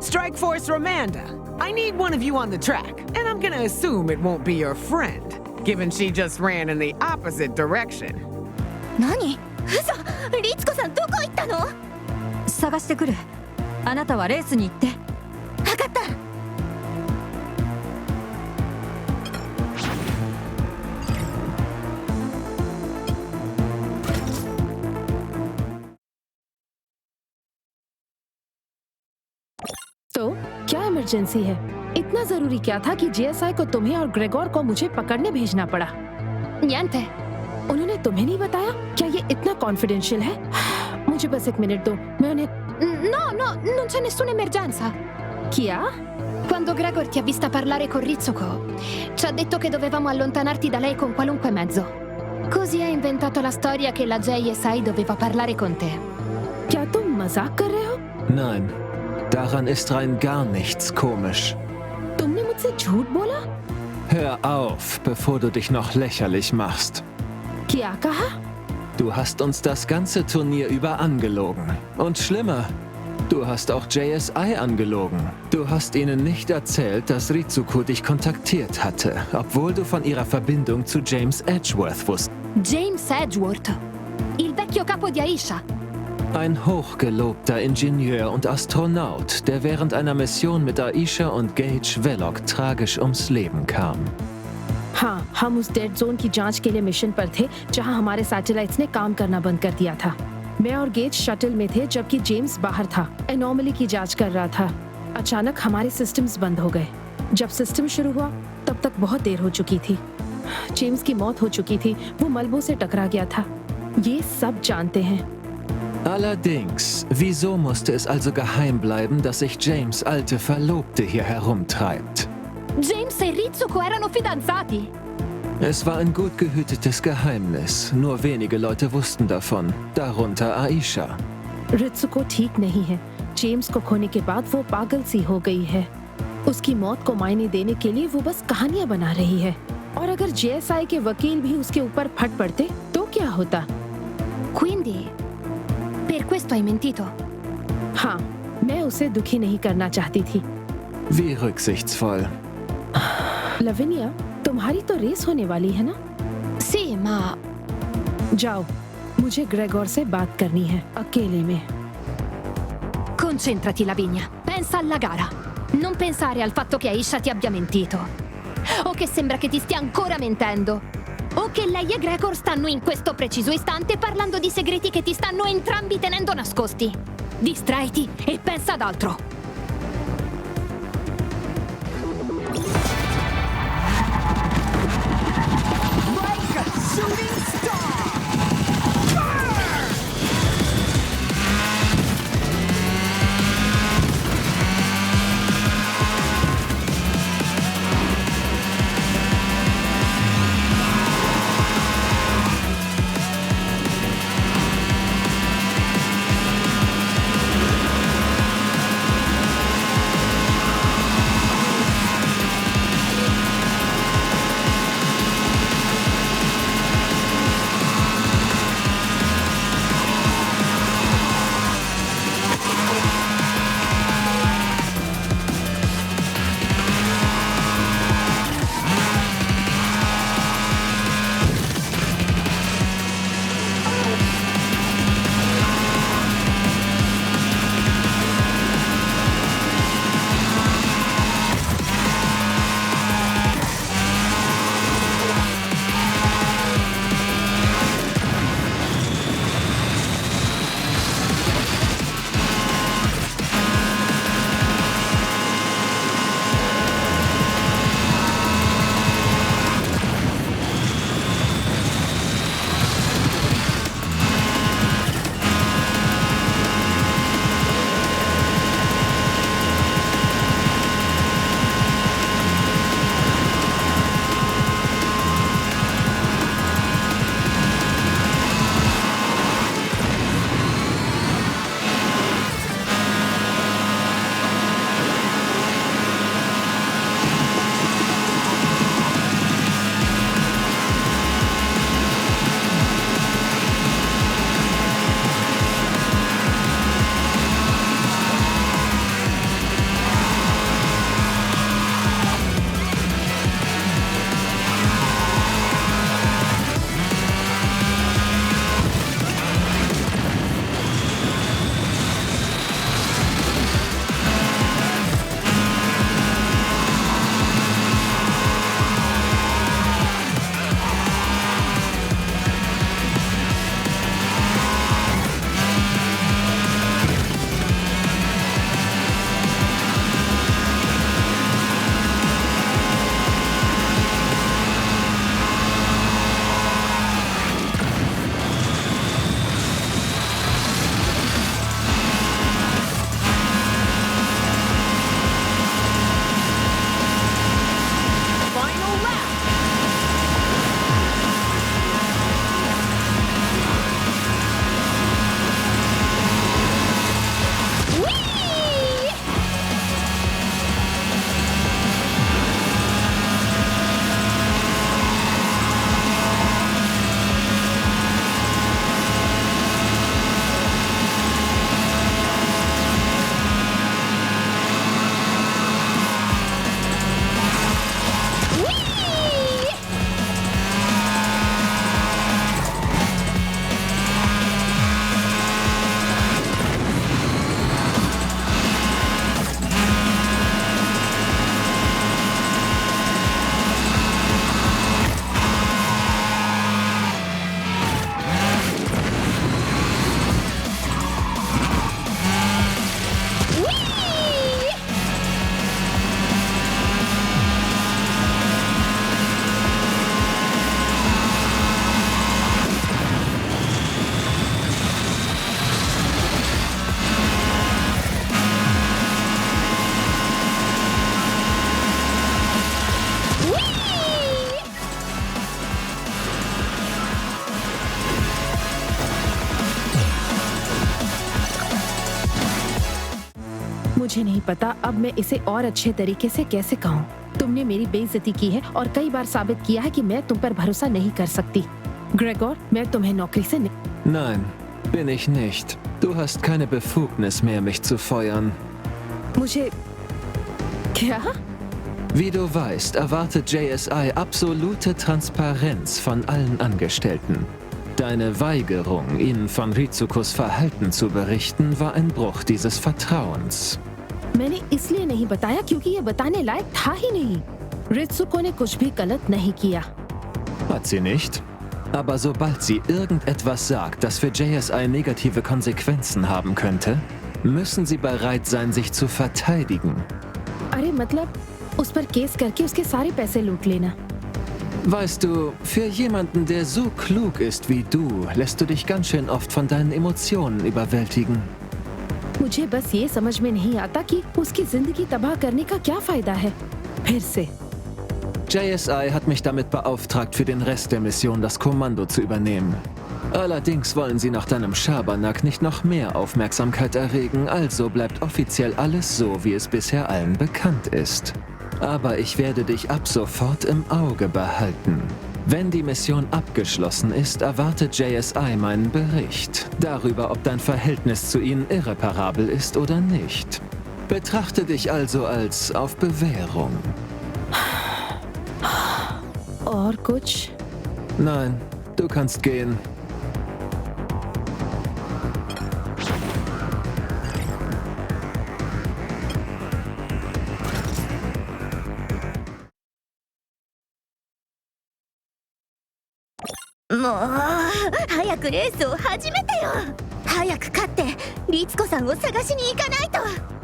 S10: Strike Force Romanda, I need one of you on the track, and I'm gonna assume it won't be your friend, given she just ran in the opposite direction.
S11: 何？嘘！律子さんどこ行ったの？
S2: 探してくる。あなたはレースに行って。
S11: 分かった。
S8: तो क्या emergency है? इतना जरूरी क्या था कि JSI को तुम्हें और ग्रेगोर को मुझे पकड़ने भेजना पड़ा?
S6: Niente.
S8: उन्होंने तुम्हें नहीं बताया? क्या ये इतना कॉन्फिडेंशियल है? मुझे बस एक मिनट दो, मैं उन्हें...
S6: No, non c'è nessuna emergenza.
S8: Kia?
S6: Quando Gregor ti ha vista parlare con Ritsuko, ci ha detto che dovevamo allontanarti da lei con qualunque mezzo. Così ha inventato la storia che la JSI doveva parlare con te.
S8: क्या तुम मजाक कर रहे हो?
S9: Nein, daran ist rein gar nichts komisch.
S8: तुमने मुझसे झूठ बोला?
S9: Hör auf, bevor du dich noch lächerlich machst.
S8: क्या कहा?
S9: Du hast uns das ganze Turnier über angelogen. Und schlimmer, du hast auch JSI angelogen. Du hast ihnen nicht erzählt, dass Ritsuko dich kontaktiert hatte, obwohl du von ihrer Verbindung zu James Edgeworth wusstest.
S6: James Edgeworth? Il vecchio capo di Aisha?
S9: Ein hochgelobter Ingenieur und Astronaut, der während einer Mission mit Aisha und Gage Velok tragisch ums Leben kam.
S8: हाँ, हम उस dead zone की जांच के लिए mission पर थे जहां हमारे सैटेलाइट्स ने काम करना बंद कर दिया था। मैं और गेज शटल में थे जबकि जेम्स बाहर था, एनॉमली की जांच कर रहा था। अचानक हमारे सिस्टम्स बंद हो गए। जब सिस्टम शुरू हुआ तब तक बहुत देर हो चुकी थी। जेम्स की मौत हो चुकी थी, वो मलबों से टकरा गया था। ये सब जानते हैं।
S9: Allerdings, wieso musste es also geheim bleiben, dass sich James' alte Verlobte hier herumtreibt?
S6: James e Ritsuko erano fidanzati.
S9: Es war ein gut gehütetes Geheimnis. Nur wenige Leute wussten davon, darunter Aisha.
S8: रित्सुको ठीक नहीं है। James को खोने के बाद वो पागल सी हो गई है। उसकी मौत को मायने देने के लिए वो बस कहानियां बना रही है। और अगर जेएसआई के वकील भी उसके ऊपर फट पड़ते तो क्या होता?
S6: Quindi, per questo hai mentito?
S8: हाँ, मैं उसे दुखी नहीं करना चाहती थी।
S9: Wie rücksichtsvoll.
S8: लविनिया, तुम्हारी तो रेस होने वाली है ना?
S6: Sì, ma...
S8: जाओ, मुझे ग्रेगोर से बात करनी है, अकेले में।
S6: Concentrati, Lavinia. Pensa alla gara. Non pensare al fatto che Aisha ti abbia mentito. O che sembra che ti stia ancora mentendo. O che lei e Gregor stanno in questo preciso istante parlando di segreti che ti stanno entrambi tenendo nascosti. Distraiti e pensa ad altro.
S8: मुझे नहीं पता अब मैं इसे और अच्छे तरीके से कैसे कहूँ। तुमने मेरी बेइज्जती की है और कई बार साबित किया है कि मैं तुम पर भरोसा नहीं कर सकती। ग्रेगोर, मैं तुम्हें नौकरी से
S9: Nein, bin ich nicht. Du hast keine Befugnis mehr, mich zu feuern.
S8: मुझे क्या?
S9: Wie du weißt, erwartet JSI absolute Transparenz von allen Angestellten. Deine Weigerung, ihnen von Rizukos Verhalten zu berichten, war ein Bruch dieses Vertrauens.
S8: मैंने इसलिए नहीं बताया क्योंकि ये बताने लायक था ही नहीं। रित्सुको ने कुछ भी गलत नहीं किया।
S9: Hat sie nicht? Aber sobald sie irgendetwas sagt, das für JSI negative Konsequenzen haben könnte, müssen sie bereit sein, sich zu verteidigen.
S8: अरे मतलब उस पर केस करके उसके सारे पैसे लूट लेना।
S9: Weißt du, für jemanden, der so klug ist wie du, lässt du dich ganz schön oft von deinen Emotionen überwältigen.
S8: मुझे बस ये समझ में नहीं आता कि उसकी जिंदगी तबाह करने का क्या फायदा है। फिर से
S9: JSI hat mich damit beauftragt, für den Rest der Mission das Kommando zu übernehmen. Allerdings wollen sie nach deinem Schabernack nicht noch mehr Aufmerksamkeit erregen, also bleibt offiziell alles so, wie es bisher allen bekannt ist. Aber ich werde dich ab sofort im Auge behalten. Wenn die Mission abgeschlossen ist, erwartet JSI meinen Bericht darüber, ob dein Verhältnis zu ihnen irreparabel ist oder nicht. Betrachte dich also als auf Bewährung.
S8: और कुछ?
S9: Nein, du kannst gehen.
S11: もう早くレースを始めてよ。早く勝って律子さんを探しに行かないと。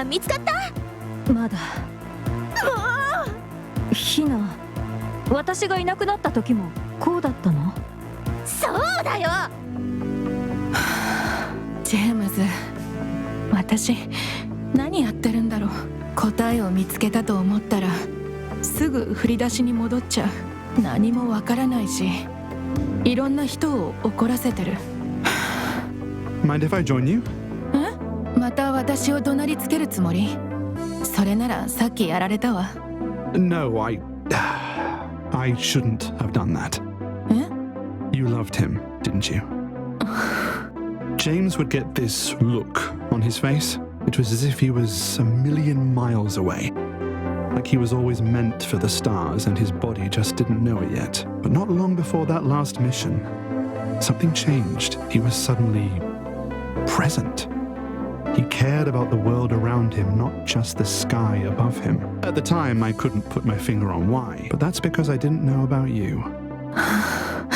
S11: ん見つかった？
S2: まだ。ひな、私がいなくなった時もこうだったの？
S11: そうだよ。
S7: ジェームズ、私何やってるんだろう。答えを見つけたと思ったらすぐ振り出しに戻っちゃう。何もわからないし、いろんな人を怒らせてる。
S22: Mind if I join you?
S7: また私を怒鳴りつけるつもり？それならさっきやられたわ。
S22: No, I shouldn't have done that. You loved him, didn't you? James would get this look on his face. It was as if he was a million miles away. Like he was always meant for the stars and his body just didn't know it yet. But not long before that last mission, something changed. He was suddenly present. He cared about the world around him, not just the sky above him. At the time, I couldn't put my finger on why, but that's because I didn't know about you.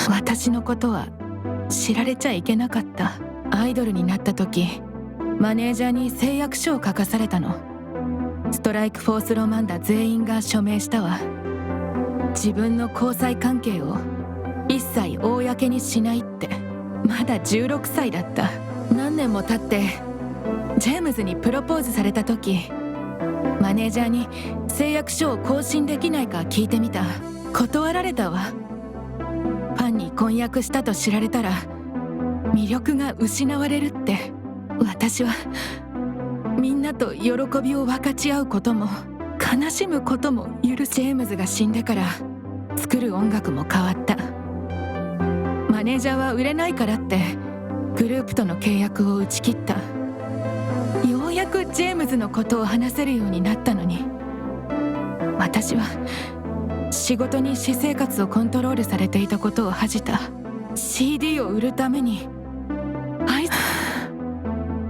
S7: 私のことは知られちゃいけなかった。アイドルになった時、マネージャーに誓約書を書かされたの。ストライクフォースロマンダ全員が署名したわ。自分の交際関係を一切公にしないって。まだ16歳だった。何年も経ってジェームズにプロポーズされた時、マネージャーに誓約書を更新できないか聞いてみた。断られたわ。ファンに婚約したと知られたら魅力が失われるって。私はみんなと喜びを分かち合うことも悲しむことも許し。ジェームズが死んでから作る音楽も変わった。マネージャーは売れないからってグループとの契約を打ち切った。ようやくジェームズのことを話せるようになったのに、私は仕事に私生活をコントロールされていたことを恥じた。 CD を売るために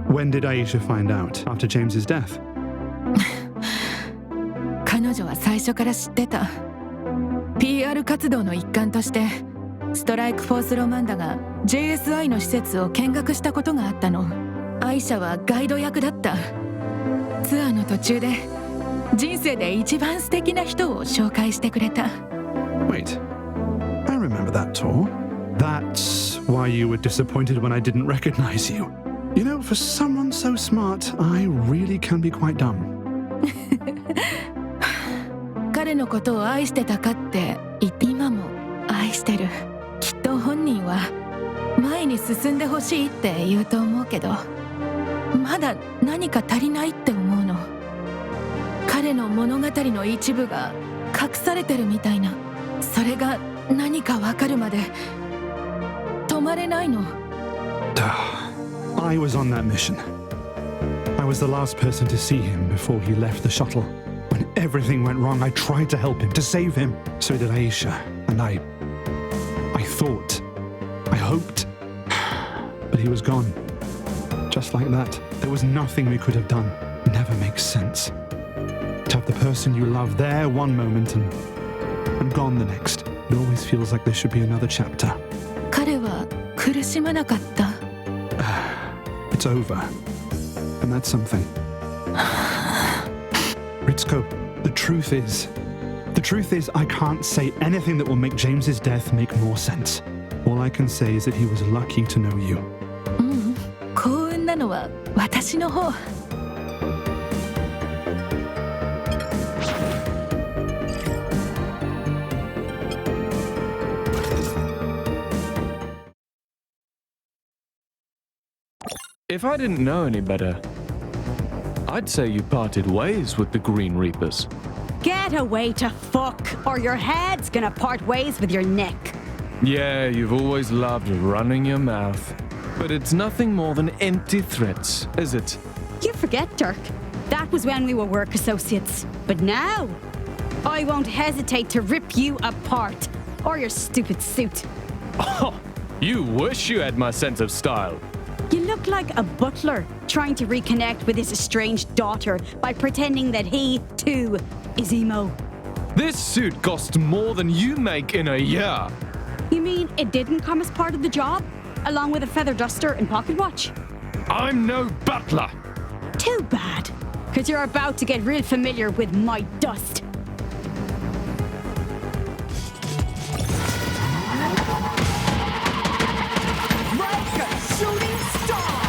S22: When did Aisha find out? After James's death?
S7: 彼女は最初から知ってた。 PR 活動の一環としてストライクフォースロマンダが JSI の施設を見学したことがあったの。アイシャはガイド役だった。ツアーの途中で人生で一番素敵な人を紹介してくれた。
S22: Wait, I remember that tour. That's why you were disappointed when I didn't recognize you. You know, for someone so smart, I really can be quite dumb.
S7: 彼のことを愛してたかって今も愛してる。きっと本人は前に進んでほしいって言うと思うけど、まだ何か足りないって思うの。彼の物語の一部が隠されてるみたいな。それが何か分かるまで止まれないの。
S22: I was on that mission. I was the last person to see him before he left the shuttle. When everything went wrong, I tried to help him, to save him. So did Aisha, and I thought, I hoped, but he was gone. Just like that. There was nothing we could have done. Never makes sense. To have the person you love there one moment and gone the next. It always feels like there should be another chapter.
S7: 彼は苦しまなかった。
S22: It's over. And that's something. Ritsuko, the truth is I can't say anything that will make James's death make more sense. All I can say is that he was lucky to know you.
S7: 幸運なのは私の方。
S16: If I didn't know any better, I'd say you parted ways with the Green Reapers.
S14: Get away to fuck, or your head's gonna part ways with your neck.
S16: Yeah, you've always loved running your mouth. But it's nothing more than empty threats, is it?
S14: You forget, Dirk. That was when we were work associates. But now, I won't hesitate to rip you apart, or your stupid suit.
S16: Oh, you wish you had my sense of style.
S14: You look like a butler trying to reconnect with his estranged daughter by pretending that he, too, is emo.
S16: This suit costs more than you make in a year.
S14: You mean it didn't come as part of the job? Along with a feather duster and pocket watch?
S16: I'm no butler.
S14: Too bad. because you're about to get real familiar with my dust.
S10: Like a shooting star!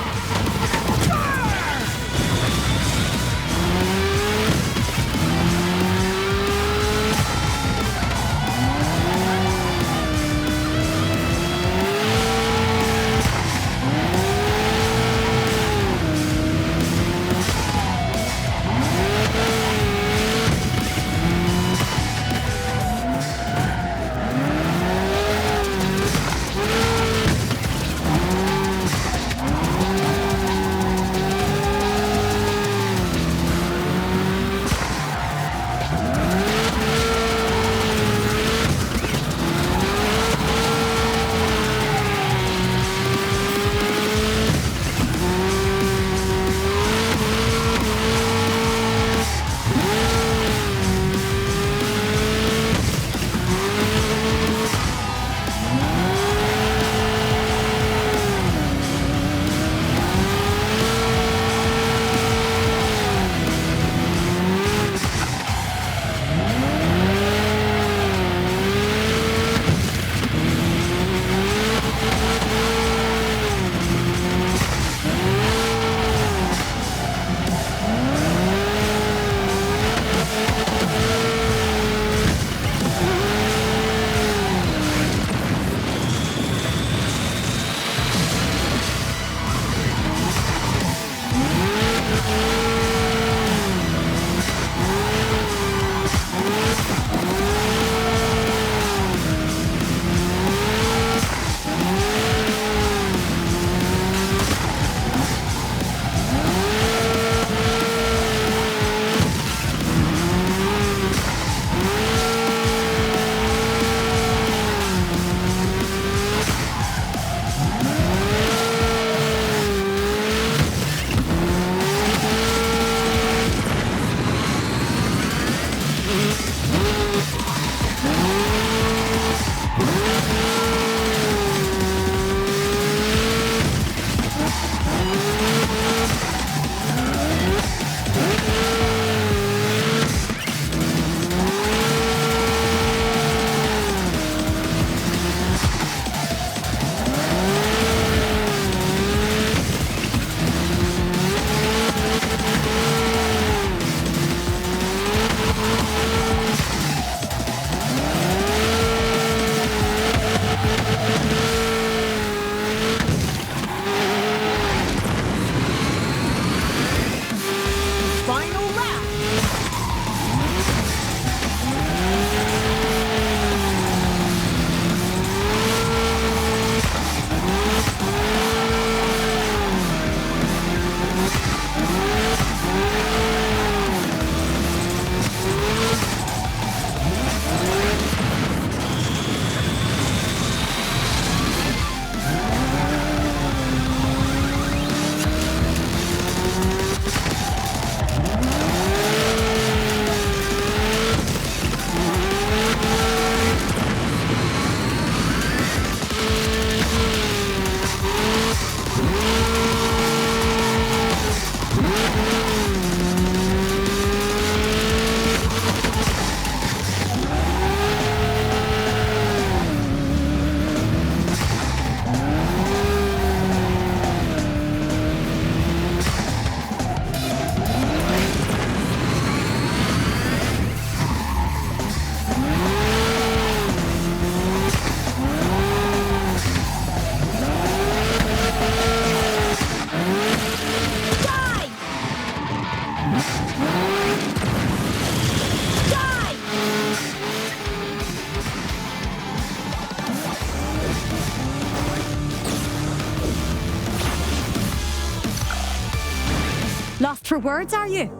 S14: Lost for words, are you?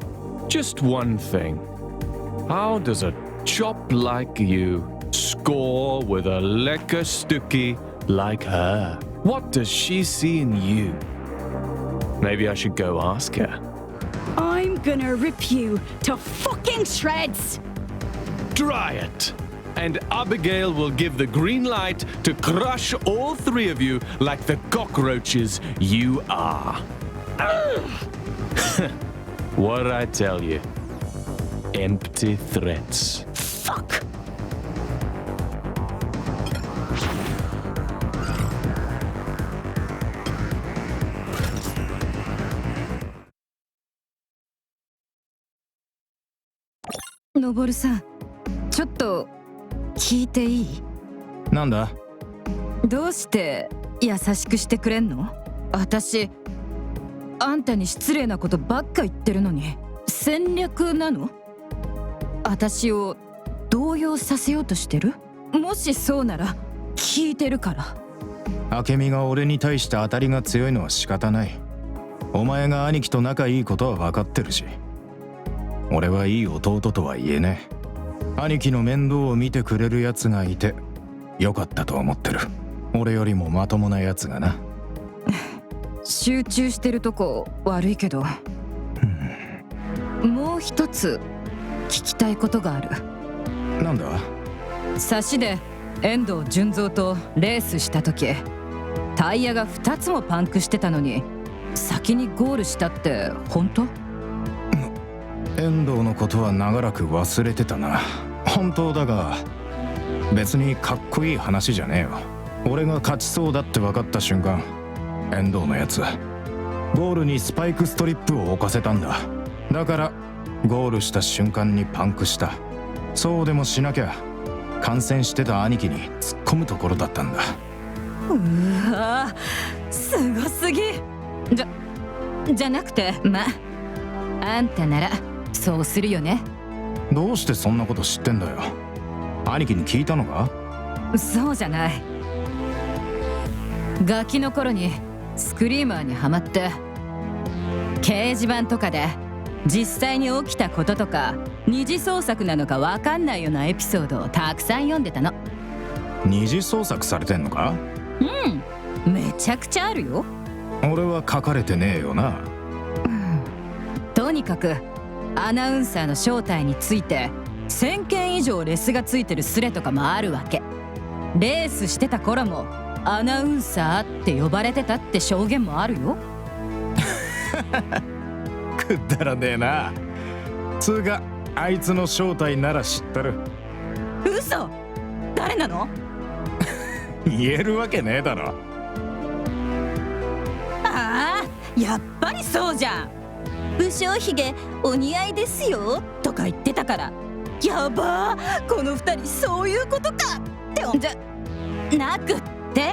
S16: Just one thing. How does a chop like you score with a lekker stukkie like her? What does she see in you? Maybe I should go ask her.
S14: I'm gonna rip you to fucking shreds!
S16: Try it! And Abigail will give the green light to crush all three of you like the cockroaches you are. What'd I tell you? Empty threats.
S11: Fuck!
S13: のぼるさん、ちょっと聞いていい？
S21: なんだ？
S13: どうして優しくしてくれんの？私あんたに失礼なことばっか言ってるのに戦略なの？私を動揺させようとしてる？もしそうなら聞いてるから。
S21: 明美が俺に対して当たりが強いのは仕方ない。お前が兄貴と仲いいことは分かってるし、俺はいい弟とは言えねえ。兄貴の面倒を見てくれるやつがいてよかったと思ってる。俺よりもまともなやつがな。
S13: 集中してるとこ悪いけど、もう一つ聞きたいことがある。
S21: なんだ？
S13: 差しで遠藤純三とレースした時、タイヤが2つもパンクしてたのに先にゴールしたって本当？
S21: 遠藤のことは長らく忘れてたな。本当だが別にかっこいい話じゃねえよ。俺が勝ちそうだって分かった瞬間、遠藤のやつゴールにスパイクストリップを置かせたんだ。だからゴールした瞬間にパンクした。そうでもしなきゃ観戦してた兄貴に突っ込むところだったんだ。
S13: うわすごすぎ。じゃなくて、あんたならそうするよね。
S21: どうしてそんなこと知ってんだよ？兄貴に聞いたのか？
S13: そうじゃない。ガキの頃にスクリーマーにハマって、掲示板とかで実際に起きたこととか二次創作なのか分かんないようなエピソードをたくさん読んでたの。
S21: 二次創作されてんのか？
S13: うん、めちゃくちゃあるよ。
S21: 俺は書かれてねえよな。
S13: とにかくアナウンサーの正体について1000件以上レスがついてるスレとかもあるわけ。レースしてた頃もアナウンサーって呼ばれてたって証言もあるよ。
S21: くだらねえな。つうかあいつの正体なら知ってる。
S13: 嘘？誰なの？
S21: 言えるわけねえだろ。
S13: ああ、やっぱりそうじゃん。武将髭お似合いですよとか言ってたから、やばー、この二人そういうことかってじゃなくって、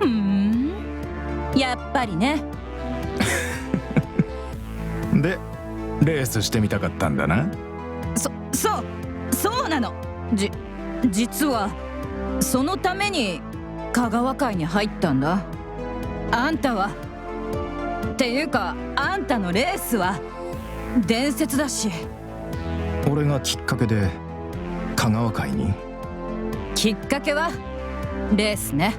S13: やっぱりね。
S21: でレースしてみたかったんだな。
S13: そうなの。実はそのために香川会に入ったんだ。あんたはっていうか、あんたのレースは伝説だし。
S21: 俺がきっかけで香川会に？
S13: きっかけはレースね。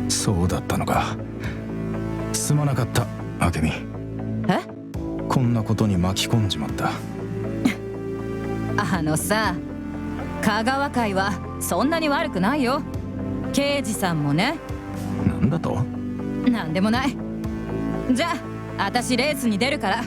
S21: そうだったのか。すまなかった明美。
S13: え？
S21: こんなことに巻き込んじまった。
S13: さ、香川会はそんなに悪くないよ。刑事さんもね。
S21: なんだと？
S13: なんでもない。じゃあ私レースに出るから。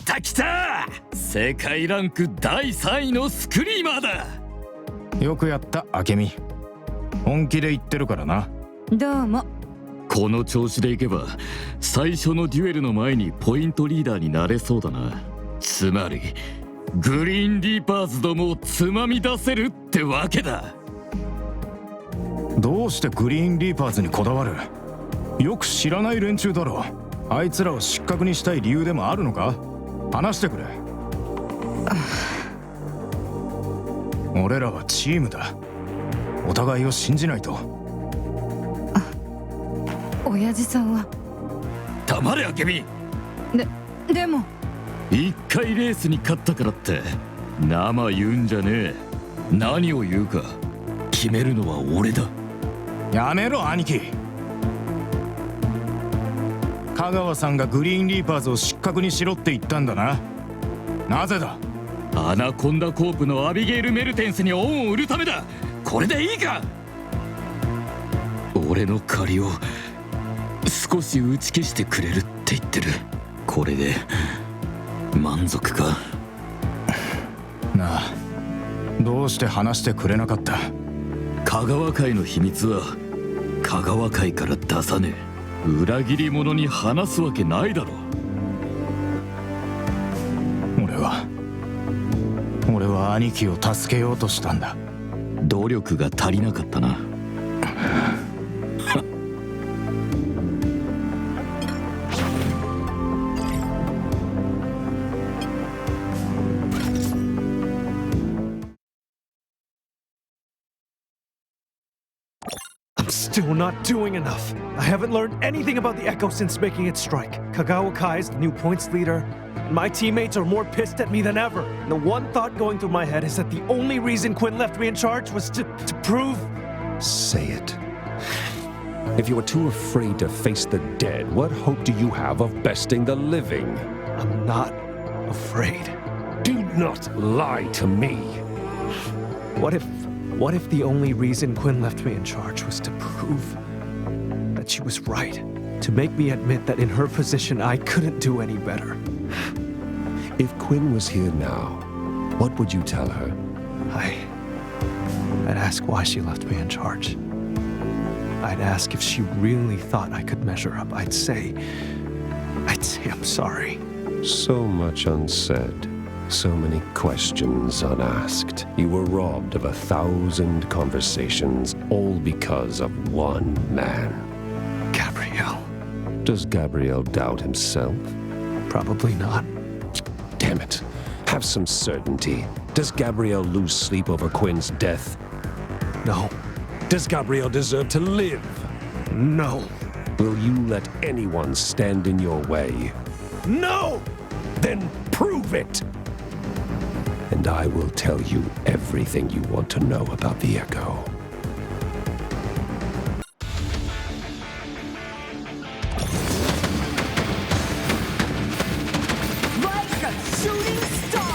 S19: た来た世界ランク第3位のスクリーマーだ。
S21: よくやった明美。本気で言ってるからな。
S13: どうも。
S19: この調子でいけば最初のデュエルの前にポイントリーダーになれそうだな。つまりグリーンリーパーズどもをつまみ出せるってわけだ。
S21: どうしてグリーンリーパーズにこだわる？よく知らない連中だろ。あいつらを失格にしたい理由でもあるのか？話してくれ。俺らはチームだ。お互いを信じないと。
S13: 親父さんは。
S19: 黙れ明美。
S13: でも
S19: 一回レースに勝ったからって生言うんじゃねえ。何を言うか決めるのは俺だ。
S21: やめろ兄貴。香川さんがグリーンリーパーズを失格にしろって言ったんだな。なぜだ？
S19: アナコンダコープのアビゲイル・メルテンスに恩を売るためだ。これでいいか？俺の借りを少し打ち消してくれるって言ってる。これで満足か？
S21: なあ、どうして話してくれなかった？
S19: 香川会の秘密は香川会から出さねえ。裏切り者に話すわけないだろ。
S21: 俺は兄貴を助けようとしたんだ。
S19: 努力が足りなかったな。
S12: Still not doing enough. I haven't learned anything about the Echo since making its strike. Kagawa Kai is the new points leader. My teammates are more pissed at me than ever. The one thought going through my head is that the only reason Quinn left me in charge was to prove...
S15: Say it. If you are too afraid to face the dead, what hope do you have of besting the living?
S12: I'm not afraid.
S15: Do not lie to me.
S12: What if the only reason Quinn left me in charge was to prove that she was right? To make me admit that in her position I couldn't do any better.
S15: If Quinn was here now, what would you tell her?
S12: I'd ask why she left me in charge. I'd ask if she really thought I could measure up. I'd say I'm sorry.
S15: So much unsaid. So many questions unasked. You were robbed of 1,000 conversations, all because of one man.
S12: Gabriel.
S15: Does Gabriel doubt himself?
S12: Probably not.
S15: Damn it. Have some certainty. Does Gabriel lose sleep over Quinn's death?
S12: No.
S15: Does Gabriel deserve to live?
S12: No.
S15: Will you let anyone stand in your way?
S12: No!
S15: Then prove it! And I will tell you everything you want to know about the Echo.
S10: Like a shooting star!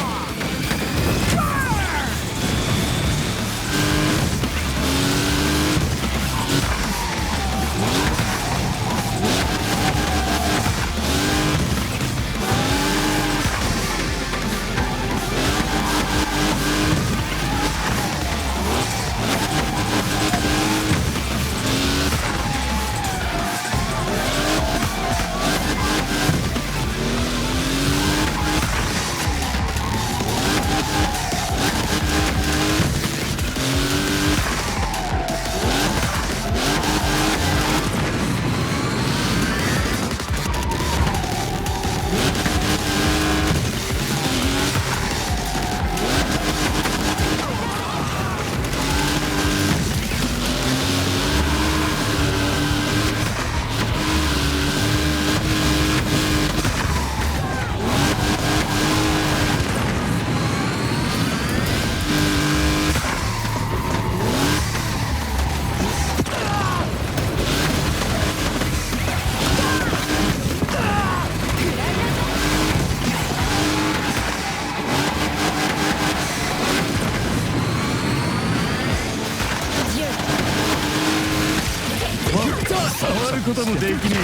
S19: こともできねえよ。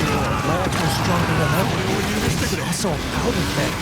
S12: Also, powder thing.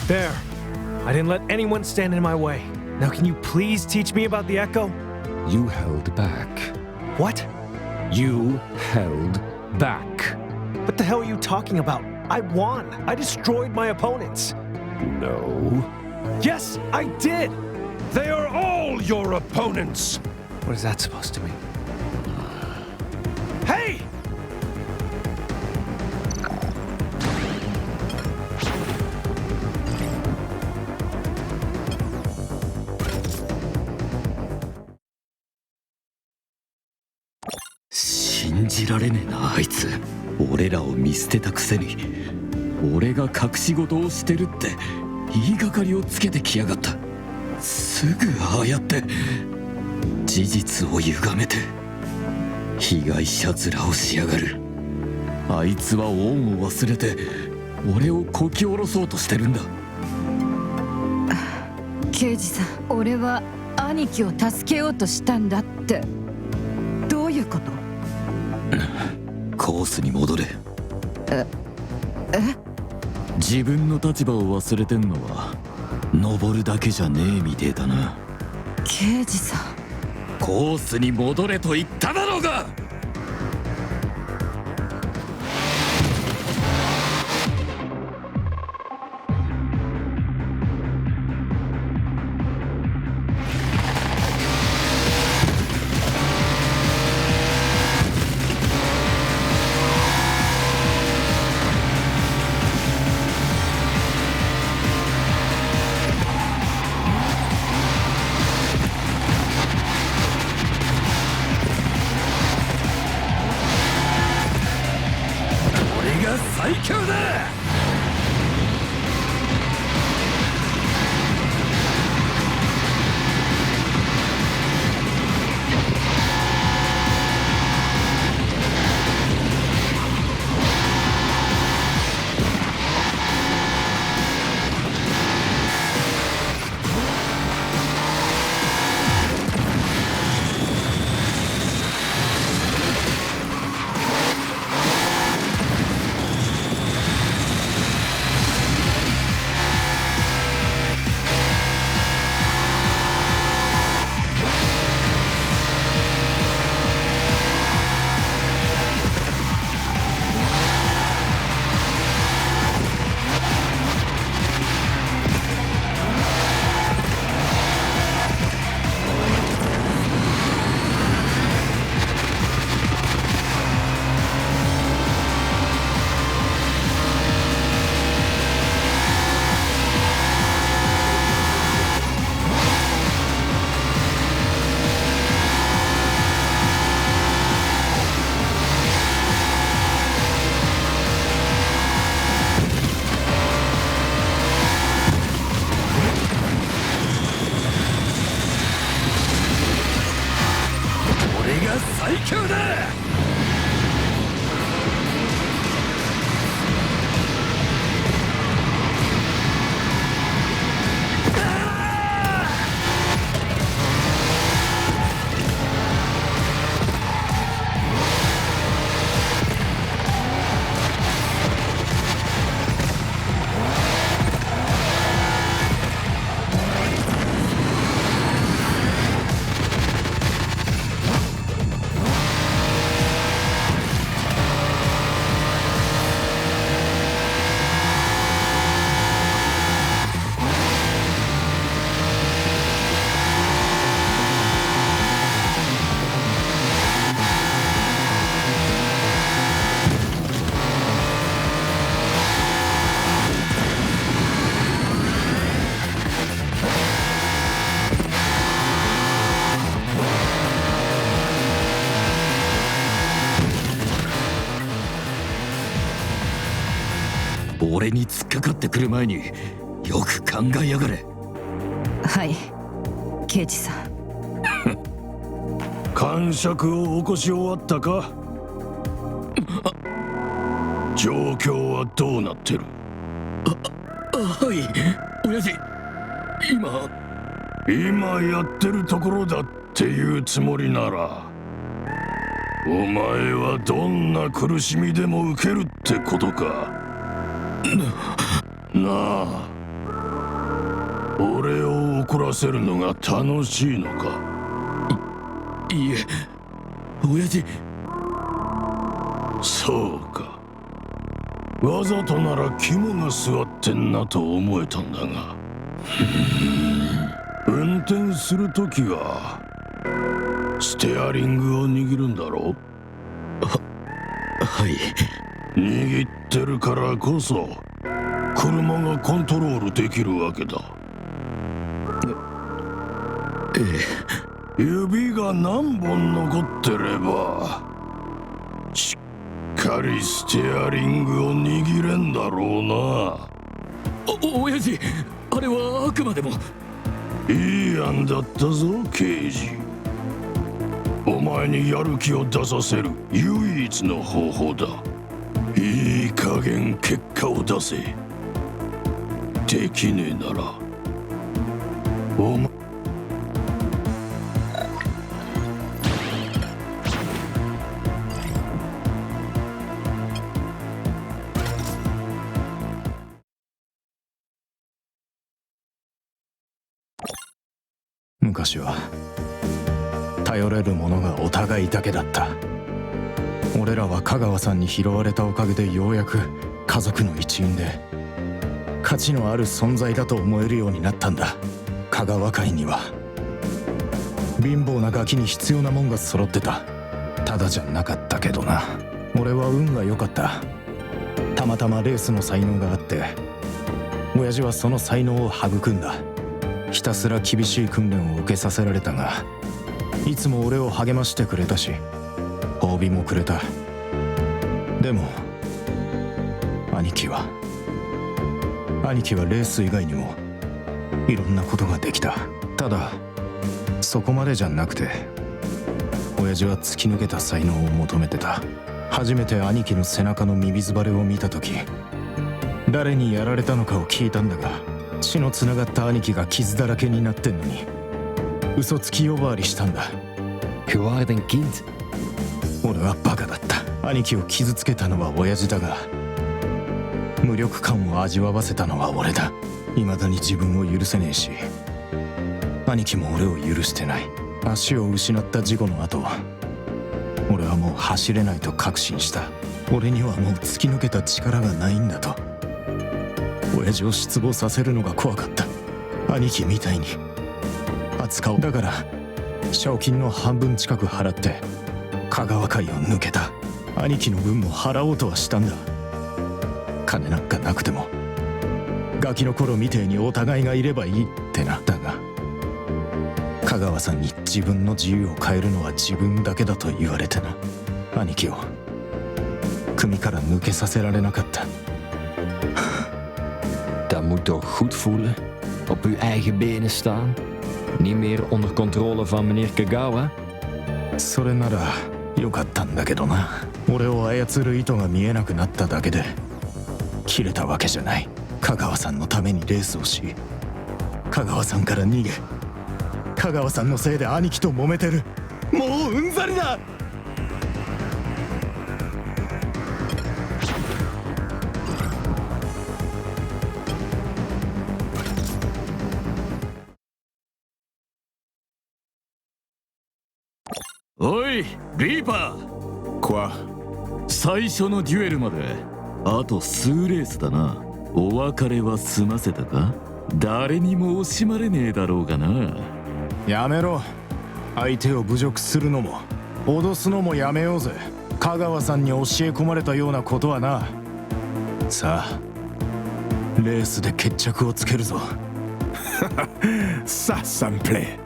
S12: 'There. I didn't let anyone stand in my way. Now can you please teach me about the Echo?
S15: You held back.
S12: What?
S15: You held back.
S12: What the hell are you talking about? I won. I destroyed my opponents.
S15: No.
S12: Yes, I did.
S1: They are all your opponents.
S12: What is that supposed to mean? Hey!
S19: 「信じられねえなあいつ。俺らを見捨てたくせに俺が隠し事をしてるって言いがかりをつけてきやがった。すぐああやって事実を歪めて被害者面をしやがる。あいつは恩を忘れて俺をこき下ろそうとしてるんだ。
S13: 刑事さん、俺は兄貴を助けようとしたんだって。どういうこと？
S19: コースに戻れ。自分の立場を忘れてんのは登るだけじゃねえみてえだな。
S13: 刑事さん、
S19: コースに戻れと言っただろうが。最強だ。俺に突っかかってくる前によく考えやがれ。
S13: はい、刑事さん。
S18: 感触を起こし終わったか。状況はどうなってる。
S19: はい、親父。
S18: 今やってるところだっていうつもりなら、お前はどんな苦しみでも受けるってことか。なあ、俺を怒らせるのが楽しいのか。
S19: いえ、親父。
S18: そうか。わざとなら肝が据わってんなと思えたんだが。運転するときはステアリングを握るんだろう。
S19: はい。
S18: 握ってるからこそ車がコントロールできるわけだ。指が何本残ってればしっかりステアリングを握れんだろうな。
S19: 親父、あれはあくまでも。
S18: いい案だったぞ、刑事。お前にやる気を出させる唯一の方法だ。いい加減結果を出せ。できねえならお前
S21: 昔は頼れるものがお互いだけだった。俺らは香川さんに拾われたおかげでようやく家族の一員で価値のある存在だと思えるようになったんだ。香川会には貧乏なガキに必要なもんが揃ってた。ただじゃなかったけどな。俺は運が良かった。たまたまレースの才能があって親父はその才能を育んだ。ひたすら厳しい訓練を受けさせられたが、いつも俺を励ましてくれたし褒美もくれた。でも兄貴はレース以外にもいろんなことができた。ただそこまでじゃなくて親父は突き抜けた才能を求めてた。初めて兄貴の背中のミミズバレを見た時、誰にやられたのかを聞いたんだが、血のつながった兄貴が傷だらけになってんのに嘘つき呼ばわりしたんだ。俺はバカだった。兄貴を傷つけたのは親父だが、無力感を味わわせたのは俺だ。未だに自分を許せねえし、兄貴も俺を許してない。足を失った事故の後、俺はもう走れないと確信した。俺にはもう突き抜けた力がないんだと。親父を失望させるのが怖かった。兄貴みたいに扱おう。だから賞金の半分近く払って香川会を抜けた。兄貴の分も払おうとはしたんだ。金なんかなくてもガキの頃みてえにお互いがいればいいってな。だが香川さんに自分の自由を変えるのは自分だけだと言われてな。兄貴を組から抜けさせられなかった。
S17: Dat moet toch goed voelen? Op uw eigen benen staan? Niet meer onder controle van meneer Kagawa?
S21: それならよかったんだけどな。俺を操る意図が見えなくなっただけで切れたわけじゃない。香川さんのためにレースをし、香川さんから逃げ、香川さんのせいで兄貴と揉めてる。もううんざりだ。
S19: おいリーパー。
S1: Quoi?
S19: 最初のデュエルまであと数レースだな。お別れは済ませたか？誰にも惜しまれねえだろうがな。
S21: やめろ。相手を侮辱するのも脅すのもやめようぜ。香川さんに教え込まれたようなことはな。さあレースで決着をつけるぞ。
S1: Ça, ça me plaît.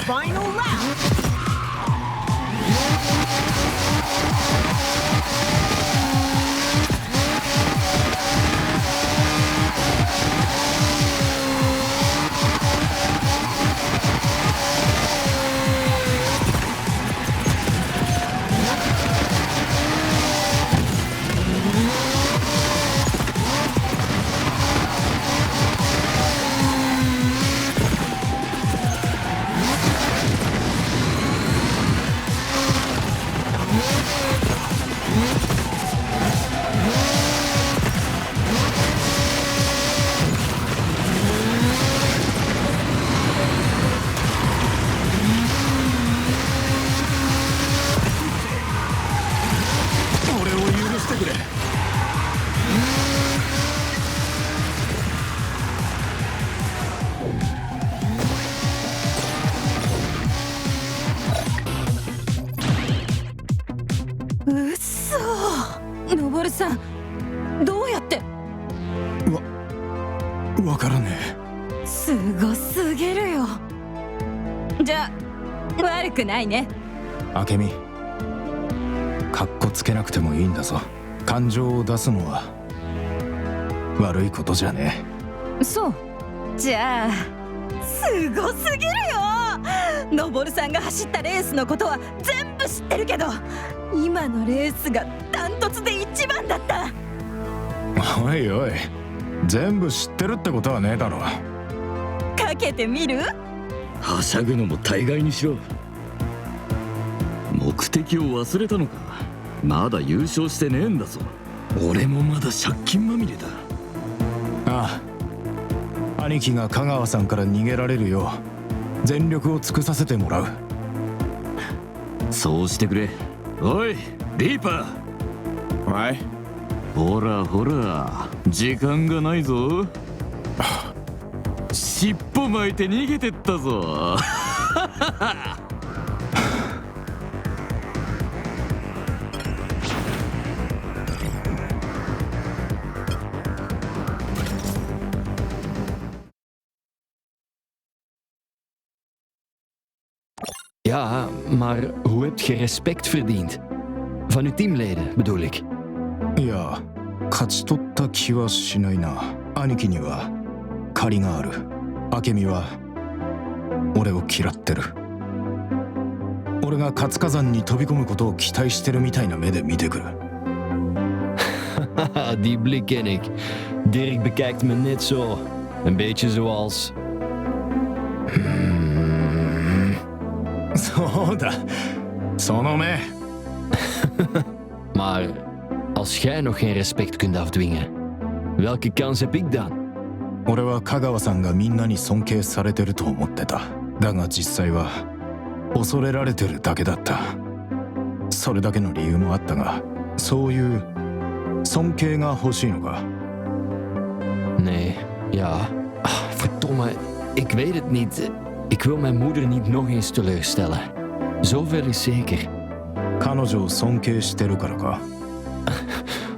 S10: Final round.
S13: さん、どうやって？
S21: わからね
S13: すごすぎるよ。じゃあ悪くないね。
S21: 明美、かっこつけなくてもいいんだぞ。感情を出すのは悪いことじゃね
S13: え。そう。じゃあすごすぎるよ。のぼるさんが走ったレースのことは全部知ってるけど、今のレースがダントツで一番だった。
S21: おいおい、全部知ってるってことはねえだろ。
S13: かけてみる？
S19: はしゃぐのも大概にしろ。目的を忘れたのか。まだ優勝してねえんだぞ。俺もまだ借金まみれだ。
S21: ああ、兄貴が香川さんから逃げられるよう全力を尽くさせてもらう。
S19: そうしてくれ。おいリーパ
S1: ー。はい。
S19: ほらほら、時間がないぞ。尻尾巻いて逃げてったぞ。
S17: Ja, maar hoe heb je respect verdiend? Van uw teamleden, bedoel ik.
S21: いや、勝ち取った気はしないな。兄貴には借りがある。明美は俺を嫌ってる。俺が活火山に飛び込むことを期待してるみたいな目で見てくる。
S17: Die blik ken ik. Dirk bekijkt me net zo. Een beetje zoals...
S21: そうだ、その目。
S17: Maar als jij nog geen respect kunt afdwingen, welke kans heb ik dan?
S21: 俺は香川さんがみんなに尊敬されてると思ってた。だが実際は恐れられてるだけだった。それだけの理由もあったが、そういう尊敬が欲しいのか？
S17: Nee, ja. Verdomme, ik weet het niet. Ik wil mijn moeder niet nog eens teleurstellen. Zoveel is zeker.
S21: 彼女を尊敬してるからか？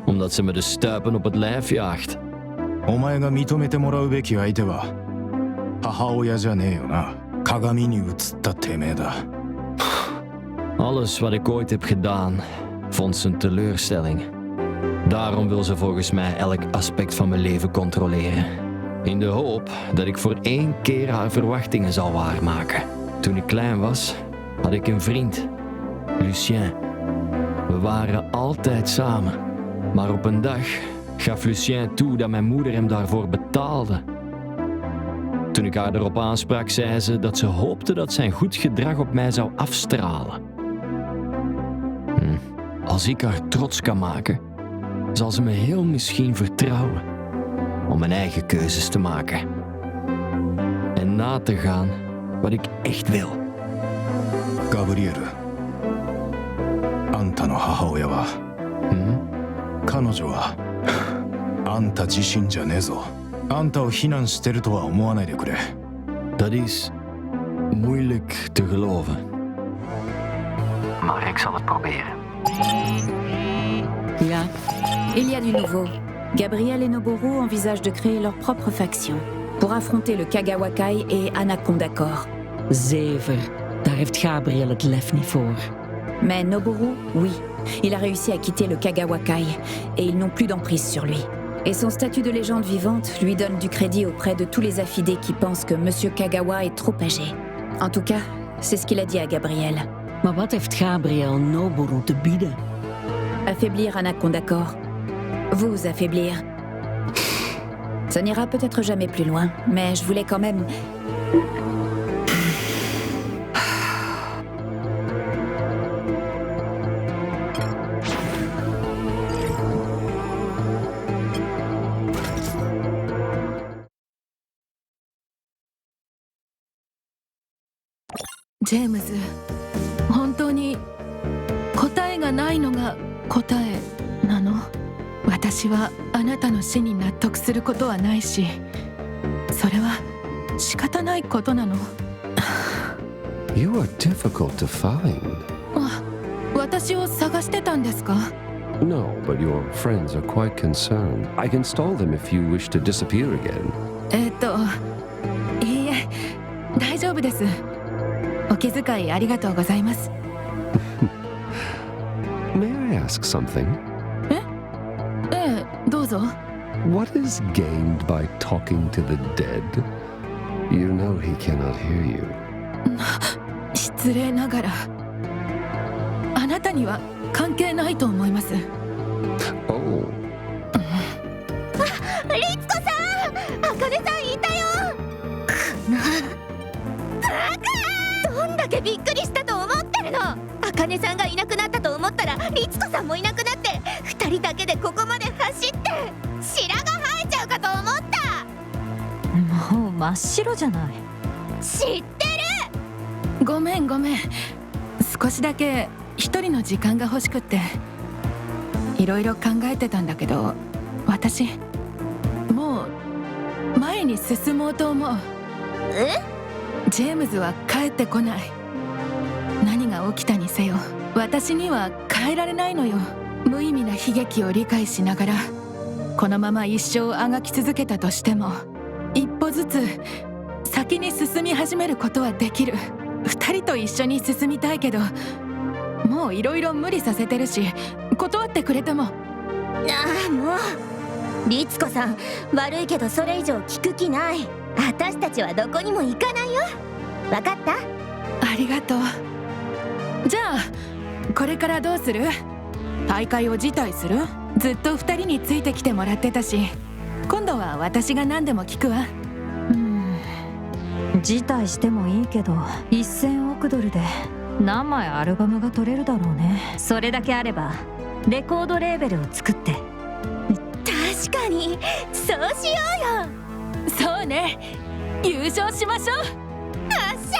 S17: Omdat ze me de stuipen op het lijf jaagt.
S21: お前が認めてもらうべき相手は母親じゃねえよな。鏡に映ったてめえだ。
S17: Alles wat ik ooit heb gedaan, vond ze een teleurstelling. Daarom wil ze volgens mij elk aspect van mijn leven controleren. In de hoop dat ik voor 1 keer haar verwachtingen zal waarmaken. Toen ik klein was, had ik een vriend, Lucien. We waren altijd samen. Maar op een dag gaf Lucien toe dat mijn moeder hem daarvoor betaalde. Toen ik haar erop aansprak, zei ze dat ze hoopte dat zijn goed gedrag op mij zou afstralen. Als ik haar trots kan maken, zal ze me heel misschien vertrouwen om mijn eigen keuzes te maken en na te gaan wat ik echt wil.
S21: ガブリエル、あんたの母親は、彼女はあんた自身じゃねえぞ。あんたを非難してるとは思わないでくれ。
S17: Dat is moeilijk te geloven.
S3: Maar ik zal het proberen.
S4: Là, il y a du nouveau. Gabriel et Noboru envisagent de créer leur propre faction pour affronter le Kagawa Kai et Anaconda Corps.
S5: Zever, daar heeft Gabriel het lef niet voor.
S4: Mais Noboru, oui. Il a réussi à quitter le Kagawa Kai et ils n'ont plus d'emprise sur lui. Et son statut de légende vivante lui donne du crédit auprès de tous les affidés qui pensent que Monsieur Kagawa est trop âgé. En tout cas, c'est ce qu'il a dit à Gabriel.
S5: Maar wat heeft Gabriel Noboru te bieden?
S4: Affaiblir Anaconda Corps. Vous affaiblir. Ça n'ira peut-être jamais plus loin, mais je voulais quand même...
S7: James, 本当に答えがないのが答えなの？私はあなたの死に納得することはないし、それは仕方ないことなの。
S15: You are difficult to find.
S7: 私を探してたんですか？
S15: No, but your friends are quite concerned. I can stall them if you wish to disappear again.
S7: いいえ、大丈夫です。お気遣いありがとうございます。
S15: May I ask something?
S7: ええ、どうぞ。
S15: What is gained by talking to the dead? You know he cannot hear you.
S7: 失礼ながら、あなたには関係ないと思います。
S15: Oh.
S11: リツコさん、あかねさんいたよ。どんだけびっくりしたと思ってるの。あかねさんがいなくなったと思ったらリツコさんもいなくなって、2人だけでここまで走って白髪生えちゃうかと思った。
S2: もう真っ白じゃない。
S11: 知ってる。
S7: ごめんごめん、少しだけ一人の時間が欲しくって、いろいろ考えてたんだけど、私もう前に進もうと思う。ジェームズは帰ってこない。何が起きたにせよ、私には変えられないのよ。無意味な悲劇を理解しながら、このまま一生あがき続けたとしても、一歩ずつ先に進み始めることはできる。二人と一緒に進みたいけど、もういろいろ無理させてるし、断ってくれても。
S11: ああ、もうリツコさん、悪いけどそれ以上聞く気ない。私たちはどこにも行かないよ。わかった？
S7: ありがとう。じゃあこれからどうする？大会を辞退する？ずっと二人についてきてもらってたし、今度は私が何でも聞くわ。
S2: 辞退してもいいけど、1000億ドルで何枚アルバムが取れるだろうね。それだけあればレコードレーベルを作って。
S11: 確かにそうしようよ。
S7: そうね、優勝しましょう。
S11: よっしゃ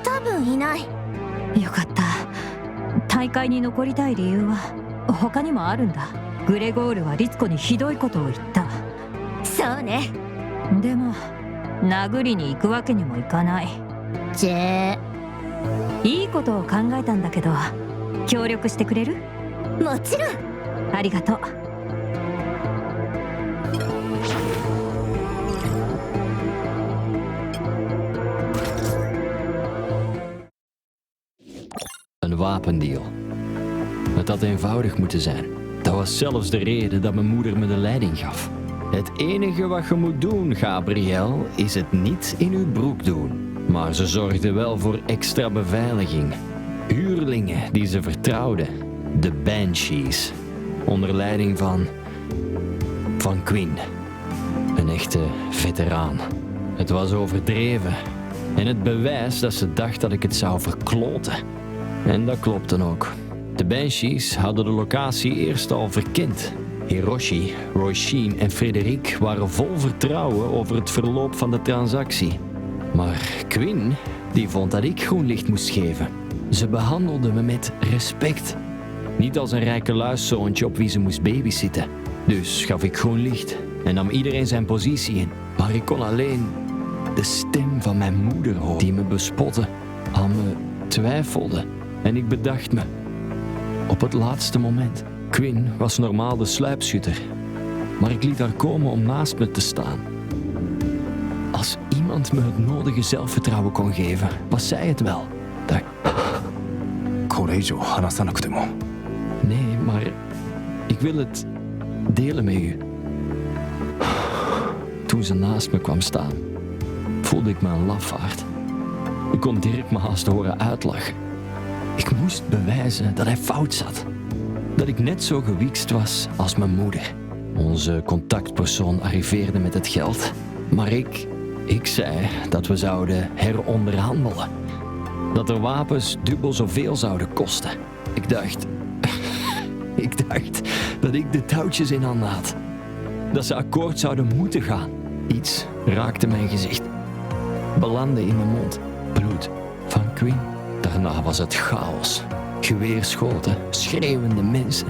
S11: 多分いない。
S2: よかった。大会に残りたい理由は他にもあるんだ。グレゴールはリツコにひどいことを言った。
S11: そうね。
S2: でも殴りに行くわけにもいかない。いいことを考えたんだけど、協力してくれる？
S11: もちろん。
S2: ありがとう。
S17: Een wapendeal. Het had eenvoudig moeten zijn. Dat was zelfs de reden dat mijn moeder me de leiding gaf. Het enige wat je moet doen, Gabriel, is het niet in uw broek doen. Maar ze zorgde wel voor extra beveiliging. Huurlingen die ze vertrouwden. De Banshees. Onder leiding van Quinn. Een echte veteraan. Het was overdreven. En het bewijs dat ze dacht dat ik het zou verkloten. En dat klopte ook. De Banshees hadden de locatie eerst al verkend. Hiroshi, Roisin en Frederik waren vol vertrouwen over het verloop van de transactie. Maar Quinn, die vond dat ik groen licht moest geven. Ze behandelde me met respect. Niet als een rijke luiszoontje op wie ze moest babysitten. Dus gaf ik groen licht en nam iedereen zijn positie in. Maar ik kon alleen de stem van mijn moeder horen, die me bespotte, aan me twijfelde. En ik bedacht me, op het laatste moment. Quinn was normaal de sluipschutter, maar ik liet haar komen om naast me te staan. Als iemand me het nodige zelfvertrouwen kon geven, was zij het wel. Nee, maar ik wil het delen met u. Toen ze naast me kwam staan, voelde ik me een lafaard. Ik kon Dirk me haast horen uitlachen. Ik moest bewijzen dat hij fout zat. Dat ik net zo gewiekst was als mijn moeder. Onze contactpersoon arriveerde met het geld. Maar ik zei dat we zouden heronderhandelen. Dat de wapens dubbel zoveel zouden kosten. Ik dacht dat ik de touwtjes in handen had. Dat ze akkoord zouden moeten gaan. Iets raakte mijn gezicht. Belandde in mijn mond. Bloed van Quinn. Daarna was het chaos. Geweerschoten, schreeuwende mensen.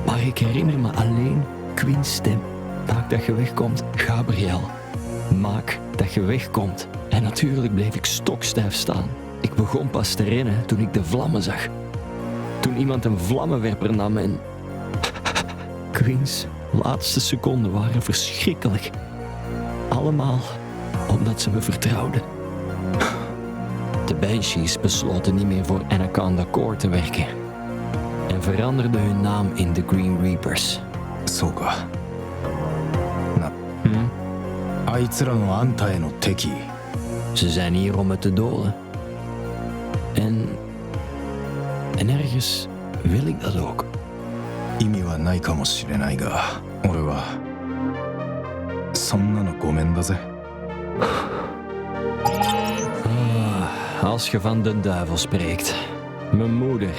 S17: Maar ik herinner me alleen Quinn's stem. Maak dat je wegkomt, Gabriel. Maak dat je wegkomt. En natuurlijk bleef ik stokstijf staan. Ik begon pas te rennen toen ik de vlammen zag. Toen iemand een vlammenwerper nam en... Quinn's laatste seconden waren verschrikkelijk. Allemaal omdat ze me vertrouwden. De Banshees besloten niet meer voor Anaconda Core te werken. En veranderden hun naam in de Green Reapers.
S21: Soka.
S17: Ze zijn hier om me te doden. En ergens wil ik dat ook.
S21: 意味はないかもしれないが、俺はそんなのごめんだぜ。
S17: Als je van de duivel spreekt. Mijn moeder.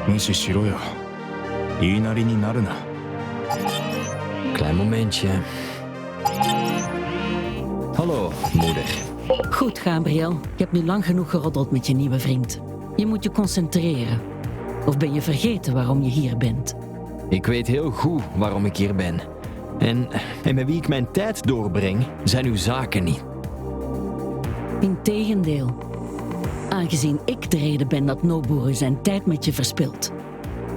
S21: 無視しろよ。言いなりになるな。
S17: Klein momentje. Hallo, moeder.
S5: Goed, Gabriel. Je hebt nu lang genoeg geroddeld met je nieuwe vriend. Je moet je concentreren. Of ben je vergeten waarom je hier bent?
S17: Ik weet heel goed waarom ik hier ben. En met wie ik mijn tijd doorbreng, zijn uw zaken niet.
S5: Integendeel. Aangezien ik de reden ben dat Noboru zijn tijd met je verspilt,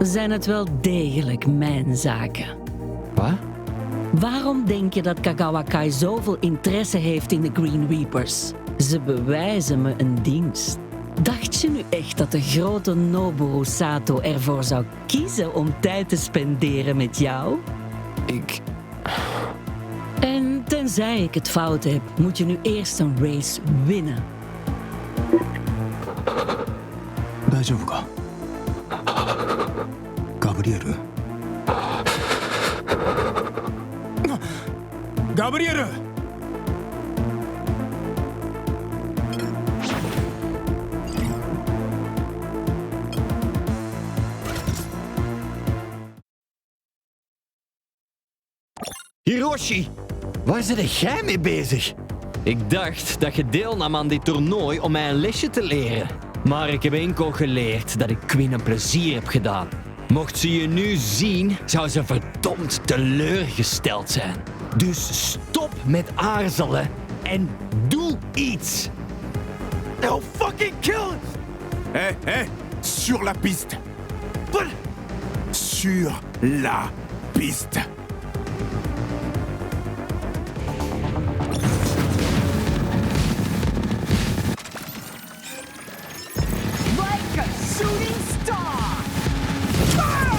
S5: zijn het wel degelijk mijn zaken.
S17: Wat?
S5: Waarom denk je dat Kagawa Kai zoveel interesse heeft in de Green Reapers? Ze bewijzen me een dienst. Dacht je nu echt dat de grote Noboru Sato ervoor zou kiezen om tijd te spenderen met jou? En tenzij ik het fout heb, moet je nu eerst een race winnen.
S21: 大丈夫かガブリエルガブリエル
S17: Hiroshi, waar zit jij mee bezig? Ik dacht dat je deelnam aan dit toernooi om mij een lesje te leren. Maar ik heb enkel geleerd dat ik Quinn een plezier heb gedaan. Mocht ze je nu zien, zou ze verdomd teleurgesteld zijn. Dus stop met aarzelen en doe iets.
S1: They'll fucking kill us! Hé, sur la piste! Sur la piste!
S10: Like a shooting star! Fire!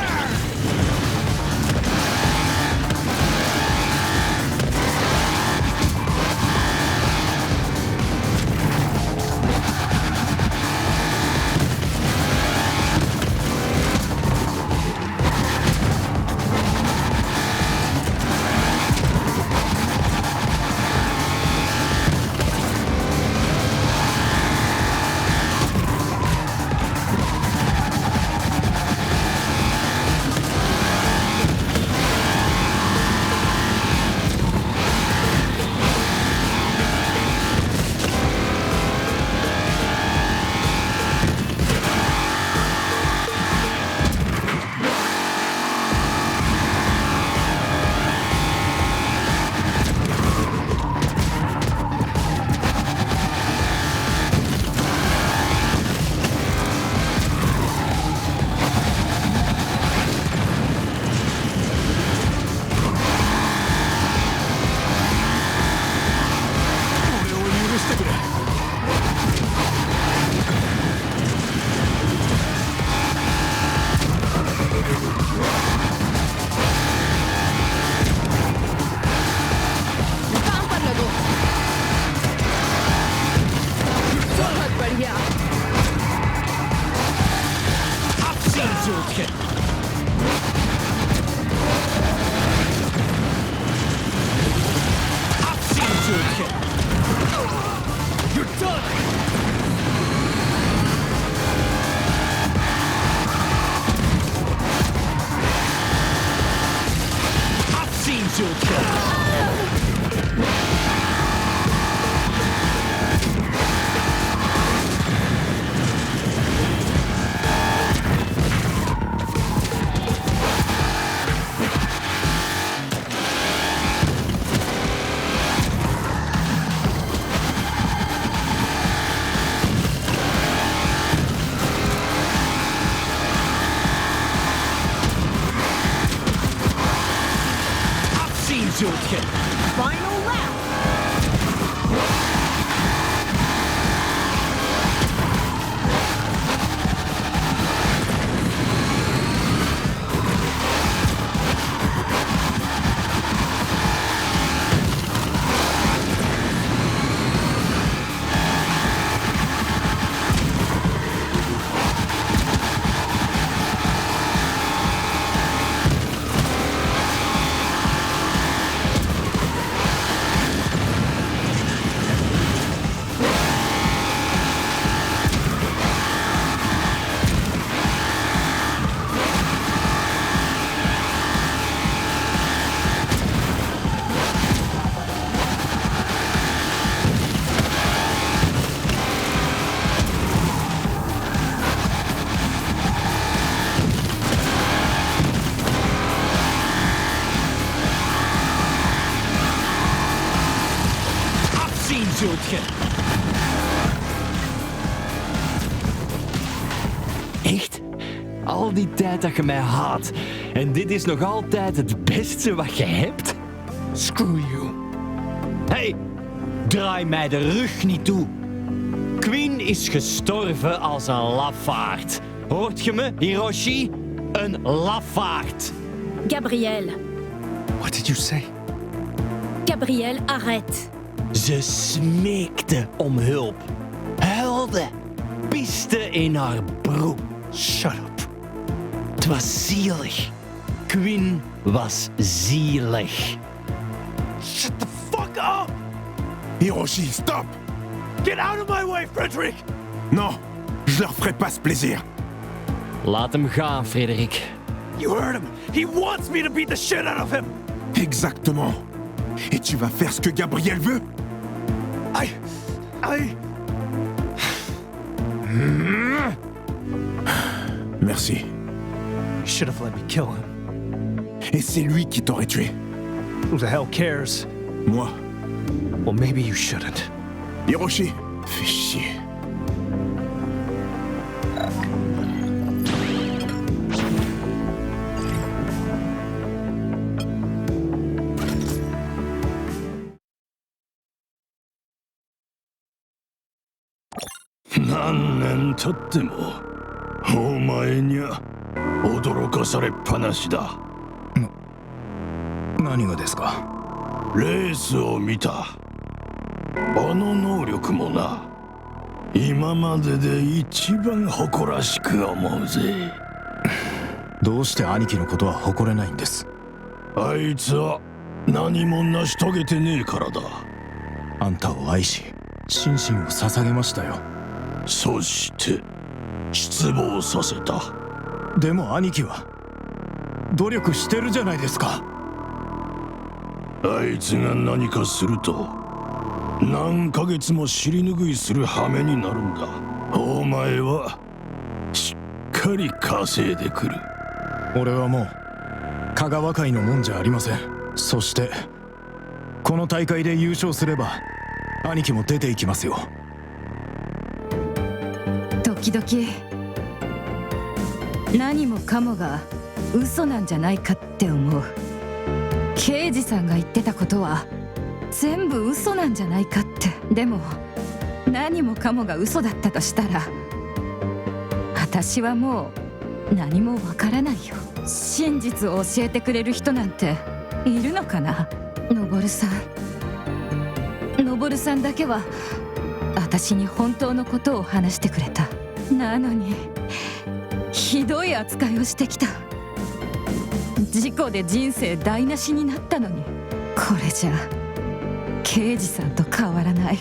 S10: Final lap!
S17: zult je. Echt? Al die tijd dat je mij haat. En dit is nog altijd het beste wat je hebt? Screw you. Hey, draai mij de rug niet toe. Queen is gestorven als een lafaard. Hoort je me, Hiroshi? Een lafaard.
S4: Gabriel.
S12: What did you say?
S4: Gabriel, arrête.
S17: Ze smeekte om hulp. Huilde. Piste in haar broek.
S12: Shut up.
S17: Het was zielig. Queen was zielig.
S1: Shut the fuck up! Hiroshi, stop!
S18: Get out of my way, Frederick!
S1: Non, je leur ferai pas ce plaisir.
S17: Laat hem gaan, Frederik.
S18: You heard him. He wants me to beat the shit out of him.
S1: Exactement. Et tu vas faire ce que Gabriel veut? Merci.
S12: You should have let me kill him.
S1: Et c'est lui qui t'aurait tué.
S12: Who the hell cares?
S1: Moi.
S12: Well, maybe you shouldn't.
S1: Hiroshi, fais chier.
S18: 何年経ってもお前にゃ驚かされっぱなしだ。
S21: 何がですか？
S18: レースを見た。あの能力もな、今までで一番誇らしく思うぜ。
S21: どうして兄貴のことは誇れないんです？
S18: あいつは何も成し遂げてねえからだ。
S21: あんたを愛し心身を捧げましたよ。
S18: そして失望させた。
S21: でも兄貴は努力してるじゃないですか。
S18: あいつが何かすると何ヶ月も尻拭いする羽目になるんだ。お前はしっかり稼いでくる。
S21: 俺はもう香川会のもんじゃありません。そしてこの大会で優勝すれば兄貴も出ていきますよ。
S13: 時々何もかもが嘘なんじゃないかって思う。刑事さんが言ってたことは全部嘘なんじゃないかって。でも何もかもが嘘だったとしたら私はもう何もわからないよ。真実を教えてくれる人なんているのかな。のぼるさんだけは私に本当のことを話してくれた。なのにひどい扱いをしてきた。事故で人生台無しになったのに、これじゃ刑事さんと変わらない。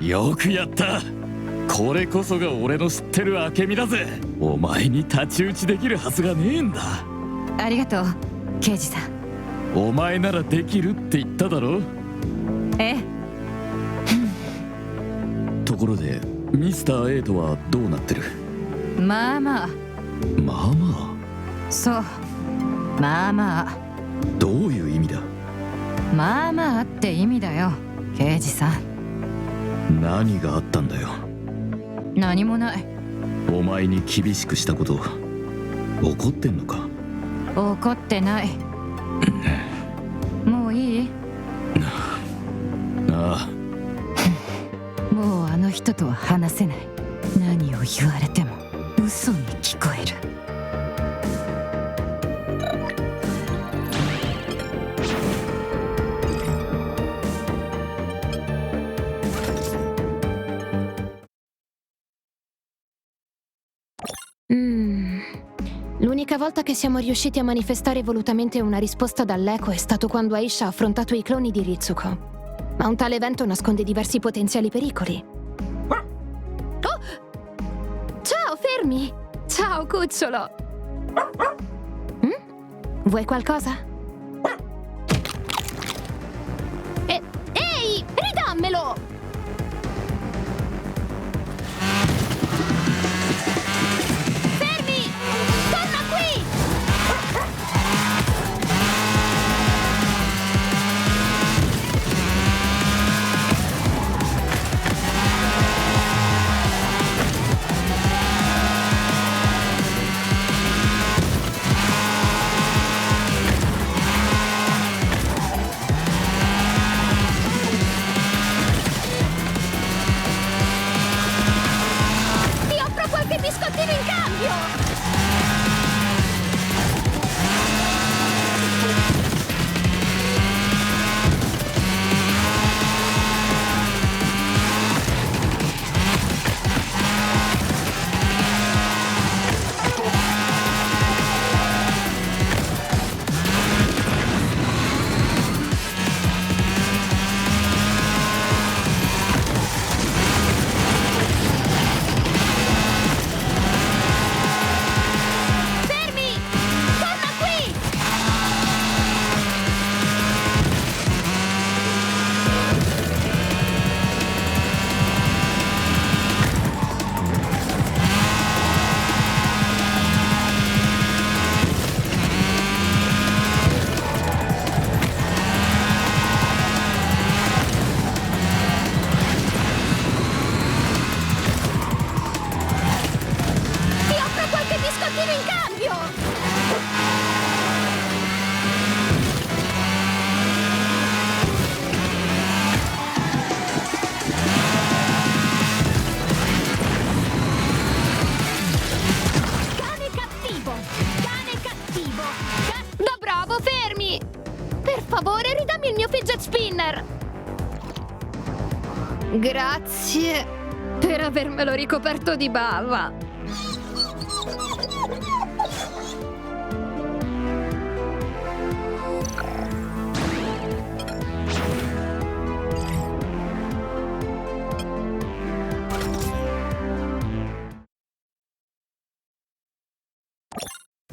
S19: よくやった。これこそが俺の知ってる明美だぜ。お前に太刀打ちできるはずがねえんだ。
S13: ありがとう刑事さん。
S19: お前ならできるって言っただろ。
S13: ええ。
S19: ところでミスター A とはどうなってる？
S13: まあまあ。
S19: まあま
S13: あ。そうまあまあ。
S19: どういう意味だ？
S13: まあまあって意味だよ刑事さん。
S19: 何があったんだよ。
S13: 何もない。
S19: お前に厳しくしたこと怒ってんのか？
S13: 怒ってない。もういい？
S19: あ
S13: あ。もうあの人とは話せない。何を言われても嘘に聞こえる。
S8: L'unica volta che siamo riusciti a manifestare volutamente una risposta dall'eco è stato quando Aisha ha affrontato i cloni di Ritsuko. Ma un tale evento nasconde diversi potenziali pericoli. Oh! Ciao, fermi! Ciao, cucciolo! Vuoi qualcosa? Ehi, ridammelo! Grazie per avermelo ricoperto di bava.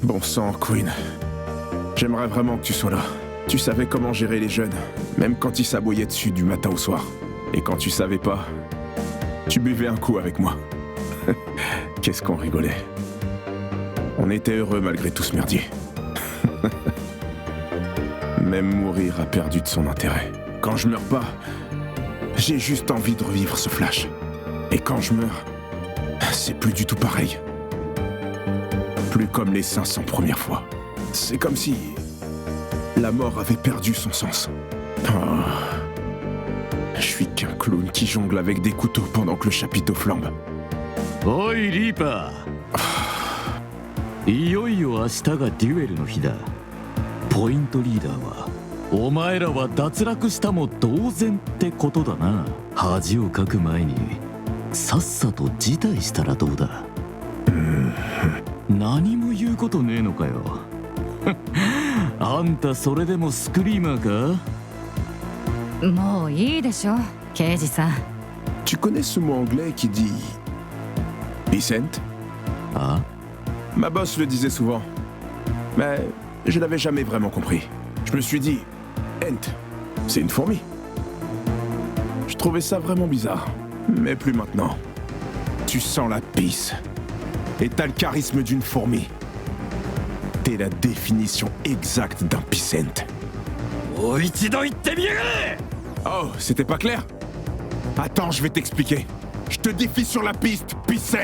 S1: Bon sang, Queen. J'aimerais vraiment que tu sois là. Tu savais comment gérer les jeunes, même quand ils s'aboyaient dessus du matin au soir. Et quand tu savais pas, tu buvais un coup avec moi. Qu'est-ce qu'on rigolait. On était heureux malgré tout ce merdier. Même mourir a perdu de son intérêt. Quand je meurs pas, j'ai juste envie de revivre ce flash. Et quand je meurs, c'est plus du tout pareil. Plus comme les 500 premières fois. C'est comme si la mort avait perdu son sens. Oh. Je suis qu'un clown qui jongle avec des couteaux pendant que le chapiteau flambe.
S19: Oi, Reaper! いよいよ明日がデュエルの日だ。ポイントリーダーはお前らは脱落したも同然ってことだな。恥をかく前にさっさと辞退したらどうだ。何も言うことねえのかよ。あんたそれでもスクリーマーか？
S13: もういいでしょ刑事さん。
S1: Tu connais ce mot anglais qui dit... Pissent?
S19: Ah?
S1: Ma boss le disait souvent. Mais je n'avais jamais vraiment compris. Je me suis dit... Ent, c'est une fourmi. Je trouvais ça vraiment bizarre. Mais plus maintenant. Tu sens la pisse. Et t'as le charisme d'une fourmi. T'es la définition exacte d'un pissent.
S19: Oh,
S1: c'était pas clair? Attends, je vais t'expliquer. Je te défie sur la piste, pissent.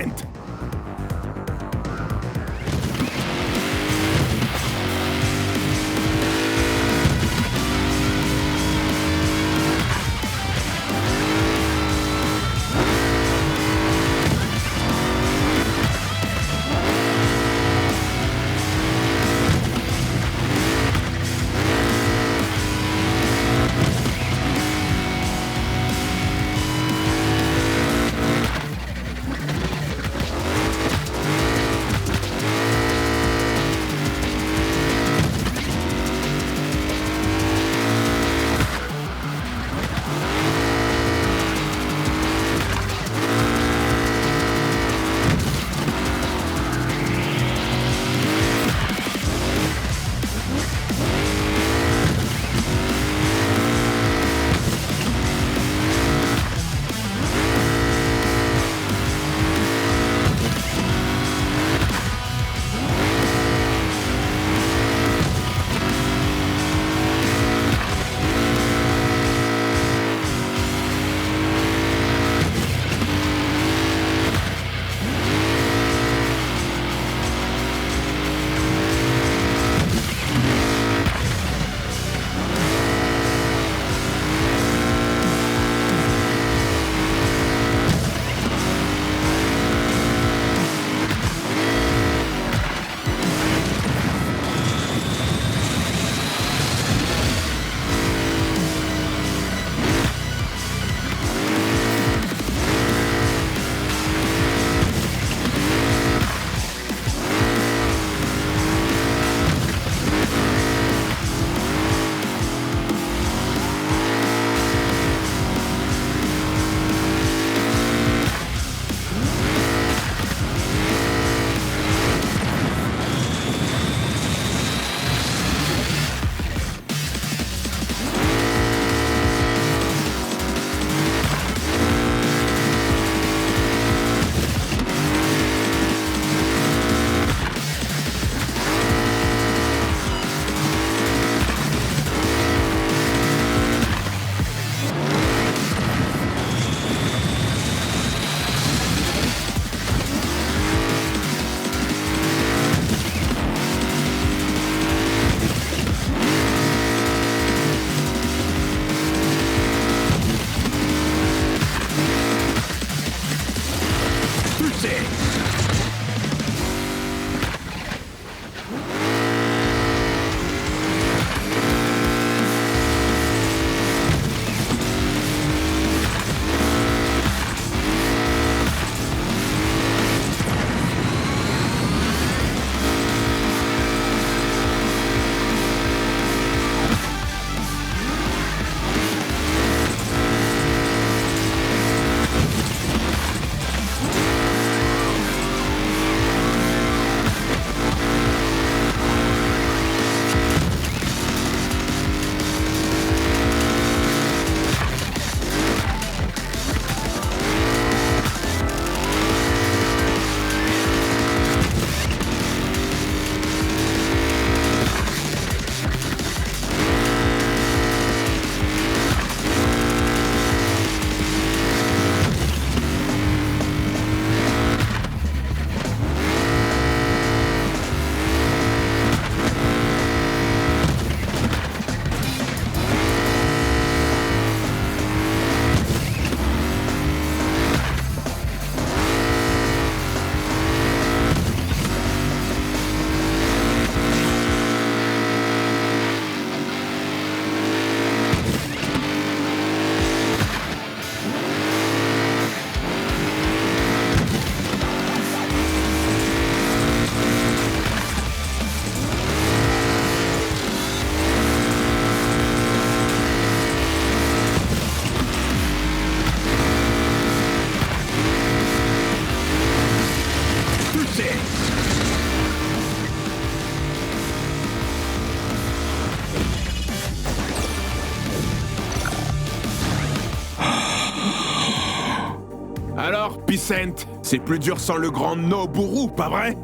S1: Alors, Picent, c'est plus dur sans le grand Noboru, pas vrai?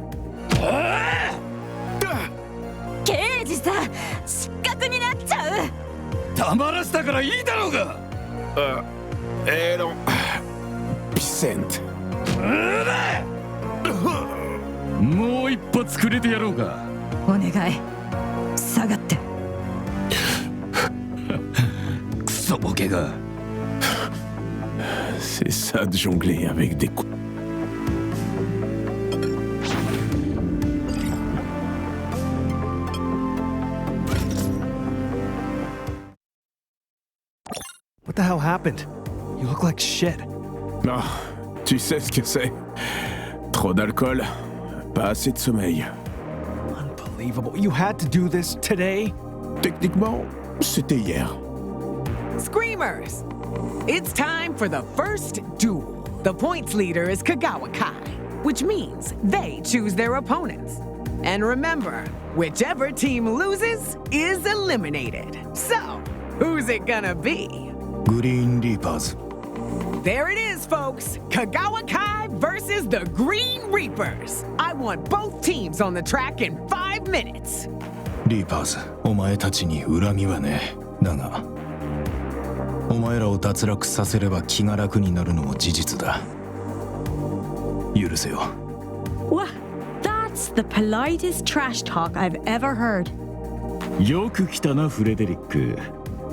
S2: 刑事さん失格になっちゃう。
S19: 黙らせたからいいだろうが。
S1: Non. Picent.
S19: もう一発くれてやろうか。
S13: お願い下がって。
S19: クソボケが。
S1: C'est ça de jongler avec des coups.
S12: What the hell happened? You look like shit.
S1: Ah, tu sais ce que c'est. Trop d'alcool, pas assez de sommeil.
S12: Unbelievable. You had to do this today?
S1: Techniquement, c'était hier.
S10: Screamers! It's time for the first duel. The points leader is Kagawa Kai, which means they choose their opponents. And remember, whichever team loses is eliminated. So, who's it gonna be?
S21: Green Reapers.
S10: There it is, folks. Kagawa Kai versus the Green Reapers. I want both teams on the track in 5 minutes.
S21: Reapers, お前たちに恨みはね。だが、お前らを脱落させれば気が楽になるのも事実だ。許せよ。
S14: What? That's the politest trash talk I've ever heard.
S19: よく来たな、フレデリック。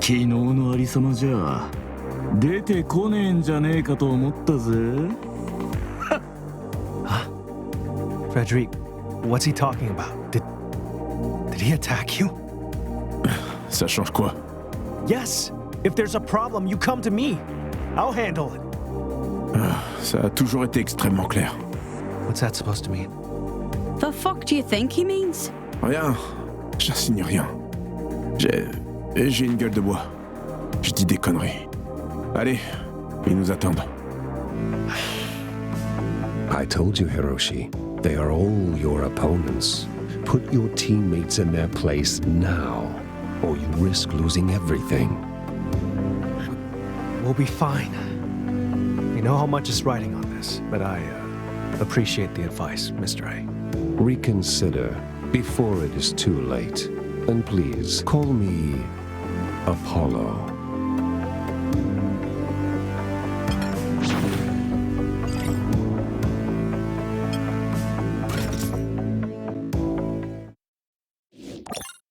S19: 昨日のありさまじゃ出てこねえんじゃねえかと思ったぜ。
S12: Frederic, what's he talking about? Did he attack you?
S1: Ça change quoi?
S12: Yes! If there's a problem, you come to me. I'll handle it.
S1: Ça a toujours été extrêmement clair.
S12: What's that supposed to mean?
S14: The fuck do you think he means?
S1: Rien. J'insigne rien. J'ai une gueule de bois. Je dis des conneries. Allez, ils nous attendent.
S15: I told you, Hiroshi. They are all your opponents. Put your teammates in their place now, or you risk losing everything.
S12: We'll be fine. We know how much is riding on this, but I appreciate the advice, Mr. A.
S15: Reconsider before it is too late. And please, call me Apollo.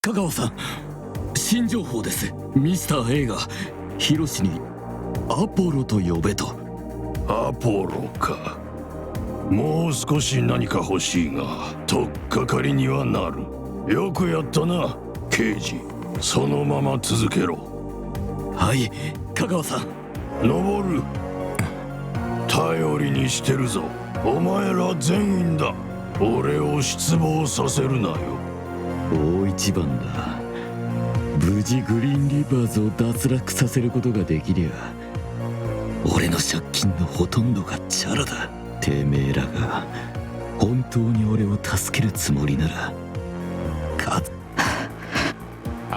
S19: Kagawa さん、新情報です。ミスター A がヒロシにアポロと呼べと。
S18: アポロか。もう少し何か欲しいが、とっかかりにはなる。よくやったな、刑事。そのまま続けろ。
S19: はい、香川さん。
S18: 登る。頼りにしてるぞ。お前ら全員だ。俺を失望させるなよ。
S19: 大一番だ。無事グリーンリバーズを脱落させることができりゃ、俺の借金のほとんどがチャラだ。てめえらが本当に俺を助けるつもりなら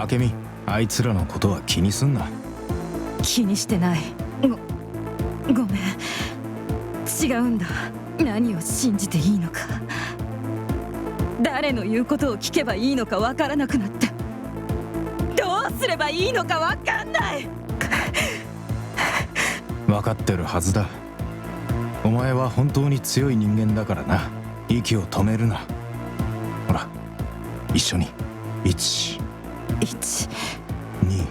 S21: 明美、あいつらのことは気にすんな。
S2: 気にしてない。ごめん。違うんだ。何を信じていいのか、誰の言うことを聞けばいいのかわからなくなって、どうすればいいのかわかんない。
S21: 分かってるはずだ。お前は本当に強い人間だからな。息を止めるな。ほら、一緒に。1、2、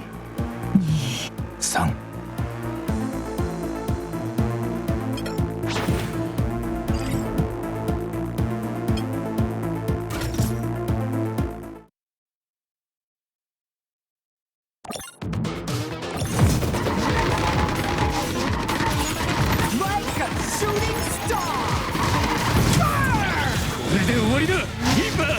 S21: 3。
S19: これで終わりだ、リーパー。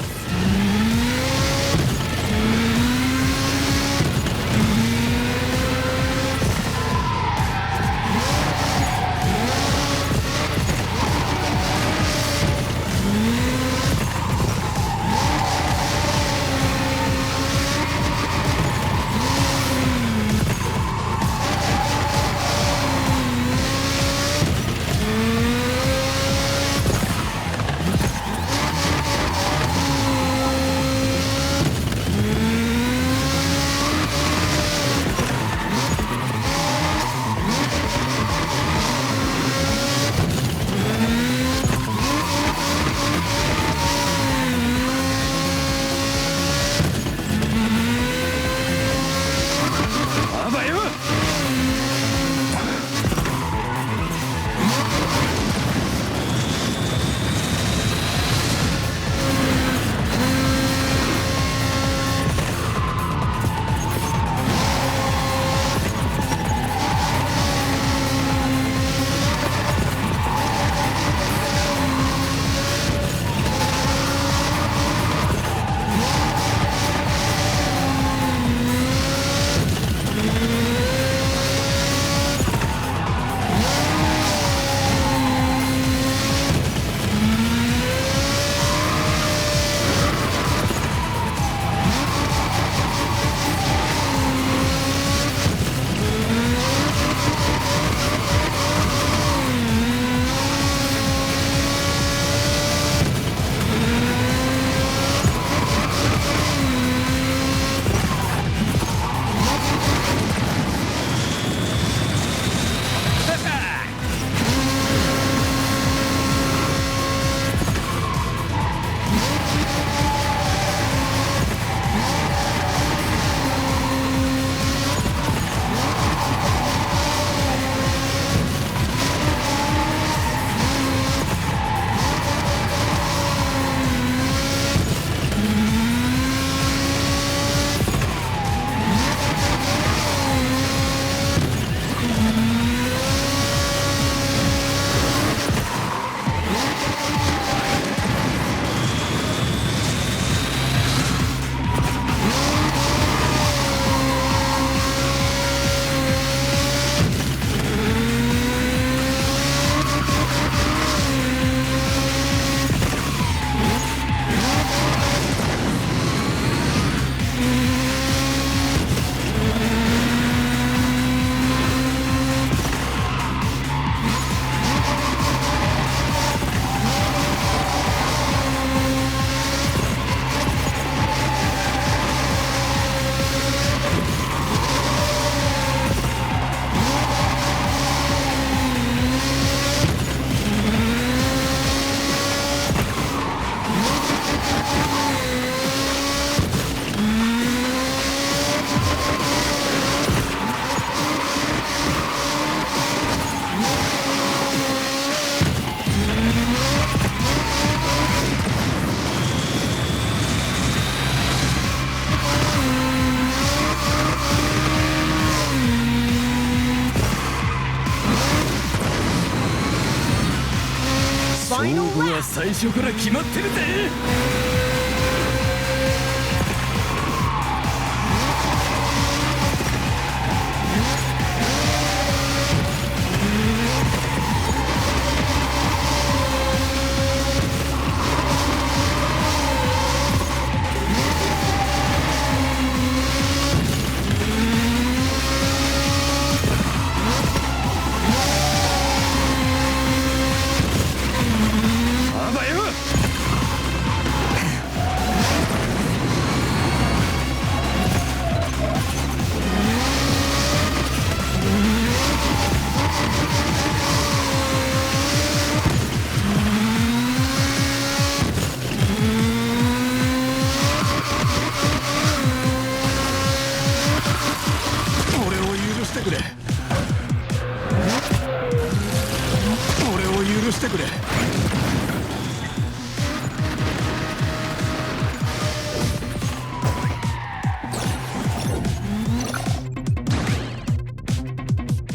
S19: 最初から決まってるぜ。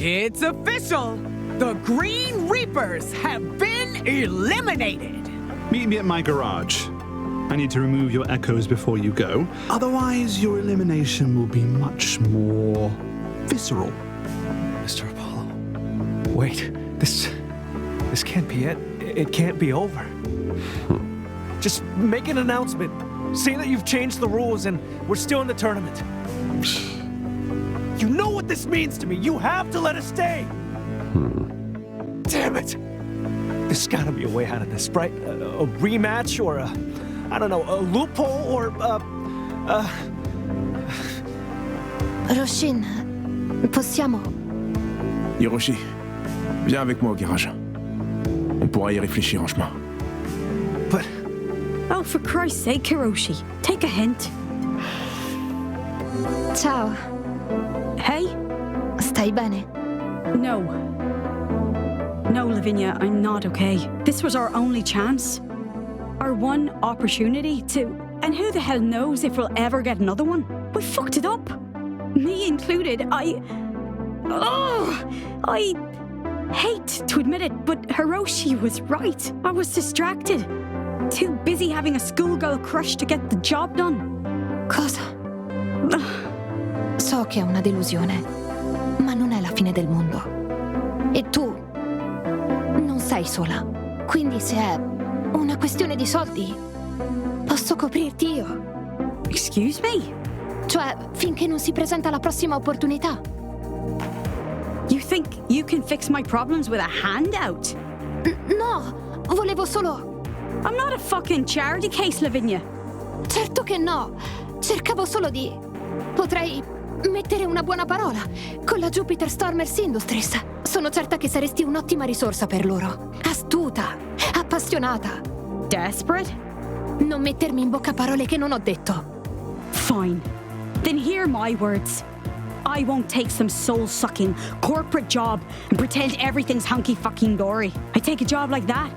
S10: It's official! The Green Reapers have been eliminated!
S22: Meet me at my garage. I need to remove your echoes before you go. Otherwise, your elimination will be much more visceral.
S12: Mr. Apollo. Wait, this can't be it. It can't be over. Just make an announcement. Say that you've changed the rules and we're still in the tournament. You know what this means to me. You have to let us stay. Damn it. There's gotta be a way out of this, right? A rematch or I don't know, a loophole or
S8: Roshin, possiamo...
S1: Hiroshi, viens avec moi au garage. On pourra y réfléchir en chemin.
S22: But...
S14: Oh, for Christ's sake, Hiroshi. Take a hint.
S8: Ciao.
S14: Hey?
S8: Stai bene?
S14: No. No, Lavinia, I'm not okay. This was our only chance. Our one opportunity to... And who the hell knows if we'll ever get another one? We fucked it up. Me included. I hate to admit it, but Hiroshi was right. I was distracted. Too busy having a schoolgirl crush to get the job done.
S8: Cosa? So che è una delusione, ma non è la fine del mondo. E tu non sei sola. Quindi se è una questione di soldi, posso coprirti io.
S14: Excuse me?
S8: Cioè, finché non si presenta la prossima opportunità.
S14: You think you can fix my problems with a handout?
S8: No, volevo solo...
S14: I'm not a fucking charity case, Lavinia.
S8: Certo che no. Cercavo solo di... Potrei mettere una buona parola con la Jupiter Stormers Industries. Sono certa che saresti un'ottima risorsa per loro. Astuta, appassionata.
S14: Desperate?
S8: Non mettermi in bocca parole che non ho detto.
S14: Fine. Then hear my words. I won't take some soul-sucking corporate job and pretend everything's hunky-fucking-dory. I take a job like that,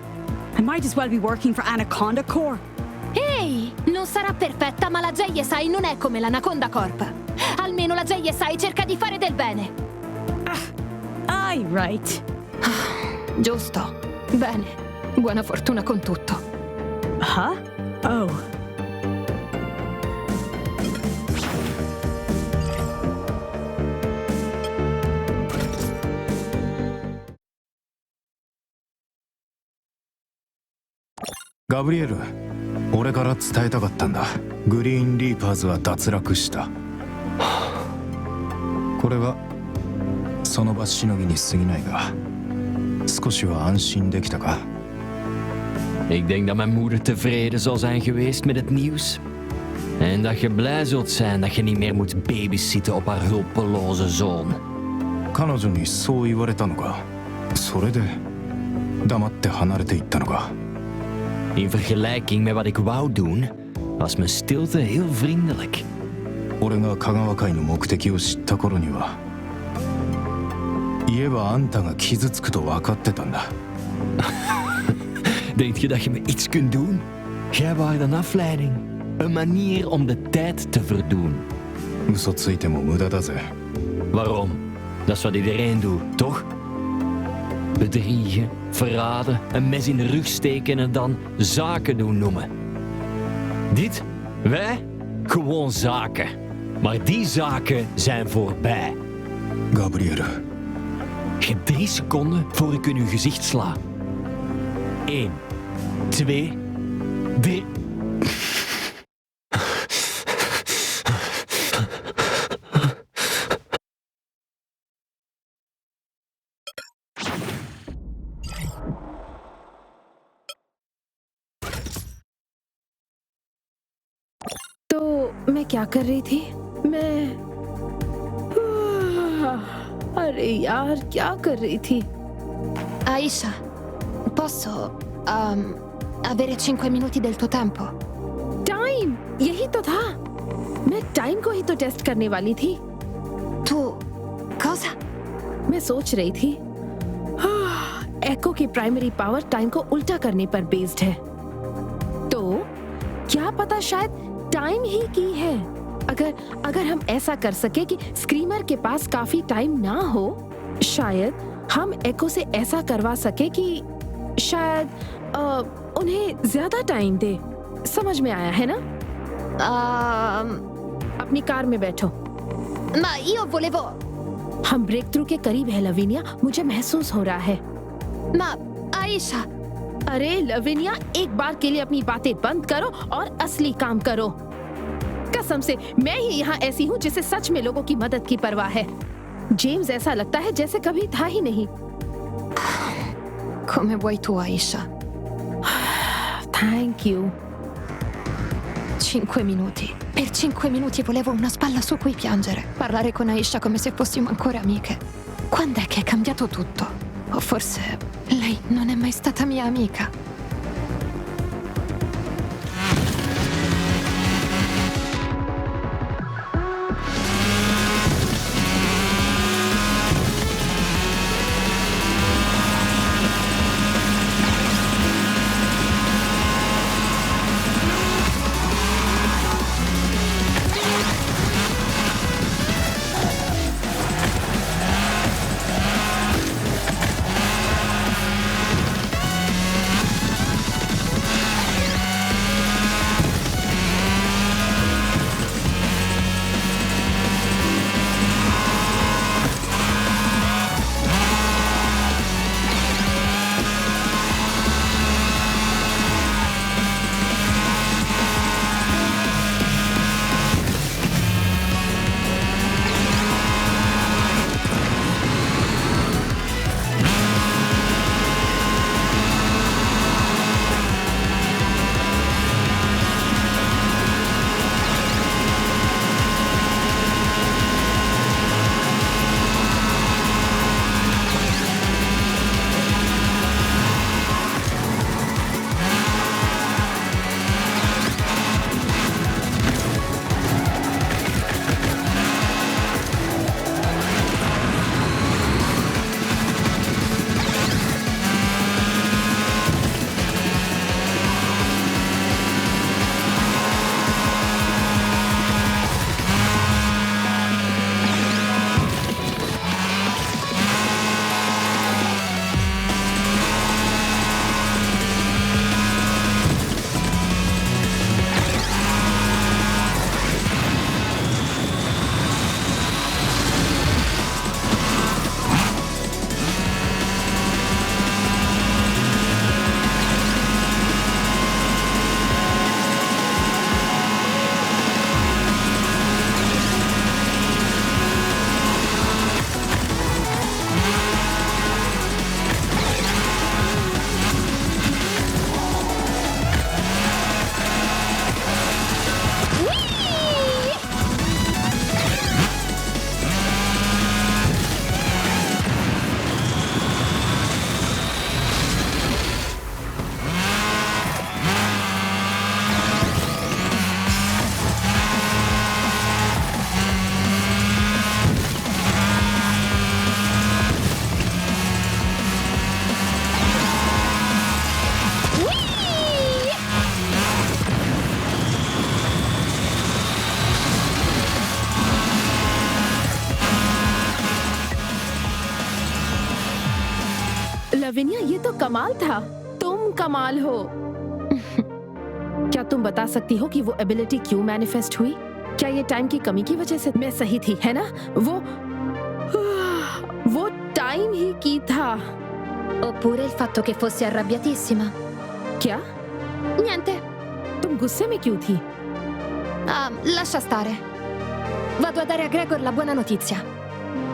S14: I might as well be working for Anaconda Corp.
S8: Ehi, non sarà perfetta, ma la JSI non è come l'Anaconda Corp. Almeno la JSI cerca di fare del bene.
S14: Aye, right.
S8: Giusto. Bene. Buona fortuna con tutto.
S14: Huh? Oh.
S21: ガブリエル、俺から伝えたかったんだ。グリーンリーパーズは脱落した。これはその場しのぎに過ぎないが、少しは安心できたか?
S17: Ik denk dat mijn moeder tevreden zal zijn geweest met het nieuws. En dat je blij zult zijn dat je niet meer moet babysitten op haar hulpeloze zoon.
S21: 彼女にそう言われたのか。それで黙って離れていったのか。
S17: In vergelijking met wat ik wou doen, was mijn stilte heel vriendelijk.
S21: 俺が香川会の目的を知った頃には、言えばあんたが傷つくと分かってたんだ。
S17: Denk je dat je me iets kunt doen? Jij wou een afleiding. Een manier om de tijd te verdoen.
S21: 嘘ついても無駄だぜ。
S17: Waarom? Dat is wat iedereen doet, toch? bedriegen, verraden, een mes in de rug steken en dan zaken doen noemen. Dit? Wij? Gewoon zaken. Maar die zaken zijn voorbij.
S21: Gabriel.
S17: Je hebt 3 seconden voor ik in uw gezicht sla. 1, 2, 3.
S8: तो मैं क्या कर रही थी? अरे यार क्या कर रही थी?
S11: Aisha, posso avere 5 minuti del tuo tempo?
S8: Time, यही तो था। मैं टाइम को ही तो टेस्ट करने वाली थी।
S11: Tu cosa?
S8: मैं सोच रही थी एको की प्राइमरी पावर टाइम को उल्टा करने पर बेस्ड है, तो क्या पता शायद टाइम ही की है। अगर हम ऐसा कर सके कि स्क्रीमर के पास काफी टाइम ना हो, शायद हम एको से ऐसा करवा सके कि शायद उन्हें ज्यादा टाइम दे। समझ में आया है ना? अपनी कार में बैठो।
S11: Ma io volevo...
S8: हम ब्रेक थ्रू के करीब है लविनिया, मुझे महसूस हो रहा है।
S11: Ma Aisha...
S8: अरे लविनिया, एक बार के लिए अपनी बातें बंद करो और असली काम करो। कसम से मैं ही यहाँ ऐसी हूँ जिसे सच में लोगों की मदद की परवाह है। जेम्स ऐसा लगता है जैसे कभी था ही नहीं।
S11: Come vuoi tu, Aisha.
S8: Thank you.
S11: 5 minuti. Per 5 minuti volevo una spalla su cui piangere. Parlare con Aisha come se fossimo ancora amiche. Quando è che è cambiato tutto? O forse lei non è mai stata mia amica?
S8: लविनिया, ये तो कमाल था। तुम कमाल हो। क्या तुम बता सकती हो कि वो एबिलिटी क्यों मैनिफेस्ट हुई? क्या ये टाइम की कमी की वजह से? मैं सही थी, है ना? वो टाइम ही की था।
S11: Oppure il fatto che fossi arrabbiatissima.
S8: क्या?
S11: Niente.
S8: तुम गुस्से में क्यों थी?
S11: Lascia stare. Vado a dare a Gregor la buona notizia.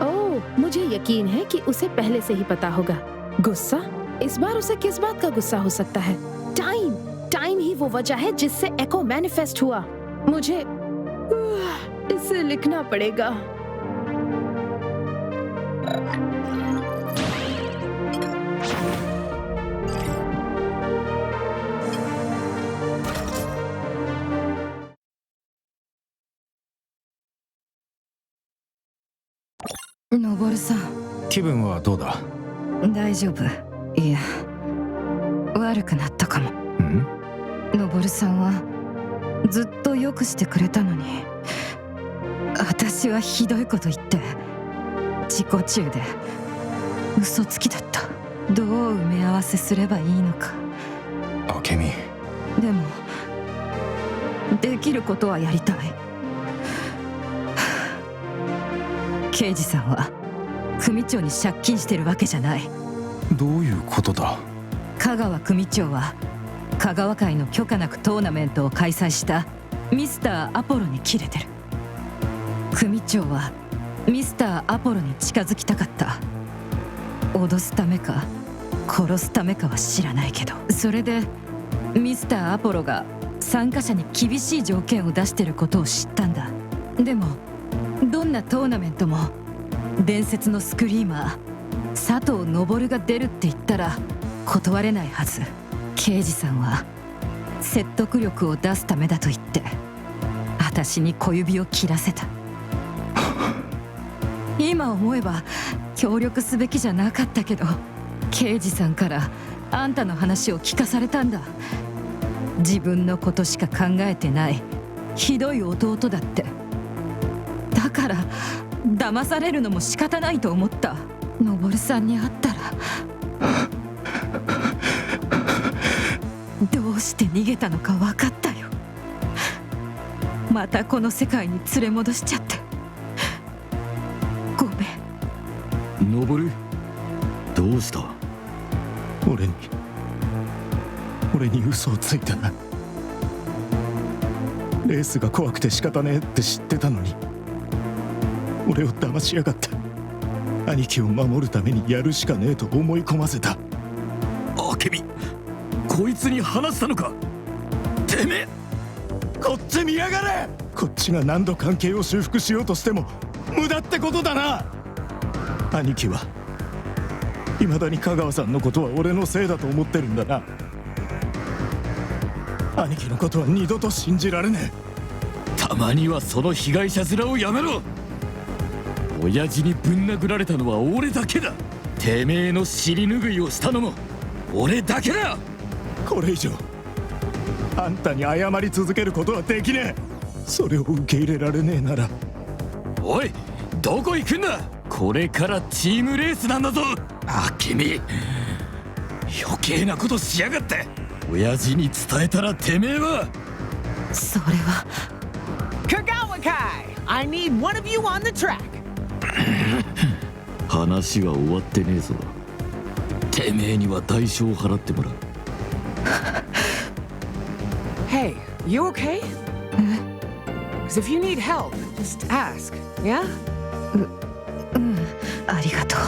S8: ओह, मुझे यकीन है कि उसे पहले से ही पता होगा। गुस्सा? इस बार उसे किस बात का गुस्सा हो सकता है? टाइम ही वो वजह है जिससे एको मैनिफेस्ट हुआ। मुझे इसे लिखना पड़ेगा।
S13: のぼるさん、
S21: 気分はどうだ？
S13: 大丈夫。いや、悪くなったかも。のぼるさんはずっとよくしてくれたのに、私はひどいこと言って自己中で嘘つきだった。どう埋め合わせすればいいのか。
S21: 明美。
S13: でもできることはやりたい。刑事さんは組長に借金してるわけじゃない。
S21: どういうことだ？
S13: 香川組長は香川会の許可なくトーナメントを開催したミスターアポロにキレてる。組長はミスターアポロに近づきたかった。脅すためか殺すためかは知らないけど、それでミスターアポロが参加者に厳しい条件を出してることを知ったんだ。でもどんなトーナメントも伝説のスクリーマー佐藤昇が出るって言ったら断れないはず。刑事さんは説得力を出すためだと言って私に小指を切らせた。今思えば協力すべきじゃなかったけど、刑事さんからあんたの話を聞かされたんだ。自分のことしか考えてないひどい弟だって。だから騙されるのも仕方ないと思った。昇さんに会ったらどうして逃げたのか分かったよ。またこの世界に連れ戻しちゃってごめん。
S19: 昇、どうした？
S21: 俺に嘘をついた。レースが怖くて仕方ねえって知ってたのに俺を騙しやがった。兄貴を守るためにやるしかねえと思い込ませた。
S19: 明美、こいつに話したのか？てめえ、
S21: こっち見やがれ！こっちが何度関係を修復しようとしても無駄ってことだな。兄貴は未だに香川さんのことは俺のせいだと思ってるんだな。兄貴のことは二度と信じられね
S19: え。たまにはその被害者面をやめろ。親父にぶん殴られたのは俺だけだ。てめえの尻拭いをしたのも俺だけだ。
S21: これ以上あんたに謝り続けることはできねえ。それを受け入れられねえなら。
S19: おい、どこ行くんだ？これからチームレースなんだぞ。明美、余計なことしやがって。親父に伝えたらてめえは。
S13: それは
S10: Kagawa Kai! I need one of you on the track!
S19: 話は終わってねえぞ。てめえには代償を払ってもらう。
S10: Hey, you okay? Because if you need help, just ask, yeah?
S13: ありがとう。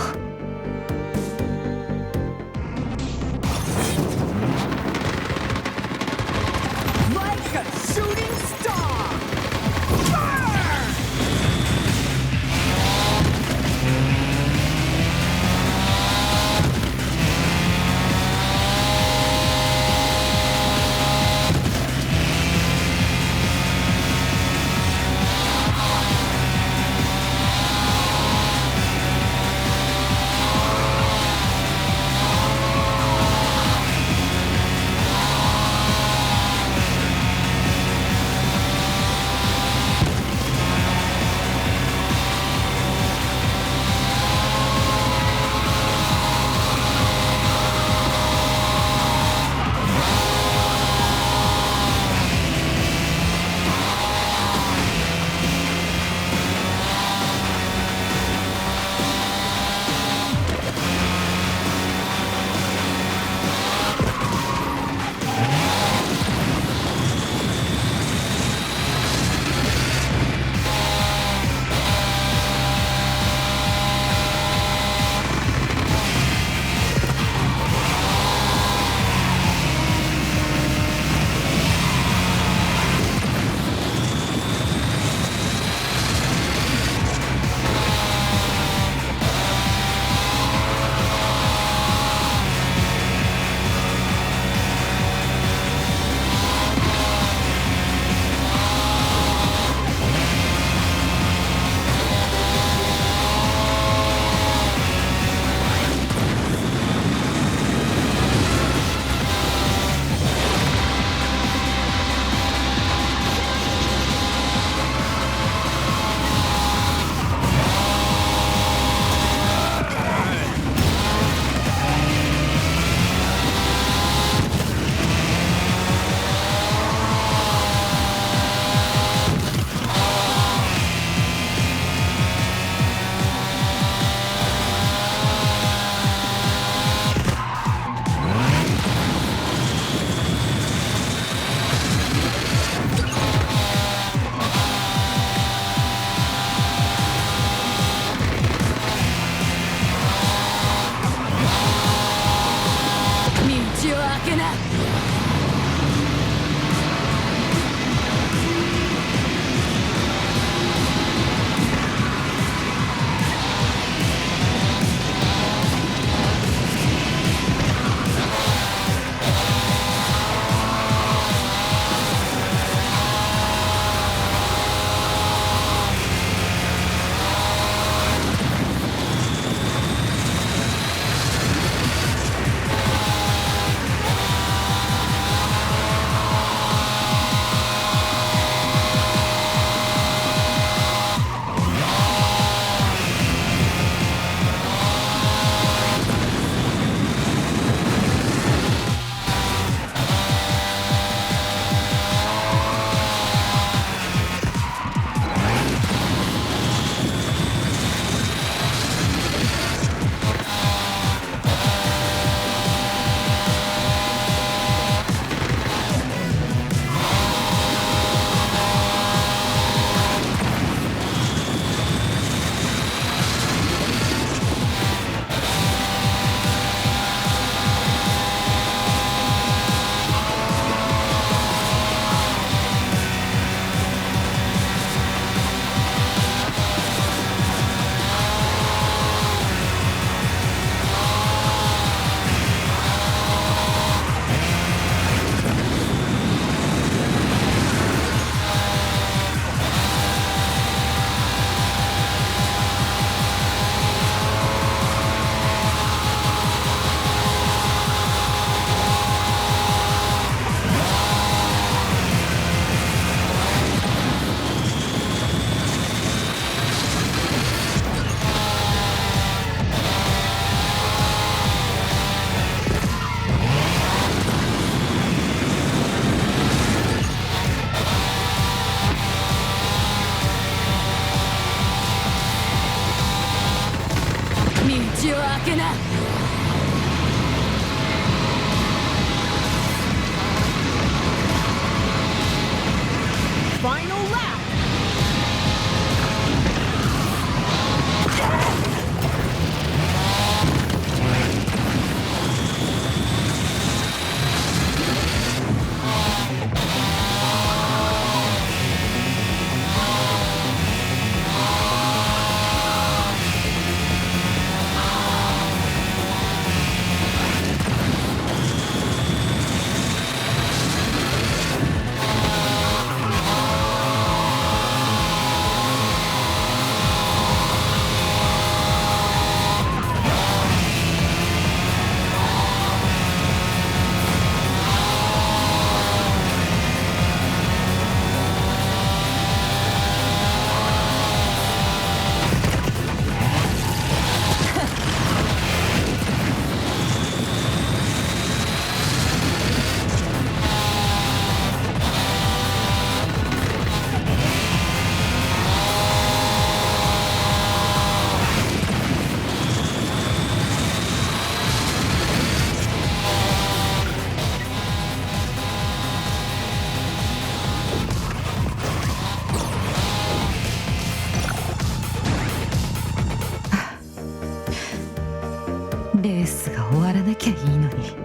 S13: 口を開けな。
S10: Final lap!
S13: レースが終わらなきゃいいのに、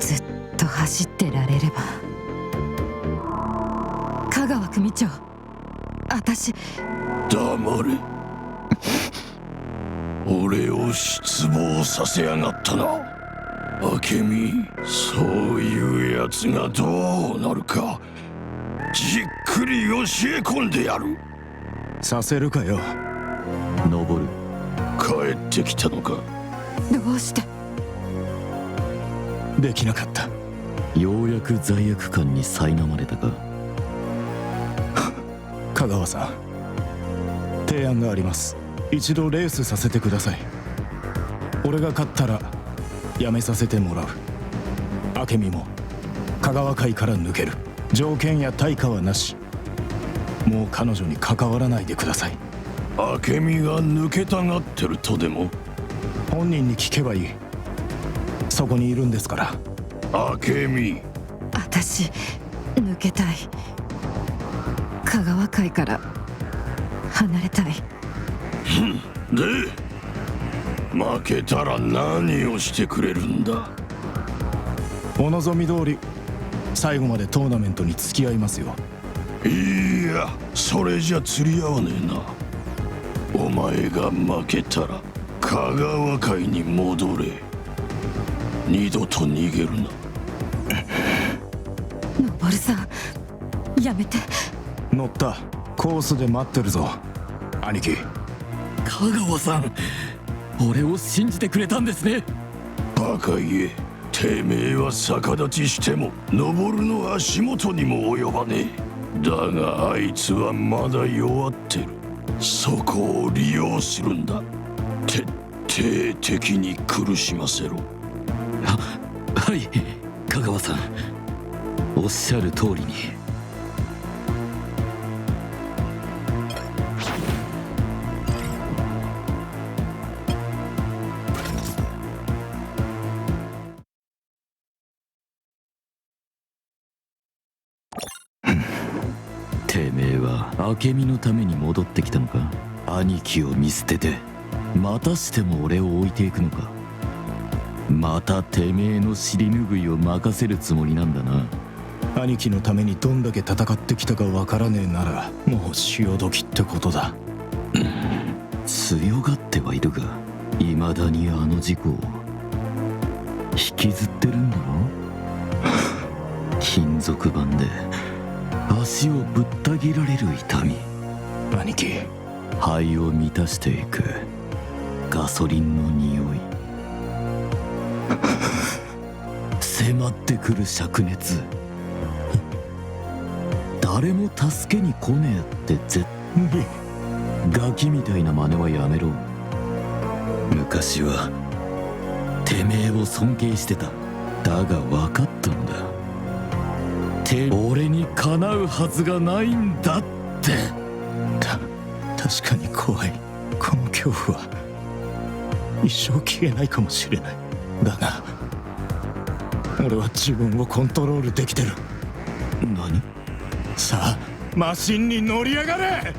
S13: ずっと走ってられれば。香川組長、私
S18: 黙れ。俺を失望させやがったな。明美、そういうやつがどうなるかじっくり教え込んでやる。
S21: させるかよ。
S18: 登る。帰ってきたのか。
S13: どうして
S21: できなかった。
S19: ようやく罪悪感に苛まれたか。
S21: 香川さん、提案があります。一度レースさせてください。俺が勝ったらやめさせてもらう。明美も香川会から抜ける。条件や対価はなし。もう彼女に関わらないでください。
S18: 明美が抜けたがってるとでも。
S21: 本人に聞けばいい。そこにいるんですから。
S18: 明美、
S13: 私抜けたい。香川会から離れたい。
S18: で負けたら何をしてくれるんだ。
S21: お望み通り最後までトーナメントに付き合いますよ。
S18: いや、それじゃ釣り合わねえな。お前が負けたら香川会に戻れ。二度と逃げるな。
S13: 登さん、やめて。
S21: 乗った。コースで待ってるぞ兄貴。
S19: 香川さん、俺を信じてくれたんですね。
S18: バカ言え。てめえは逆立ちしても登るの足元にも及ばねえ。だがあいつはまだ弱ってる。そこを利用するんだ。徹底的に苦しませろ。
S19: はい、香川さん、おっしゃる通りに。てめえは明美のために戻ってきたのか。兄貴を見捨ててまたしても俺を置いていくのか。またてめえの尻拭いを任せるつもりなんだな。
S21: 兄貴のためにどんだけ戦ってきたかわからねえならもう潮時ってことだ。
S19: 強がってはいるが、未だにあの事故を引きずってるんだろ。金属板で足をぶった切られる痛み。
S21: 兄貴、
S19: 肺を満たしていくガソリンの匂い。迫ってくる灼熱。誰も助けに来ねえって絶対。ガキみたいな真似はやめろ。昔はてめえを尊敬してた。だが分かったんだ。俺にかなうはずがないんだって。
S21: 確かに怖い。この恐怖は。一生消えないかもしれない。だが俺は自分をコントロールできてる。
S19: 何？
S21: さあマシンに乗り上がれ。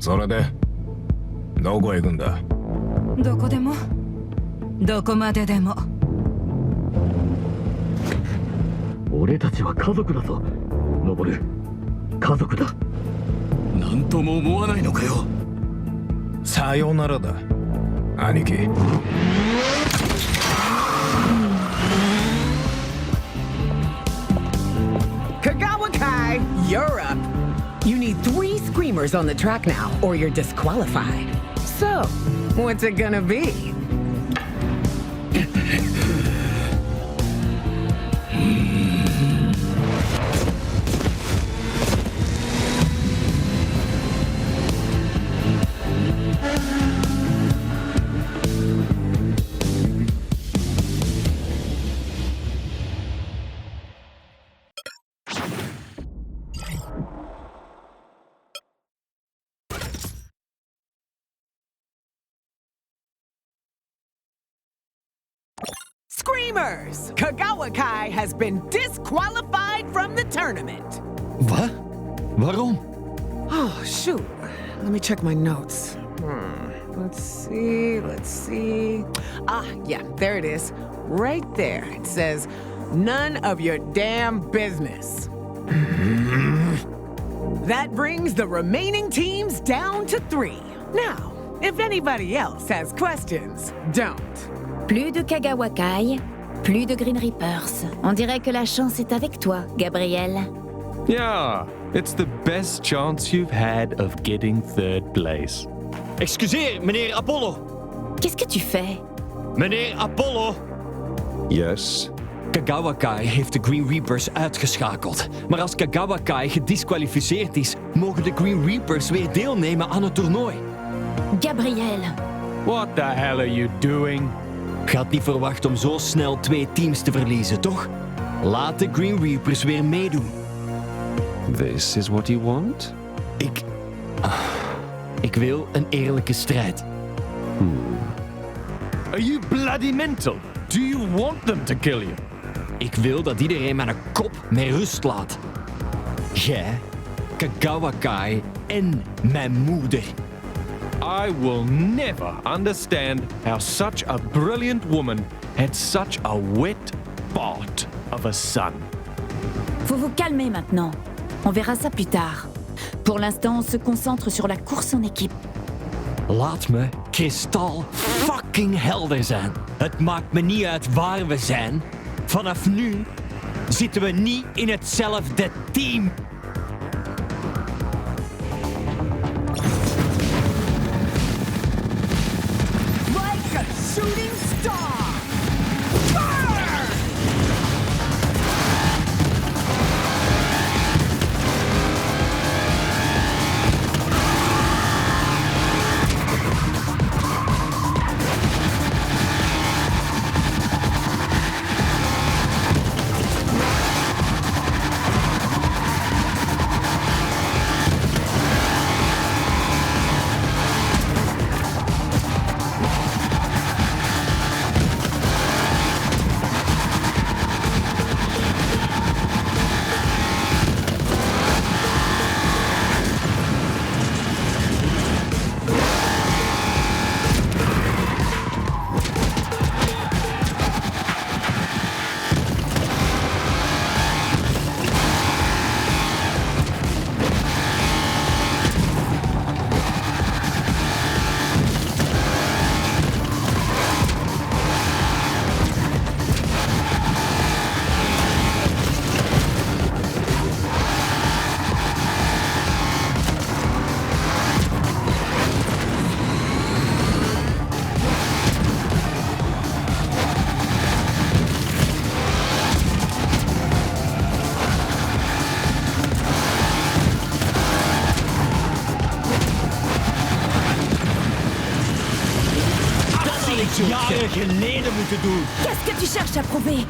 S6: それでどこへ行くんだ？
S13: どこでもどこまででも。
S19: 俺たちは家族だぞ、ノボル。家族だ。なんとも思わないのかよ。
S6: さよならだ、兄貴。
S10: Kagawa Kai, you're up. You need 3 screamers on the track now, or you're disqualified. So, what's it gonna be? Screamers! Kagawa Kai has been disqualified from the tournament.
S17: Wat? Waarom?
S10: Oh, shoot. Let me check my notes. Let's see. Ah, yeah, there it is. Right there. It says, none of your damn business. That brings the remaining teams down to 3. Now, if anybody else has questions, don't.
S4: Plus de Kagawa Kai, plus de Green Reapers. On dirait que la chance est avec toi, Gabriel.
S9: Yeah, it's the best chance you've had of getting 3rd place.
S17: Excuseer, meneer Apollo.
S4: Qu'est-ce que tu fais?
S17: Meneer Apollo.
S15: Yes?
S17: Kagawa Kai heeft de Green Reapers uitgeschakeld. Maar als Kagawa Kai gedisqualificeerd is, mogen de Green Reapers weer deelnemen aan het toernooi.
S4: Gabriel.
S9: What the hell are you doing?
S17: Je had niet verwacht om zo snel 2 teams te verliezen, toch? Laat de Green Reapers weer meedoen.
S15: This is what you want?
S17: Ik wil een eerlijke strijd.
S9: Are you bloody mental? Do you want them to kill you?
S17: Ik wil dat iedereen mijn kop met rust laat. Jij, Kagawa Kai en mijn moeder.
S9: I will never understand how such a brilliant woman had such a wet fart of a son.
S4: Faut vous calmer maintenant. On verra ça plus tard. Pour l'instant, on se concentre sur la course en équipe.
S17: Laat me kristal fucking helder zijn. Het maakt me niet uit waar we zijn. Vanaf nu zitten we niet in hetzelfde team.
S10: Like a shooting star! Burn!
S17: Jaren geleden moeten doen.
S4: Qu'est-ce que tu cherches à prouver?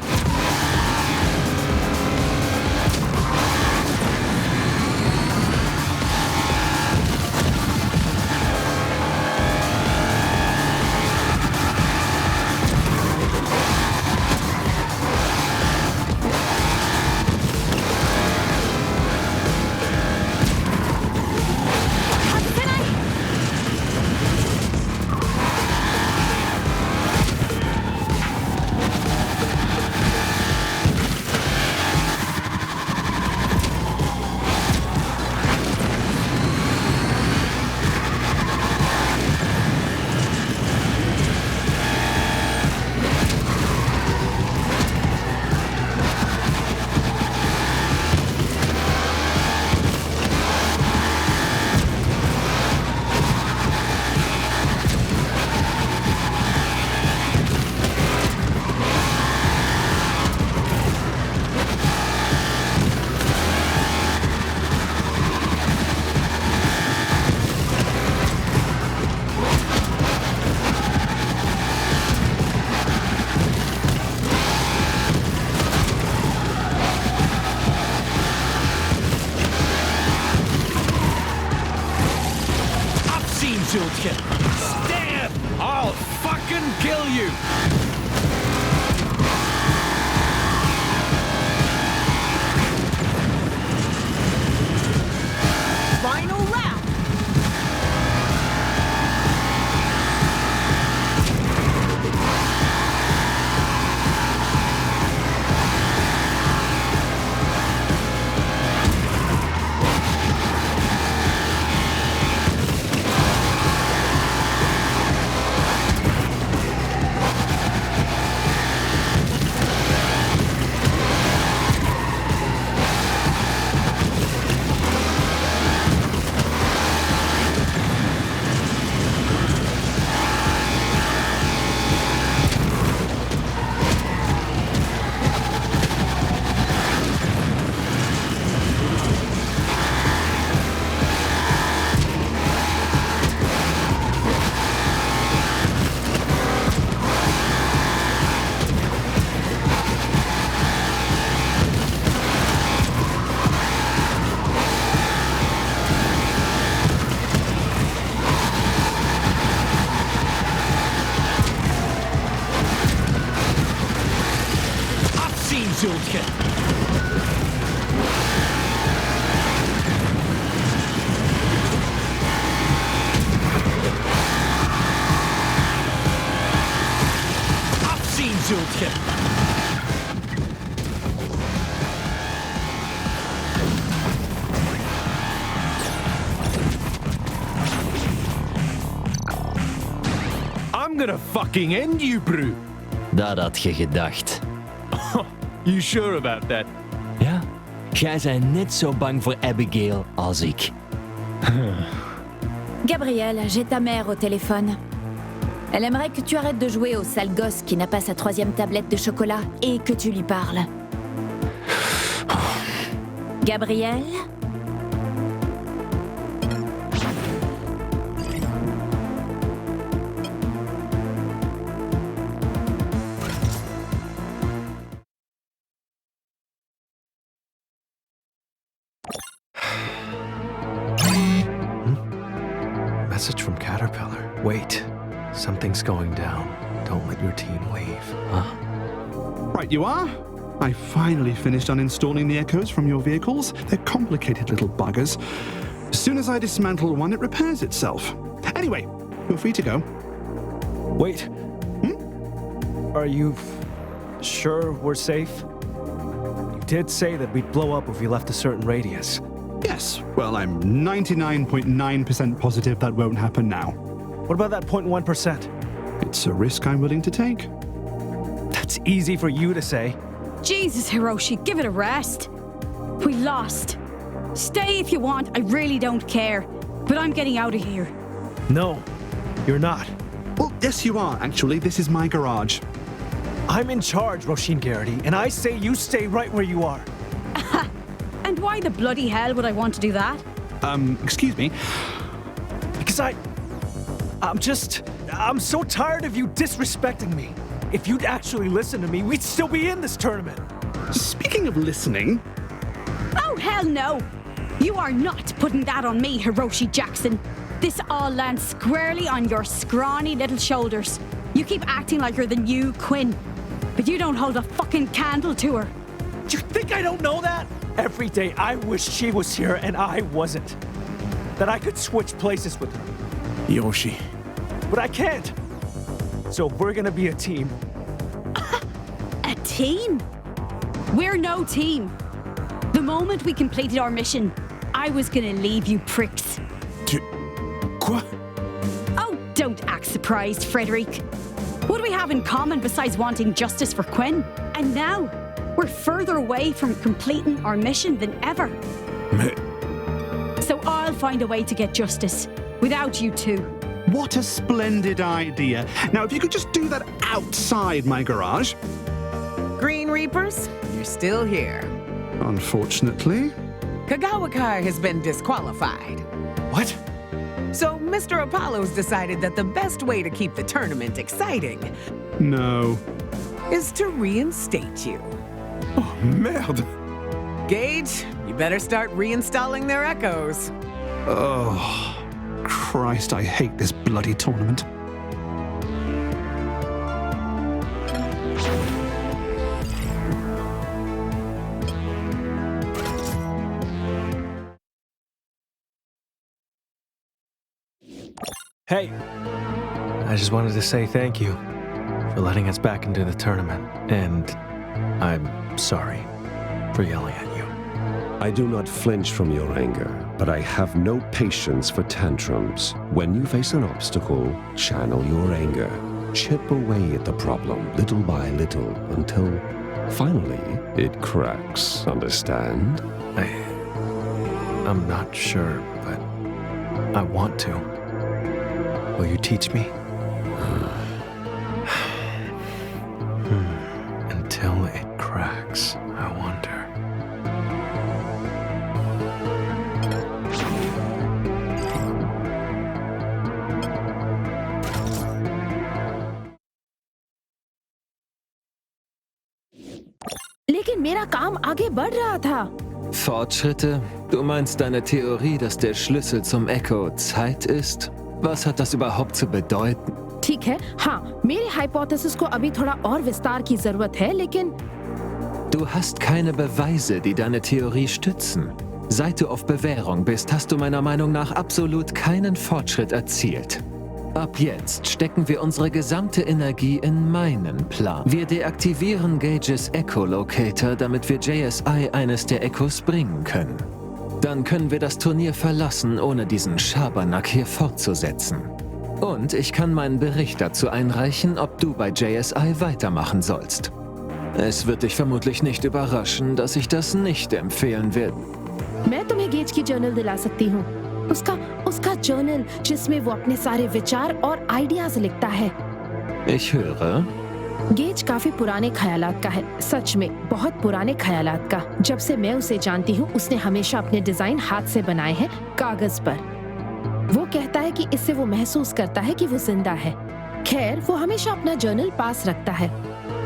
S9: zieltje! Stab! I'll fucking kill you!
S10: Final lap!
S9: zieltje! Afzien zult je!
S12: I'm gonna fucking end you, Bru.
S17: Dat had je gedacht.
S12: You sure about that?
S17: Ja, jij bent net zo bang voor Abigail als ik.
S4: Gabriel, j'ai ta mère au téléphone. Elle aimerait que tu arrêtes de jouer au sale gosse qui n'a pas sa 3e tablette de chocolat et que tu lui parles. Gabriel?
S12: Message from Caterpillar. Wait. Something's going down. Don't let your team leave. Huh?
S22: Right, you are. I finally finished uninstalling the echoes from your vehicles. They're complicated little buggers. As soon as I dismantle one, it repairs itself. Anyway, you're free to go.
S12: Wait. Are you sure we're safe? You did say that we'd blow up if we left a certain radius.
S22: Yes. Well, I'm 99.9% positive that won't happen now.
S12: What about that 0.1%?
S22: It's a risk I'm willing to take.
S12: That's easy for you to say.
S14: Jesus, Hiroshi, give it a rest. We lost. Stay if you want, I really don't care. But I'm getting out of here.
S12: No, you're not.
S22: Well, yes, you are, actually. This is my garage.
S12: I'm in charge, Roshin Garrity, and I say you stay right where you are.
S14: And why the bloody hell would I want to do that?
S22: Excuse me?
S12: Because I'm so tired of you disrespecting me. If you'd actually listen to me, we'd still be in this tournament.
S22: Speaking of listening...
S14: Oh, hell no! You are not putting that on me, Hiroshi Jackson. This all lands squarely on your scrawny little shoulders. You keep acting like you're the new Quinn, but you don't hold a fucking candle to her.
S12: Do you think I don't know that? Every day I wish she was here and I wasn't. That I could switch places with her.
S1: Hiroshi.
S12: But I can't. So we're gonna be a team.
S14: A team? We're no team. The moment we completed our mission, I was gonna leave you pricks.
S1: Quoi?
S14: Oh, don't act surprised, Frederic. What do we have in common besides wanting justice for Quinn? And now, we're further away from completing our mission than ever. So I'll find a way to get justice, without you two.
S22: What a splendid idea. Now, if you could just do that outside my garage.
S10: Green Reapers, you're still here.
S22: Unfortunately.
S10: Kagawa has been disqualified.
S12: What?
S10: So Mr. Apollo's decided that the best way to keep the tournament exciting...
S22: No.
S10: ...is to reinstate you.
S1: Oh, merde!
S10: Gage, you better start reinstalling their echoes.
S22: Oh, Christ, I hate this bloody tournament.
S12: Hey! I just wanted to say thank you for letting us back into the tournament. And I'm sorry for yelling at you.
S15: I do not flinch from your anger, but I have no patience for tantrums. When you face an obstacle, channel your anger. Chip away at the problem little by little until finally it cracks. Understand?
S12: I'm not sure, but I want to. Will you teach me? Until it cracks, I wonder.
S8: लेकिन मेरा काम आगे बढ़ रहा था.
S9: Fortschritte? Du meinst deine Theorie, dass der Schlüssel zum Echo Zeit ist? Was hat das überhaupt zu bedeuten?
S8: ठीक है, हाँ, मेरे हाइपोथेसिस को अभी थोड़ा और विस्तार की जरूरत है, लेकिन
S9: Du hast keine Beweise, die deine Theorie stützen. Seit du auf Bewährung bist, hast du meiner Meinung nach absolut keinen Fortschritt erzielt. Ab jetzt stecken wir unsere gesamte Energie in meinen Plan. Wir deaktivieren Gages Echolocator, damit wir JSI eines der Echos bringen können. Dann können wir das Turnier verlassen, ohne diesen Schabernack hier fortzusetzen. Und ich kann meinen Bericht dazu einreichen, ob du bei JSI weitermachen sollst. Es wird dich vermutlich nicht überraschen, dass ich das nicht empfehlen werde.
S8: मैं तुम्हें gauge की journal दिला सकती हूँ. उसका journal जिसमें वो अपने सारे विचार और आइडियाज लिखता है.
S9: Ich höre.
S8: गेज काफी पुराने ख्यालात का है, सच में बहुत पुराने ख्यालात का. जब से मैं उसे जानती हूँ, उसने हमेशा अपने डिजाइन हाथ से बनाए हैं, कागज पर. वो कहता है कि इससे वो महसूस करता है कि वो जिंदा है. खैर, वो हमेशा अपना जर्नल पास रखता है.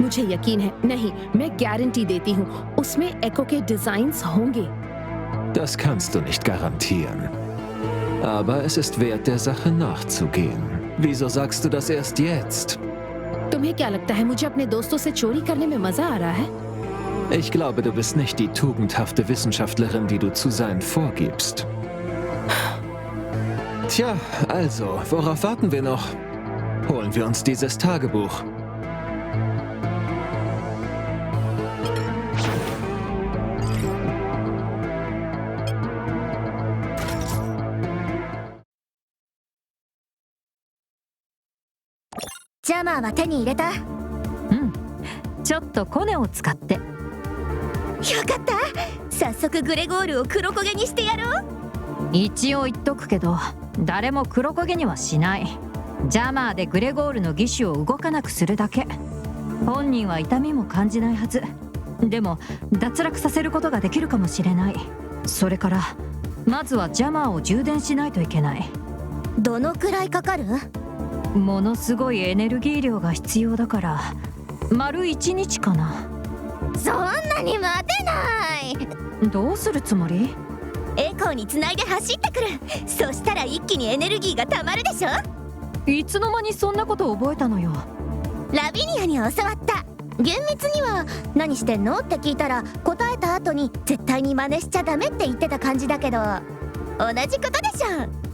S8: मुझे यकीन है, नहीं, मैं गारंटी देती हूँ, उसमें एको के डिजाइन्स होंगे.
S9: Das kannst du nicht garantieren. Aber es ist wert, der Sache nachzugehen. Wieso sagst du das erst jetzt?
S8: तुम्हें क्या लगता है, मुझे अपने दोस्तों से चोरी करने में मजा आ रहा है?
S9: Ich glaube, du bist nicht die tugendhafte Wissenschaftlerin, die du zu sein vorgibst. Tja, also, worauf warten wir noch? Holen wir uns dieses Tagebuch.
S11: Jammer は手に入れた？
S2: ちょっとコネを使って。
S11: よかった。早速グレゴールを黒焦げにしてやろう。
S2: 一応言っとくけど、誰も黒焦げにはしない。ジャマーでグレゴールの義手を動かなくするだけ。本人は痛みも感じないはず。でも脱落させることができるかもしれない。それからまずはジャマーを充電しないといけない。
S11: どのくらいかかる？
S2: ものすごいエネルギー量が必要だから丸1日かな。
S11: そんなに待てない。
S2: どうするつもり？
S11: エコーにつないで走ってくる。そしたら一気にエネルギーがたまるでしょ。
S2: いつの間にそんなこと覚えたのよ。
S11: ラビニアに教わった。厳密には何してんのって聞いたら、答えた後に絶対に真似しちゃダメって言ってた感じだけど、同じことでしょ。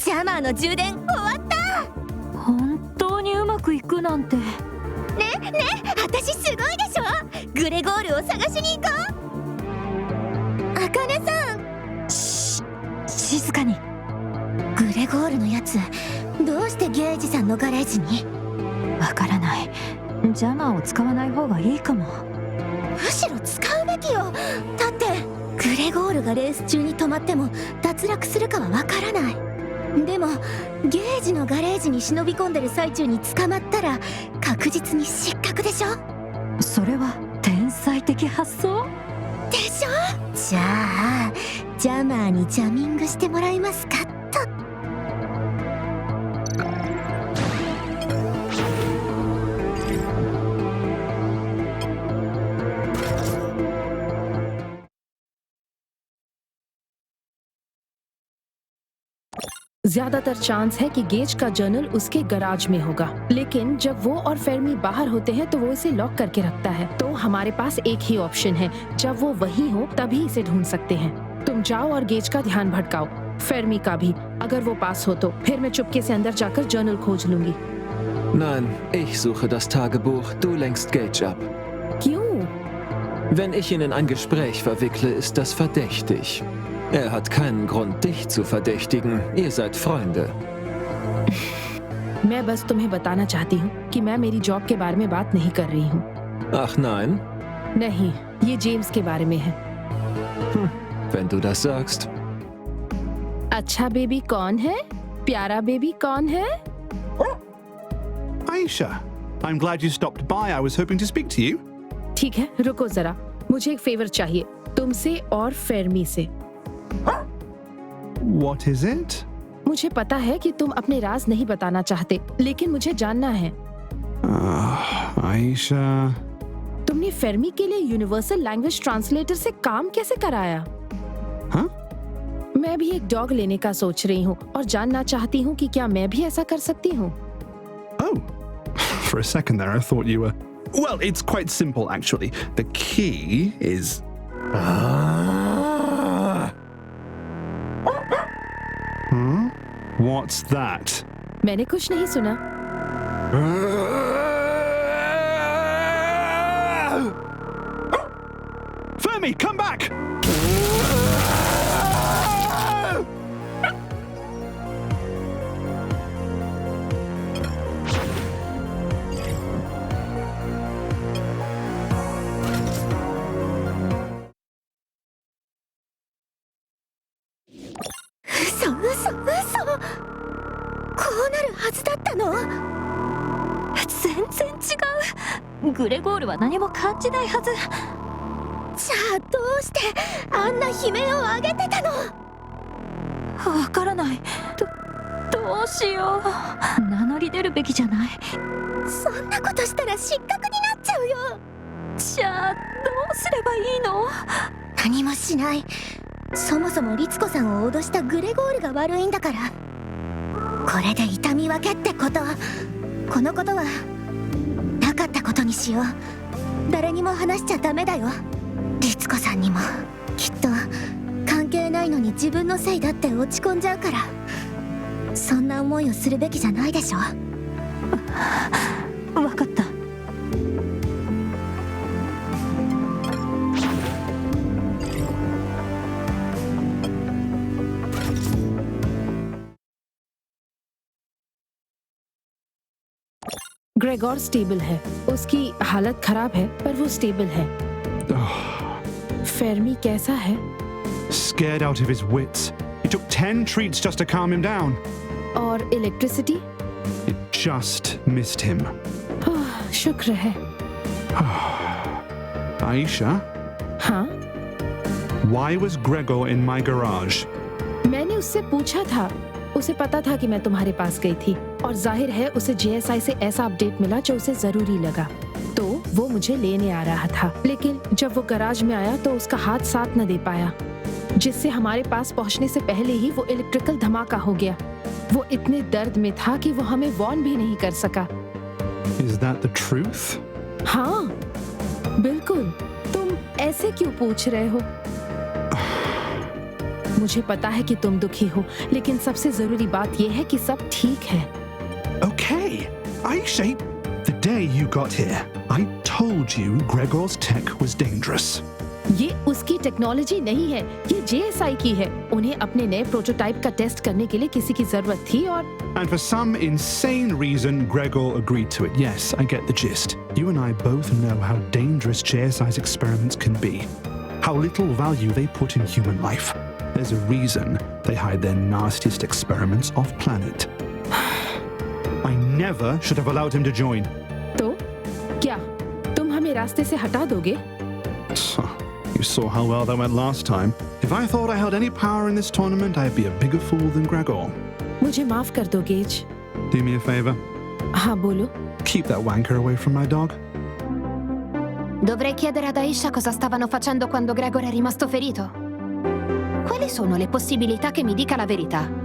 S11: ジャマーの充電終わった。
S2: 本当にうまくいくなんて。
S11: ね私すごいでしょ。グレゴールを探しに行こう。あかねさん、
S2: 静かに。
S11: グレゴールのやつどうしてゲージさんのガレージに？
S2: わからない。ジャマーを使わない方がいいかも。
S11: むしろ使うべきよ。だってグレゴールがレース中に止まっても脱落するかはわからない。でもゲージのガレージに忍び込んでる最中に捕まったら確実に失格でしょ。
S2: それは天才的発想
S11: でしょ。じゃあジャマーにジャミングしてもらえますかと。
S8: ज्यादातर चांस है कि गेज का जर्नल उसके गराज में होगा, लेकिन जब वो और फेर्मी बाहर होते हैं तो वो इसे लॉक करके रखता है। तो हमारे पास एक ही ऑप्शन है, जब वो वहीं हो तभी इसे ढूंढ सकते हैं। तुम जाओ और गेज का ध्यान भटकाओ, फेर्मी का भी। अगर वो पास हो तो फिर मैं चुपके से अंदर जाकर जर्नल खोज लूंगी।
S9: Nein, ich suche das Tagebuch, du lenkst Gage ab.
S8: क्यों?
S9: Wenn ich ihn in ein Gespräch verwickle, ist das verdächtig. Er hat keinen Grund, dich zu verdächtigen. Ihr seid Freunde.
S8: मैं बस तुम्हें बताना चाहती हूँ कि मैं मेरी जॉब के बारे में बात नहीं कर रही हूँ।
S9: Ach nein?
S8: नहीं, ये जेम्स के बारे में है।
S9: Wenn du das sagst.
S8: अच्छा बेबी कौन है? प्यारा बेबी कौन है?
S22: Aisha, I'm glad you stopped by. I was hoping to speak to you.
S8: ठीक है, रुको जरा। मुझे एक फेवर चाहिए, तुमसे और फेर्मी से।
S22: What is it?
S8: मुझे पता है कि तुम अपने राज नहीं बताना चाहते, लेकिन मुझे जानना है।
S22: Aisha.
S8: तुमने फेर्मी के लिए यूनिवर्सल लैंग्वेज ट्रांसलेटर से काम कैसे कराया?
S22: हाँ?
S8: मैं भी एक डॉग लेने का सोच रही हूँ और जानना चाहती हूँ कि क्या मैं भी ऐसा कर सकती हूँ।
S22: Oh, for a second there I thought you were... Well, it's quite simple actually. The key is... What's that?
S8: मैंने कुछ नहीं सुना।
S22: Fermi, come back! ?
S2: グレゴールは何も感じないはず。
S11: じゃあどうしてあんな悲鳴を上げてたの？
S2: わからない。どうしよう。名乗り出るべきじゃない。
S11: そんなことしたら失格になっちゃうよ。
S2: じゃあどうすればいいの？
S11: 何もしない。そもそも律子さんを脅したグレゴールが悪いんだから。これで痛み分けってこと。このことはなかったことにしよう。誰にも話しちゃダメだよ。律子さんにもきっと関係ないのに自分のせいだって落ち込んじゃうから。そんな思いをするべきじゃないでしょ。
S2: わかった。
S8: Gregor stable है, उसकी हालत खराब है पर वो स्टेबल है। फेर्मी कैसा है?
S22: Scared out of his wits. He took 10 treats just to calm him down.
S8: और electricity?
S22: It just missed him.
S8: शुक्र है।
S22: Aisha?
S8: हाँ?
S22: Why was Gregor in my garage?
S8: मैंने उससे पूछा था। उसे पता था कि मैं तुम्हारे पास गई थी और जाहिर है उसे JSI से ऐसा अपडेट मिला जो उसे जरूरी लगा, तो वो मुझे लेने आ रहा था। लेकिन जब वो गराज में आया तो उसका हाथ साथ न दे पाया, जिससे हमारे पास पहुंचने से पहले ही वो इलेक्ट्रिकल धमाका हो गया। वो इतने दर्द में था कि वो हमें वॉर्न भी नहीं कर सका।
S22: Is that the truth?
S8: हाँ, बिल्कुल। तुम ऐसे क्यों पूछ रहे हो? मुझे पता है कि तुम दुखी हो, लेकिन सबसे जरूरी बात यह है कि सब ठीक है।
S22: Okay, Aisha, the day you got here, I told you Gregor's tech was dangerous.
S8: ये उसकी टेक्नोलॉजी नहीं है, ये JSI की है। उन्हें अपने नए प्रोटोटाइप का टेस्ट करने के लिए किसी की जरूरत थी और
S22: And for some insane reason, Gregor agreed to it. Yes, I get the gist. You and I both know how dangerous JSI's experiments can be. How little value they put in human life. There's a reason they hide their nastiest experiments off planet. I never should have allowed him to join.
S8: तो क्या तुम हमें रास्ते से हटा दोगे?
S22: You saw how well that went last time. If I thought I held any power in this tournament, I'd be a bigger fool than Gregor.
S8: मुझे माफ कर दो gauge.
S22: Do me a favor.
S8: हाँ बोलो।
S22: Keep that wanker away from my dog.
S11: Dovrei chiedere ad Aisha cosa stavano facendo quando Gregor è rimasto ferito. Quali sono le possibilità che mi dica la verità?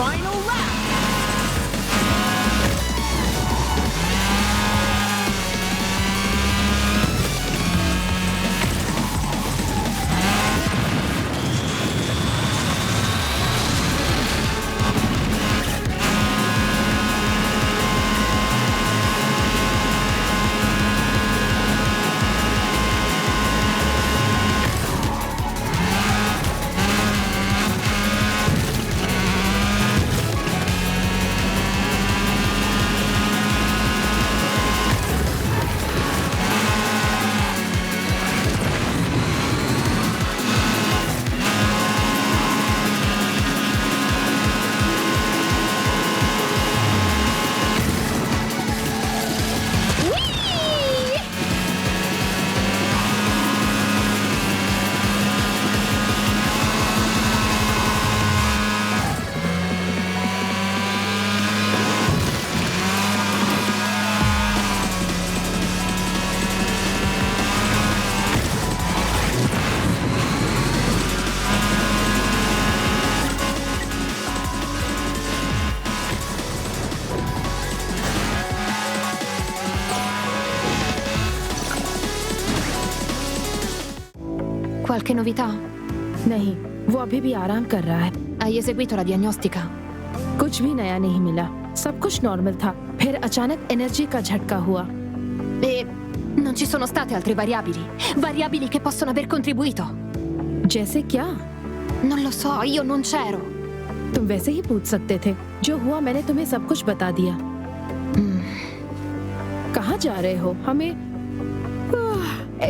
S10: final lap!
S16: Qualche novità?
S8: नहीं, वो अभी भी आराम कर रहा है।
S16: Hai eseguito la diagnostica?
S8: कुछ भी नया नहीं मिला, सब कुछ नॉर्मल था। फिर अचानक एनर्जी का झटका हुआ।
S16: E non ci sono state altre variabili? Variabili che possono aver contribuito?
S8: जैसे क्या?
S16: Non lo so, io non c'ero.
S8: तुम वैसे ही पूछ सकते थे। जो हुआ मैंने तुम्हें सब कुछ बता दिया। कहाँ जा रहे हो? हमें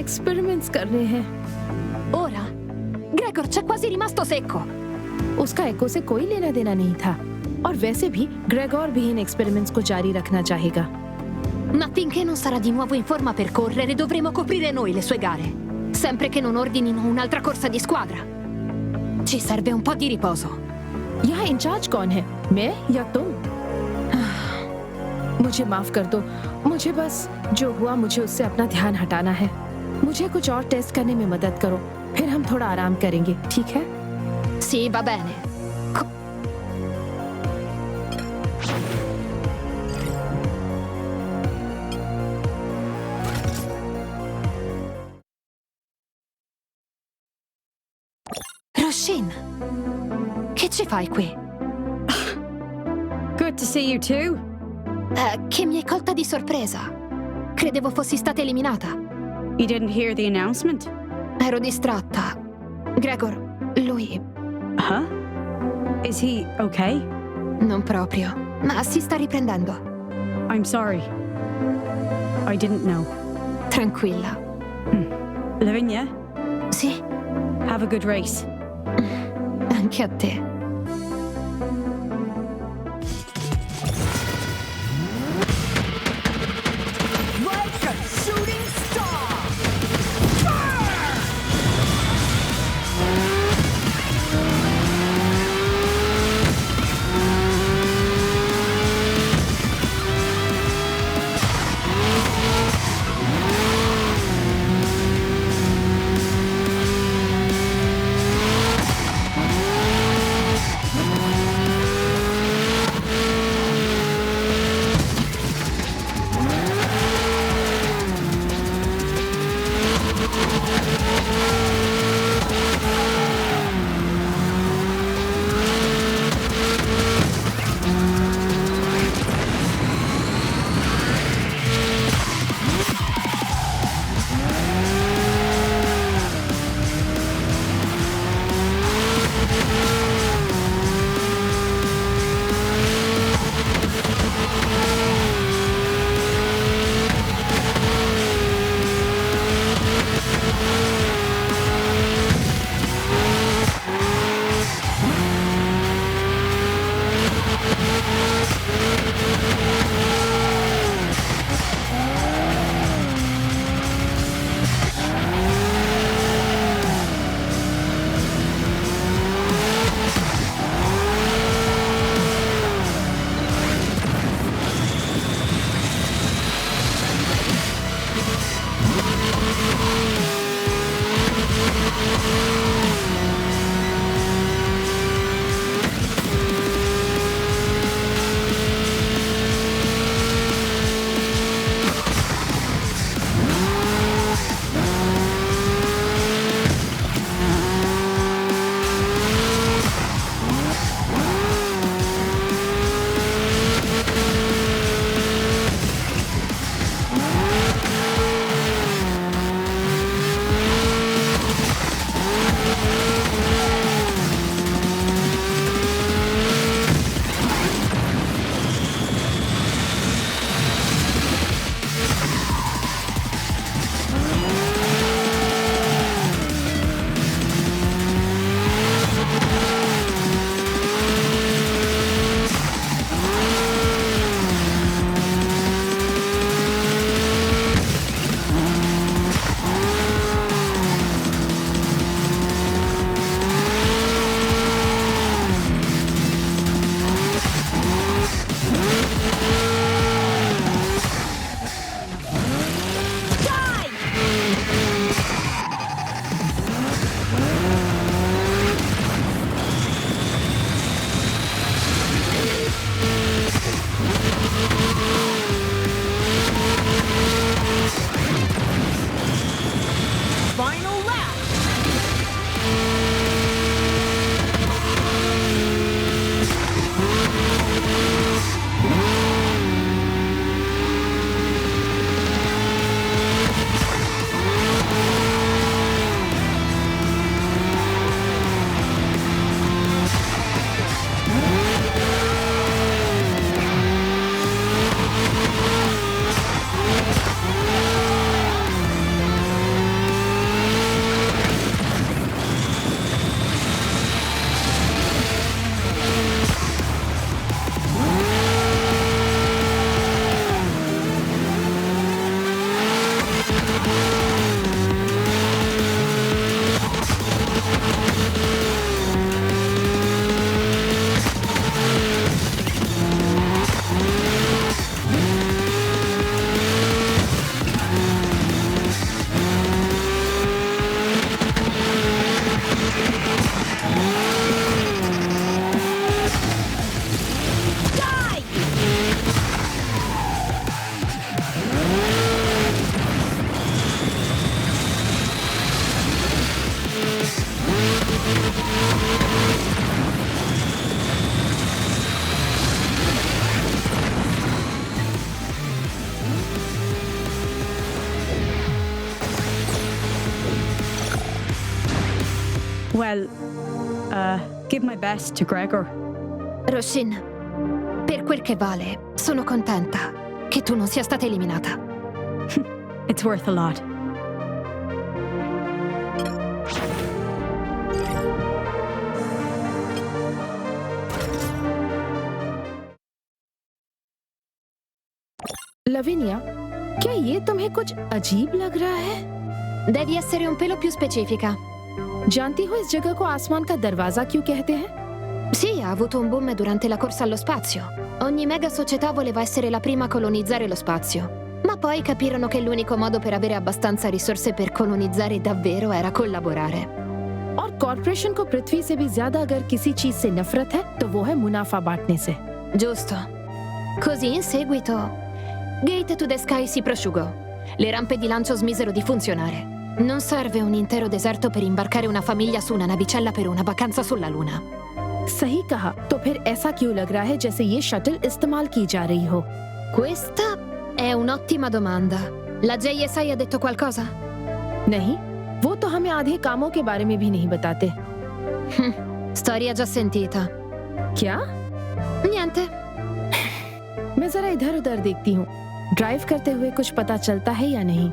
S8: एक्सपेरिमेंट्स करने हैं।
S16: Ora? Gregor c'è quasi rimasto secco.
S8: उसका एको से कोई लेना देना नहीं था। और वैसे भी ग्रेगोर भी इन एक्सपेरिमेंट्स को जारी रखना चाहेगा।
S16: Ma finché non sarà di nuovo in forma per correre, dovremo coprire noi le sue gare. Sempre che non ordinino un'altra corsa di squadra. Ci serve un po' di riposo.
S8: यहाँ in charge कौन है? मैं या तुम? मुझे माफ कर दो। मुझे बस जो हुआ मुझे उससे अपना ध्यान हटाना है। मुझे कुछ और टेस्ट करने में मदद करो, फिर हम थोड़ा आराम करेंगे, ठीक है?
S16: Sì, va bene. Roshin, che ci fai qui?
S14: Good to see you too.
S16: Che mi hai colta di sorpresa. Credevo fossi stata eliminata.
S14: You didn't hear the announcement?
S16: Ero distratta. Gregor, lui...
S14: Huh? Is he okay?
S16: Non proprio, ma si sta riprendendo.
S14: I'm sorry. I didn't know.
S16: Tranquilla.
S14: Lavinia?
S16: Sì?
S14: Have a good race.
S16: Anche a te.
S10: Like a shooting star!
S14: Well, give my best to Gregor.
S16: Roshin, per quel che vale, sono contenta che tu non sia stata eliminata.
S14: It's worth a lot.
S8: लविनिया, क्या ये तुम्हें कुछ अजीब लग रहा है?
S16: Devi essere un pelo più specifica.
S8: जानती हो इस जगह को आसमान का दरवाजा क्यों कहते हैं?
S16: Sì, ha avuto un boom durante la corsa allo spazio. Ogni mega società voleva essere la prima a colonizzare lo spazio. Ma poi capirono che l'unico modo per avere abbastanza risorse per colonizzare davvero era collaborare.
S8: और corporation को पृथ्वी से भी ज्यादा अगर किसी चीज से नफरत है तो वो है मुनाफा बांटने से.
S16: Giusto. Così in seguito Gate to the Sky si prosciugò. Le rampe di lancio smisero di funzionare. Non serve un intero deserto per imbarcare una famiglia su una navicella per una vacanza sulla Luna.
S8: सही कहा. तो फिर ऐसा क्यों लग रहा है जैसे ये शटल इस्तेमाल की जा रही हो?
S16: Questa è un'ottima domanda. La JSI ha detto qualcosa?
S8: नहीं, वो तो हमें आधे कामों के बारे में भी नहीं बताते.
S16: Storia già sentita.
S8: क्या?
S16: Niente.
S8: मैं जरा इधर उधर देखती हूँ. ड्राइव करते हुए कुछ पता चलता है या नहीं?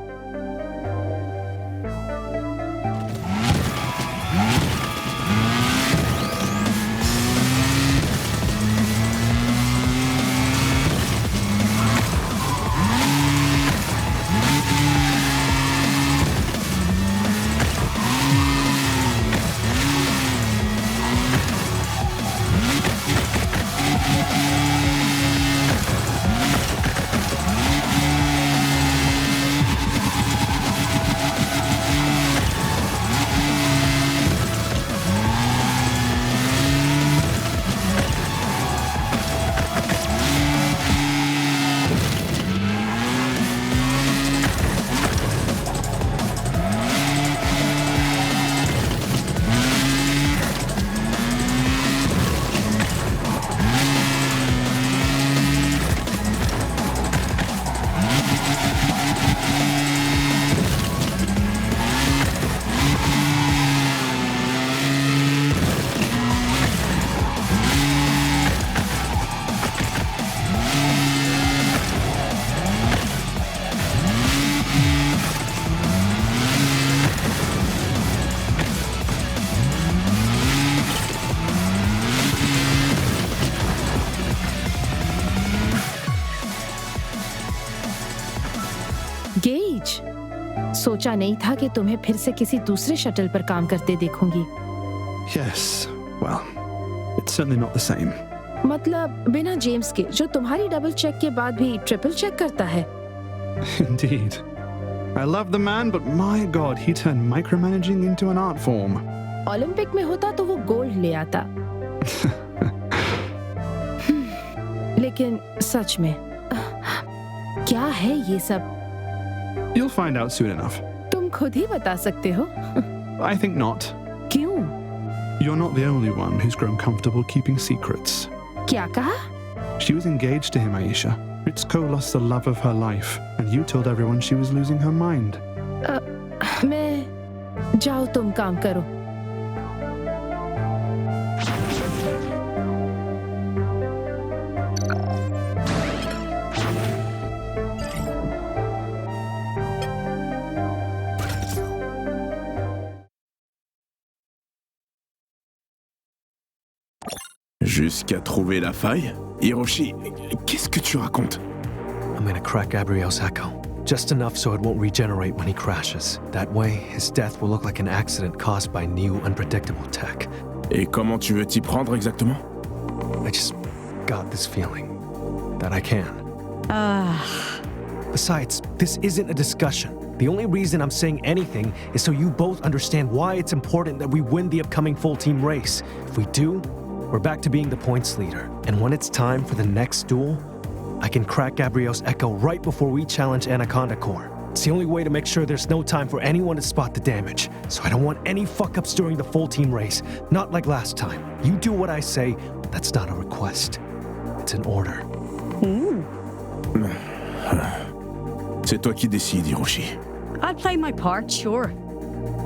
S8: सोचा नहीं था कि तुम्हें फिर से किसी दूसरे शटल पर काम करते देखूंगी.
S22: Yes, well, it's certainly not the same.
S8: मतलब बिना जेम्स के, जो तुम्हारी डबल चेक के बाद भी ट्रिपल चेक करता है.
S22: Indeed. I love the man, but my God, he turned micromanaging into an art form.
S8: Olympic में होता तो वो गोल्ड ले आता. लेकिन सच में क्या है ये सब?
S22: You'll find out soon enough.
S8: तुम खुद ही बता सकते हो.
S22: I think not.
S8: क्यों?
S22: You're not the only one who's grown comfortable keeping secrets.
S8: क्या कहा?
S22: She was engaged to him, Aisha. Ritsuko lost the love of her life, and you told everyone she was losing her mind.
S8: मैं जाओ तुम काम करो.
S1: Jusqu'à trouver la faille? Hiroshi, qu'est-ce que tu racontes?
S12: I'm gonna crack Gabriel's echo. Just enough so it won't regenerate when he crashes. That way, his death will look like an accident caused by new, unpredictable tech.
S1: Et comment tu veux t'y prendre exactement?
S12: I just got this feeling that I can. Besides, this isn't a discussion. The only reason I'm saying anything is so you both understand why it's important that we win the upcoming full-team race. If we do, we're back to being the points leader. And when it's time for the next duel, I can crack Gabriel's echo right before we challenge Anaconda Core. It's the only way to make sure there's no time for anyone to spot the damage. So I don't want any fuck-ups during the full-team race. Not like last time. You do what I say, but that's not a request. It's an order.
S1: C'est toi qui décides, Hiroshi.
S14: I'll play my part, sure.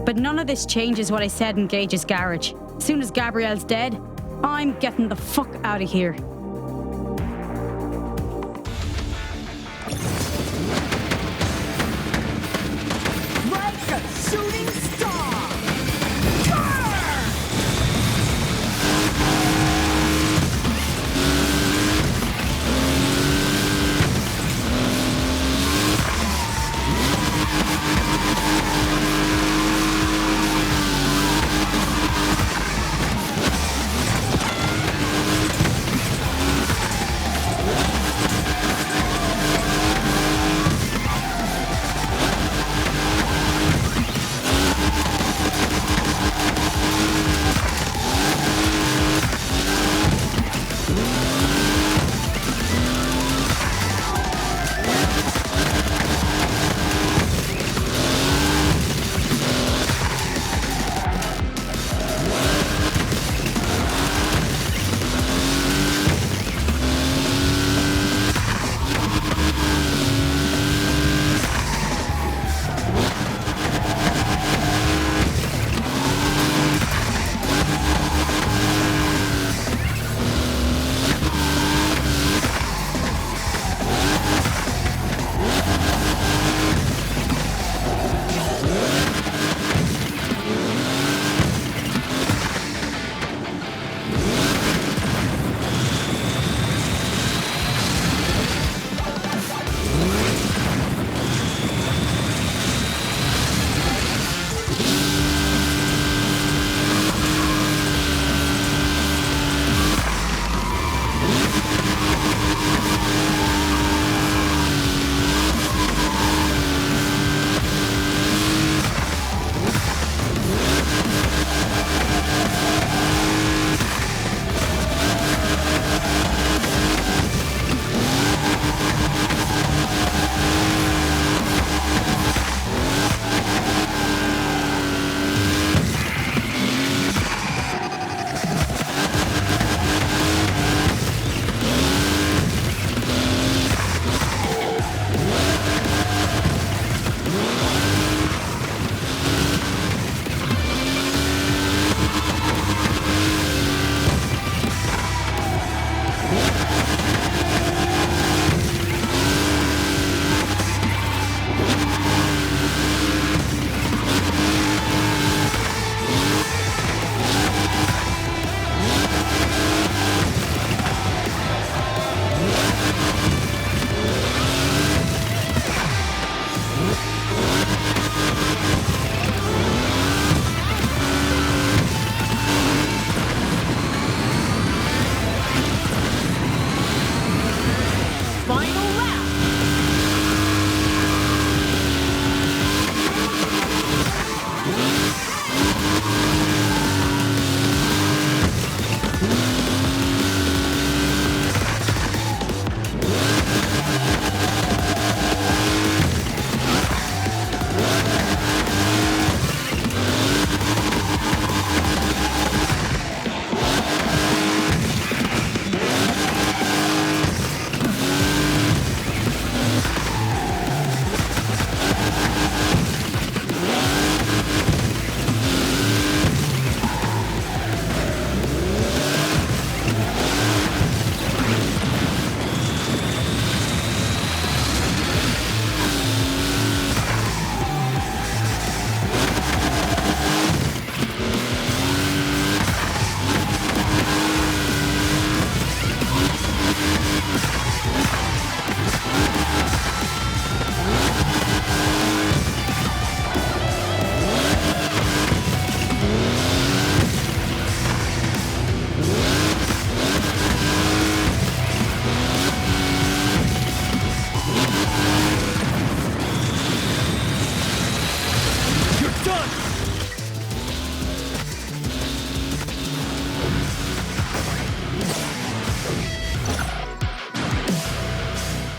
S14: But none of this changes what I said in Gage's garage. As soon as Gabrielle's dead, I'm getting the fuck out of here.
S10: Like a shooting star!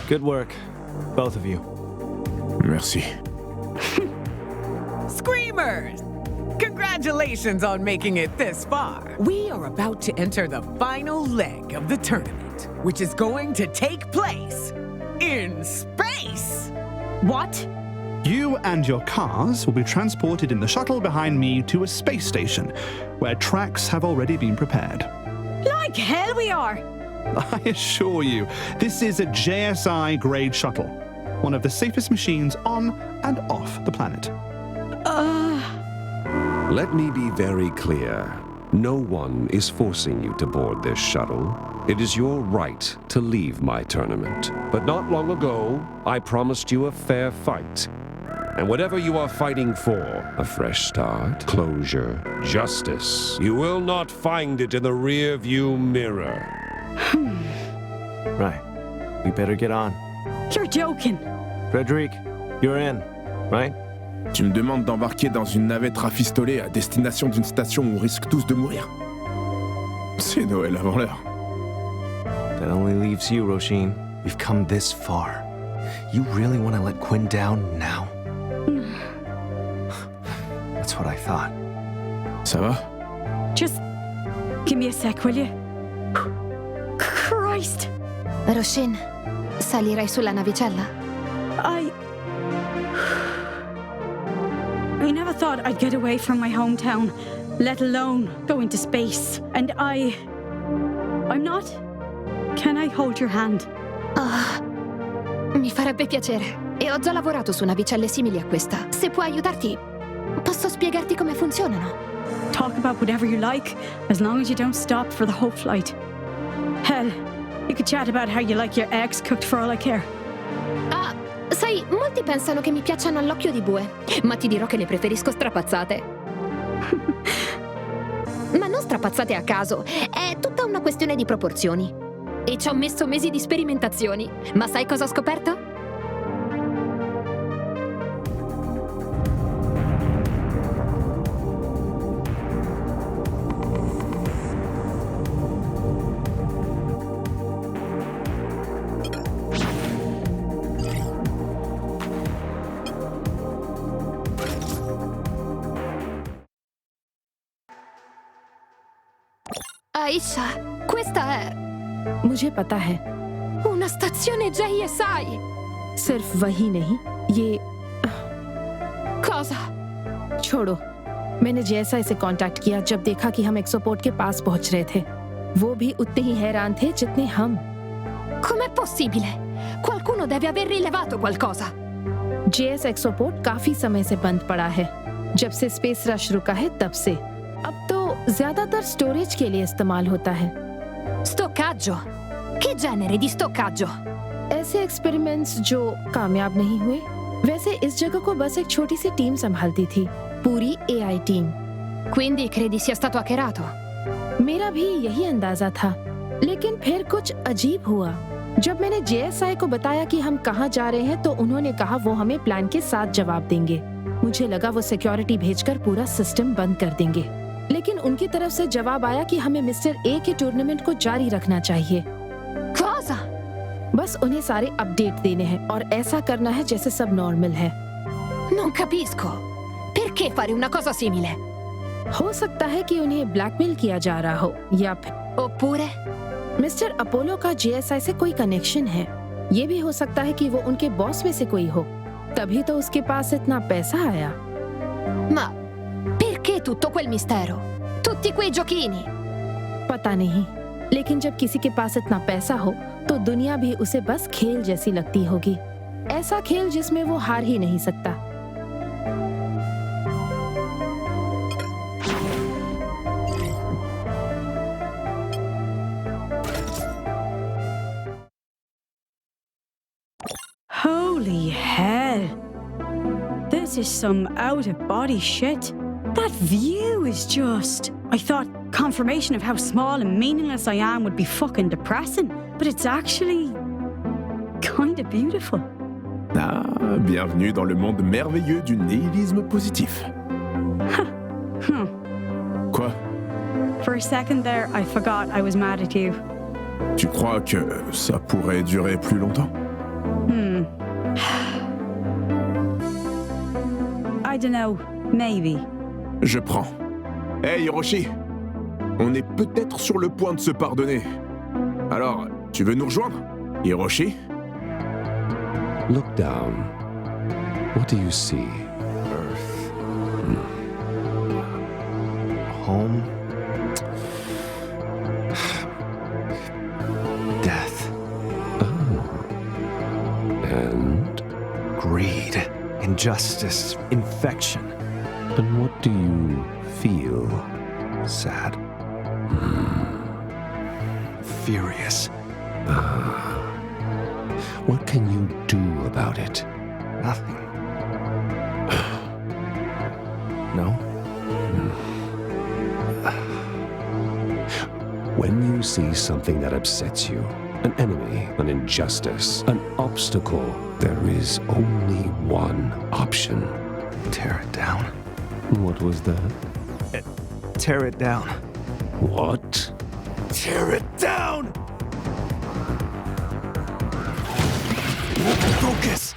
S12: Good work, both of you.
S1: Merci.
S10: Screamers! Congratulations on making it this far. We are about to enter the final leg of the tournament, which is going to take place in space.
S14: What?
S22: You and your cars will be transported in the shuttle behind me to a space station, where tracks have already been prepared.
S14: Like hell we are!
S22: I assure you, this is a JSI-grade shuttle, one of the safest machines on and off the planet.
S15: Let me be very clear. No one is forcing you to board this shuttle. It is your right to leave my tournament. But not long ago, I promised you a fair fight. And whatever you are fighting for, a fresh start, closure, justice, you will not find it in the rear-view mirror.
S12: Right. We better get on.
S14: You're joking.
S12: Frederic, you're in, right?
S1: Tu me demandes d'embarquer dans une navette rafistolée à destination d'une station où on risque tous de mourir? C'est Noël avant l'heure.
S12: That only leaves you, Roshin. We've come this far. You really want to let Quinn down now? That's what I thought.
S1: Ça va?
S14: Just give me a sec, will you? Christ!
S16: Roshin, salirai sulla navicella?
S14: I never thought I'd get away from my hometown, let alone go into space. And I'm not. Can I hold your hand?
S16: Mi farebbe piacere. E ho già lavorato su navicelle simili a questa. Se può aiutarti, posso spiegarti come funzionano.
S14: Talk about whatever you like, as long as you don't stop for the whole flight. Hell, you could chat about how you like your eggs cooked for all I care.
S16: Sai, molti pensano che mi piacciono all'occhio di bue, ma ti dirò che le preferisco strapazzate. Ma non strapazzate a caso, è tutta una questione di proporzioni. E ci ho messo mesi di sperimentazioni. Ma sai cosa ho scoperto? Aisha, questa è...
S8: मुझे पता है.
S16: Una stazione JSI!
S8: सिर्फ वही नहीं, ये...
S16: Cosa?
S8: छोड़ो. मैंने JSI से कांटेक्ट किया जब देखा कि हम एक्सोपोर्ट के पास पहुंच रहे थे. वो भी उतने ही हैरान थे जितने हम.
S16: Com'è possibile? Qualcuno deve aver rilevato qualcosa.
S8: JS एक्सोपोर्ट काफी समय से बंद पड़ा है. जब से स्पेस रश रुका है तब से. अब तो ज्यादातर स्टोरेज के लिए इस्तेमाल होता है.
S16: Stoccaggio? Che genere di stoccaggio?
S8: ऐसे एक्सपेरिमेंट्स जो कामयाब नहीं हुए. वैसे इस जगह को बस एक छोटी सी टीम संभालती थी, पूरी AI team.
S16: Quindi credi sia stato hackerato?
S8: मेरा भी यही अंदाजा था, लेकिन फिर कुछ अजीब हुआ. जब मैंने JSI को बताया कि हम कहाँ जा रहे हैं तो उन्होंने कहा वो हमें प्लान के साथ जवाब देंगे. मुझे लगा वो सिक्योरिटी भेजकर पूरा सिस्टम बंद कर देंगे, लेकिन उनकी तरफ से जवाब आया कि हमें मिस्टर ए के टूर्नामेंट को जारी रखना चाहिए.
S16: Cosa?
S8: बस उन्हें सारे अपडेट देने हैं और ऐसा करना है जैसे सब नॉर्मल है.
S16: Non capisco. Perché fare una cosa simile?
S8: हो सकता है कि उन्हें ब्लैकमेल किया जा रहा हो या फिर
S16: Oppure?
S8: मिस्टर अपोलो का JSI से कोई कनेक्शन है. ये भी हो सकता है कि वो उनके बॉस में से कोई हो, तभी तो उसके पास इतना पैसा आया.
S16: Ma perché tutto quel mistero? Tutti quei giochini?
S8: पता नहीं, लेकिन जब किसी के पास इतना पैसा हो तो दुनिया भी उसे बस खेल जैसी लगती होगी. ऐसा खेल जिसमें वो हार ही नहीं सकता.
S14: Holy hell. This is some out-of-body shit. That view is just... I thought confirmation of how small and meaningless I am would be fucking depressing, but it's actually... kind of beautiful.
S1: Ah, bienvenue dans le monde merveilleux du nihilisme positif. Quoi?
S14: For a second there, I forgot I was mad at you.
S1: Tu crois que ça pourrait durer plus longtemps?
S14: I don't know, maybe.
S1: Je prends. Hey Hiroshi, on est peut-être sur le point de se pardonner. Alors, tu veux nous rejoindre, Hiroshi?
S15: Look down. What do you see?
S12: Earth. Home. Death.
S15: And?
S12: Greed. Injustice. Infection.
S15: And what do you feel?
S12: Sad. Furious.
S15: What can you do about it?
S12: Nothing. No?
S15: When you see something that upsets you, an enemy, an injustice, an obstacle, there is only one option.
S12: Tear it down.
S15: What was that?
S12: Tear it down.
S15: What?
S12: Tear it down! Focus!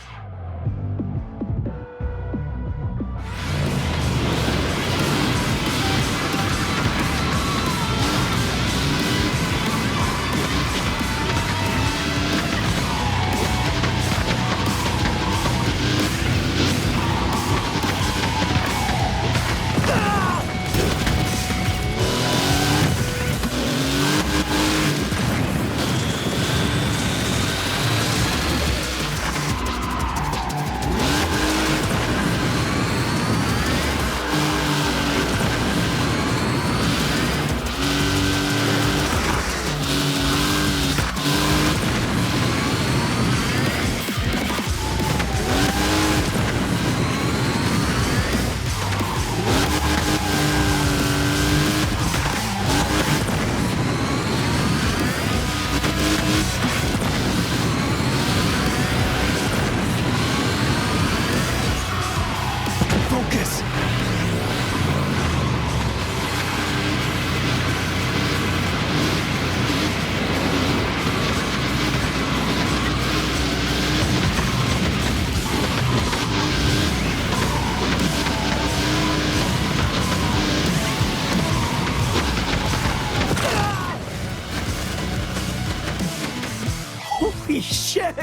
S3: Holy shit!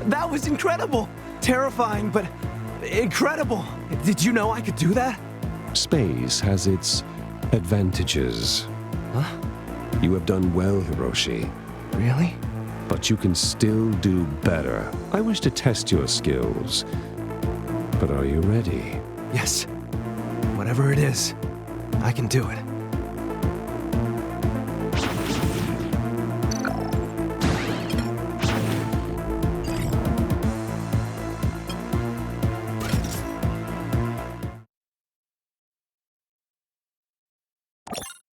S3: That was incredible! Terrifying, but incredible! Did you know I could do that?
S15: Space has its advantages.
S3: Huh?
S15: You have done well, Hiroshi.
S3: Really?
S15: But you can still do better. I wish to test your skills. But are you ready?
S3: Yes. Whatever it is, I can do it.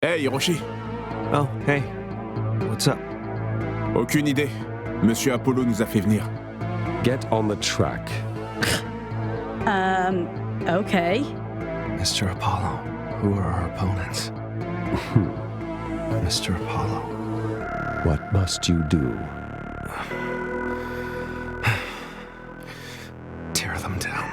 S1: Hey, Hiroshi.
S3: Oh, hey. What's up?
S1: Aucune idée. Monsieur Apollo nous a fait venir.
S15: Get on the track.
S14: Okay.
S3: Mr. Apollo, who are our opponents? Mr. Apollo.
S15: What must you do?
S3: Tear them down.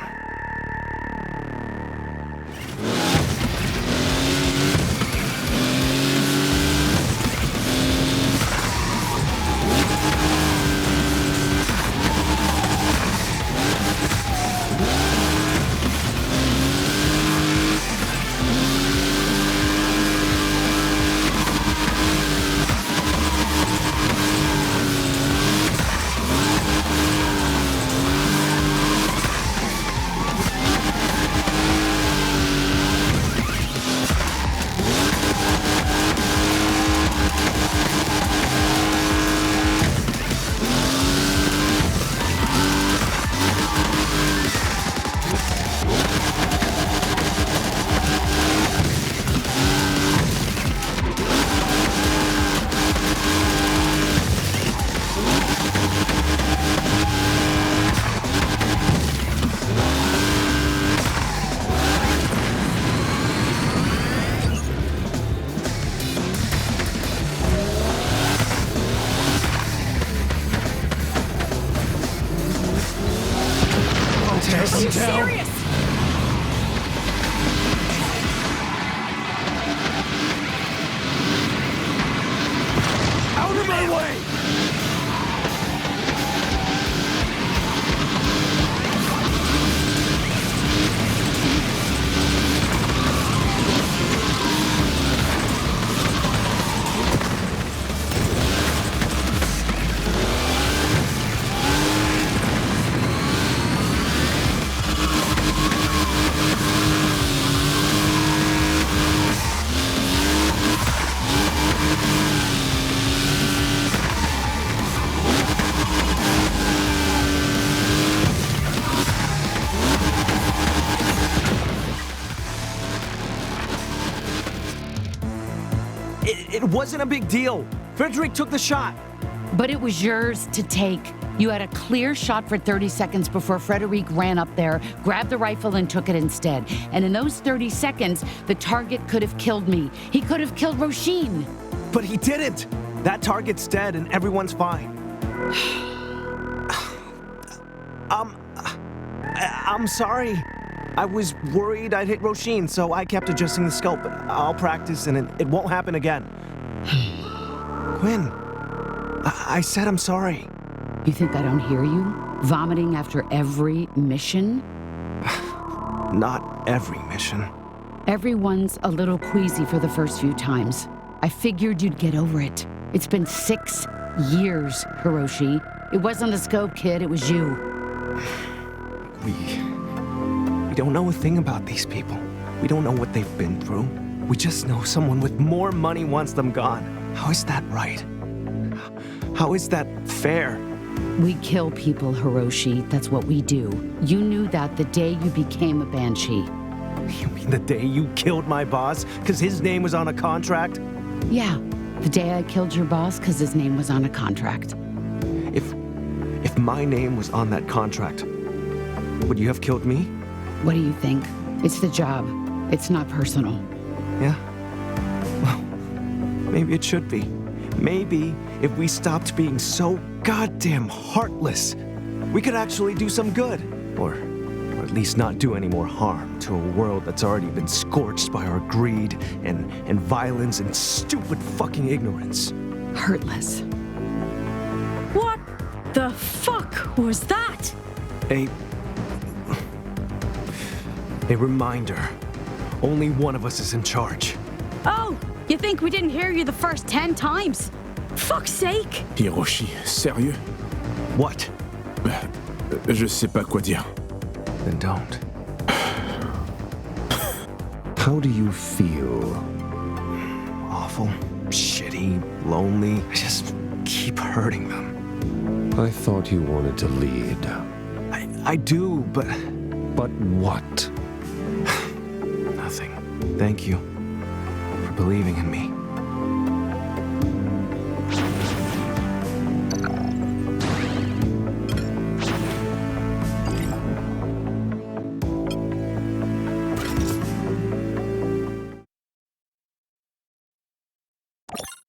S10: Are you serious?
S3: Out of my way! wasn't a big deal. Frederick took the shot.
S7: But it was yours to take. You had a clear shot for 30 seconds before Frederic ran up there, grabbed the rifle, and took it instead. And in those 30 seconds, the target could have killed me. He could have killed Roisin.
S3: But he didn't. That target's dead and everyone's fine. I'm sorry. I was worried I'd hit Roisin, so I kept adjusting the scope. I'll practice and it won't happen again. Quinn, I said I'm sorry.
S7: You think I don't hear you? Vomiting after every mission?
S3: Not every mission.
S7: Everyone's a little queasy for the first few times. I figured you'd get over it. It's been 6 years, Hiroshi. It wasn't the scope, kid, it was you.
S3: We don't know a thing about these people. We don't know what they've been through. We just know someone with more money wants them gone. How is that right? How is that fair?
S7: We kill people, Hiroshi. That's what we do. You knew that the day you became a Banshee.
S3: You mean the day you killed my boss because his name was on a contract?
S7: Yeah, the day I killed your boss because his name was on a contract.
S3: If my name was on that contract, would you have killed me?
S7: What do you think? It's the job. It's not personal.
S3: Yeah? Well, maybe it should be. Maybe if we stopped being so goddamn heartless, we could actually do some good. Or at least not do any more harm to a world that's already been scorched by our greed and violence and stupid fucking ignorance.
S7: Heartless.
S14: What the fuck was that?
S3: A reminder. Only one of us is in charge.
S14: Oh, you think we didn't hear you the first 10 times? Fuck's sake!
S1: Hiroshi, sérieux?
S3: What?
S1: Je sais pas quoi dire.
S3: Then don't.
S15: How do you feel?
S3: Awful, shitty, lonely. I just keep hurting them.
S15: I thought you wanted to lead.
S3: I do, but...
S15: But what?
S3: Nothing. Thank you for believing in me.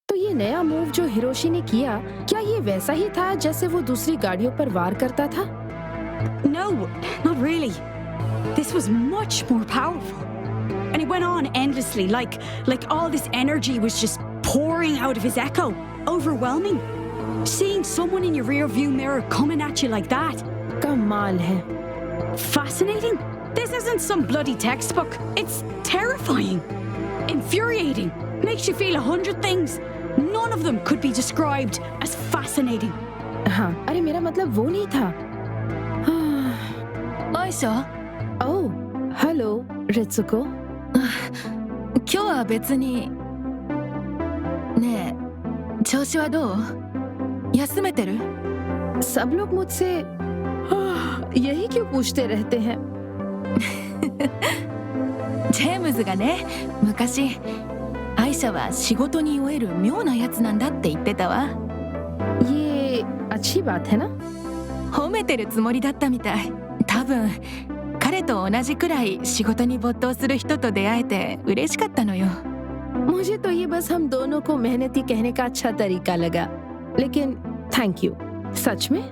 S8: तो ये नया move जो Hiroshi ने किया, क्या ये वैसा ही था जैसे वो दूसरी गाड़ियों पर वार करता था?
S14: No, not really. This was much more powerful. And it went on endlessly, like all this energy was just pouring out of his echo. Overwhelming. Seeing someone in your rear view mirror coming at you like that.
S8: कमाल है.
S14: Fascinating. This isn't some bloody textbook. It's terrifying. Infuriating. Makes you feel 100 things. None of them could be described as fascinating.
S8: हाँ, अरे मेरा मतलब वो नहीं था.
S2: Aisha?
S8: Oh, hello, Ritsuko.
S2: 今日は別に。ねえ、調子はどう？休めてる？
S8: सब लोग मुझसे यही क्यों पूछते रहते हैं?
S2: ジェームズがね、昔アイシャは仕事に酔える妙なやつなんだって言ってたわ。
S8: ये अच्छी बात है ना?
S2: 褒めてるつもりだったみたい。多分彼と同じくらい仕事に没頭する人と出会えて嬉しかったのよ。
S8: मुझे तो ये बस हम दोनों को मेहनती कहने का अच्छा तरीका लगा. लेकिन थैंक यू. सच में?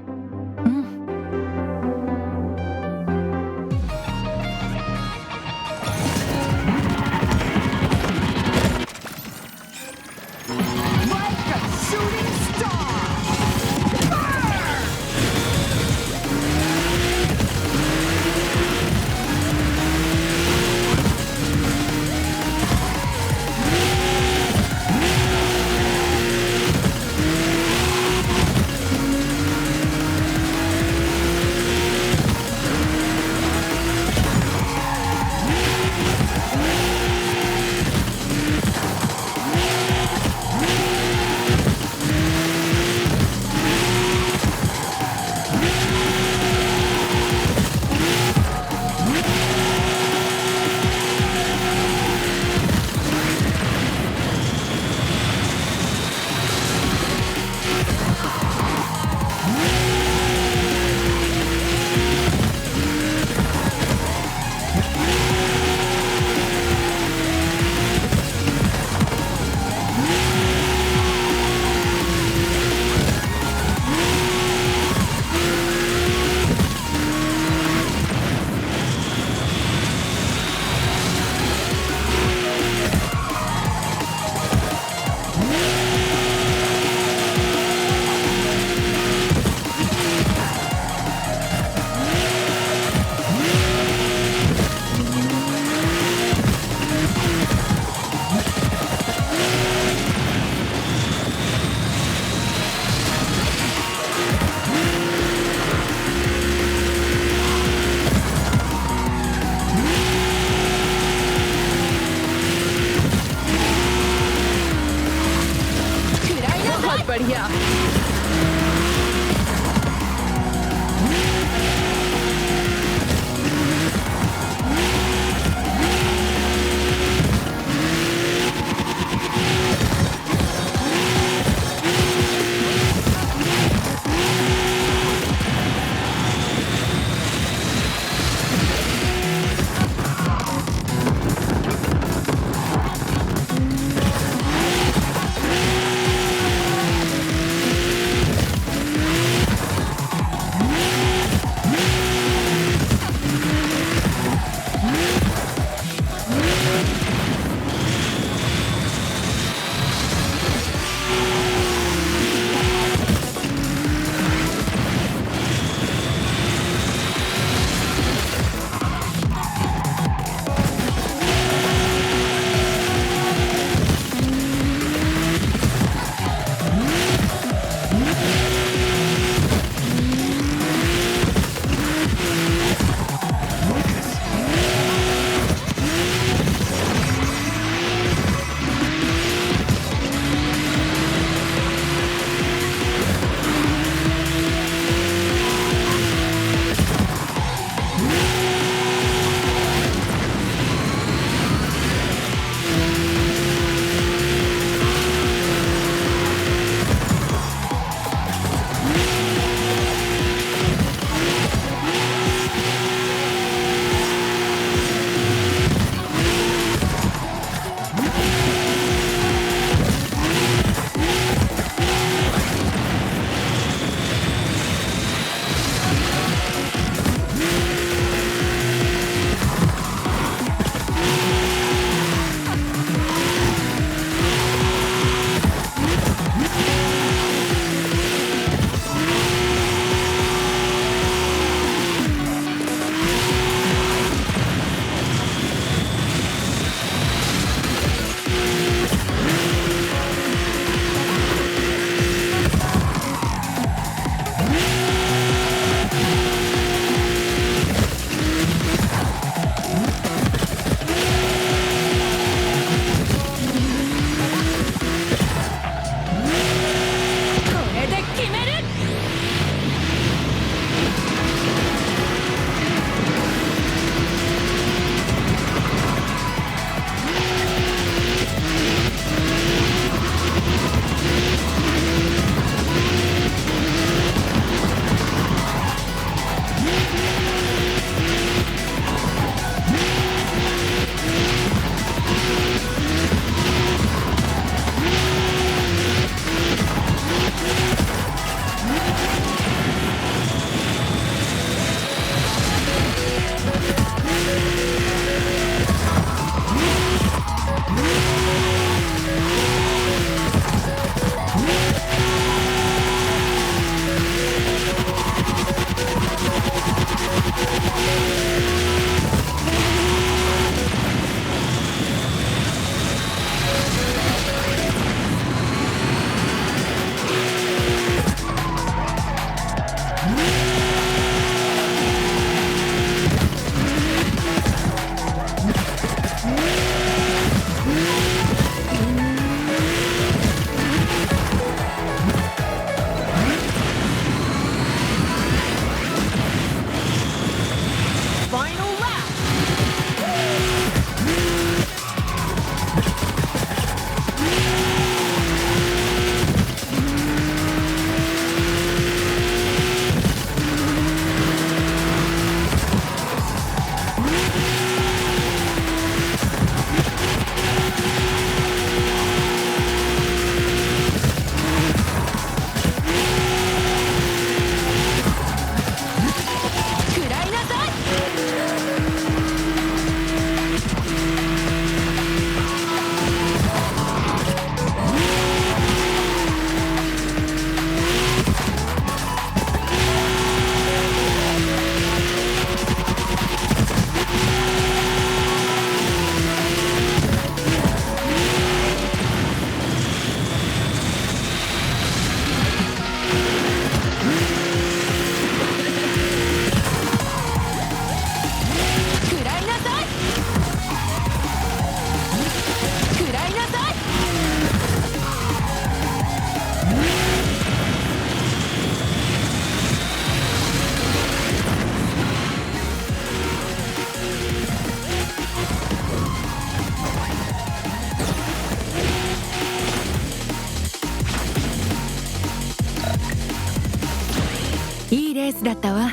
S8: レースだったわ。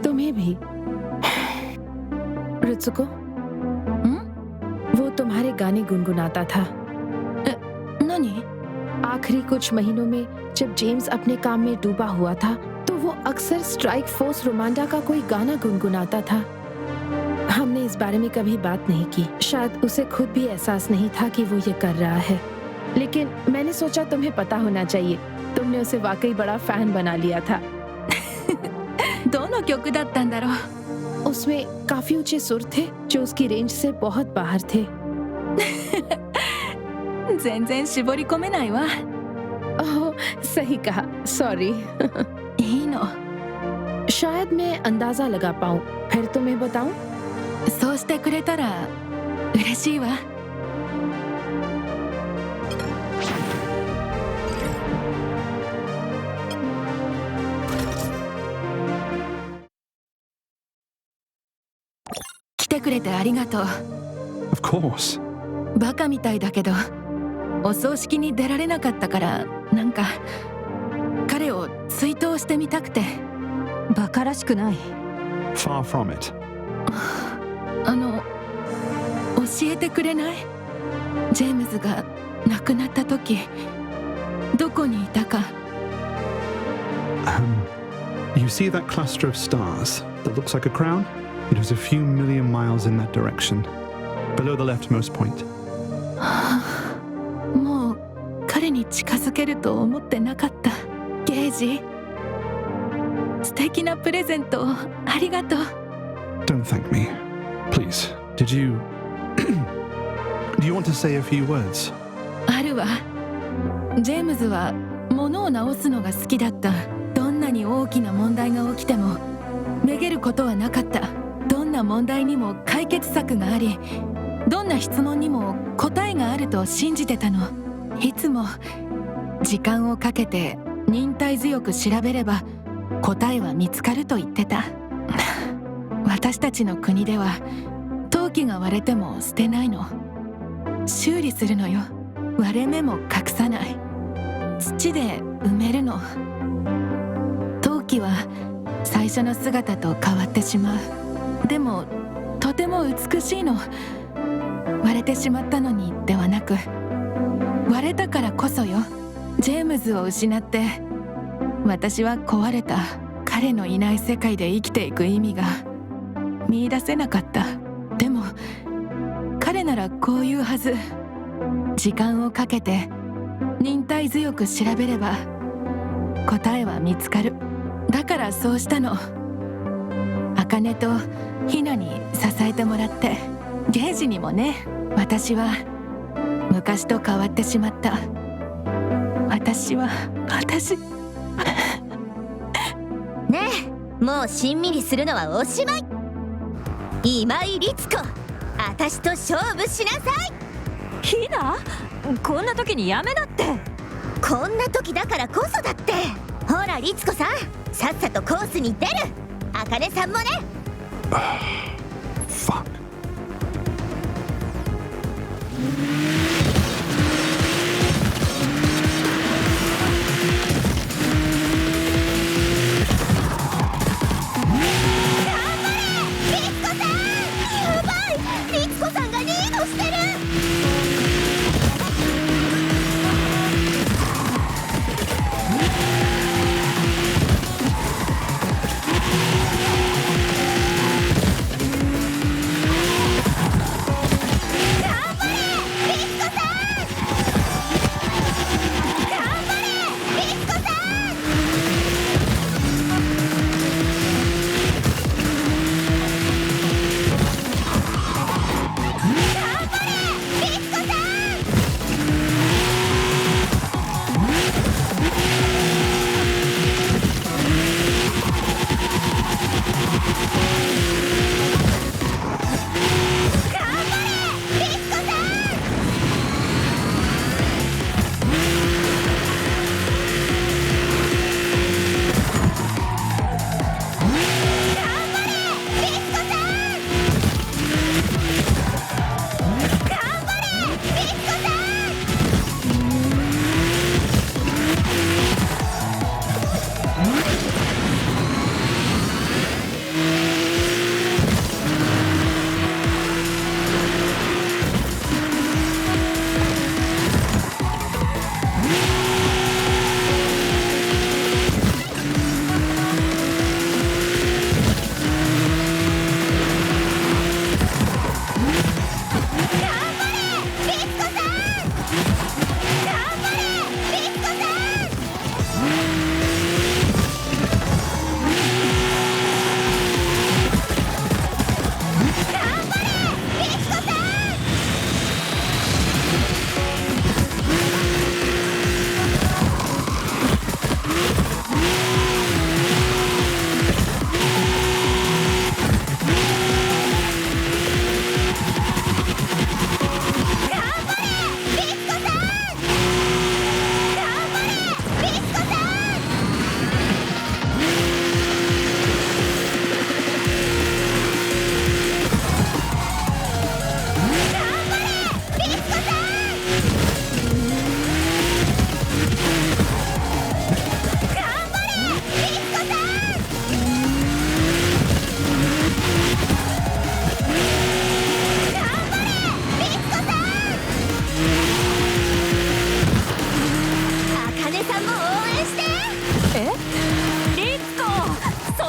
S8: तुम्हें भी रित्सुको वो तुम्हारे गाने गुनगुनाता था।
S2: ननी?
S8: आखिरी कुछ महीनों में जब जेम्स अपने काम में डूबा हुआ था तो वो अक्सर स्ट्राइक फोर्स रोमांडा का कोई गाना गुनगुनाता था। हमने इस बारे में कभी बात नहीं की। शायद उसे खुद भी एहसास नहीं था कि वो ये कर रहा है, लेकिन मैंने सोचा तुम्हें पता होना चाहिए। तुमने उसे वाकई बड़ा फैन बना लिया था।
S2: どの曲だったんだろう。
S8: उसमें काफी ऊंचे सुर थे जो उसकी रेंज से बहुत बाहर थे।
S2: 全然絞り込めないわ。
S8: ओह, सही कहा, सॉरी।
S2: いいの。
S8: शायद मैं अंदाजा लगा पाऊं, फिर तुम्हें बताऊं?
S2: そうしてくれたら嬉しいわ。 来てくれてありがとう。
S22: Of course.
S2: バカみたいだけど、お葬式に出られなかったからなんか彼を追悼してみたくて。バカらしくない。
S22: Far from it.
S2: 教えてくれない？ジェームズが亡くなった時どこにいたか。
S22: You see that cluster of stars that looks like a crown? It was a few million miles in that direction, below the leftmost point.
S2: もう彼に近づけると思ってなかった。ゲージ、素敵なプレゼントをありがとう。
S22: Don't thank me. Please, did you... Do you want to say a few words?
S2: あるわ。ジェームズは物を直すのが好きだった。どんなに大きな問題が起きてもめげることはなかった。どんな問題にも解決策があり、どんな質問にも答えがあると信じてたの。いつも時間をかけて忍耐強く調べれば答えは見つかると言ってた。私たちの国では陶器が割れても捨てないの。修理するのよ。割れ目も隠さない。土で埋めるの。陶器は最初の姿と変わってしまう。でもとても美しいの。割れてしまったのにではなく、割れたからこそよ。ジェームズを失って私は壊れた。彼のいない世界で生きていく意味が見出せなかった。でも彼ならこういうはず。時間をかけて忍耐強く調べれば答えは見つかる。だからそうしたの。茜とヒナに支えてもらって、ゲージにもね。私は昔と変わってしまった。私
S11: ねえ、もうしんみりするのはおしまい。今井律子、私と勝負しなさい。
S2: ヒナ、こんな時にやめなって。
S11: こんな時だからこそだって。ほら律子さん、さっさとコースに出る。茜さんもね。
S22: Fuck.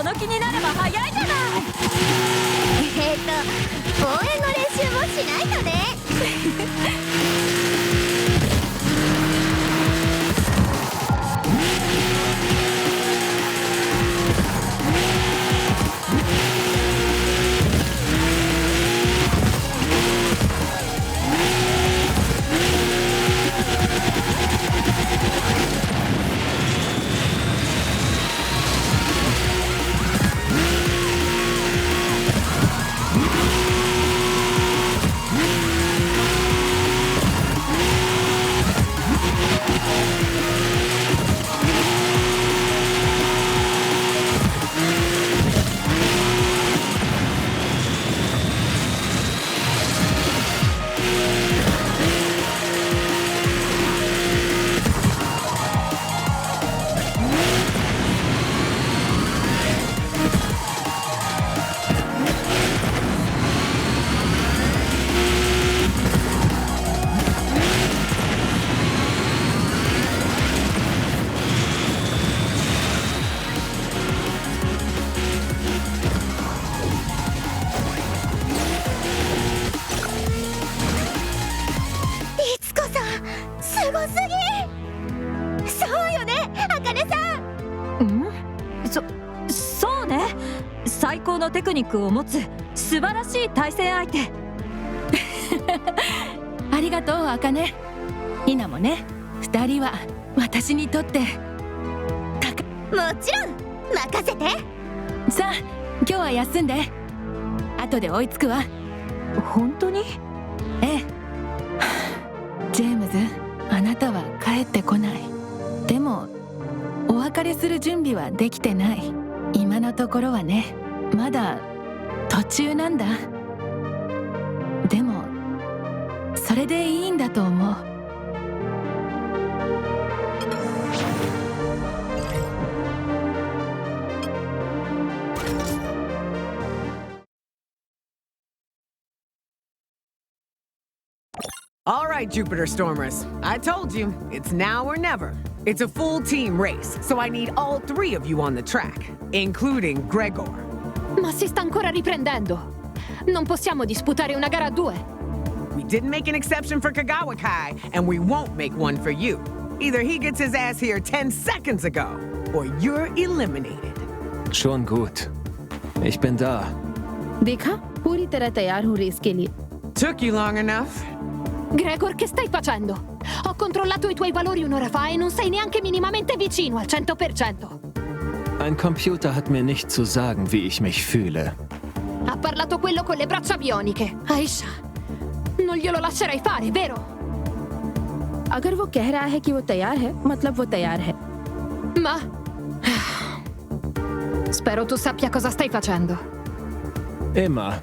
S2: その気になれば早いじゃない。
S11: 応援の練習もしないとね。
S2: そうね。最高のテクニックを持つ素晴らしい対戦相手。
S8: ありがとう、アカネ。ヒナもね、2人は私にとって
S11: もちろん任せて。
S8: さあ、今日は休んで。後で追いつくわ。
S2: 本当に？
S8: ええ。ジェームズ、あなたは帰ってこない。でもお別れする準備はできてない。今のところはね、まだ途中なんだ。でもそれでいいんだと思う。
S10: All right, Jupiter Stormers. I told you, it's now or never. It's a full team race, so I need all 3 of you on the track, including Gregor.
S16: Ma si sta ancora riprendendo. Non possiamo disputare una gara a 2.
S10: We didn't make an exception for Kagawa Kai, and we won't make one for you. Either he gets his ass here 10 seconds ago, or you're eliminated.
S9: Schon gut. Ich bin da.
S8: देखा, पूरी तरह तैयार हूँ race के लिए.
S10: Took you long enough.
S16: Gregor, che stai facendo? Ho controllato i tuoi valori un'ora fa e non sei neanche minimamente vicino al 100%.
S9: Ein Computer hat mir nicht zu sagen, wie ich mich fühle.
S16: Ha parlato quello con le braccia bioniche. Aisha, non glielo lascerai fare, vero?
S8: अगर वो कह रहा है कि वो तैयार है, मतलब वो तैयार है.
S16: Ma spero tu sappia cosa stai facendo.
S9: Immer.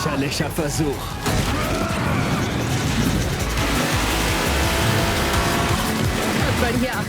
S9: Lächerlicher Versuch.
S8: बढ़िया.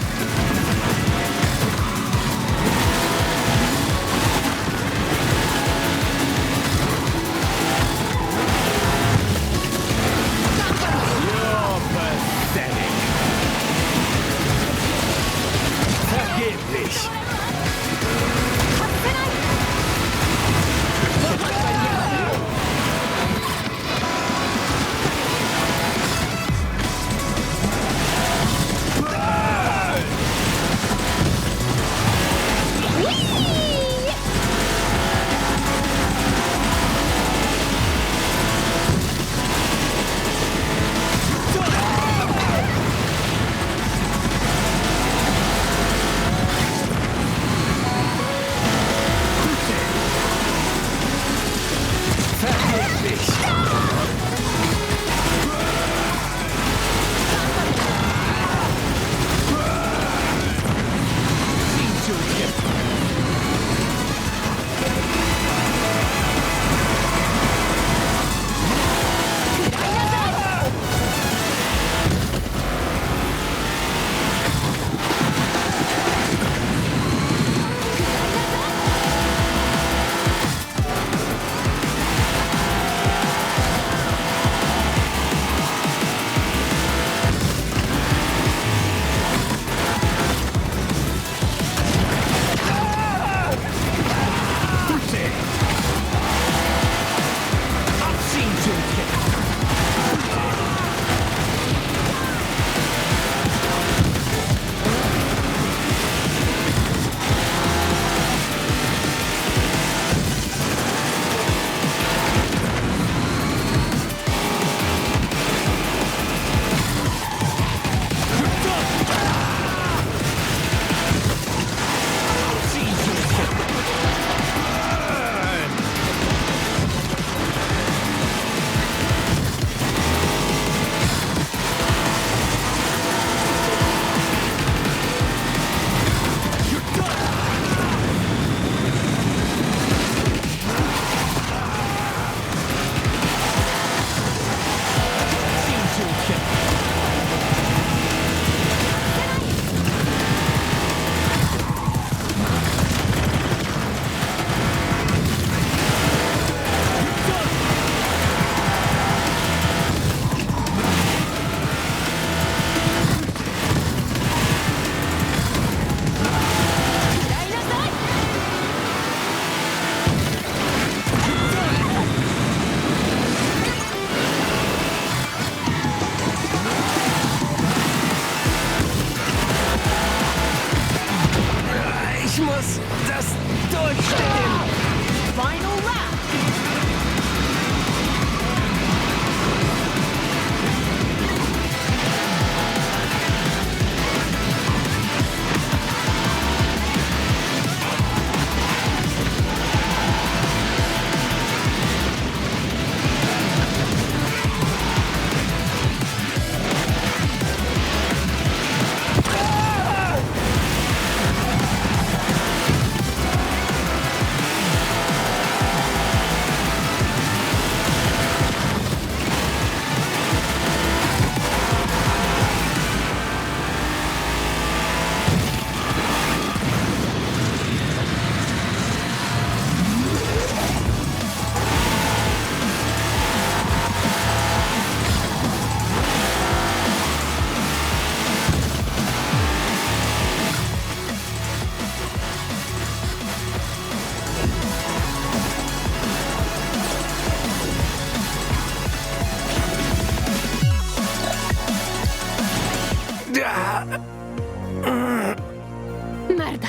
S16: Merda!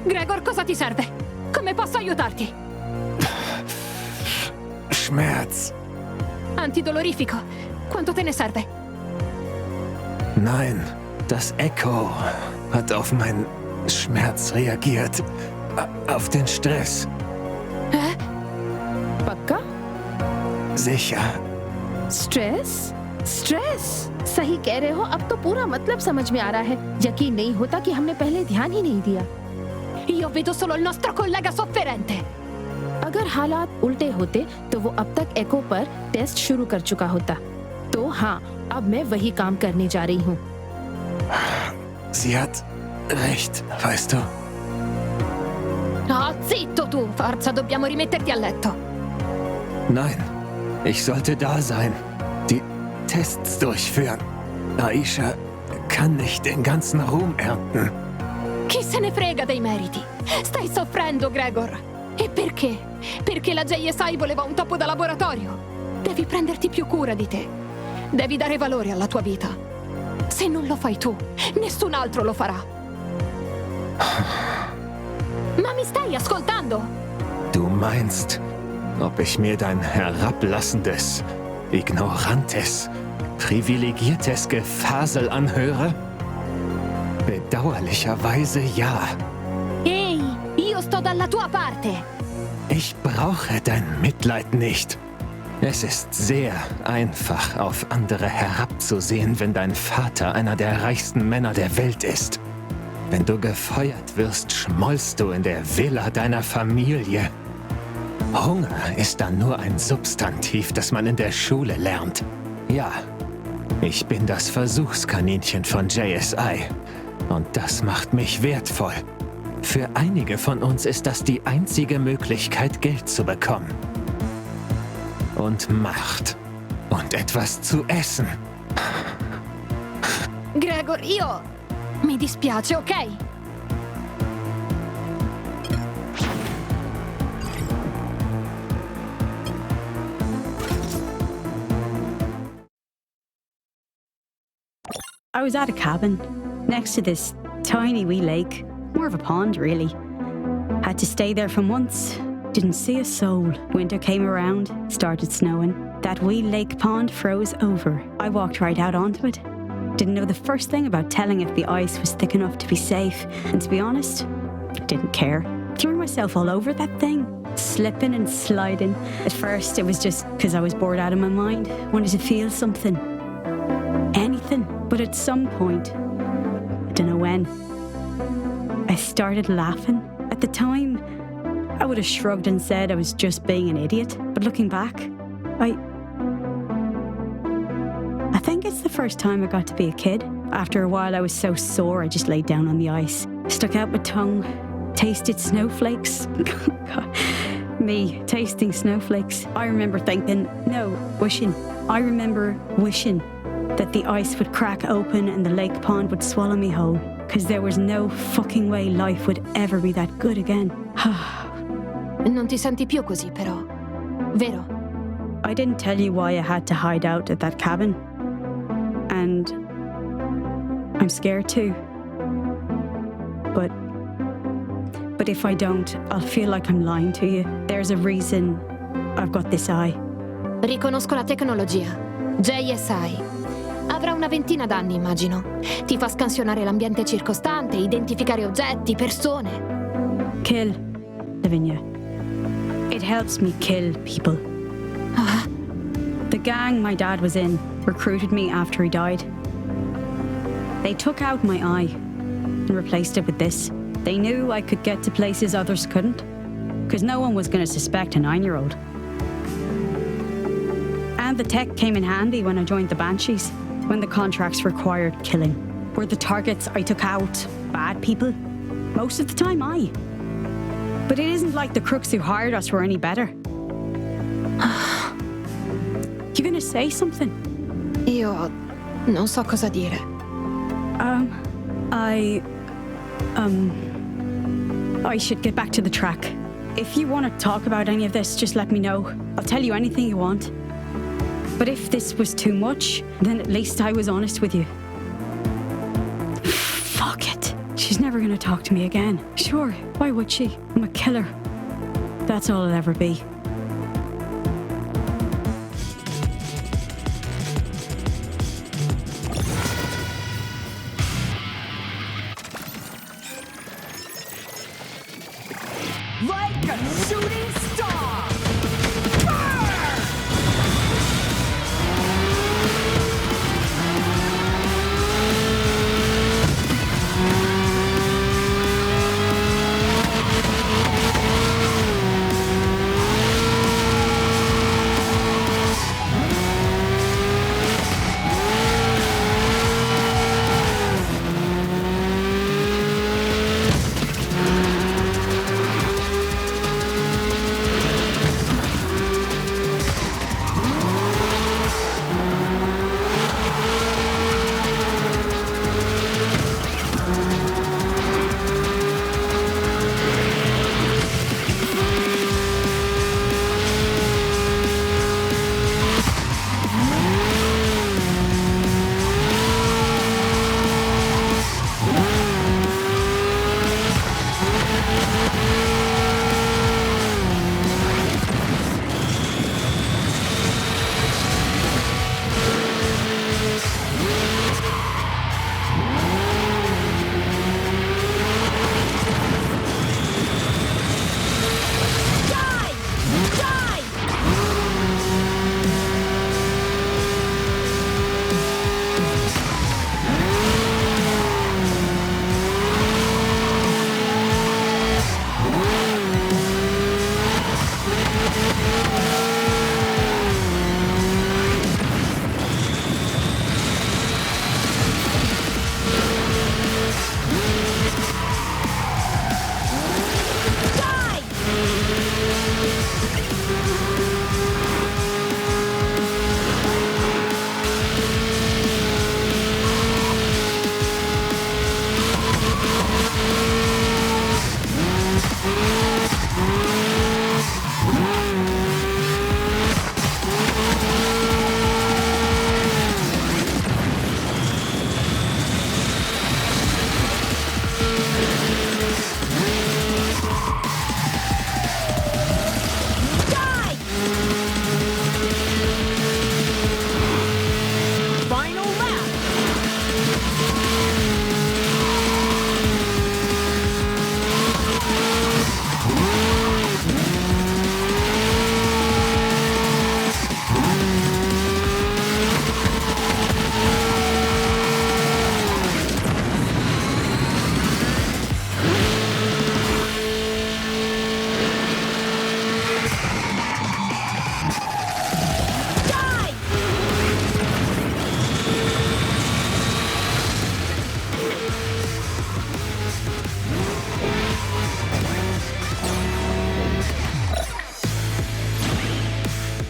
S16: Gregor, cosa ti serve? Come posso aiutarti?
S9: Schmerz.
S16: Antidolorifico. Quanto te ne serve?
S9: Nein, das Echo hat auf meinen Schmerz reagiert. Auf den Stress.
S8: पक्का?
S9: Sicher.
S8: Stress? Stress? सही कह रहे हो, अब तो पूरा मतलब समझ में आ रहा है। यकीन नहीं होता कि हमने पहले ध्यान ही नहीं दिया।
S16: Io vedo solo il nostro collega sofferente.
S8: अगर हालात उल्टे होते तो वो अब तक एको पर टेस्ट शुरू कर चुका होता। तो हाँ, अब मैं वही काम करने जा रही हूँ।
S9: Sie hat recht, weißt du.
S16: Ah, zitto tu, forza, dobbiamo rimetterti a letto.
S9: Nein, ich sollte da sein. Die Tests durchführen. Aisha kann nicht den ganzen Ruhm ernten.
S16: Chi se ne frega dei meriti? Stai soffrendo, Gregor. E perché? Perché la JSI voleva un topo da laboratorio. Devi prenderti più cura di te. Devi dare valore alla tua vita. Se non lo fai tu, nessun altro lo farà. Ma mi stai ascoltando?
S9: Du meinst, ob ich mir dein herablassendes, ignorantes, privilegiertes Gefasel anhöre? Bedauerlicherweise ja.
S16: Ehi, io sto dalla tua parte.
S9: Ich brauche dein Mitleid nicht. Es ist sehr einfach, auf andere herabzusehen, wenn dein Vater einer der reichsten Männer der Welt ist. Wenn du gefeuert wirst, schmollst du in der Villa deiner Familie. Hunger ist dann nur ein Substantiv, das man in der Schule lernt. Ja, ich bin das Versuchskaninchen von JSI. Und das macht mich wertvoll. Für einige von uns ist das die einzige Möglichkeit, Geld zu bekommen. Und Macht. Und etwas zu essen.
S16: Gregor, io... Mi dispiace, ok?
S14: I was at a cabin next to this tiny wee lake, more of a pond really. Had to stay there for months, didn't see a soul. Winter came around, started snowing. That wee lake pond froze over. I walked right out onto it. Didn't know the first thing about telling if the ice was thick enough to be safe, and to be honest, didn't care. Threw myself all over that thing, slipping and sliding. At first, it was just because I was bored out of my mind, wanted to feel something. Anything. But at some point, I don't know when, I started laughing. At the time, I would have shrugged and said I was just being an idiot. But looking back, I think it's the first time I got to be a kid. After a while, I was so sore, I just laid down on the ice, stuck out my tongue, tasted snowflakes. Me, tasting snowflakes. I remember wishing that the ice would crack open and the lake pond would swallow me whole. Because there was no fucking way life would ever be that good again.
S16: Non ti senti più così, però. Vero?
S14: I didn't tell you why I had to hide out at that cabin. And I'm scared too. But if I don't, I'll feel like I'm lying to you. There's a reason I've got this eye.
S16: Riconosco la tecnologia. JSI. Avrà una ventina d'anni, immagino. Ti fa scansionare l'ambiente circostante, identificare oggetti, persone.
S14: Kill, Lavinia. It helps me kill people. The gang my dad was in recruited me after he died. They took out my eye and replaced it with this. They knew I could get to places others couldn't, because no one was going to suspect a 9-year-old. And the tech came in handy when I joined the Banshees, when the contracts required killing. Were the targets I took out bad people? Most of the time, aye. But it isn't like the crooks who hired us were any better. You gonna say something?
S16: Io non so cosa dire.
S14: I should get back to the track. If you want to talk about any of this, just let me know. I'll tell you anything you want. But if this was too much, then at least I was honest with you. Fuck it. She's never gonna talk to me again. Sure, why would she? I'm a killer. That's all I'll ever be.
S10: Like a shooting star!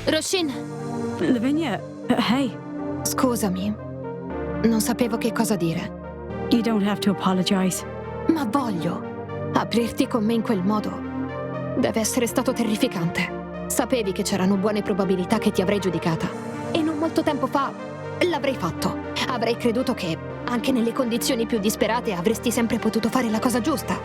S16: Roshin!
S14: Lavinia, hey.
S16: Scusami. Non sapevo che cosa dire.
S14: You don't have to apologize.
S16: Ma voglio. Aprirti con me in quel modo. Deve essere stato terrificante. Sapevi che c'erano buone probabilità che ti avrei giudicata. E non molto tempo fa l'avrei fatto. Avrei creduto che, anche nelle condizioni più disperate, avresti sempre potuto fare la cosa giusta.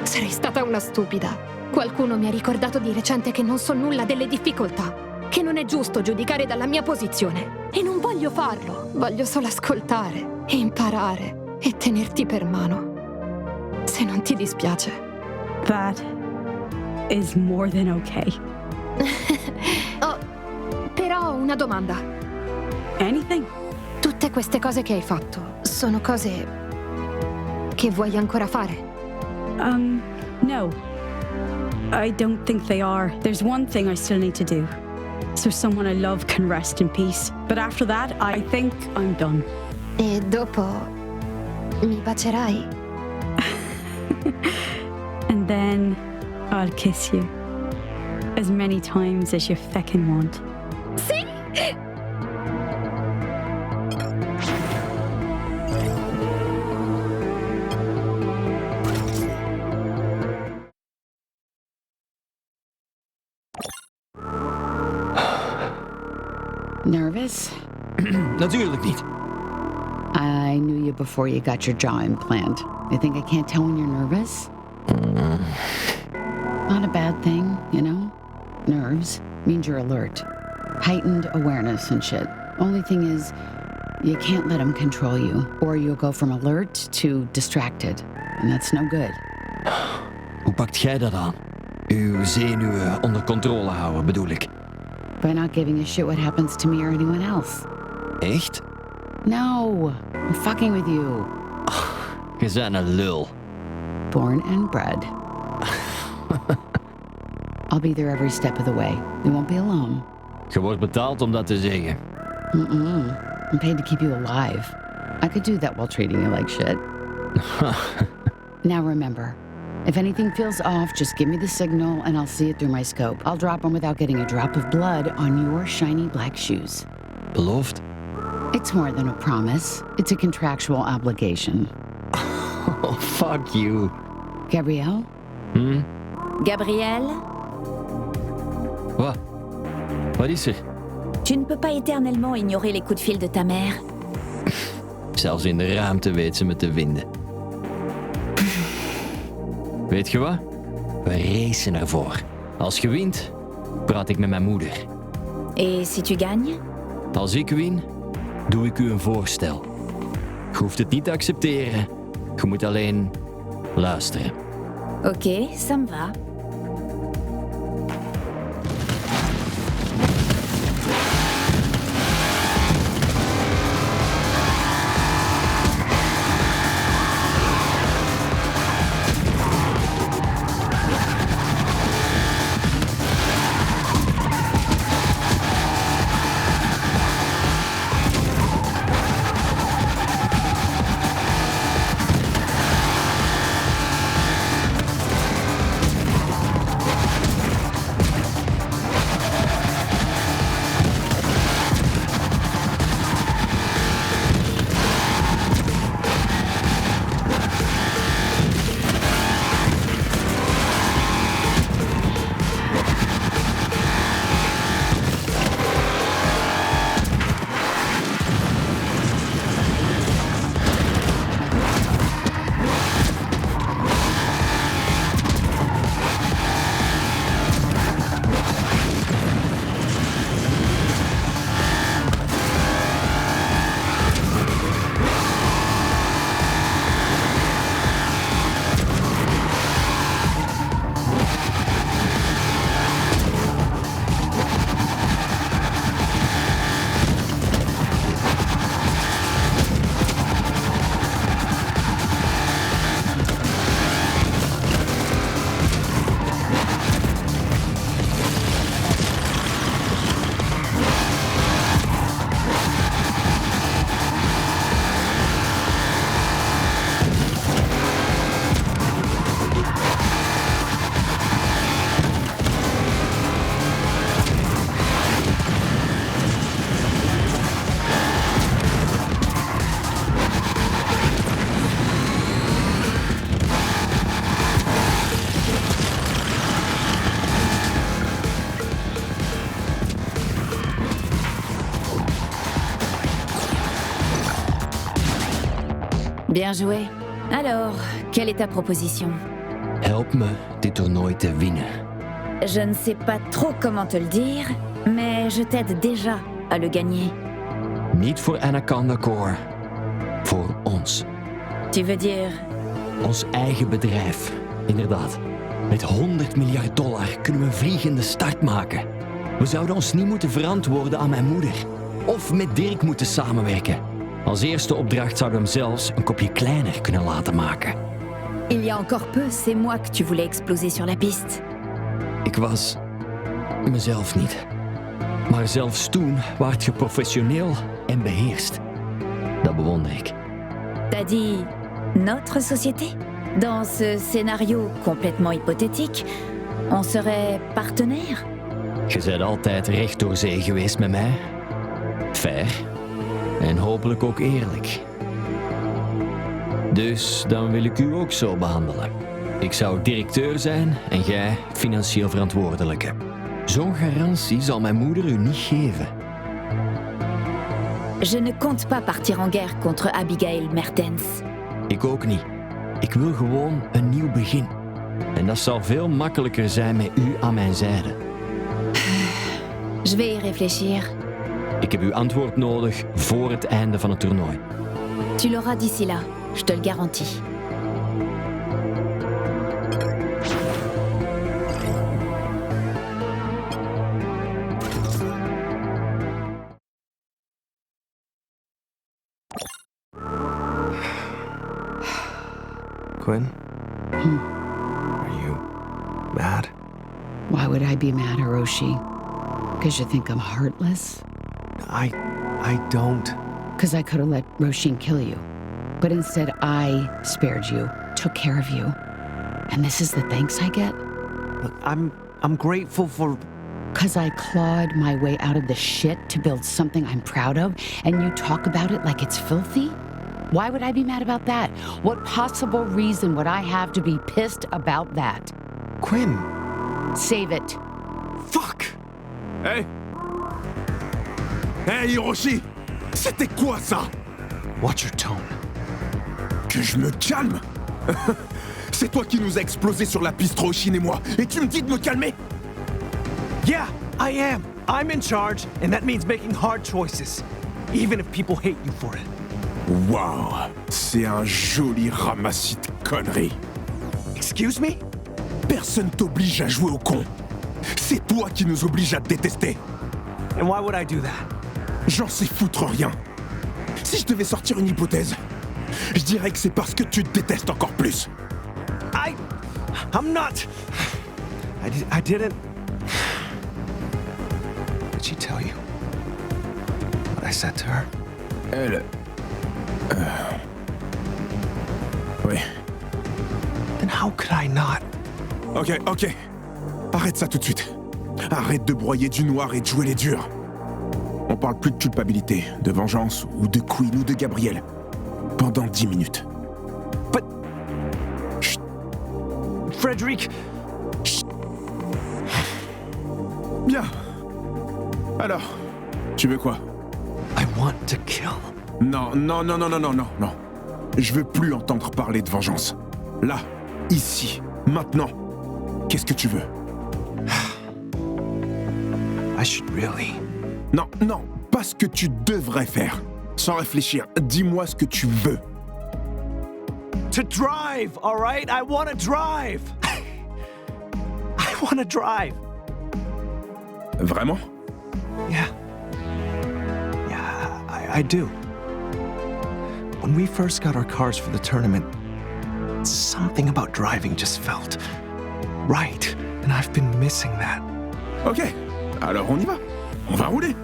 S16: Sarei stata una stupida. Qualcuno mi ha ricordato di recente che non so nulla delle difficoltà. Che non è giusto giudicare dalla mia posizione. E non voglio farlo. Voglio solo ascoltare, e imparare e tenerti per mano. Se non ti dispiace.
S14: That is more than okay.
S16: Oh, però una domanda.
S14: Anything?
S16: Tutte queste cose che hai fatto sono cose che vuoi ancora fare?
S14: No. I don't think they are. There's one thing I still need to do. So someone I love can rest in peace. But after that, I think I'm done.
S16: E dopo mi bacerai?
S14: And then I'll kiss you. As many times as you feckin' want.
S16: Sì!
S7: Nervous?
S17: Natuurlijk niet.
S7: I knew you before you got your jaw implant. You think I can't tell when you're nervous? Not a bad thing, you know? Nerves means you're alert. Heightened awareness and shit. Only thing is, you can't let them control you, or you'll go from alert to distracted. And that's no good.
S17: Hoe pakt jij dat aan? Uw zenuwen onder controle houden, bedoel ik.
S7: By not giving a shit what happens to me or anyone else.
S17: Echt?
S7: No, I'm fucking with you.
S17: Je bent een lul.
S7: Born and bred. I'll be there every step of the way. You won't be alone.
S17: Je wordt betaald om dat te zeggen.
S7: I'm paid to keep you alive. I could do that while treating you like shit. Now remember, if anything feels off, just give me the signal and I'll see it through my scope. I'll drop them without getting a drop of blood on your shiny black shoes.
S17: Beloofd?
S7: It's more than a promise. It's a contractual obligation.
S17: Oh, fuck you.
S7: Gabrielle?
S4: Gabrielle?
S17: Wat is er?
S4: Tu ne peux pas éternellement ignorer les coups de fil de ta mère.
S17: Zelfs in de ruimte weet ze me te vinden. Weet je wat? We racen ervoor. Als je wint, praat ik met mijn moeder.
S4: Et si tu gagnes?
S17: Als ik win, doe ik u een voorstel. Je hoeft het niet te accepteren. Je moet alleen luisteren.
S4: Ok, ça me va. Bien joué. Alors, quelle est ta proposition?
S17: Help me dit toernooi te winnen.
S4: Je ne sais pas trop comment te le dire, mais je t'aide déjà à le gagner.
S17: Niet voor Anaconda Core. Voor ons.
S4: Tu veux dire?
S17: Ons eigen bedrijf. Inderdaad. Met $100 miljard kunnen we een vliegende start maken. We zouden ons niet moeten verantwoorden aan mijn moeder. Of met Dirk moeten samenwerken. Als eerste opdracht zouden we hem zelfs een kopje kleiner kunnen laten maken.
S4: Il y a encore peu, c'est moi que tu voulais exploser sur la piste.
S17: Ik was mezelf niet. Maar zelfs toen waart je professioneel en beheerst. Dat bewonder ik.
S4: T'as dit notre société? Dans ce scénario complètement hypothétique, on serait partenaires?
S17: Je bent altijd recht door zee geweest met mij. Fair. En hopelijk ook eerlijk. Dus dan wil ik u ook zo behandelen. Ik zou directeur zijn en jij financieel verantwoordelijke. Zo'n garantie zal mijn moeder u niet geven.
S4: Je ne compte pas partir en guerre contre Abigail Mertens.
S17: Ik ook niet. Ik wil gewoon een nieuw begin. En dat zal veel makkelijker zijn met u aan mijn zijde.
S4: Je vais y réfléchir.
S17: Ik heb uw antwoord nodig voor het einde van het toernooi.
S4: Tu l'auras d'ici là, je te le garantis.
S3: Quinn? Are you mad?
S7: Why would I be mad, Hiroshi? Because you think I'm heartless?
S3: I don't.
S7: Because I could have let Roshin kill you. But instead, I spared you, took care of you. And this is the thanks I get?
S3: Look, I'm grateful for...
S7: Because I clawed my way out of the shit to build something I'm proud of, and you talk about it like it's filthy? Why would I be mad about that? What possible reason would I have to be pissed about that?
S3: Quinn!
S7: Save it.
S3: Fuck!
S1: Hey! Hey, Hiroshi! C'était quoi ça?
S3: Watch your tone.
S1: Que je me calme? C'est toi qui nous a explosé sur la piste, Roshin et moi, et tu me dis de me calmer?
S3: Yeah, I am. I'm in charge, and that means making hard choices, even if people hate you for it.
S1: Wow, c'est un joli ramassis de conneries.
S3: Excuse me?
S1: Personne t'oblige à jouer au con. C'est toi qui nous oblige à te détester.
S3: And why would I do that?
S1: J'en sais foutre rien. Si je devais sortir une hypothèse, je dirais que c'est parce que tu te détestes encore plus.
S3: I'm not... I didn't... Did she tell you what I said to her?
S1: Elle... Oui.
S3: Then how could I not?
S1: Ok. Arrête ça tout de suite. Arrête de broyer du noir et de jouer les durs. On parle plus de culpabilité, de vengeance, ou de Queen, ou de Gabriel. Pendant 10 minutes.
S3: But... Chut. Frederick...
S1: Chut. Bien. Alors, tu veux quoi?
S3: I want to kill.
S1: Non. Je veux plus entendre parler de vengeance. Là, ici, maintenant. Qu'est-ce que tu veux?
S3: I should really...
S1: Non, pas ce que tu devrais faire. Sans réfléchir, dis-moi ce que tu veux.
S3: To drive, all right? I want to drive. I want to drive.
S1: Vraiment?
S3: Yeah, I do. When we first got our cars for the tournament, something about driving just felt right, and I've been missing that.
S1: Ok, alors on y va. On va rouler.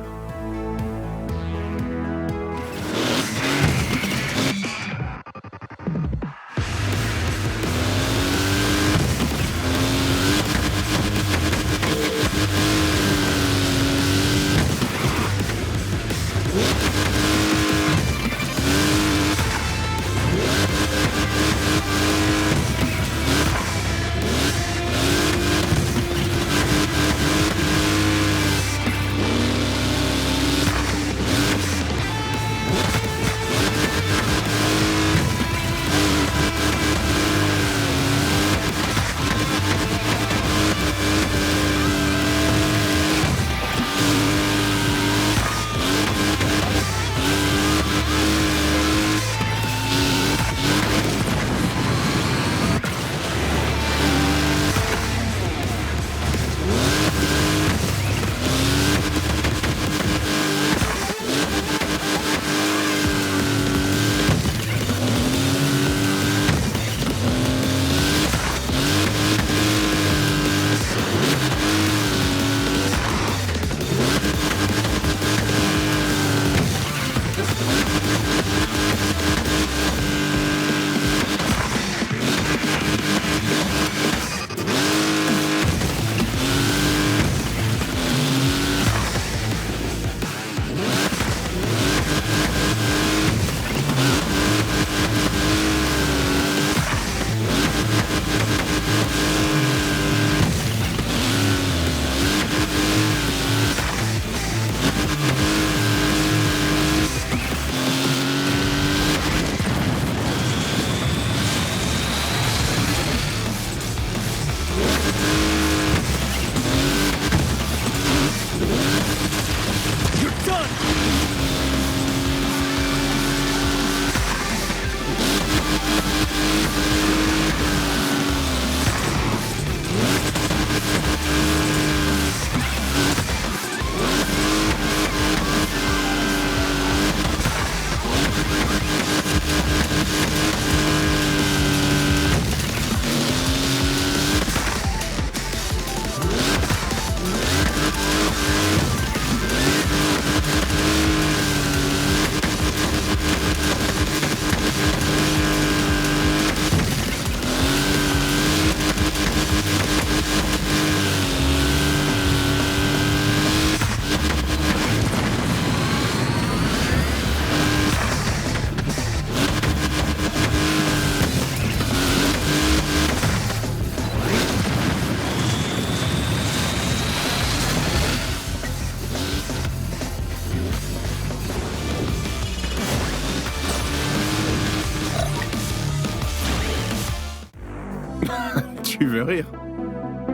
S1: Tu veux rire?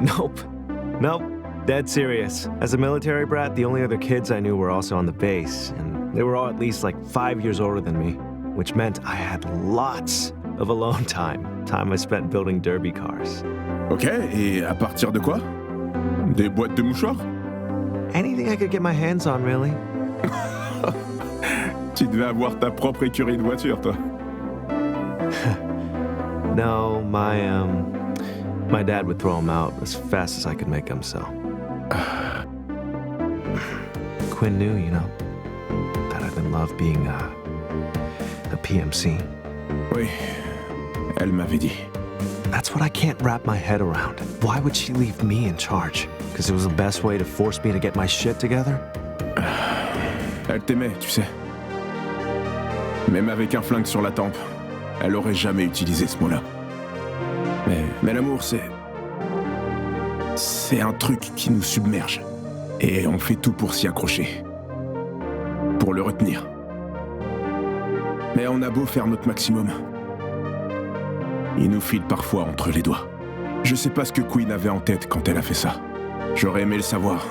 S3: Nope. Nope. Dead serious. As a military brat, the only other kids I knew were also on the base, and they were all at least like 5 years older than me, which meant I had lots of alone time I spent building derby cars.
S1: Ok, et à partir de quoi? Des boîtes de mouchoirs?
S3: Anything I could get my hands on, really.
S1: Tu devais avoir ta propre écurie de voitures, toi.
S3: No, my dad would throw them out as fast as I could make them, so. Quinn knew, you know, that I've been love being a PMC.
S1: Oui, elle m'avait dit.
S3: That's what I can't wrap my head around. Why would she leave me in charge? Because it was the best way to force me to get my shit together?
S1: Elle t'aimait, tu sais. Même avec un flingue sur la tempe, elle aurait jamais utilisé ce mot-là. Mais l'amour, c'est un truc qui nous submerge. Et on fait tout pour s'y accrocher. Pour le retenir. Mais on a beau faire notre maximum. Il nous file parfois entre les doigts. Je sais pas ce que Queen avait en tête quand elle a fait ça. J'aurais aimé le savoir.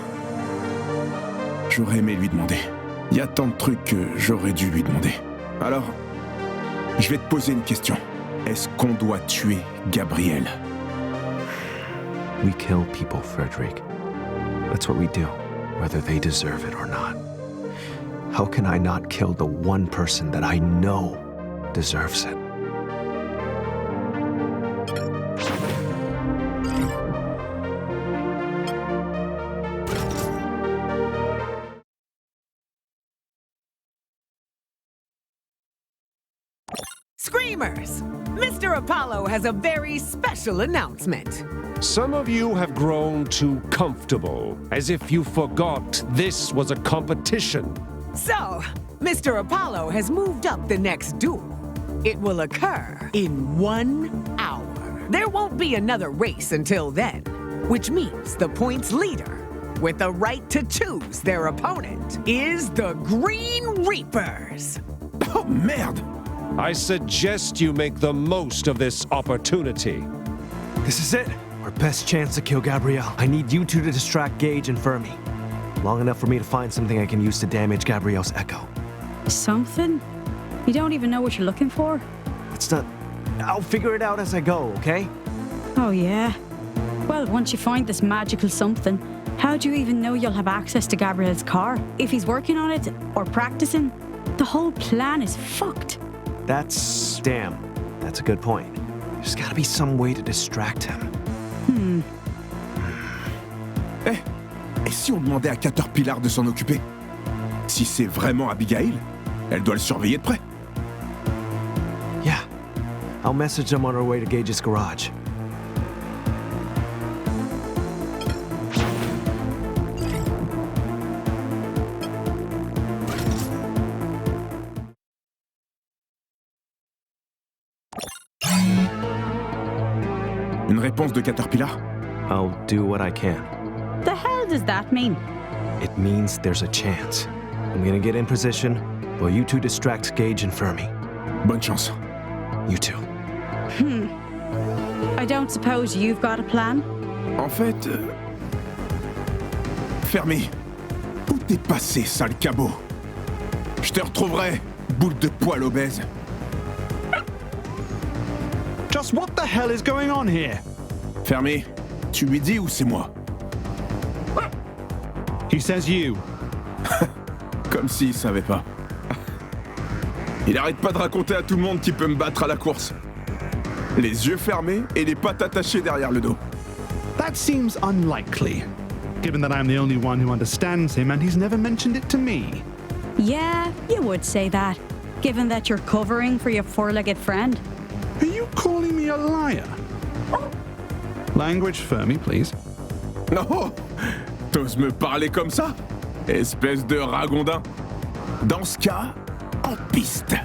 S1: J'aurais aimé lui demander. Il y a tant de trucs que j'aurais dû lui demander. Alors, je vais te poser une question. Est-ce qu'on doit tuer Gabriel?
S3: We kill people, Frederick. That's what we do, whether they deserve it or not. How can I not kill the one person that I know deserves it?
S10: Screamers! Mr. Apollo has a very special announcement.
S15: Some of you have grown too comfortable, as if you forgot this was a competition.
S10: So, Mr. Apollo has moved up the next duel. It will occur in 1 hour. There won't be another race until then, which means the points leader, with the right to choose their opponent, is the Green Reapers.
S1: Oh, merde!
S15: I suggest you make the most of this opportunity.
S3: This is it. Our best chance to kill Gabrielle. I need you two to distract Gage and Fermi. Long enough for me to find something I can use to damage Gabrielle's echo.
S14: Something? You don't even know what you're looking for?
S3: It's not... I'll figure it out as I go, okay?
S14: Oh, yeah. Well, once you find this magical something, how do you even know you'll have access to Gabrielle's car? If he's working on it or practicing, the whole plan is fucked.
S3: Damn. That's a good point. There's gotta be some way to distract him.
S1: Eh, et si on demandait à Caterpillar de s'en occuper? Si c'est vraiment Abigail, elle doit le surveiller de près.
S3: Yeah. I'll message them on our way to Gage's garage.
S1: Une réponse de Caterpillar?
S3: I'll do what I can.
S14: The hell does that mean?
S3: It means there's a chance. I'm gonna get in position while you two distract Gage and Fermi.
S1: Bonne chance.
S3: You too.
S14: I don't suppose you've got a plan?
S1: En fait... Fermi, où t'es passé, sale cabot? Je te retrouverai, boule de poil obèse.
S22: Just what the hell is going on here?
S1: Fermi, tu lui dis ou c'est moi?
S22: He says you.
S1: Comme s'il savait pas. Il arrête pas de raconter à tout le monde qu'il peut me battre à la course. Les yeux fermés et les pattes attachées derrière le dos.
S22: That seems unlikely, given that I'm the only one who understands him and he's never mentioned it to me.
S14: Yeah, you would say that, given that you're covering for your four-legged friend.
S22: Are you calling me a liar? Language, Fermi, please.
S1: Non, t'oses me parler comme ça? Espèce de ragondin. Dans ce cas, en piste.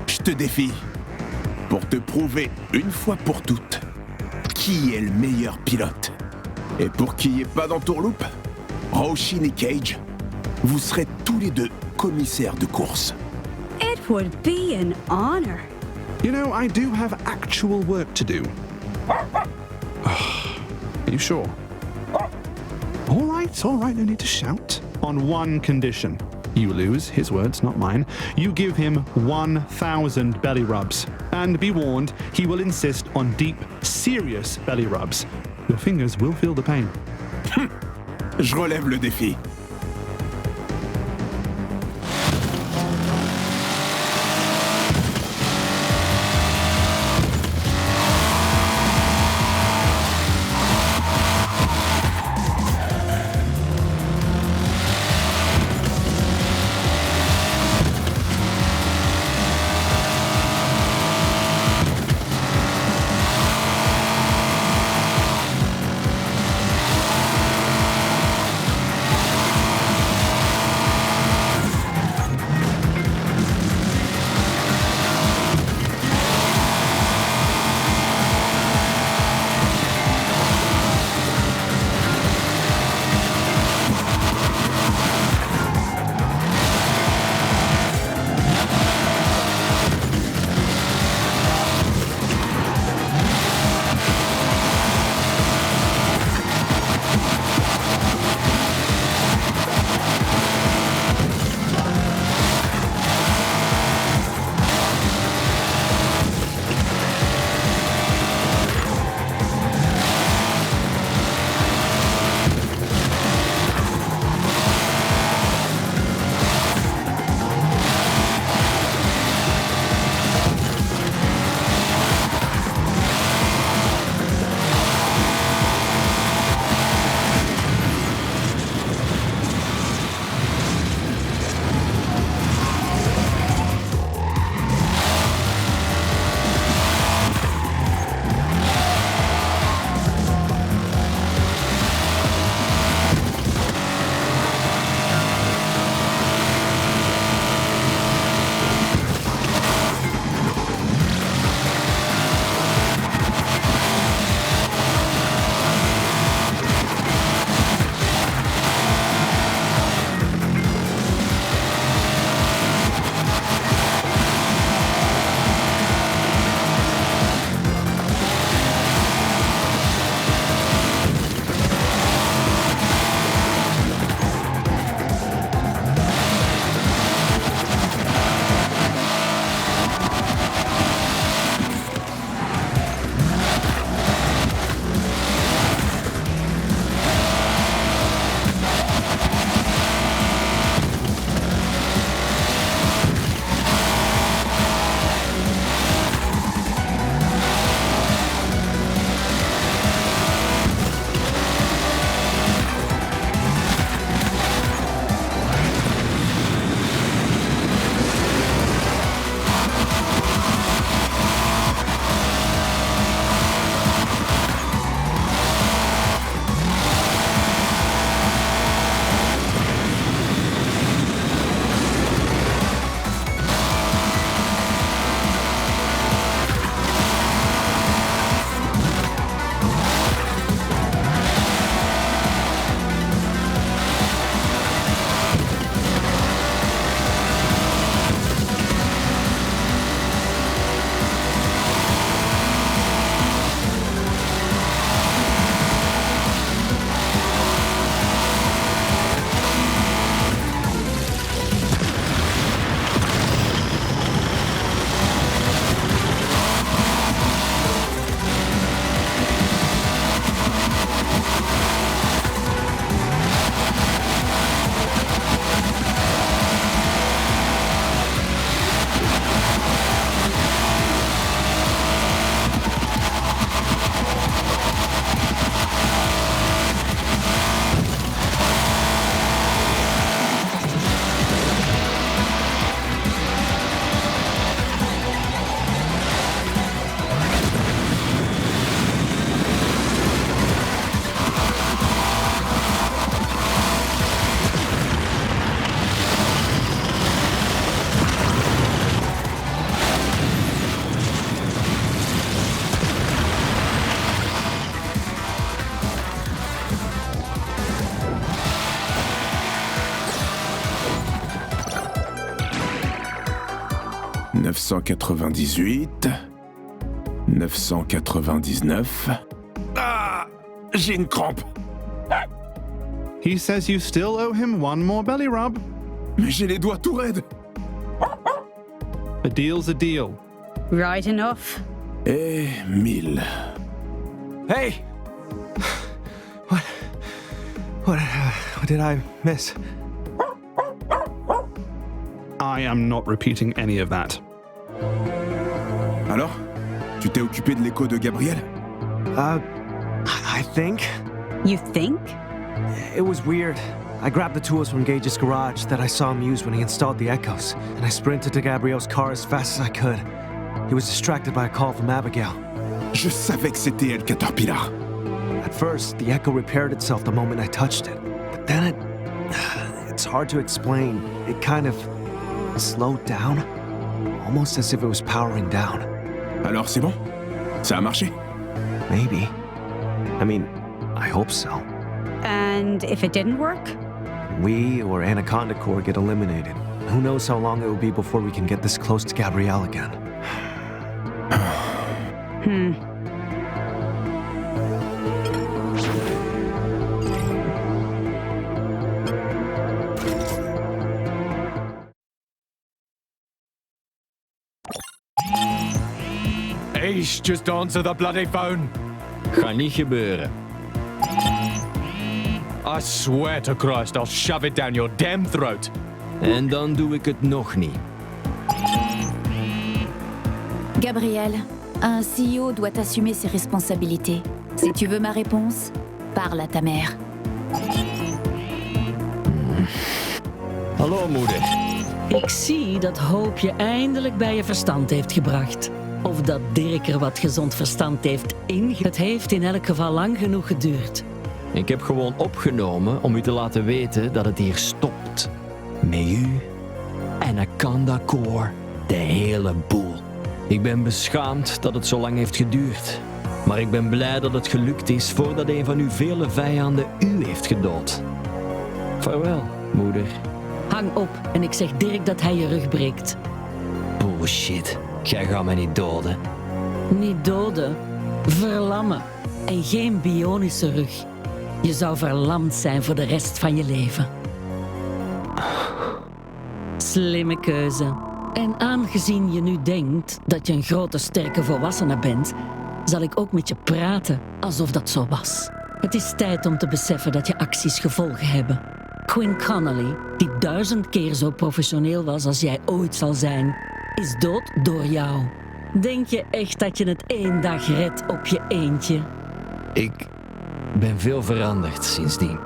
S1: Je te défie. Pour te prouver une fois pour toutes qui est le meilleur pilote. Et pour qu'il n'y ait pas d'entourloupe, Roshin et Cage, vous serez tous les deux commissaires de course.
S14: It would be an honor.
S22: You know, I do have actual work to do. Are you sure? All right, no need to shout. On one condition. You lose, his words, not mine. You give him 1,000 belly rubs. And be warned, he will insist on deep, serious belly rubs. Your fingers will feel the pain.
S1: Je relève le défi. « 998, 999, Ah, j'ai une crampe.
S22: He says you still owe him one more belly rub.
S1: Mais j'ai les doigts tout raides.
S22: A deal's a deal.
S14: Right enough.
S1: Et 1000.
S3: Hey! What did I miss?
S22: I am not repeating any of that.
S1: Alors, tu t'es occupé de l'écho de Gabriel?
S3: I think.
S14: You think?
S3: It was weird. I grabbed the tools from Gage's garage that I saw him use when he installed the echoes, and I sprinted to Gabriel's car as fast as I could. He was distracted by a call from Abigail.
S1: Je savais que c'était elle, Caterpillar.
S3: At first, the echo repaired itself the moment I touched it. But then it's hard to explain. It kind of slowed down, almost as if it was powering down.
S1: Alors c'est bon? Ça a marché?
S3: Maybe. I mean, I hope so.
S14: And if it didn't work?
S3: We or Anaconda Corps get eliminated. Who knows how long it will be before we can get this close to Gabrielle again.
S6: Ace, just answer the bloody phone.
S17: Ga niet gebeuren.
S6: I swear to Christ, I'll shove it down your damn throat.
S17: En dan doe ik het nog niet.
S4: Gabriel, un CEO doit assumer ses responsabilités. Si tu veux ma réponse, parle à ta mère.
S17: Hallo, moeder.
S5: Ik zie dat Hoop je eindelijk bij je verstand heeft gebracht. Of dat Dirk er wat gezond verstand heeft Het heeft in elk geval lang genoeg geduurd.
S17: Ik heb gewoon opgenomen om u te laten weten dat het hier stopt. Met u, Anaconda Corps, de hele boel. Ik ben beschaamd dat het zo lang heeft geduurd. Maar ik ben blij dat het gelukt is voordat een van uw vele vijanden u heeft gedood. Vaarwel, moeder.
S5: Hang op en ik zeg Dirk dat hij je rug breekt.
S17: Bullshit. Jij gaat mij niet doden.
S5: Niet doden, verlammen. En geen bionische rug. Je zou verlamd zijn voor de rest van je leven. Slimme keuze. En aangezien je nu denkt dat je een grote sterke volwassene bent, zal ik ook met je praten alsof dat zo was. Het is tijd om te beseffen dat je acties gevolgen hebben. Quinn Connolly, die 1000 keer zo professioneel was als jij ooit zal zijn, is dood door jou. Denk je echt dat je het 1 dag redt op je eentje?
S17: Ik ben veel veranderd sindsdien.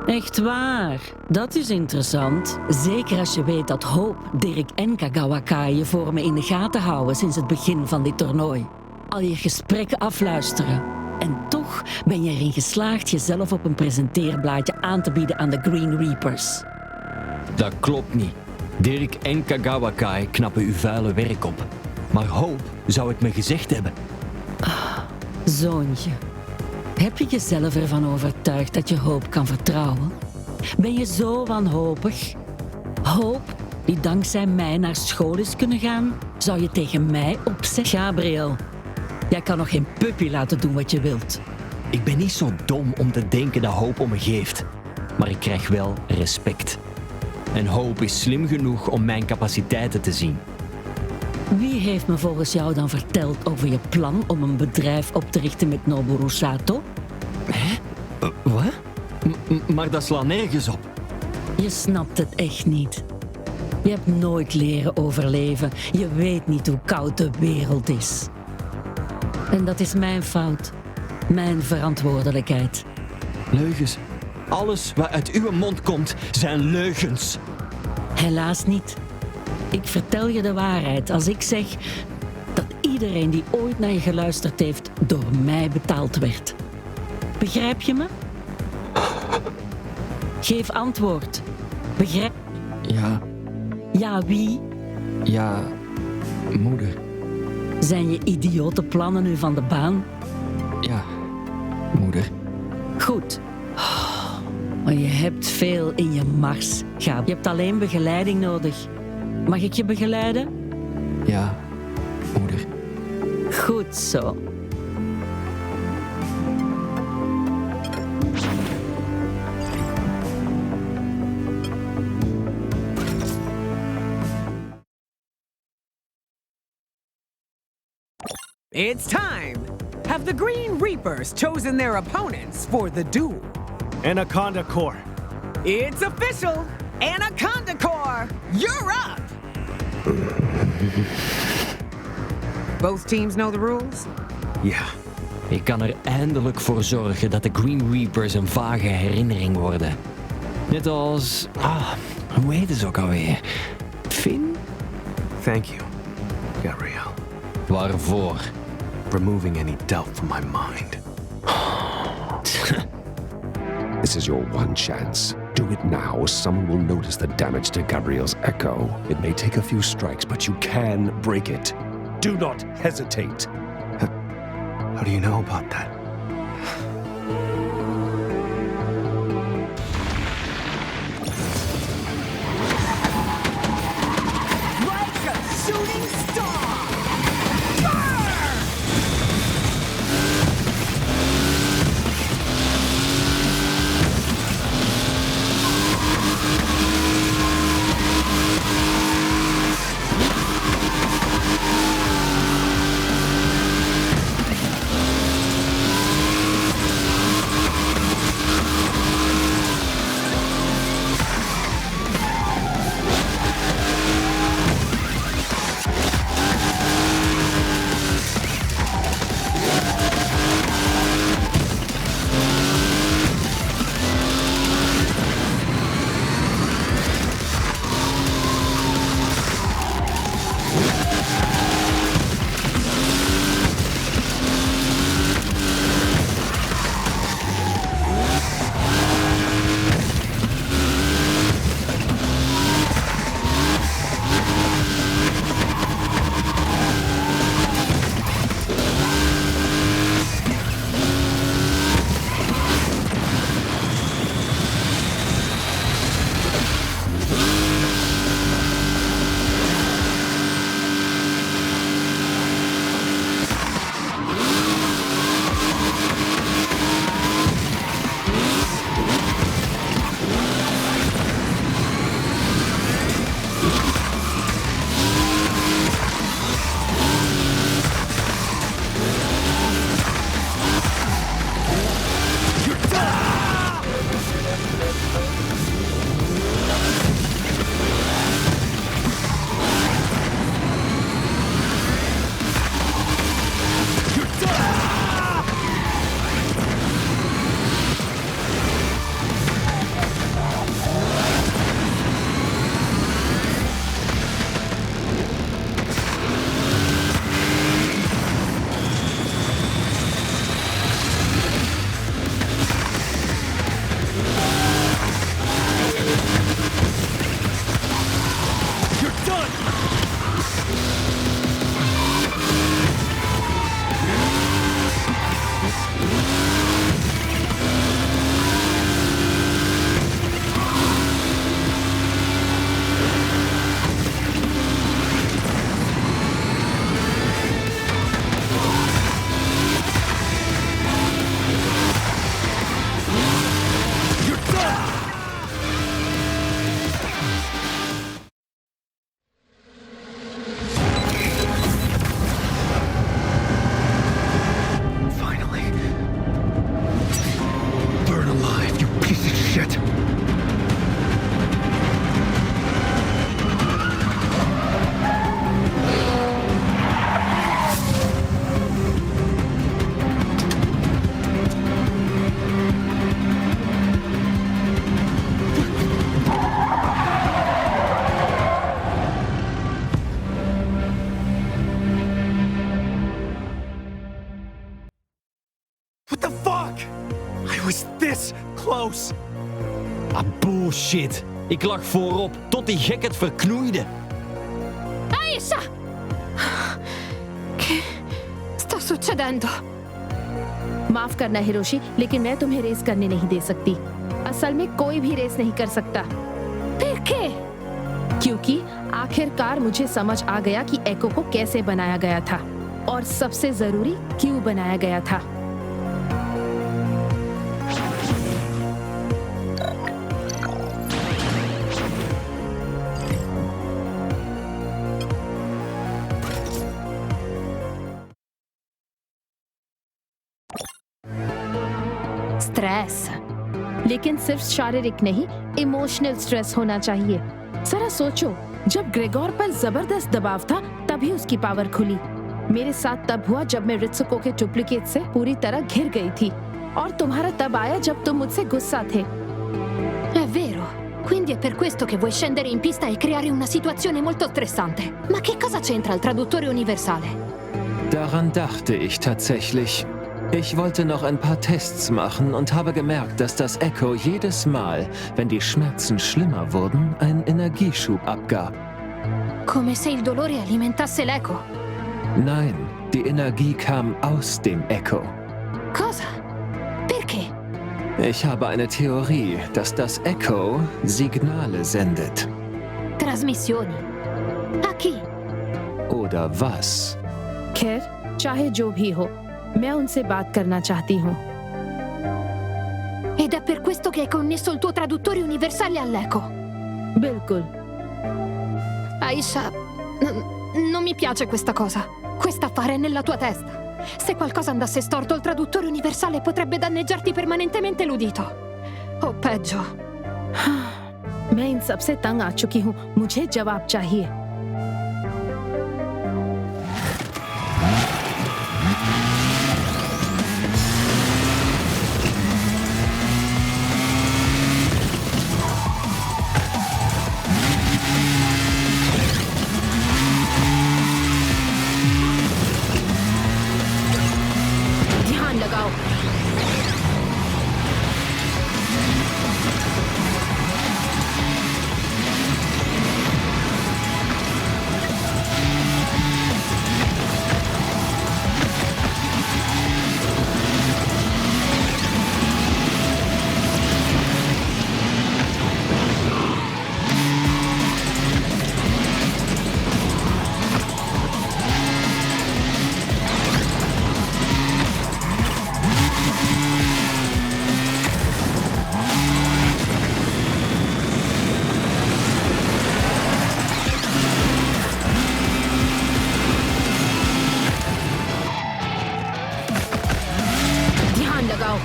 S5: Echt waar? Dat is interessant. Zeker als je weet dat Hoop, Dirk en Kagawa je voor me in de gaten houden sinds het begin van dit toernooi. Al je gesprekken afluisteren. En toch ben je erin geslaagd jezelf op een presenteerblaadje aan te bieden aan de Green Reapers.
S17: Dat klopt niet. Dirk en Kagawa knappen uw vuile werk op. Maar Hoop zou het me gezegd hebben.
S5: Zoontje. Heb je jezelf ervan overtuigd dat je Hoop kan vertrouwen? Ben je zo wanhopig? Hoop, die dankzij mij naar school is kunnen gaan, zou je tegen mij opzetten? Gabriel, jij kan nog geen puppy laten doen wat je wilt.
S17: Ik ben niet zo dom om te denken dat Hoop om me geeft. Maar ik krijg wel respect. En Hoop is slim genoeg om mijn capaciteiten te zien.
S5: Wie heeft me volgens jou dan verteld over je plan om een bedrijf op te richten met Noboru Sato?
S17: Hè? Wat? Maar dat slaat nergens op.
S5: Je snapt het echt niet. Je hebt nooit leren overleven. Je weet niet hoe koud de wereld is. En dat is mijn fout. Mijn verantwoordelijkheid.
S17: Leugens. Alles wat uit uw mond komt, zijn leugens.
S5: Helaas niet. Ik vertel je de waarheid als ik zeg dat iedereen die ooit naar je geluisterd heeft door mij betaald werd. Begrijp je me? Geef antwoord. Begrijp...
S17: Ja.
S5: Ja, wie?
S17: Ja, moeder.
S5: Zijn je idiote plannen nu van de baan?
S17: Ja, moeder.
S5: Goed. Maar je hebt veel in je mars, Gaab. Je hebt alleen begeleiding nodig. Mag ik je begeleiden?
S17: Ja, moeder.
S5: Goed zo.
S10: It's time! Have the Green Reapers chosen their opponents for the duel?
S3: Anaconda Corps.
S10: It's official! Anaconda Corps, you're up! Both teams know the rules?
S3: Ja.
S17: Ik kan er eindelijk voor zorgen dat de Green Reapers een vage herinnering worden. Net als... hoe heet ze ook alweer? Finn?
S12: Thank you, Gabrielle.
S17: Waarvoor?
S12: Removing any doubt from my mind.
S15: This is your one chance. Do it now, or someone will notice the damage to Gabrielle's echo. It may take a few strikes, but you can break it. Do not hesitate.
S12: How do you know about that?
S10: Like a shooting star! Fire!
S3: close.
S17: Bullshit. Ik lag voorop tot die gek het verknoeide.
S16: Aisha! Che sta succedendo?
S8: माफ करना Hiroshi, लेकिन मैं तुम्हें race करने नहीं दे सकती। असल में कोई भी रेस नहीं कर सकता।
S16: Perché?
S8: क्योंकि आखिरकार मुझे समझ आ गया कि एको को कैसे बनाया गया था और सबसे जरूरी क्यों बनाया गया था। स्ट्रेस, लेकिन सिर्फ शारीरिक नहीं, इमोशनल स्ट्रेस होना चाहिए। जरा सोचो, जब ग्रेगोर पर जबरदस्त दबाव था तभी उसकी पावर खुली। मेरे साथ तब हुआ जब मैं रित्सुको के डुप्लीकेट से पूरी तरह घिर गई थी, और तुम्हारा तब आया जब तुम मुझसे गुस्सा थे।
S16: È vero. Quindi è per questo che vuoi scendere in pista e creare una situazione molto stressante. Ma che cosa c'entra il traduttore universale?
S9: Daran dachte ich tatsächlich. Ich wollte noch ein paar Tests machen und habe gemerkt, dass das Echo jedes Mal, wenn die Schmerzen schlimmer wurden, einen Energieschub abgab.
S16: Come se il dolore alimentasse l'eco.
S9: Nein, die Energie kam aus dem Echo.
S16: Cosa? Perché?
S9: Ich habe eine Theorie, dass das Echo Signale sendet.
S16: Trasmissioni. A chi?
S9: Oder was?
S8: खैर, चाहे जो भी हो, मैं उनसे बात करना चाहती हूँ।
S16: Ed è per questo che hai connesso il tuo traduttore universale all'eco.
S8: बिल्कुल।
S16: Aisha, non mi piace questa cosa. Questo affare è nella tua testa. Se qualcosa andasse storto, il traduttore universale potrebbe danneggiarti permanentemente l'udito. O peggio.
S8: मैं इन सब से तंग आ चुकी हूँ। मुझे जवाब चाहिए। ध्यान लगाओ। ध्यान लगाओ।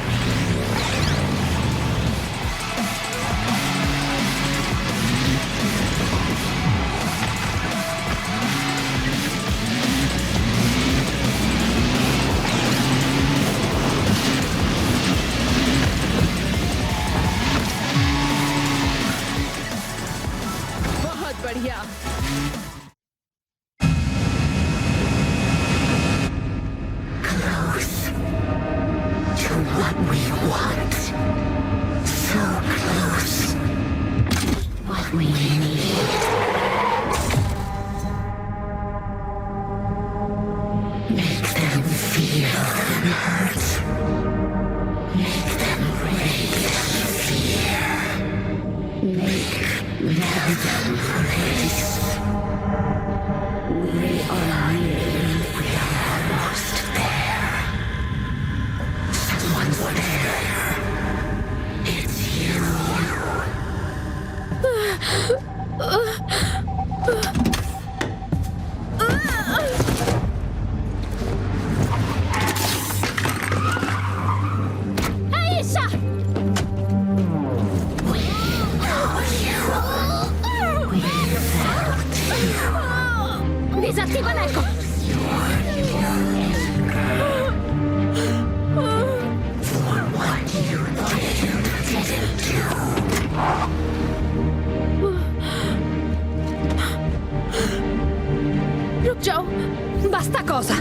S8: बहुत बढ़िया।
S18: Close to what we want. So close. What we need. Make them feel the hurt. Make them raise fear. Make them race. We are near. We are almost there. Someone's there. It's you.
S16: Aisha!
S18: We felt you.
S16: Disattiva l'eco!
S18: For what you didn't do.
S8: रुक जाओ।
S16: Basta cosa?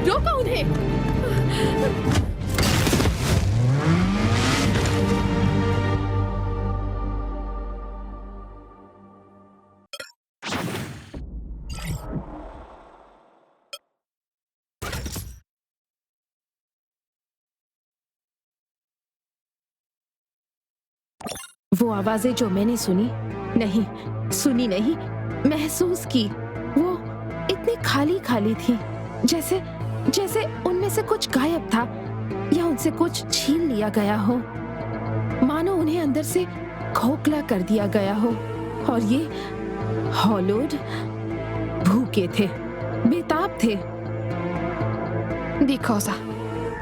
S8: रोको उन्हें। वो आवाजें जो मैंने सुनी नहीं, महसूस की, वो इतनी खाली खाली थी, जैसे उनमें से कुछ गायब था या उनसे कुछ छीन लिया गया हो, मानो उन्हें अंदर से खोखला कर दिया गया हो। और ये हॉलोड भूखे थे, बेताब थे।
S16: Di cosa?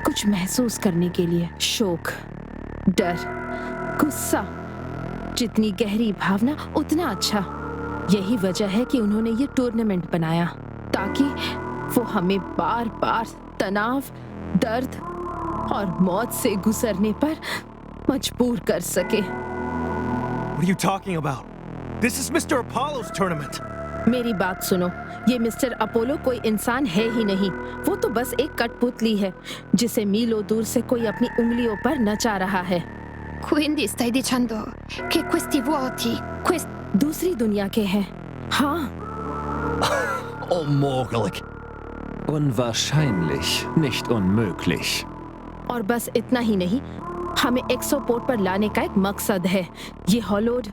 S8: कुछ महसूस करने के लिए शोक, डर, गुस्सा, जितनी गहरी भावना उतना अच्छा। यही वजह है कि उन्होंने ये टूर्नामेंट बनाया ताकि वो हमें बार बार तनाव, दर्द और मौत से गुजरने पर मजबूर कर सके।
S3: What are you talking about? This is Mr. Apollo's tournament.
S8: मेरी बात सुनो, ये मिस्टर अपोलो कोई इंसान है ही नहीं। वो तो बस एक कठपुतली है जिसे मीलों दूर से कोई अपनी उंगलियों पर नचा रहा है।
S16: Quindi stai dicendo che questi vuoti,
S8: दूसरी दुनिया के हैं? हाँ।
S9: Unmöglich. Unwahrscheinlich, nicht unmöglich.
S8: और बस इतना ही नहीं, हमें एक्सोपोर्ट पर लाने का एक मकसद है। ये hollowed.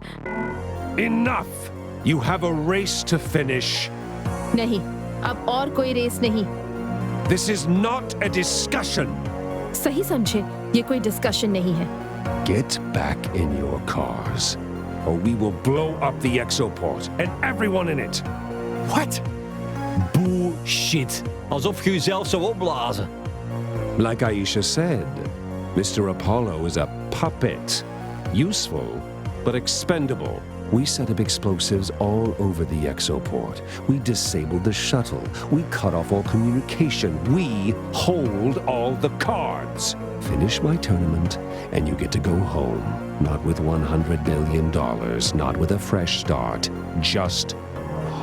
S15: Enough! You have a race to finish.
S8: नहीं, अब और कोई रेस नहीं।
S15: This is not a discussion.
S8: सही समझे, ये कोई डिस्कशन नहीं है।
S15: Get back in your cars, or we will blow up the exoport and everyone in it.
S17: What? Bullshit. Alsof je jezelf zou opblazen.
S15: Like Aisha said, Mr. Apollo is a puppet. Useful, but expendable. We set up explosives all over the exoport. We disabled the shuttle. We cut off all communication. We hold all the cards. Finish my tournament, and you get to go home. Not with $100 million, not with a fresh start. Just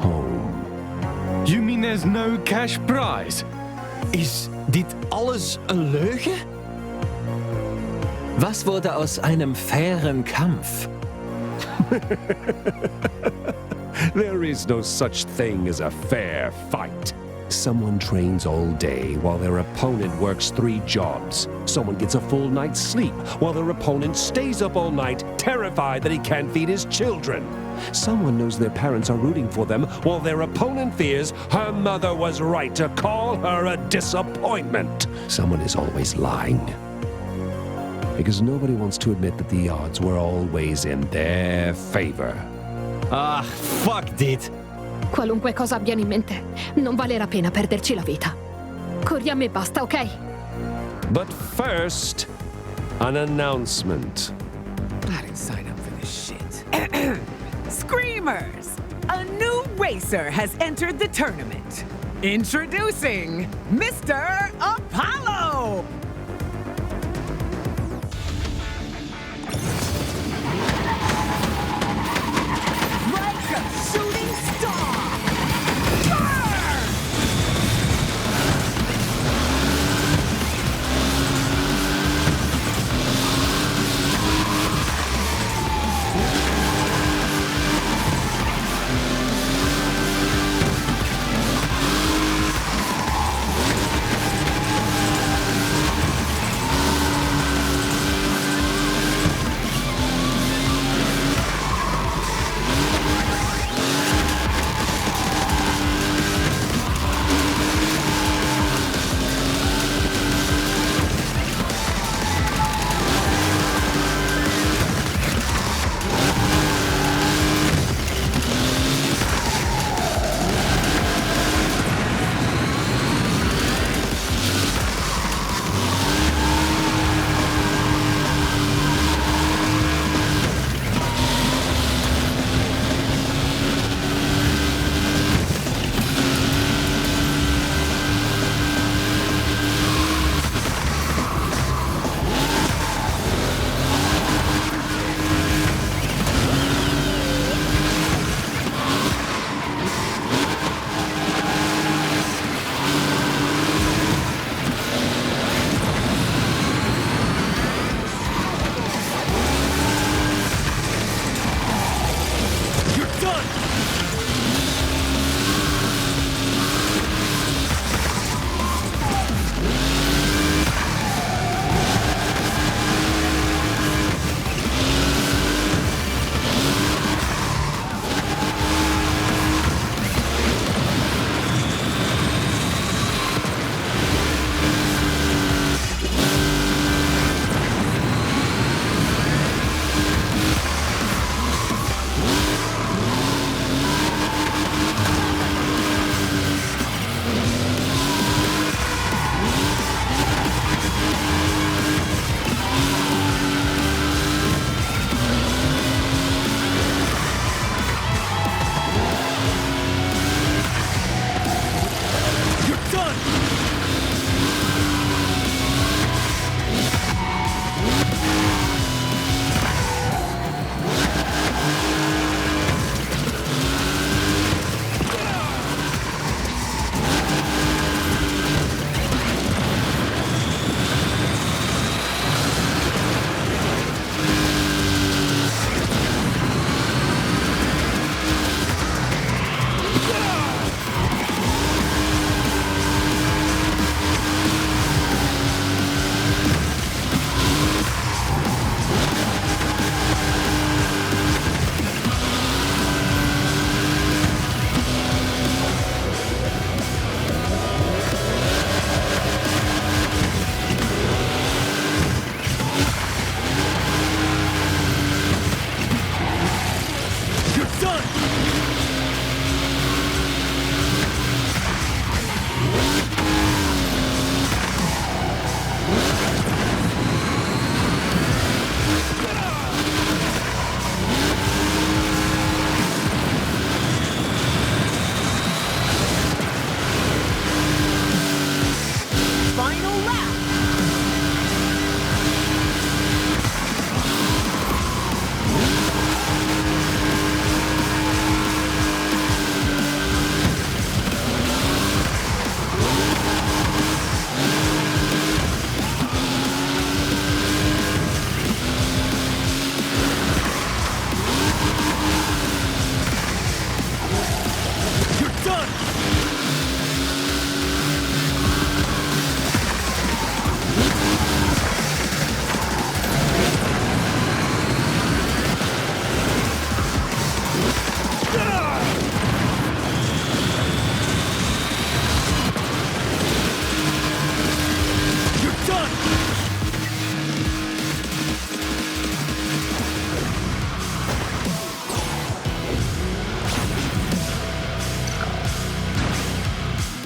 S15: home.
S9: You mean there's no cash prize?
S17: Is dit alles een leugen? Was wurde aus einem fairen Kampf?
S15: There is no such thing as a fair fight. Someone trains all day while their opponent works 3 jobs. Someone gets a full night's sleep while their opponent stays up all night, terrified that he can't feed his children. Someone knows their parents are rooting for them while their opponent fears her mother was right to call her a disappointment. Someone is always lying. Because nobody wants to admit that the odds were always in their favor.
S17: Ah, fuck dit.
S16: Qualunque cosa abbiano in mente, non vale la pena perderci la vita. Corriamo e basta, ok?
S15: But first, an announcement.
S10: I didn't sign up for this shit. Screamers! A new racer has entered the tournament. Introducing Mr. Apollo! Like a shooting star! Burn!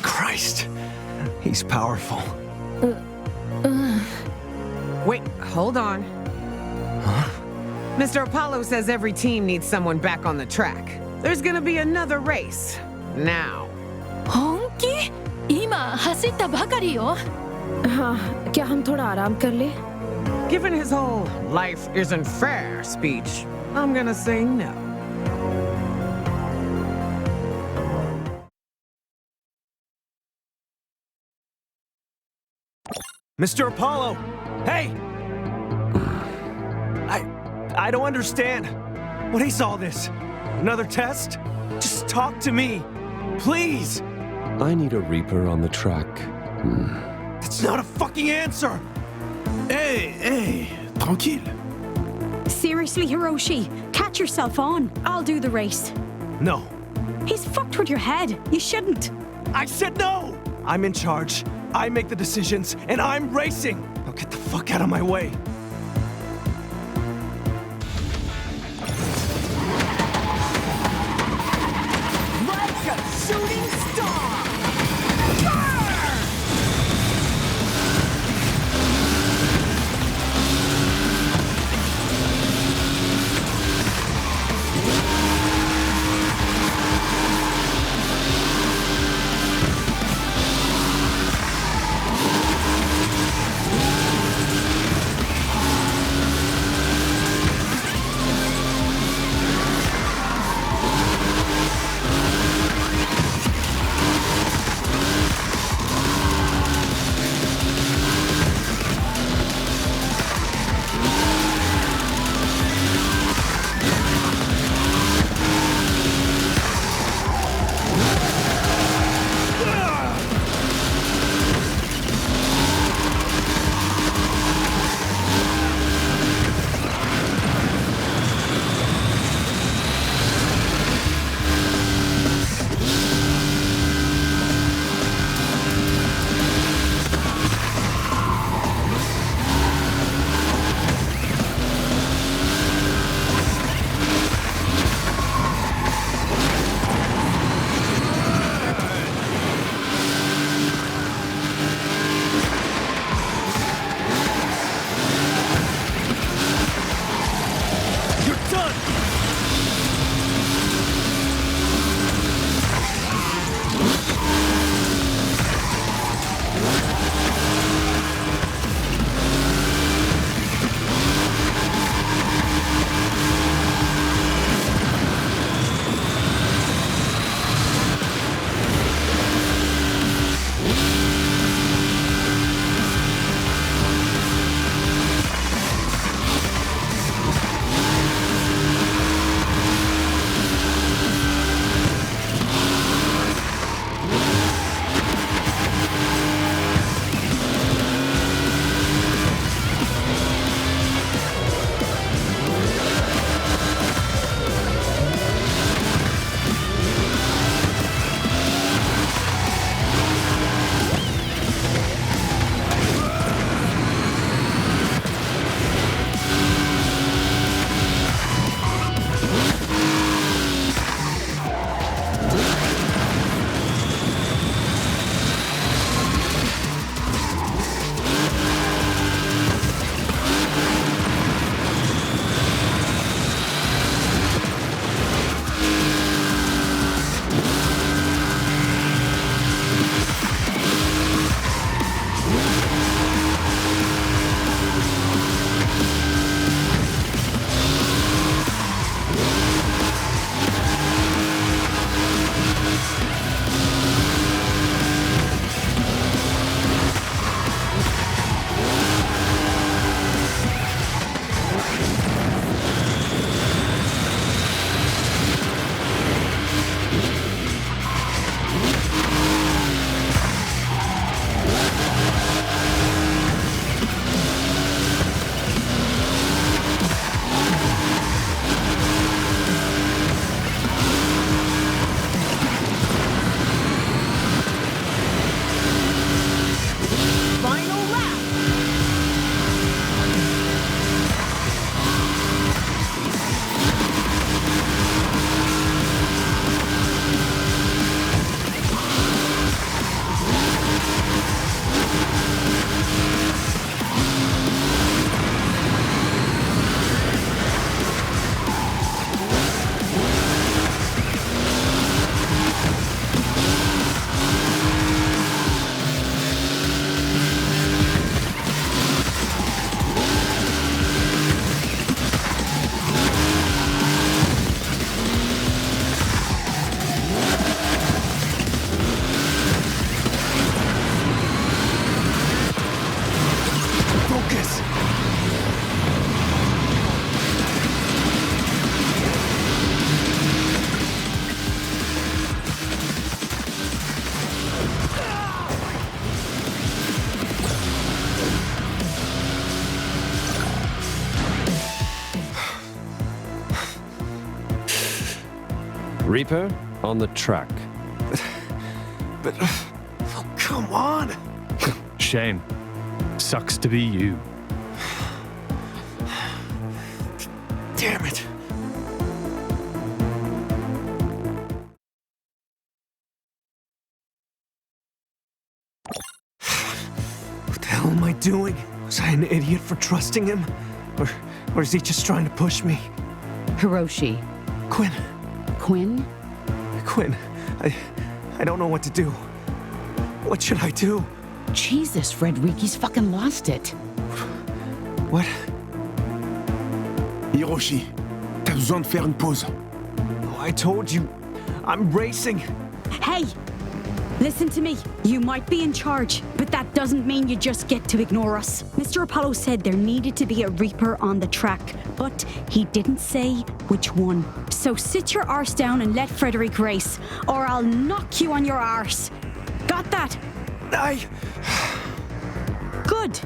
S3: Christ, he's powerful.
S10: Wait, hold on.
S3: Huh?
S10: Mr. Apollo says every team needs someone back on the track. There's gonna be another race. Now.
S2: 本気？今走ったばかりよ。
S8: हाँ, क्या हम थोड़ा आराम कर ले?
S10: Given his whole life isn't fair speech, I'm gonna say no.
S3: Mr. Apollo! Hey! I don't understand. What is all this? Another test? Just talk to me. Please!
S15: I need a Reaper on the track.
S3: That's not a fucking answer!
S1: Hey, tranquille.
S14: Seriously, Hiroshi, catch yourself on. I'll do the race.
S3: No.
S14: He's fucked with your head. You shouldn't.
S3: I said no! I'm in charge. I make the decisions, and I'm racing! Now get the fuck out of my way.
S10: Like a shooting star! Burn!
S3: Focus!
S15: Reaper, on the track.
S3: But oh, come on!
S12: Shame. Sucks to be you.
S3: Damn it! What the hell am I doing? Was I an idiot for trusting him? Or is he just trying to push me?
S7: Hiroshi.
S3: Quinn.
S7: Quinn?
S3: Quinn, I don't know what to do. What should I do?
S7: Jesus, Frederiki's fucking lost it.
S3: What?
S1: Hiroshi, t'as besoin de faire une pause.
S3: Oh, I told you, I'm racing.
S14: Hey! Listen to me. You might be in charge, but that doesn't mean you just get to ignore us. Mr. Apollo said there needed to be a Reaper on the track, but he didn't say which one. So sit your arse down and let Frederick race, or I'll knock you on your arse. Got that? Good.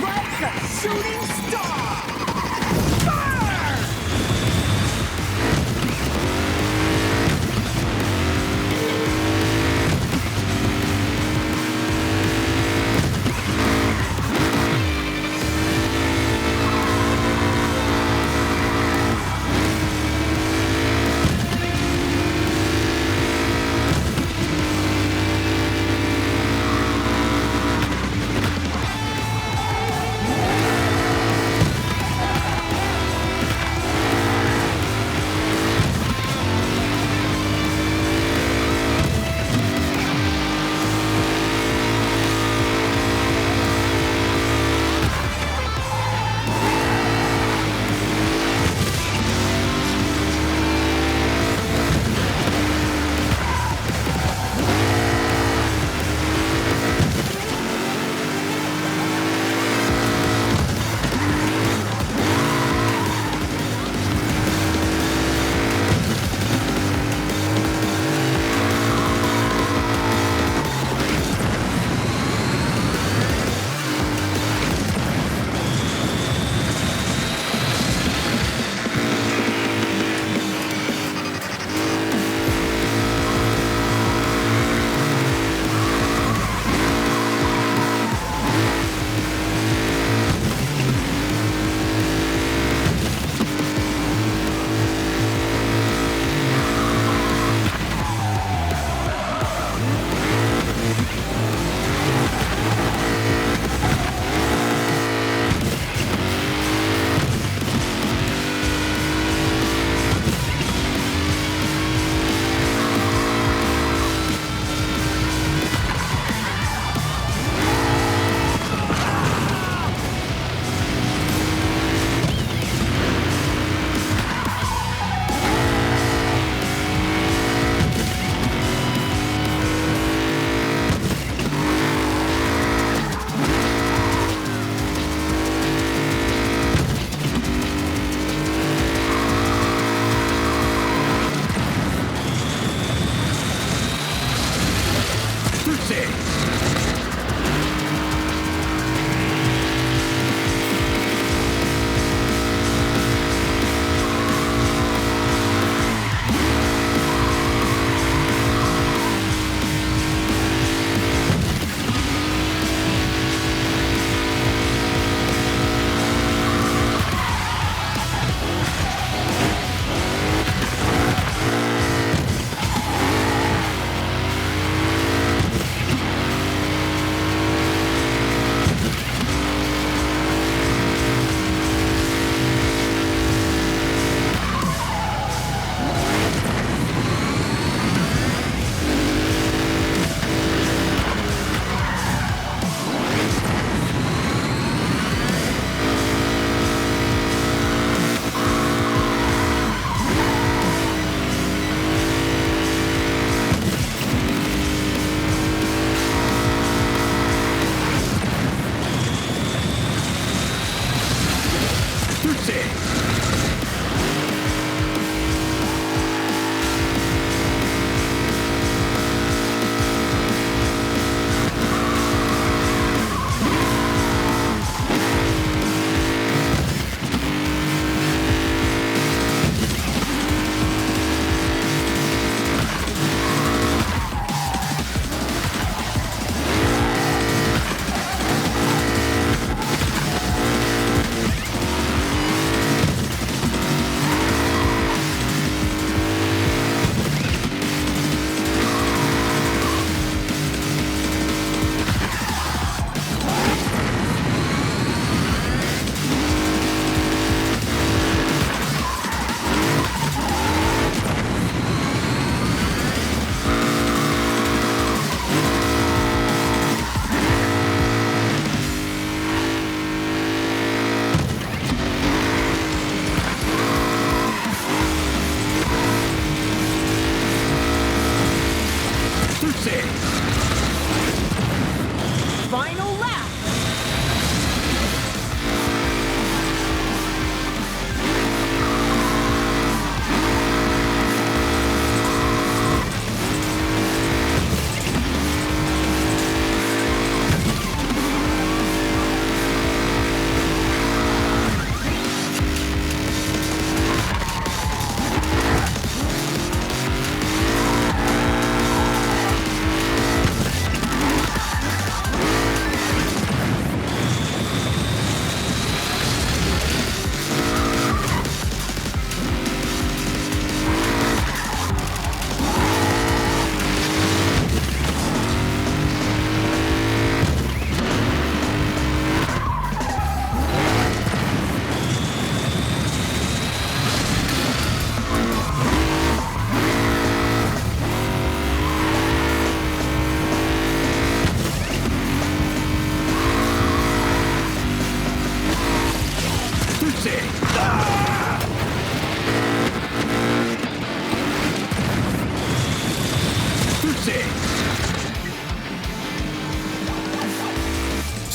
S10: Like a shooting star!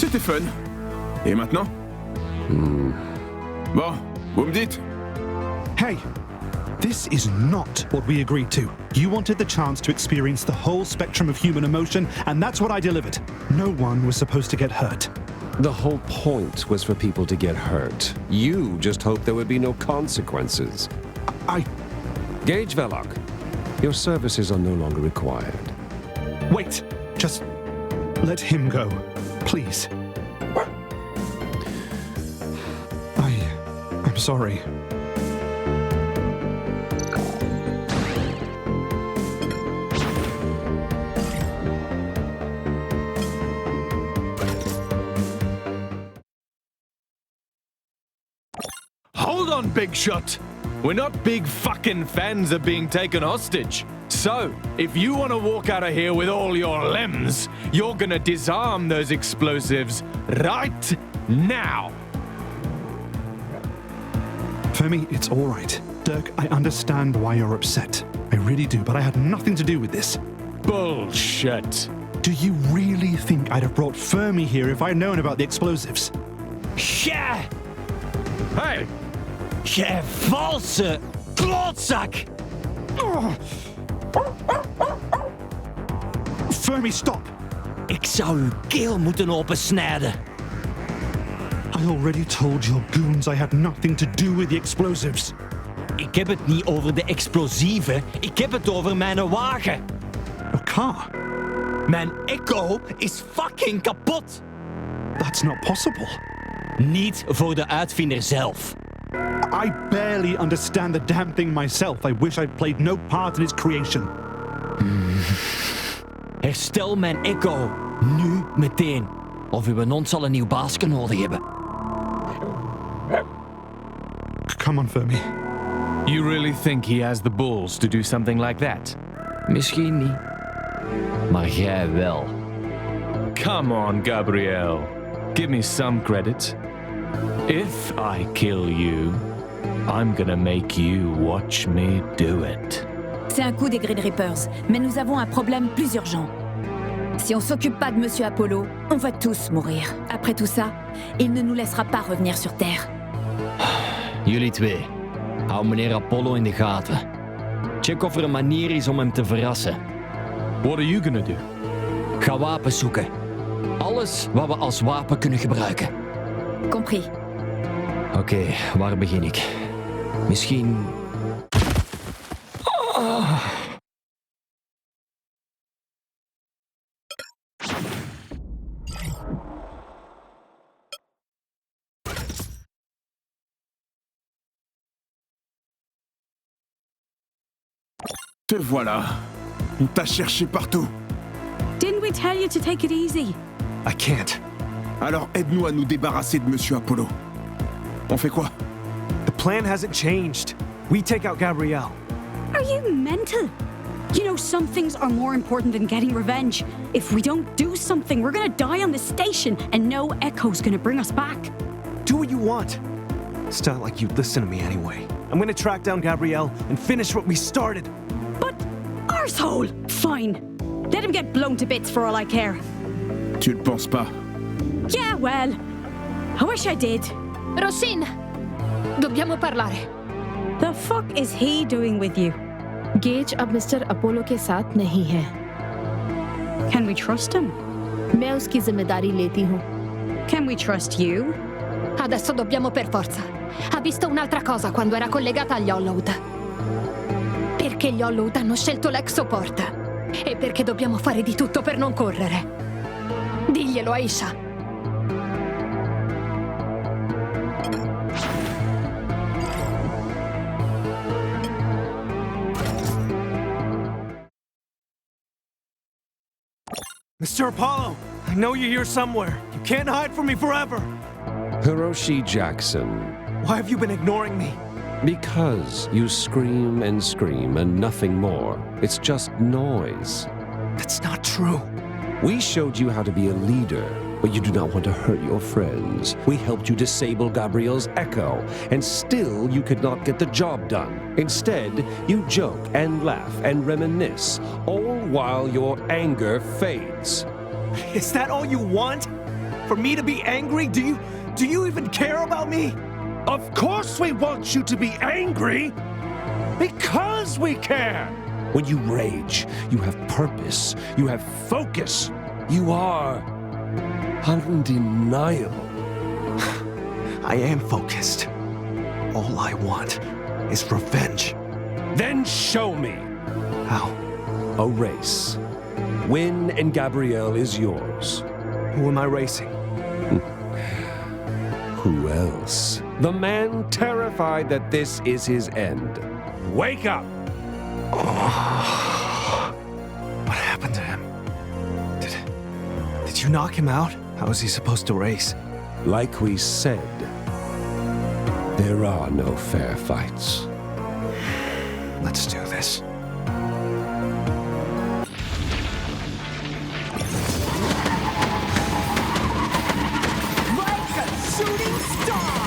S1: C'était fun. Et maintenant? Bon, vous me dites?
S22: Hey, this is not what we agreed to. You wanted the chance to experience the whole spectrum of human emotion, and that's what I delivered. No one was supposed to get hurt.
S15: The whole point was for people to get hurt. You just hoped there would be no consequences. Gage Velok, your services are no longer required.
S22: Wait, just let him go, please. I'm sorry.
S20: Hold on, Big Shot. We're not big fucking fans of being taken hostage. So, if you want to walk out of here with all your limbs, you're gonna disarm those explosives right now.
S22: Femi, it's all right. Dirk, I understand why you're upset. I really do, but I had nothing to do with this.
S20: Bullshit.
S22: Do you really think I'd have brought Fermi here if I'd known about the explosives?
S17: Yeah!
S20: Hey!
S17: Jij valse klootzak!
S22: Fermi, stop!
S17: Ik zou uw keel moeten opensnijden.
S22: I already told your goons I had nothing to do with the explosives.
S17: Ik heb het niet over de explosieven, ik heb het over mijn wagen.
S22: A car?
S17: Mijn Echo is fucking kapot.
S22: That's not possible.
S17: Niet voor de uitvinder zelf.
S22: I barely understand the damn thing myself. I wish I'd played no part in its creation.
S17: Herstel mijn Echo. Nu meteen. Of uw non zal een nieuw baasje nodig hebben.
S22: Come on, Fermi.
S20: You really think he has the balls to do something like that?
S17: Misschien niet. Maar jij wel.
S20: Come on, Gabriel. Give me some credit. If I kill you, I'm gonna make you watch me do it.
S4: C'est un coup des Green Reapers, mais nous avons un problème plus urgent. Si on s'occupe pas de Monsieur Apollo, on va tous mourir. Après tout ça, il ne nous laissera pas revenir sur Terre.
S17: Jullie twee, hou meneer Apollo in de gaten. Check of er een manier is om hem te verrassen.
S20: What are you gonna do?
S17: Ga wapens zoeken. Alles wat we als wapen kunnen gebruiken.
S4: Compris.
S17: Oké, waar begin ik? Misschien...
S1: Te voilà. On t'a cherché partout.
S14: Didn't we tell you to take it easy?
S22: I can't.
S1: Alors aide-nous à nous débarrasser de Monsieur Apollo. On fait quoi?
S3: The plan hasn't changed. We take out Gabrielle.
S14: Are you mental? You know, some things are more important than getting revenge. If we don't do something, we're gonna die on the station, and no Echo's gonna bring us back.
S3: Do what you want. It's not like you'd listen to me anyway. I'm gonna track down Gabrielle and finish what we started.
S14: But, arsehole! Fine. Let him get blown to bits for all I care.
S1: Tu le penses pas?
S14: Yeah, well, I wish I did.
S16: Roshin! Dobbiamo parlare.
S14: The fuck is he doing with you?
S8: Gauge अब mister Apollo के साथ नहीं है.
S14: Can we trust him?
S8: मैं उसकी जिम्मेदारी लेती हूँ.
S14: Can we trust you?
S16: Adesso dobbiamo per forza. Ha visto un'altra cosa quando era collegata agli Hollow. Perché gli Hollow hanno scelto l'ex-support. E perché dobbiamo fare di tutto per non correre. Diglielo, Aisha.
S3: Mr. Apollo, I know you're here somewhere. You can't hide from me forever.
S15: Hiroshi Jackson.
S3: Why have you been ignoring me?
S15: Because you scream and nothing more. It's just noise.
S3: That's not true.
S15: We showed you how to be a leader, but you do not want to hurt your friends. We helped you disable Gabrielle's echo, and still you could not get the job done. Instead, you joke and laugh and reminisce, all while your anger fades.
S3: Is that all you want? For me to be angry? Do you even care about me?
S15: Of course we want you to be angry! Because we care! When you rage, you have purpose, you have focus, you are undeniable.
S3: I am focused. All I want is revenge.
S15: Then show me.
S3: How?
S15: A race. Win and Gabrielle is yours.
S3: Who am I racing?
S15: Who else? The man terrified that this is his end. Wake up!
S3: What happened to him? Did you knock him out? How is he supposed to race?
S15: Like we said, there are no fair fights.
S3: Let's do this.
S10: Like a shooting star!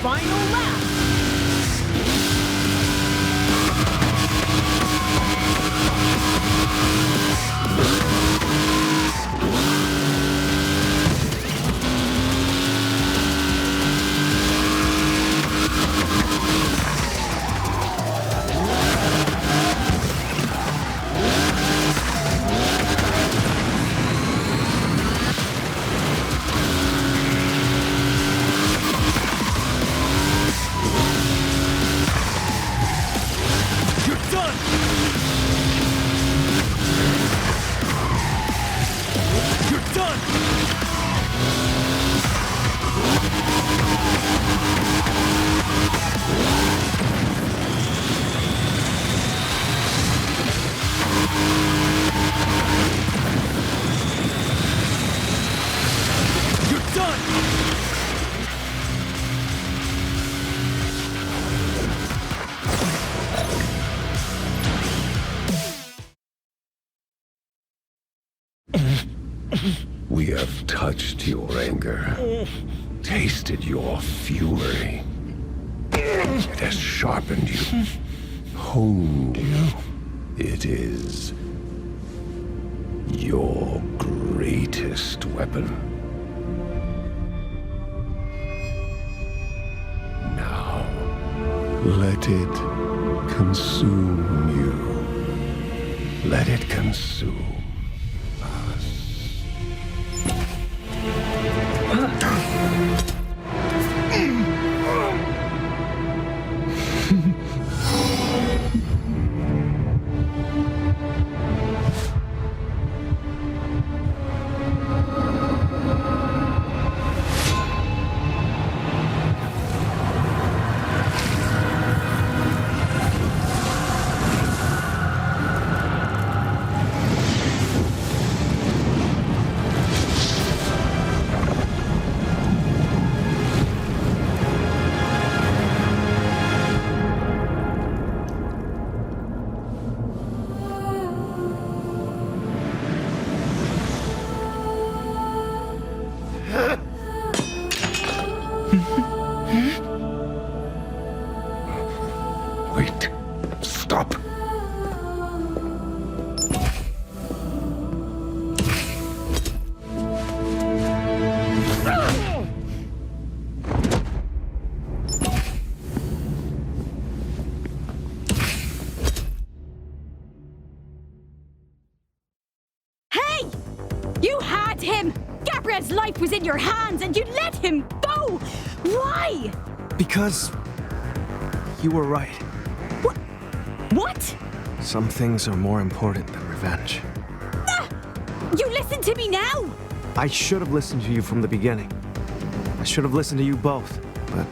S10: Fire!
S15: We have touched your anger, tasted your fury. It has sharpened you, honed you. It is your greatest weapon. Now, let it consume you. Let it consume us.
S14: him! Gabriel's life was in your hands and you let him go! Why?
S12: Because you were right.
S14: What?
S12: Some things are more important than revenge.
S14: You listen to me now!
S12: I should have listened to you from the beginning. I should have listened to you both, but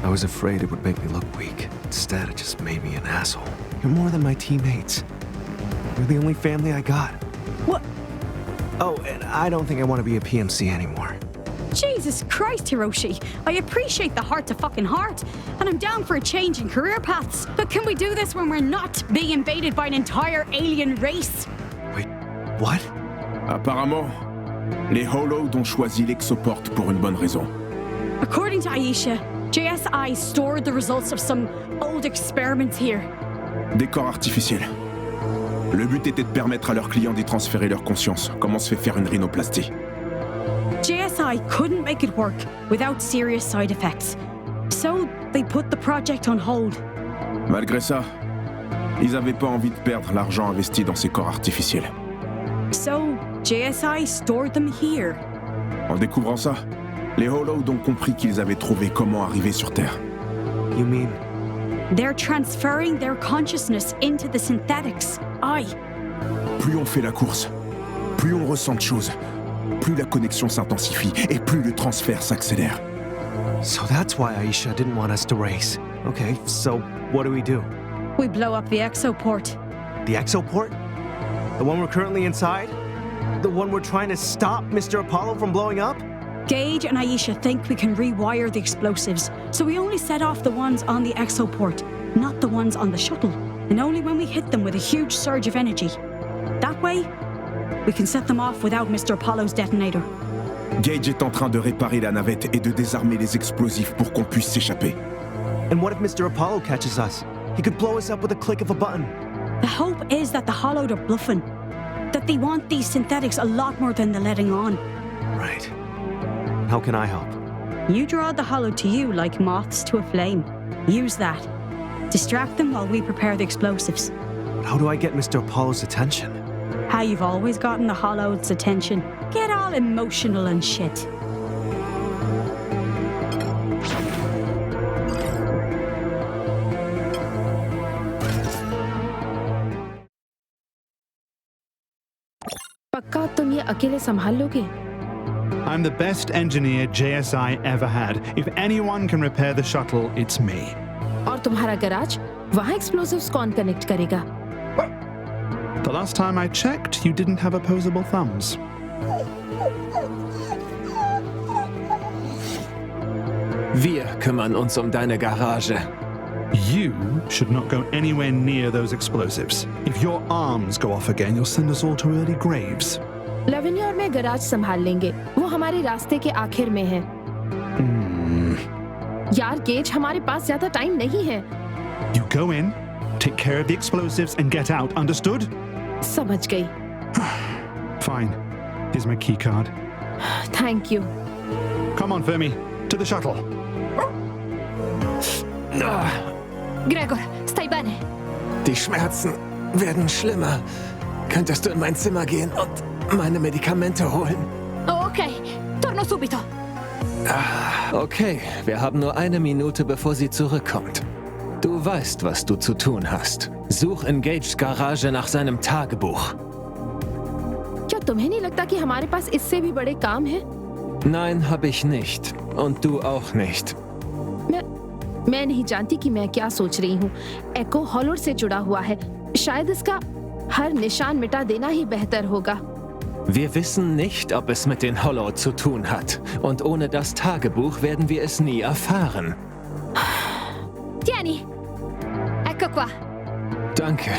S12: I was afraid it would make me look weak. Instead, it just made me an asshole. You're more than my teammates. You're the only family I got.
S14: What?
S12: Oh, and I don't think I want to be a PMC anymore.
S14: Jesus Christ, Hiroshi. I appreciate the heart-to-fucking heart, and I'm down for a change in career paths. But can we do this when we're not being invaded by an entire alien race?
S12: Wait, what?
S1: Apparemment, les Hollows ont choisi l'Exoport pour une bonne raison.
S14: According to Aisha, JSI stored the results of some old experiments here.
S1: Des corps artificiels. Le but était de permettre à leurs clients d'y transférer leur conscience, comme on se fait faire une rhinoplastie.
S14: JSI couldn't make it work without serious side effects, so they put the project on hold.
S1: Malgré ça, ils n'avaient pas envie de perdre l'argent investi dans ces corps artificiels.
S14: So JSI stored them here.
S1: En découvrant ça, les Hollows ont compris qu'ils avaient trouvé comment arriver sur Terre.
S12: You mean?
S14: They're transferring their consciousness into the synthetics.
S1: Plus on fait la course, plus on ressent de choses, plus la connexion s'intensifie et plus le transfert s'accélère.
S12: So that's why Aisha didn't want us to race. Okay, so what do?
S14: We blow up the exoport.
S12: The exoport? The one we're currently inside? The one we're trying to stop Mr. Apollo from blowing up?
S14: Gage and Aisha think we can rewire the explosives, so we only set off the ones on the exoport, not the ones on the shuttle, and only when we hit them with a huge surge of energy. That way, we can set them off without Mr. Apollo's detonator.
S1: Gage est en train de réparer la navette et de désarmer les explosifs pour qu'on puisse s'échapper.
S12: And what if Mr. Apollo catches us? He could blow us up with a click of a button.
S14: The hope is that the Hollowed are bluffing, that they want these synthetics a lot more than they're letting on.
S12: Right. How can I help?
S14: You draw the Hollowed to you like moths to a flame. Use that. Distract them while we prepare the explosives.
S12: How do I get Mr. Apollo's attention?
S14: How you've always gotten the Hollowed's attention. Get all emotional and shit.
S8: पक्का तुम ये अकेले संभाल लोगे?
S22: I'm the best engineer JSI ever had. If anyone can repair the shuttle, it's me.
S8: और तुम्हारा garage? वहाँ explosives कौन connect करेगा?
S22: The last time I checked, you didn't have opposable thumbs.
S9: Wir kümmern uns deine Garage.
S22: You should not go anywhere near those explosives. If your arms go off again, you'll send us all to early graves.
S8: लविनिया और मैं garage संभाल लेंगे। वो हमारे रास्ते के आखिर में है। यार गेज, हमारे पास ज्यादा टाइम नहीं है।
S22: You go in, take care of the explosives and get out. Understood?
S8: समझ गई।
S22: Fine. Here's my key card.
S8: Thank you.
S22: Come on, Fermi. To the shuttle.
S2: Gregor, stai bene?
S9: Die Schmerzen werden schlimmer. Könntest du in mein Zimmer gehen und meine Medikamente holen?
S2: Oh, ok, torno subito.
S9: Okay, wir haben nur 1 Minute, bevor sie zurückkommt. Du weißt, was du zu tun hast. Such in Gages Garage nach seinem Tagebuch.
S8: क्या तुम्हें नहीं लगता कि हमारे पास इससे भी बड़े काम हैं?
S9: Nein, hab ich nicht. Und du auch nicht.
S8: मैं नहीं जानती कि मैं क्या सोच रही हूँ। एको हॉलोड से जुड़ा हुआ है। शायद इसका हर निशान मिटा देना ही बेहतर होगा।
S9: Wir wissen nicht, ob es mit den Hollow zu tun hat. Und ohne das Tagebuch werden wir es nie erfahren.
S2: Tieni. Ecco qua.
S9: Danke,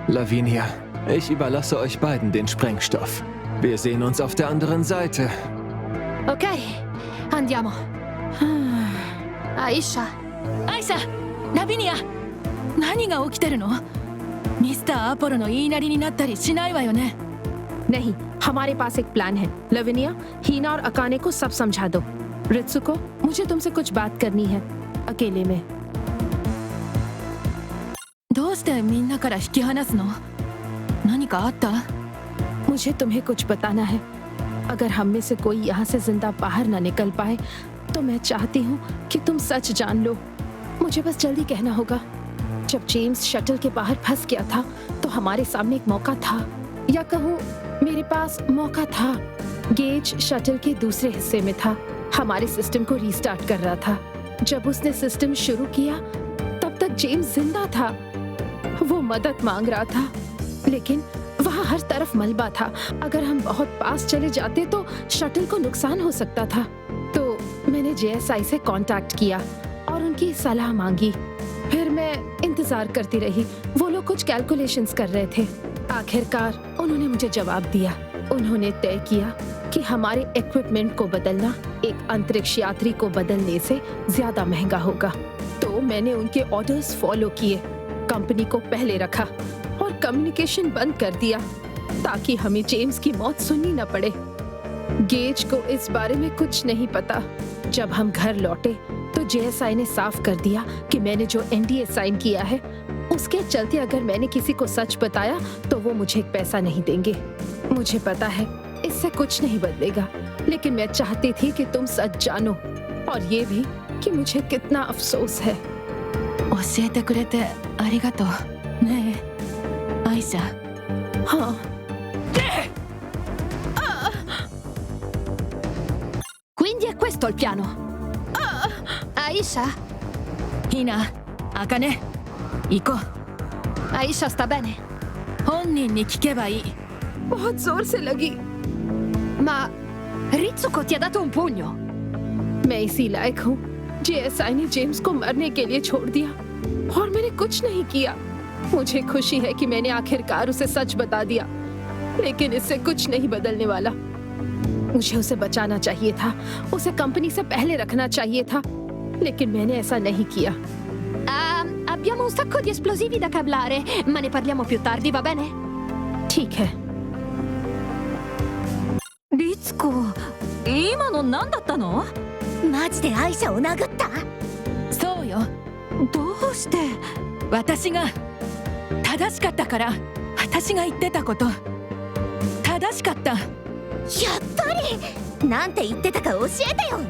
S9: Lavinia. Ich überlasse euch beiden den Sprengstoff. Wir sehen uns auf der anderen Seite.
S2: Ok, andiamo. Aisha. Aisha! Lavinia! 何が起きてるの？ミスターアポロの言いなりになったりしないわよね?
S8: नहीं, हमारे पास एक plan है। लविनिया, हीना और Akane को सब समझा दो। रित्सुको, मुझे तुमसे कुछ बात करनी है, अकेले में।
S2: どうしてみんなから引き離すの? 何かあった?
S8: मुझे तुम्हें कुछ बताना है। अगर हम में से कोई यहाँ से जिंदा बाहर ना निकल पाए तो मैं चाहती हूँ कि तुम सच जान लो। मुझे बस जल्दी कहना होगा। जब जेम्स शटल के बाहर फंस गया था तो हमारे सामने एक मौका था, या कहूँ मेरे पास मौका था। गेज शटल के दूसरे हिस्से में था, हमारे सिस्टम को रीस्टार्ट कर रहा था। जब उसने सिस्टम शुरू किया तब तक जेम्स जिंदा था। वो मदद मांग रहा था, लेकिन वहाँ हर तरफ मलबा था। अगर हम बहुत पास चले जाते तो शटल को नुकसान हो सकता था। तो मैंने JSI से कांटेक्ट किया और उनकी सलाह मांगी। फिर मैं इंतजार करती रही। वो लोग कुछ कैलकुलेशंस कर रहे थे। आखिरकार उन्होंने मुझे जवाब दिया। उन्होंने तय किया कि हमारे इक्विपमेंट को बदलना एक अंतरिक्ष यात्री को बदलने से ज्यादा महंगा होगा। तो मैंने उनके ऑर्डर्स फॉलो किए, कंपनी को पहले रखा और कम्युनिकेशन बंद कर दिया ताकि हमें जेम्स की मौत सुननी न पड़े। गेज को इस बारे में कुछ नहीं पता। जब हम घर लौटे तो JSI ने साफ कर दिया कि मैंने जो NDA साइन किया है उसके चलते अगर मैंने किसी को सच बताया तो वो मुझे पैसा नहीं देंगे। मुझे पता है इससे कुछ नहीं बदलेगा, लेकिन मैं चाहती थी कि तुम सच जानो, और ये भी कि मुझे कितना अफसोस है।
S2: 教えてくれてありがとうねえ、アイシャ。
S8: हाँ।
S2: Quindi è questo il piano? Aisha? Hina, Akane, Iko. Aisha sta bene? 本人に聞けばいい。
S8: बहुत जोर से लगी।
S2: Ma Ritsuko ti ha dato un pugno.
S8: मैं इसी लायक हूँ। JSI ने जेम्स को मरने के लिए छोड़ दिया और मैंने कुछ नहीं किया। मुझे खुशी है कि मैंने आखिरकार उसे सच बता दिया, लेकिन इससे कुछ नहीं बदलने वाला। मुझे उसे बचाना चाहिए था, उसे कंपनी से पहले रखना चाहिए था, लेकिन मैंने ऐसा नहीं किया।
S2: Abbiamo un sacco di esplosivi da cablare, ma ne parliamo più tardi, va bene?
S8: ठीक है।
S2: リツコ、今の何だったの？
S11: マジでアイシャを殴った？
S2: そうよ。どうして？私が正しかったから。私が言ってたこと正しかった。やっ
S11: ぱり。なんて言ってたか教えてよ。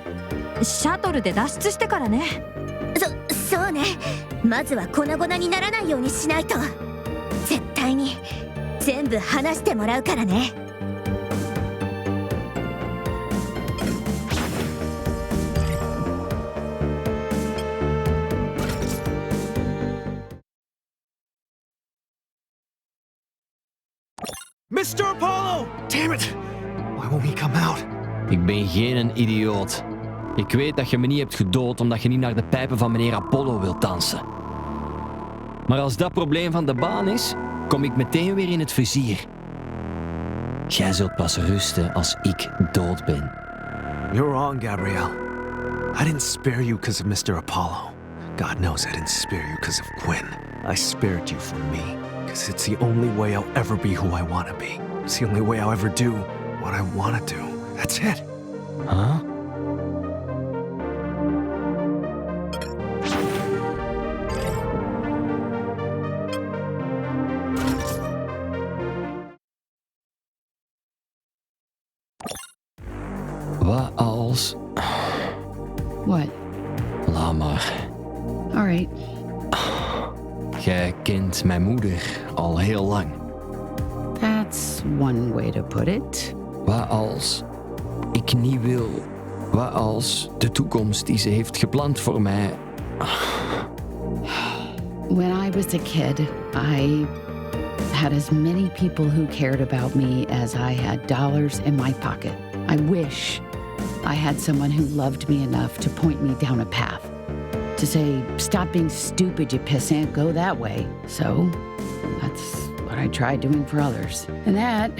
S2: シャトルで脱出してからね。
S11: そうね。まずは粉々にならないようにしないと。絶対に全部話してもらうからね。
S3: Mr. Apollo! Damn it! Why won't he come out?
S17: Ik ben geen idioot. Ik weet dat je me niet hebt gedood omdat je niet naar de pijpen van meneer Apollo wilt dansen. Maar als dat probleem van de baan is, kom ik meteen weer in het vizier. Jij zult pas rusten als ik dood ben.
S3: You're wrong, Gabrielle. I didn't spare you because of Mr. Apollo. God knows I didn't spare you because of Quinn. I spared you for me, because it's the only way I'll ever be who I want to be. It's the only way I'll ever do what I want to do. That's it.
S17: Huh? Wat als...
S7: What?
S17: Laat maar.
S7: All right.
S17: Jij kent mijn moeder al heel lang.
S7: That's one way to put it.
S17: Wat als ik niet wil? Wat als de toekomst die ze heeft gepland voor mij...
S7: When I was a kid, I had as many people who cared about me as I had dollars in my pocket. I wish I had someone who loved me enough to point me down a path. To say, stop being stupid, you pissant, go that way. So, that's what I tried doing for others. And that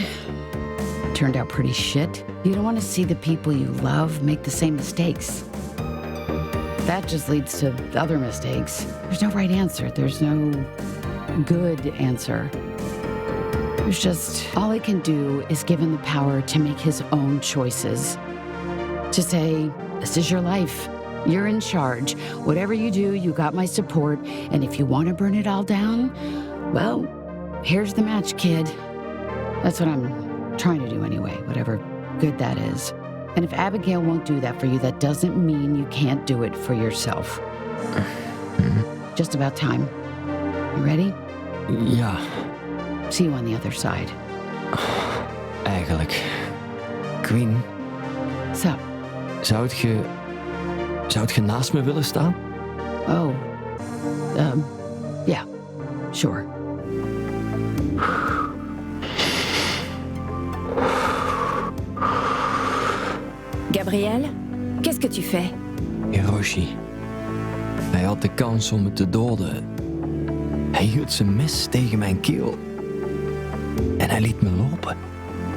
S7: turned out pretty shit. You don't want to see the people you love make the same mistakes. That just leads to other mistakes. There's no right answer. There's no good answer. There's just, all he can do is give him the power to make his own choices. To say, this is your life. You're in charge. Whatever you do, you got my support. And if you want to burn it all down, well, here's the match, kid. That's what I'm trying to do anyway, whatever good that is. And if Abigail won't do that for you, that doesn't mean you can't do it for yourself. Just about time. You ready?
S17: Ja.
S7: See you on the other side.
S17: Eigenlijk. Queen.
S7: Sup?
S17: Zou je naast me willen staan?
S7: Oh. Yeah. Sure.
S4: Gabriel, qu'est-ce que tu fais?
S17: Hiroshi. Hij had de kans om me te doden. Hij hield zijn mes tegen mijn keel. En hij liet me lopen.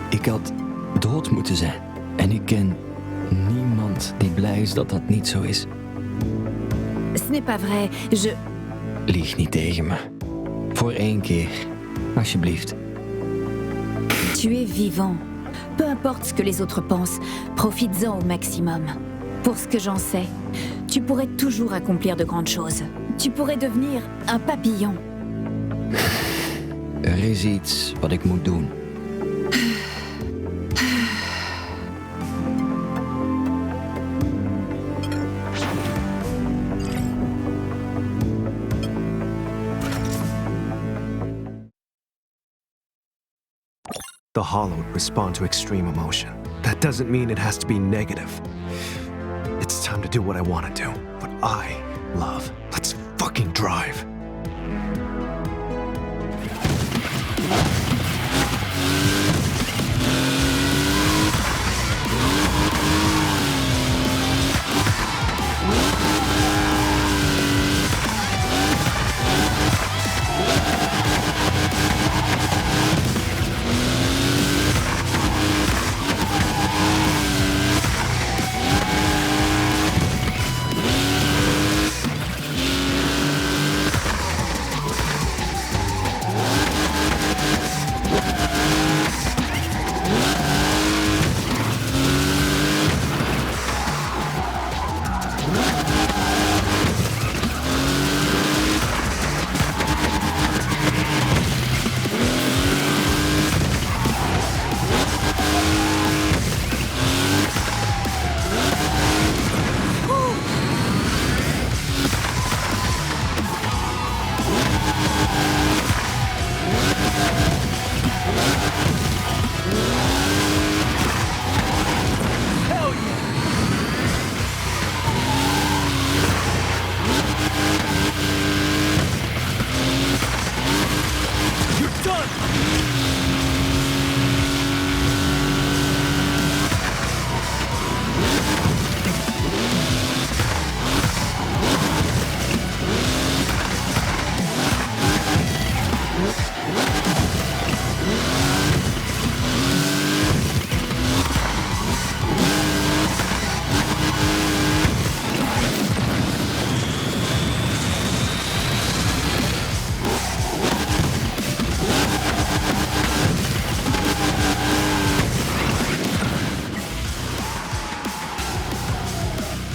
S17: Ik had dood moeten zijn. En ik ken niemand die blij is dat dat niet zo is.
S4: Ce n'est pas vrai, je...
S17: Lieg niet tegen me. Voor 1 keer. Alsjeblieft.
S4: Tu es vivant. Peu importe ce que les autres pensent, profites-en au maximum. Pour ce que j'en sais, tu pourrais toujours accomplir de grandes choses. Tu pourrais devenir un papillon.
S17: Er is iets wat ik moet doen.
S12: The Hollowed respond to extreme emotion. That doesn't mean it has to be negative. It's time to do what I want to do, what I love. Let's fucking drive.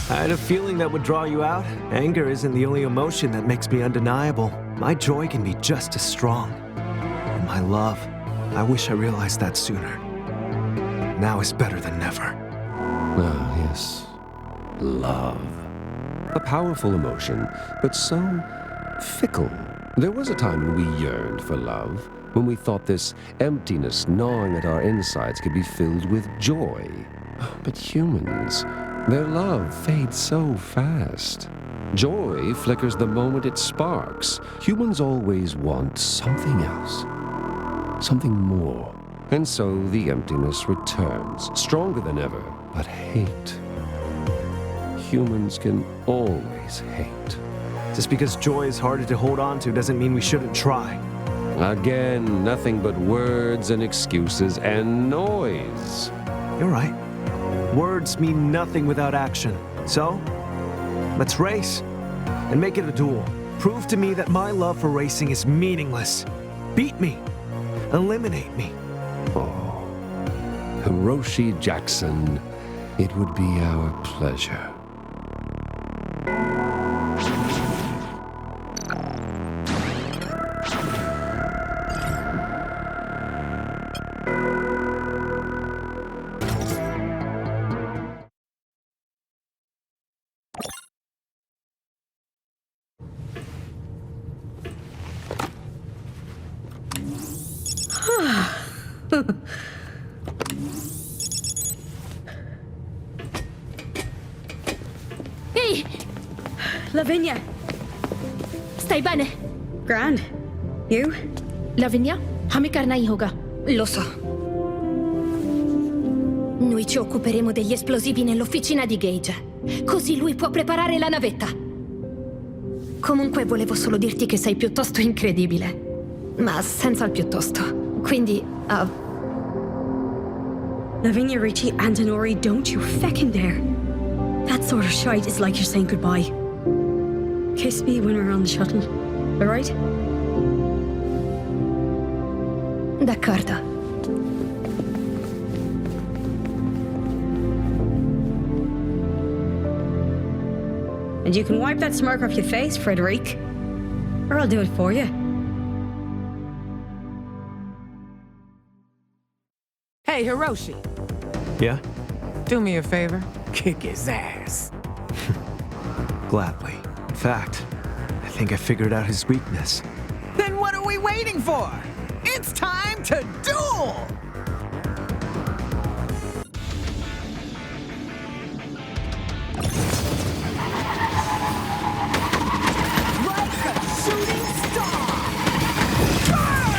S12: I had a feeling that would draw you out. Anger isn't the only emotion that makes me undeniable. My joy can be just as strong. And my love, I wish I realized that sooner. Now is better than never.
S15: Ah, yes. Love. A powerful emotion, but so fickle. There was a time when we yearned for love, when we thought this emptiness gnawing at our insides could be filled with joy. But humans, their love fades so fast. Joy flickers the moment it sparks. Humans always want something else, something more. And so the emptiness returns, stronger than ever. But hate. Humans can always hate.
S12: Just because joy is harder to hold on to doesn't mean we shouldn't try.
S15: Again, nothing but words and excuses and noise.
S12: You're right. Words mean nothing without action. So, let's race and make it a duel. Prove to me that my love for racing is meaningless. Beat me. Eliminate me.
S15: Oh, Hiroshi Jackson, it would be our pleasure.
S14: Lavinia.
S16: Stai bene?
S14: Grand. You?
S16: Lavinia, हमें करना ही होगा. Lo so. Noi ci occuperemo degli esplosivi nell'officina di Gage. Così lui può preparare la navetta. Comunque volevo solo dirti che sei piuttosto incredibile. Ma senza il piuttosto. Quindi,
S14: Lavinia Ricci and Honori, don't you feckin' dare. That sort of shite is like you're saying goodbye. Kiss me when we're on the shuttle, alright?
S16: D'accordo.
S14: And you can wipe that smirk off your face, Frederic. Or I'll do it for you.
S10: Hey, Hiroshi.
S12: Yeah?
S10: Do me a favor. Kick his ass.
S12: Gladly. In fact, I think I figured out his weakness.
S10: Then what are we waiting for? It's time to duel! Like a shooting star! Burn!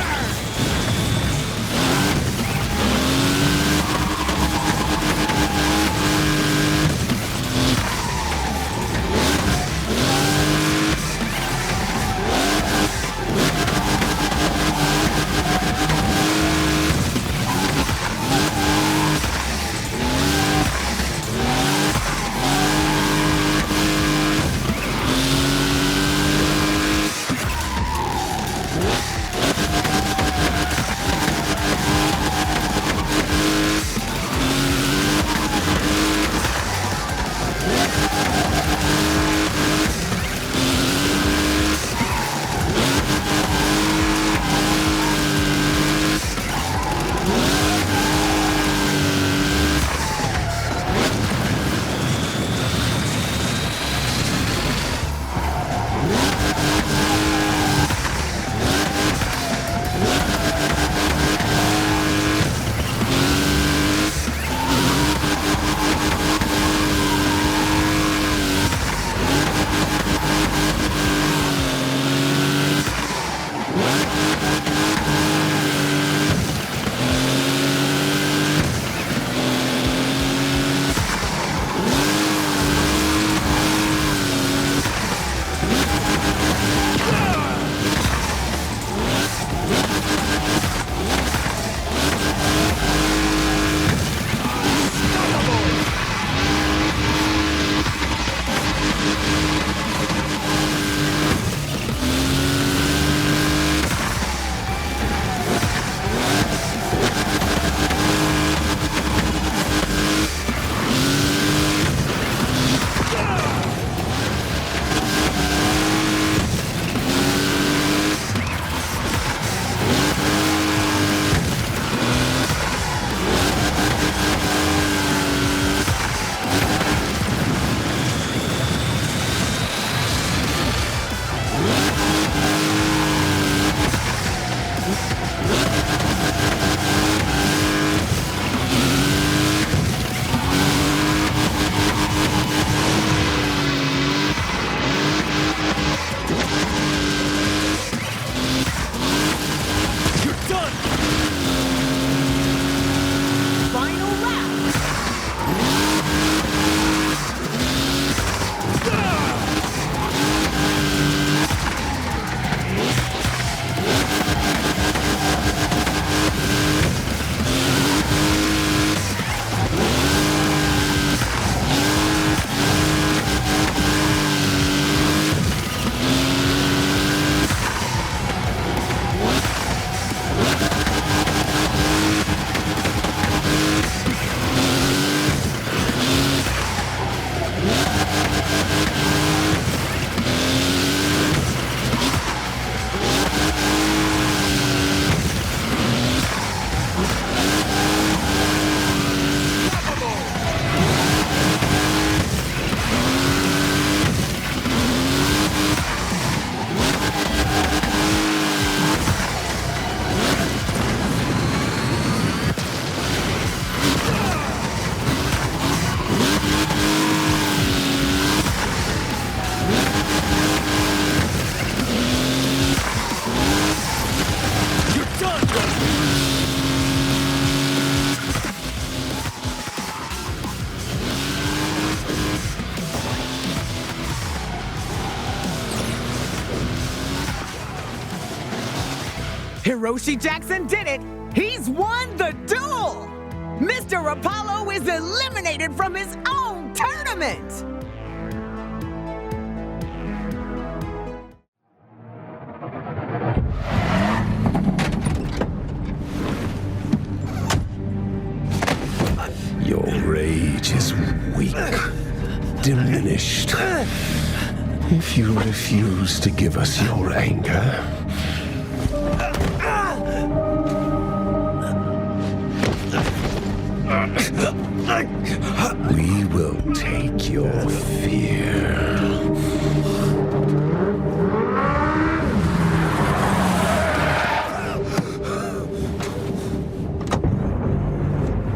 S10: Hiroshi Jackson did it! He's won the duel! Mr. Apollo is eliminated from his own tournament!
S15: Your rage is weak, diminished. If you refuse to give us your anger, we will take your fear.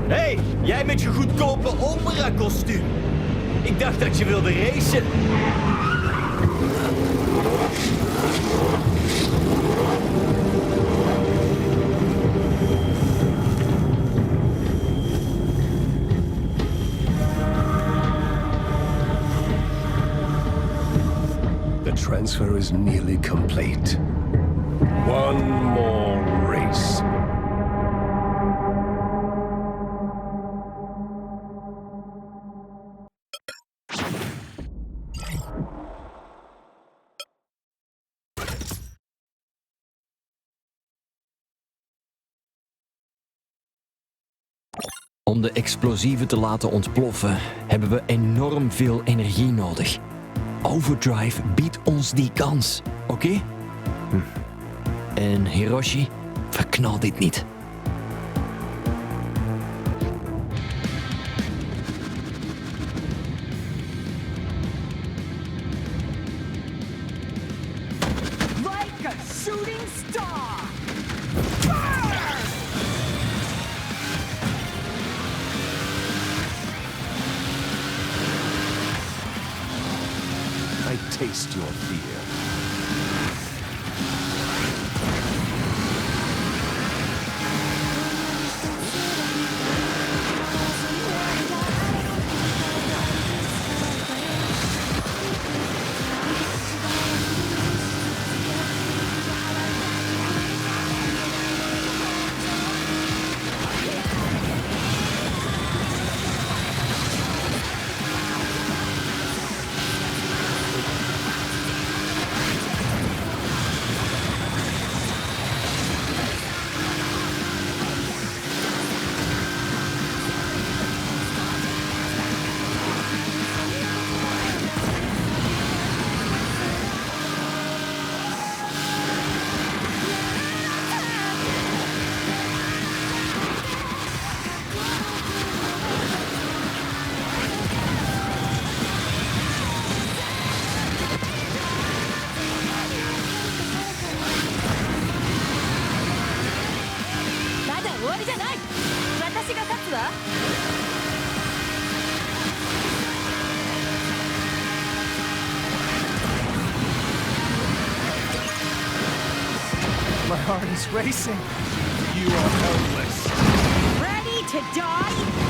S17: Hey, jij met je goedkope opera-kostuum. Ik dacht dat je wilde racen.
S15: The transfer is nearly complete. One more race.
S17: Om de explosieven te laten ontploffen, hebben we enorm veel energie nodig. Overdrive biedt ons die kans, oké? En Hiroshi, verknal dit niet.
S10: Like a shooting star!
S15: I taste your fear.
S3: My heart is racing. You are helpless.
S14: Ready to die?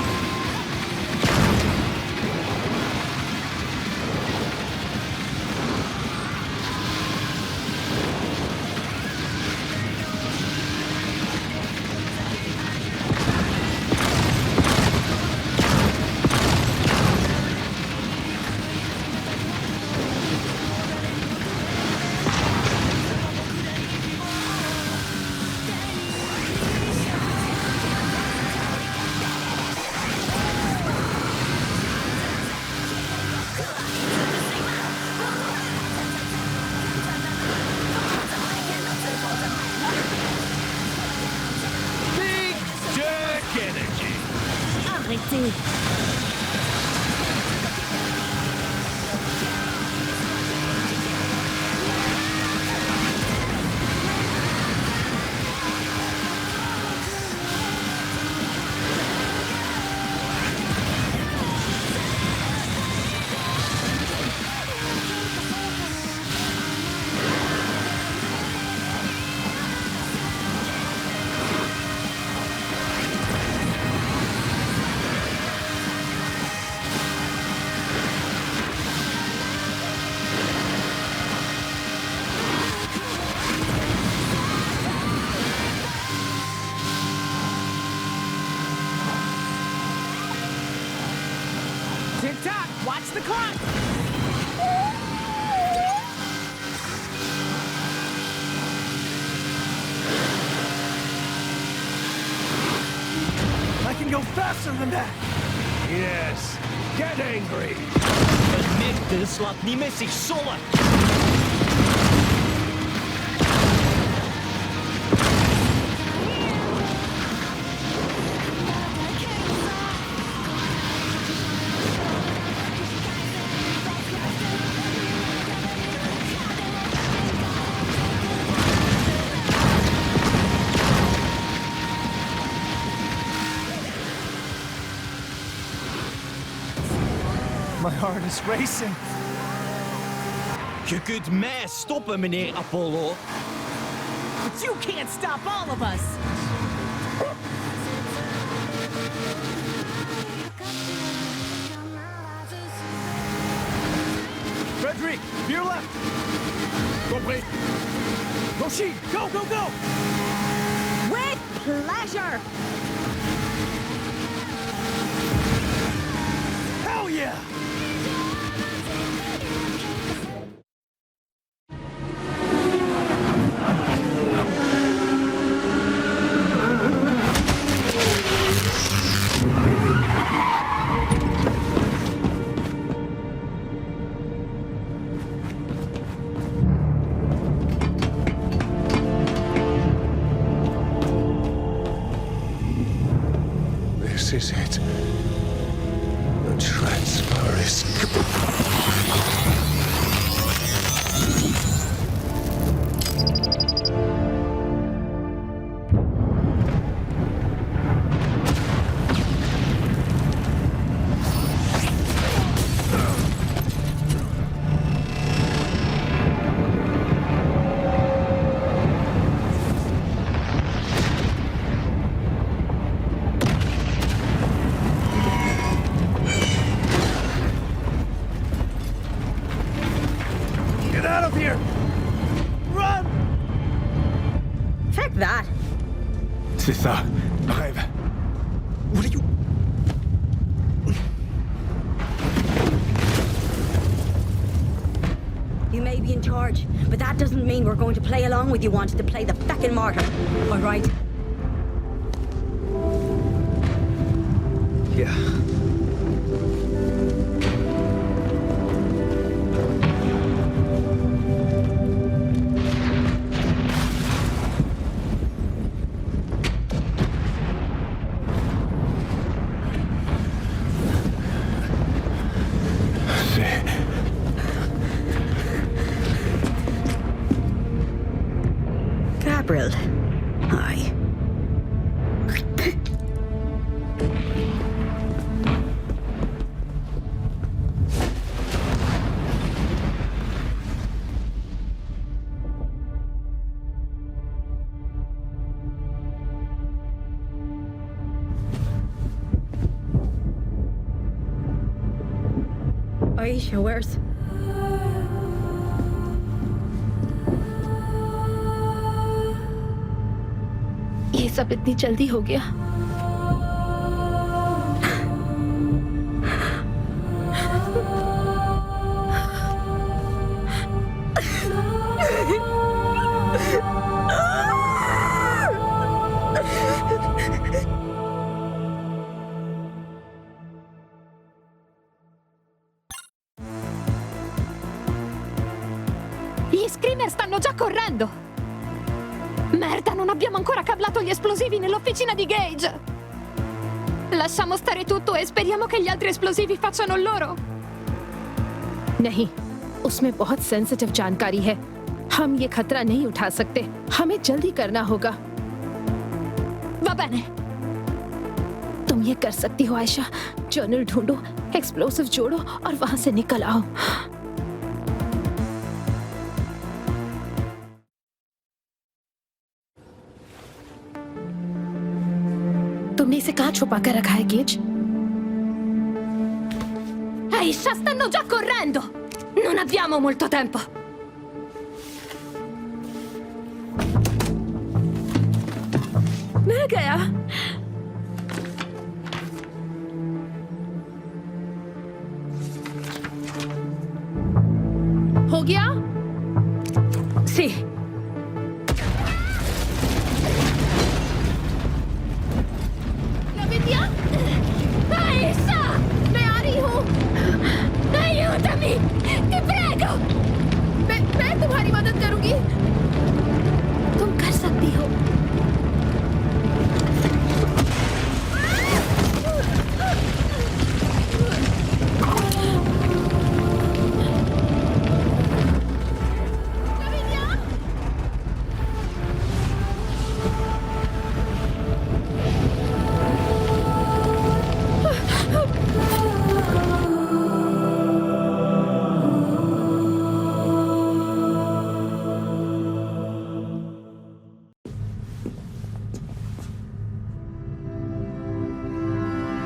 S11: Arrêtez.
S10: Tick tock, watch the clock.
S3: I can go faster than that!
S15: Yes, get angry!
S17: Een nichte slaat niet met zich sollen.
S3: My heart is racing.
S17: Je kunt mij stoppen, meneer Apollo.
S10: But you can't stop all of us.
S3: Frederick, to your left!
S1: Compris.
S3: Roshi, go, go, go!
S14: With pleasure!
S3: Hell yeah!
S15: This is it. The transfer is...
S3: Get out of here! Run!
S14: Check that.
S1: C'est ça, rêve.
S3: What are you...
S14: You may be in charge, but that doesn't mean we're going to play along with you wanting to play the feckin' martyr. All right?
S3: Yeah.
S14: Gabriel. Hi. Aisha, where's...
S8: ये सब इतनी जल्दी हो गया।
S16: Gli screamer stanno già correndo! Merda, non abbiamo ancora cablato gli esplosivi nell'officina di Gage! Lasciamo stare tutto e speriamo che gli altri esplosivi facciano loro!
S8: नहीं, उसमें बहुत sensitive जानकारी है। हम ये खतरा नहीं उठा सकते। हमें जल्दी करना होगा।
S16: Va bene!
S8: तुम ये कर सकती हो आयशा। जर्नल ढूंढो, एक्सप्लोसिव जोड़ो और वहां से निकल आओ। तुमने इसे कहाँ छुपा कर रखा है, gauge?
S16: Aisha, stanno già correndo! Non abbiamo molto tempo!
S8: मिल गया।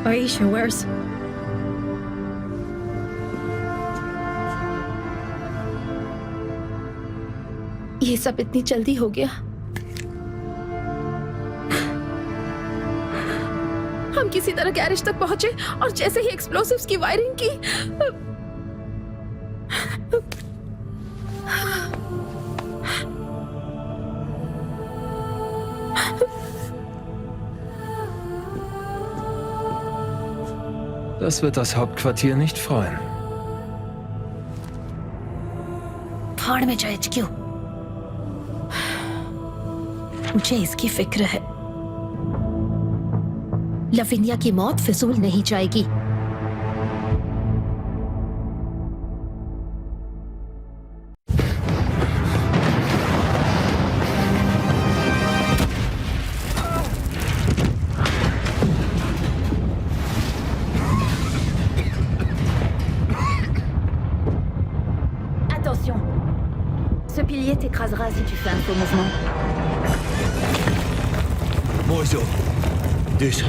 S8: Aisha, where's... ये सब इतनी जल्दी हो गया। हम किसी तरह गैरेज तक पहुंचे और जैसे ही एक्सप्लोसिव्स की वायरिंग की,
S9: Das wird das Hauptquartier nicht freuen.
S8: भाड़ में जाए क्यों? मुझे इसकी फिक्र है। लविनिया की मौत फिजूल नहीं जाएगी।
S4: Attention, ce pilier t'écrasera si tu fais un faux mouvement.
S13: mooi zo. Dus,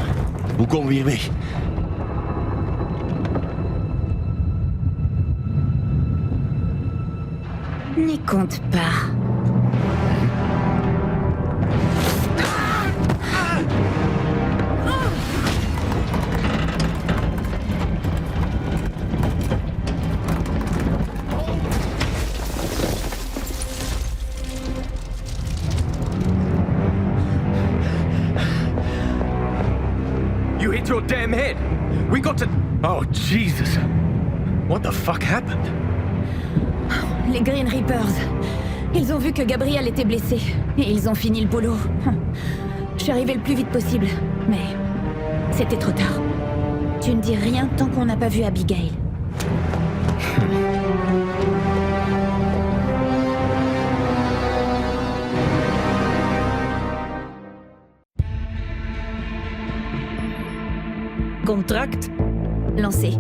S13: hoe komen we hier weg?
S4: N'y compte pas.
S20: You hit your damn head! We got to... Oh, Jesus. What the fuck happened?
S4: Les Green Reapers. Ils ont vu que Gabriel était blessé. Et ils ont fini le boulot. Je suis arrivée le plus vite possible. Mais... c'était trop tard. Tu ne dis rien tant qu'on n'a pas vu Abigail.
S5: Contract?
S4: Lancé.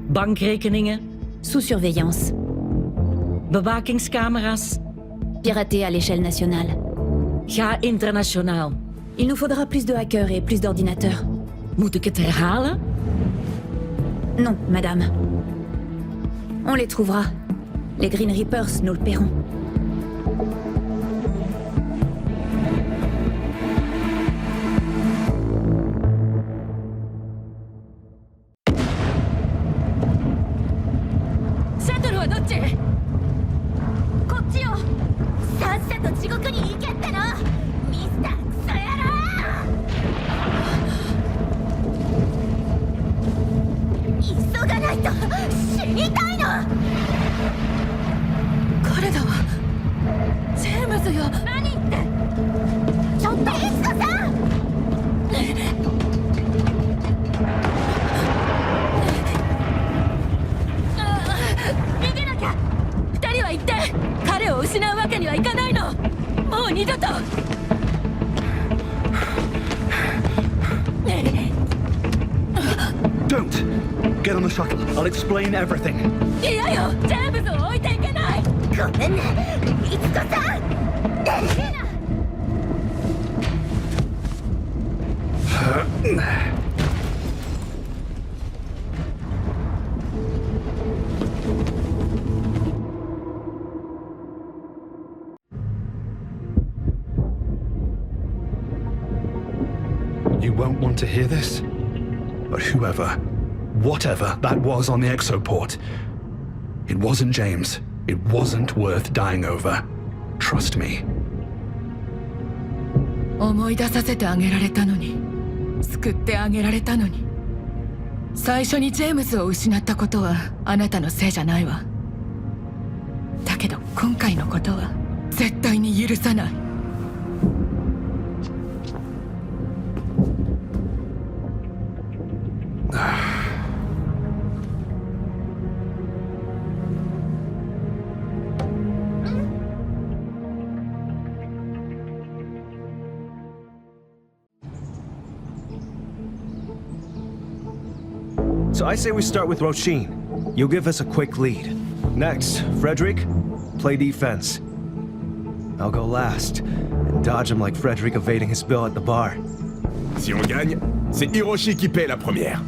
S5: Bankrekeningen?
S4: Sous surveillance.
S5: Bewakingscamera's?
S4: Piraté à l'échelle nationale.
S5: Ga internationaal.
S4: Il nous faudra plus de hackers et plus d'ordinateurs.
S5: Moet ik het herhalen?
S4: Non, madame. On les trouvera. Les Green Reapers nous le paieront.
S12: Don't! Get on the shuttle. I'll explain everything.
S11: 嫌よ、ジェームズを置いていけない。ごめんね、いつこさん。
S22: You won't want to hear this, but whatever that was on the exoport, it wasn't James. It wasn't worth dying over. Trust me.
S21: 思い出させてあげられたのに、救ってあげられたのに、最初にジェームズを失ったことはあなたのせいじゃないわ。だけど今回のことは絶対に許さない。
S12: So I say we start with Roshin. You'll give us a quick lead. Next, Frederick, play defense. I'll go last and dodge him like Frederick evading his bill at the bar.
S1: Si on gagne, c'est Hiroshi qui paie la première.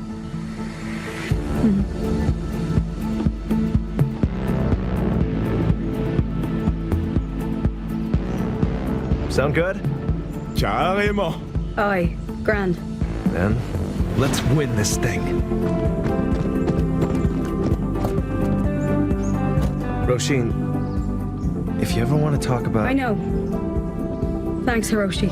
S12: Sound good?
S1: Carrément.
S14: Aye, grand.
S12: Then, let's win this thing. Roshin, if you ever want to talk about...
S14: I know. Thanks, Hiroshi.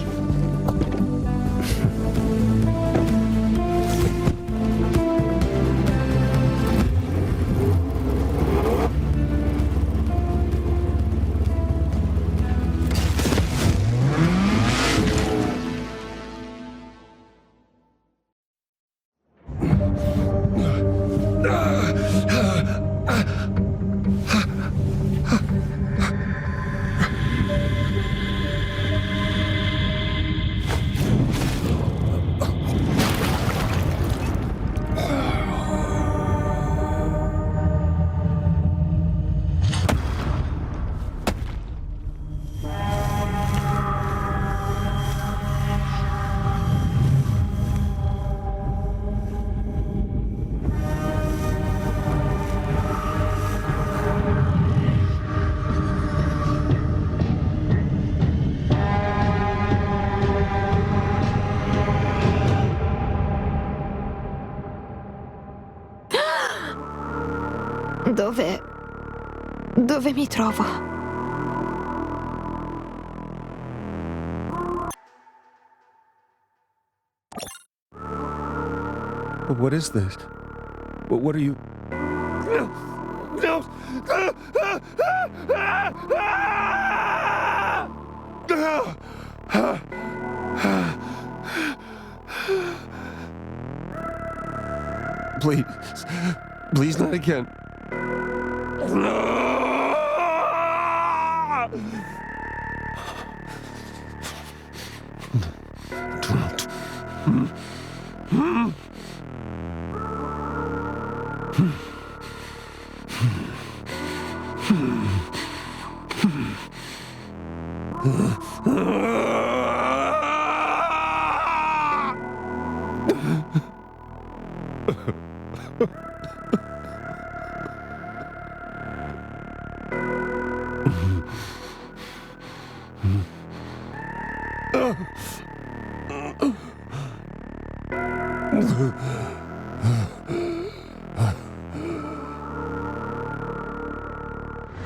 S16: Dove mi trovo?
S15: What is this? What are you... No! Please not again.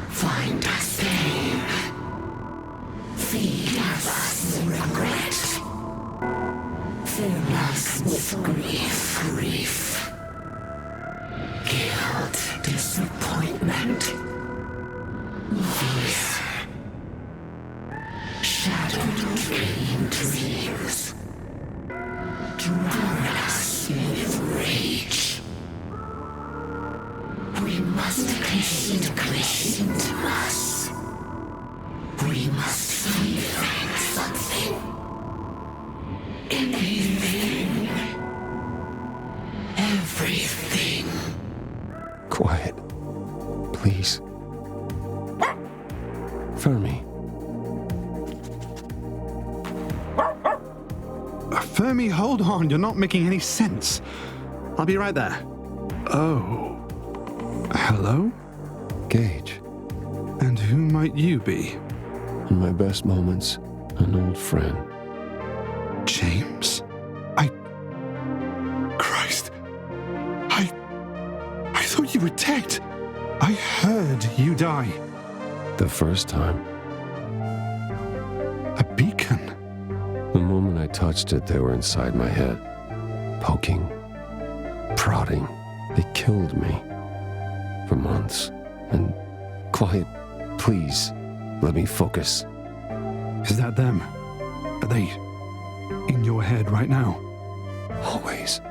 S18: Find us pain. Feed us regret. Fill us with grief. Guilt, disappointment. Fear. Shadowed dreams. Drown us with rage. We must listen to us. We must feel something. Anything. Everything.
S15: Quiet. Please. Fermi.
S22: Fermi, hold on. You're not making any sense. I'll be right there. Oh. Hello?
S15: Gage.
S22: And who might you be?
S15: In my best moments, an old friend.
S22: James? Christ. I thought you were dead. I heard you die.
S15: The first time.
S22: A beacon?
S15: The moment I touched it, they were inside my head. Poking. Prodding. They killed me. For months. And quiet, please. Let me focus.
S22: Is that them? Are they in your head right now?
S15: Always.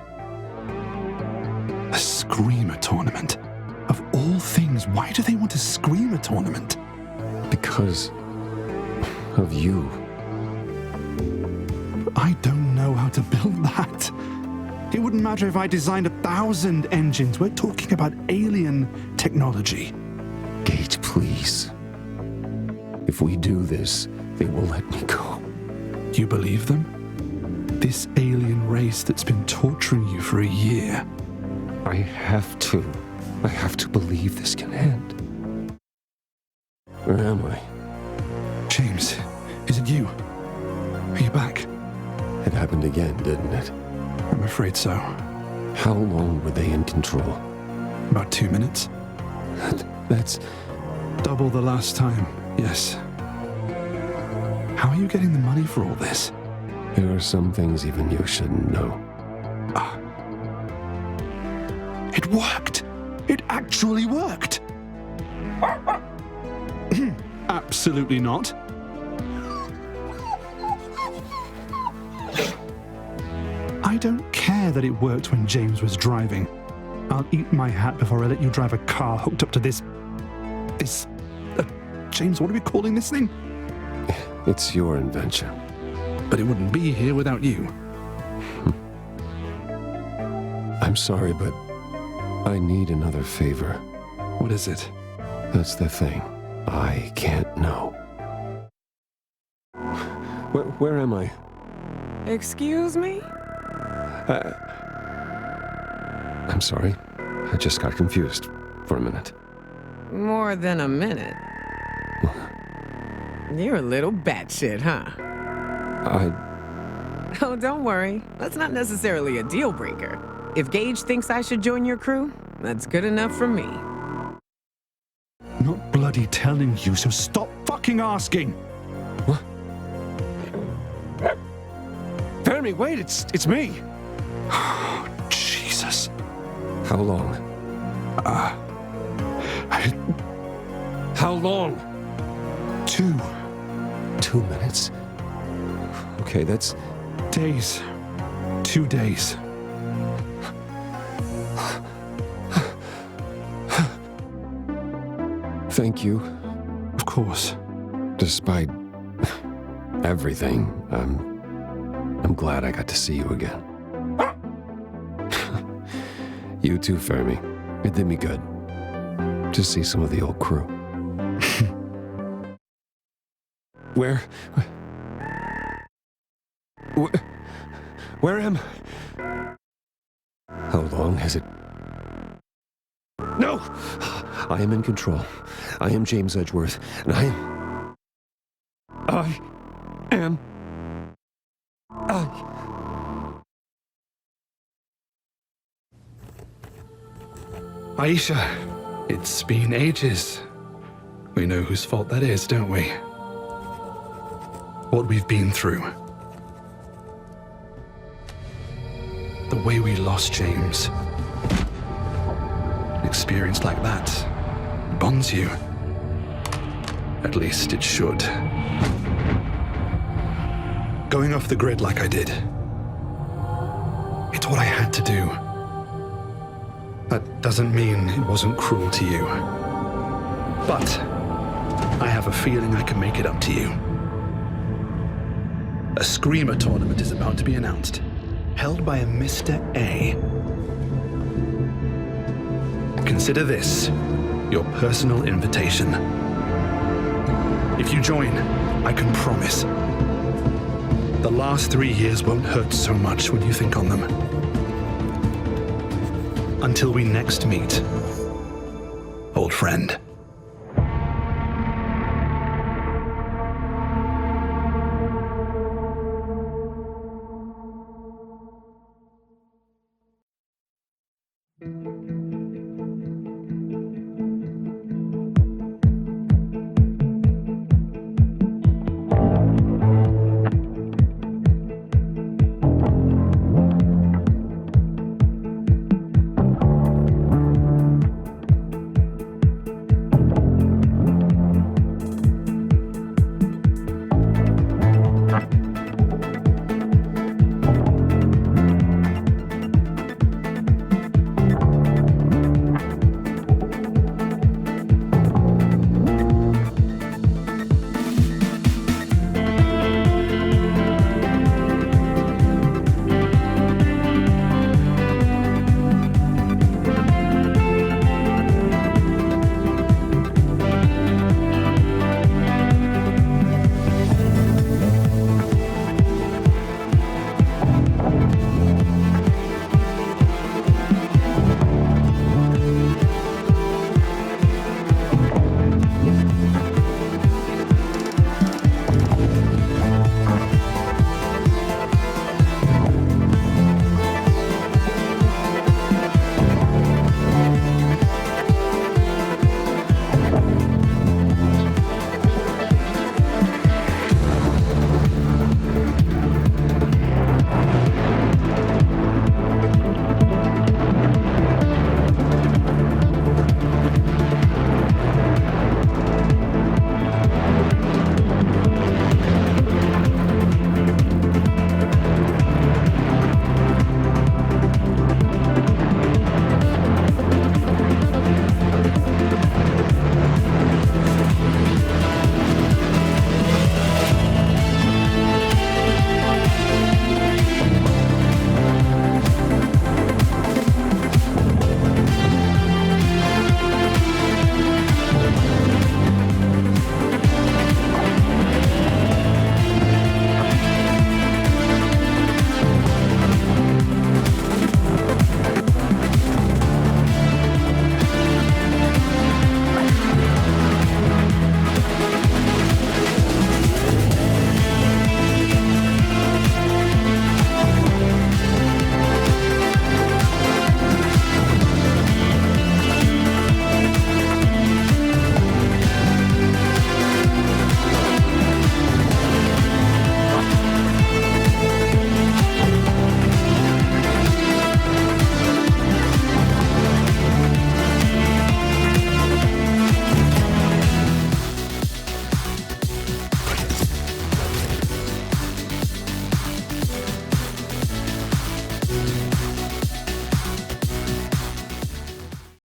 S22: A Screamer tournament? Of all things, why do they want a Screamer tournament?
S15: Because of you.
S22: I don't know how to build that. It wouldn't matter if I designed 1,000 engines. We're talking about alien technology.
S15: Gage, please. If we do this, they will let me go.
S22: You believe them? This alien race that's been torturing you for a year.
S15: I have to believe this can end. Where am I?
S22: James, is it you? Are you back?
S15: It happened again, didn't it?
S22: I'm afraid so.
S15: How long were they in control?
S22: About 2 minutes.
S15: That's...
S22: double the last time, yes. How are you getting the money for all this?
S15: There are some things even you shouldn't know.
S22: It worked! It actually worked! Absolutely not. I don't care that it worked when James was driving. I'll eat my hat before I let you drive a car hooked up to this... James, what are we calling this thing?
S15: It's your invention.
S22: But it wouldn't be here without you.
S15: I'm sorry, but I need another favor.
S22: What is it?
S15: That's the thing. I can't know. Where am I?
S10: Excuse me?
S15: I'm sorry. I just got confused for a minute.
S10: More than a minute. You're a little batshit, huh? Oh, don't worry. That's not necessarily a deal breaker. If Gage thinks I should join your crew, that's good enough for me.
S22: Not bloody telling you, so stop fucking asking!
S15: What? Fermi, wait, it's me!
S22: Jesus.
S15: How long? How long?
S22: 2.
S15: 2 minutes? Okay, that's...
S22: days. 2 days.
S15: Thank you.
S22: Of course.
S15: Despite everything, I'm glad I got to see you again. You too, Fermi. It did me good to see some of the old crew. Where am I? How long has it... No! I am in control. I am James Edgeworth, and I am...
S22: Aisha, it's been ages. We know whose fault that is, don't we? What we've been through. The way we lost James. An experience like that bonds you. At least it should. Going off the grid like I did. It's what I had to do. That doesn't mean it wasn't cruel to you. But I have a feeling I can make it up to you. A Screamer tournament is about to be announced, held by a Mr. A. Consider this your personal invitation. If you join, I can promise the last 3 years won't hurt so much when you think on them. Until we next meet, old friend.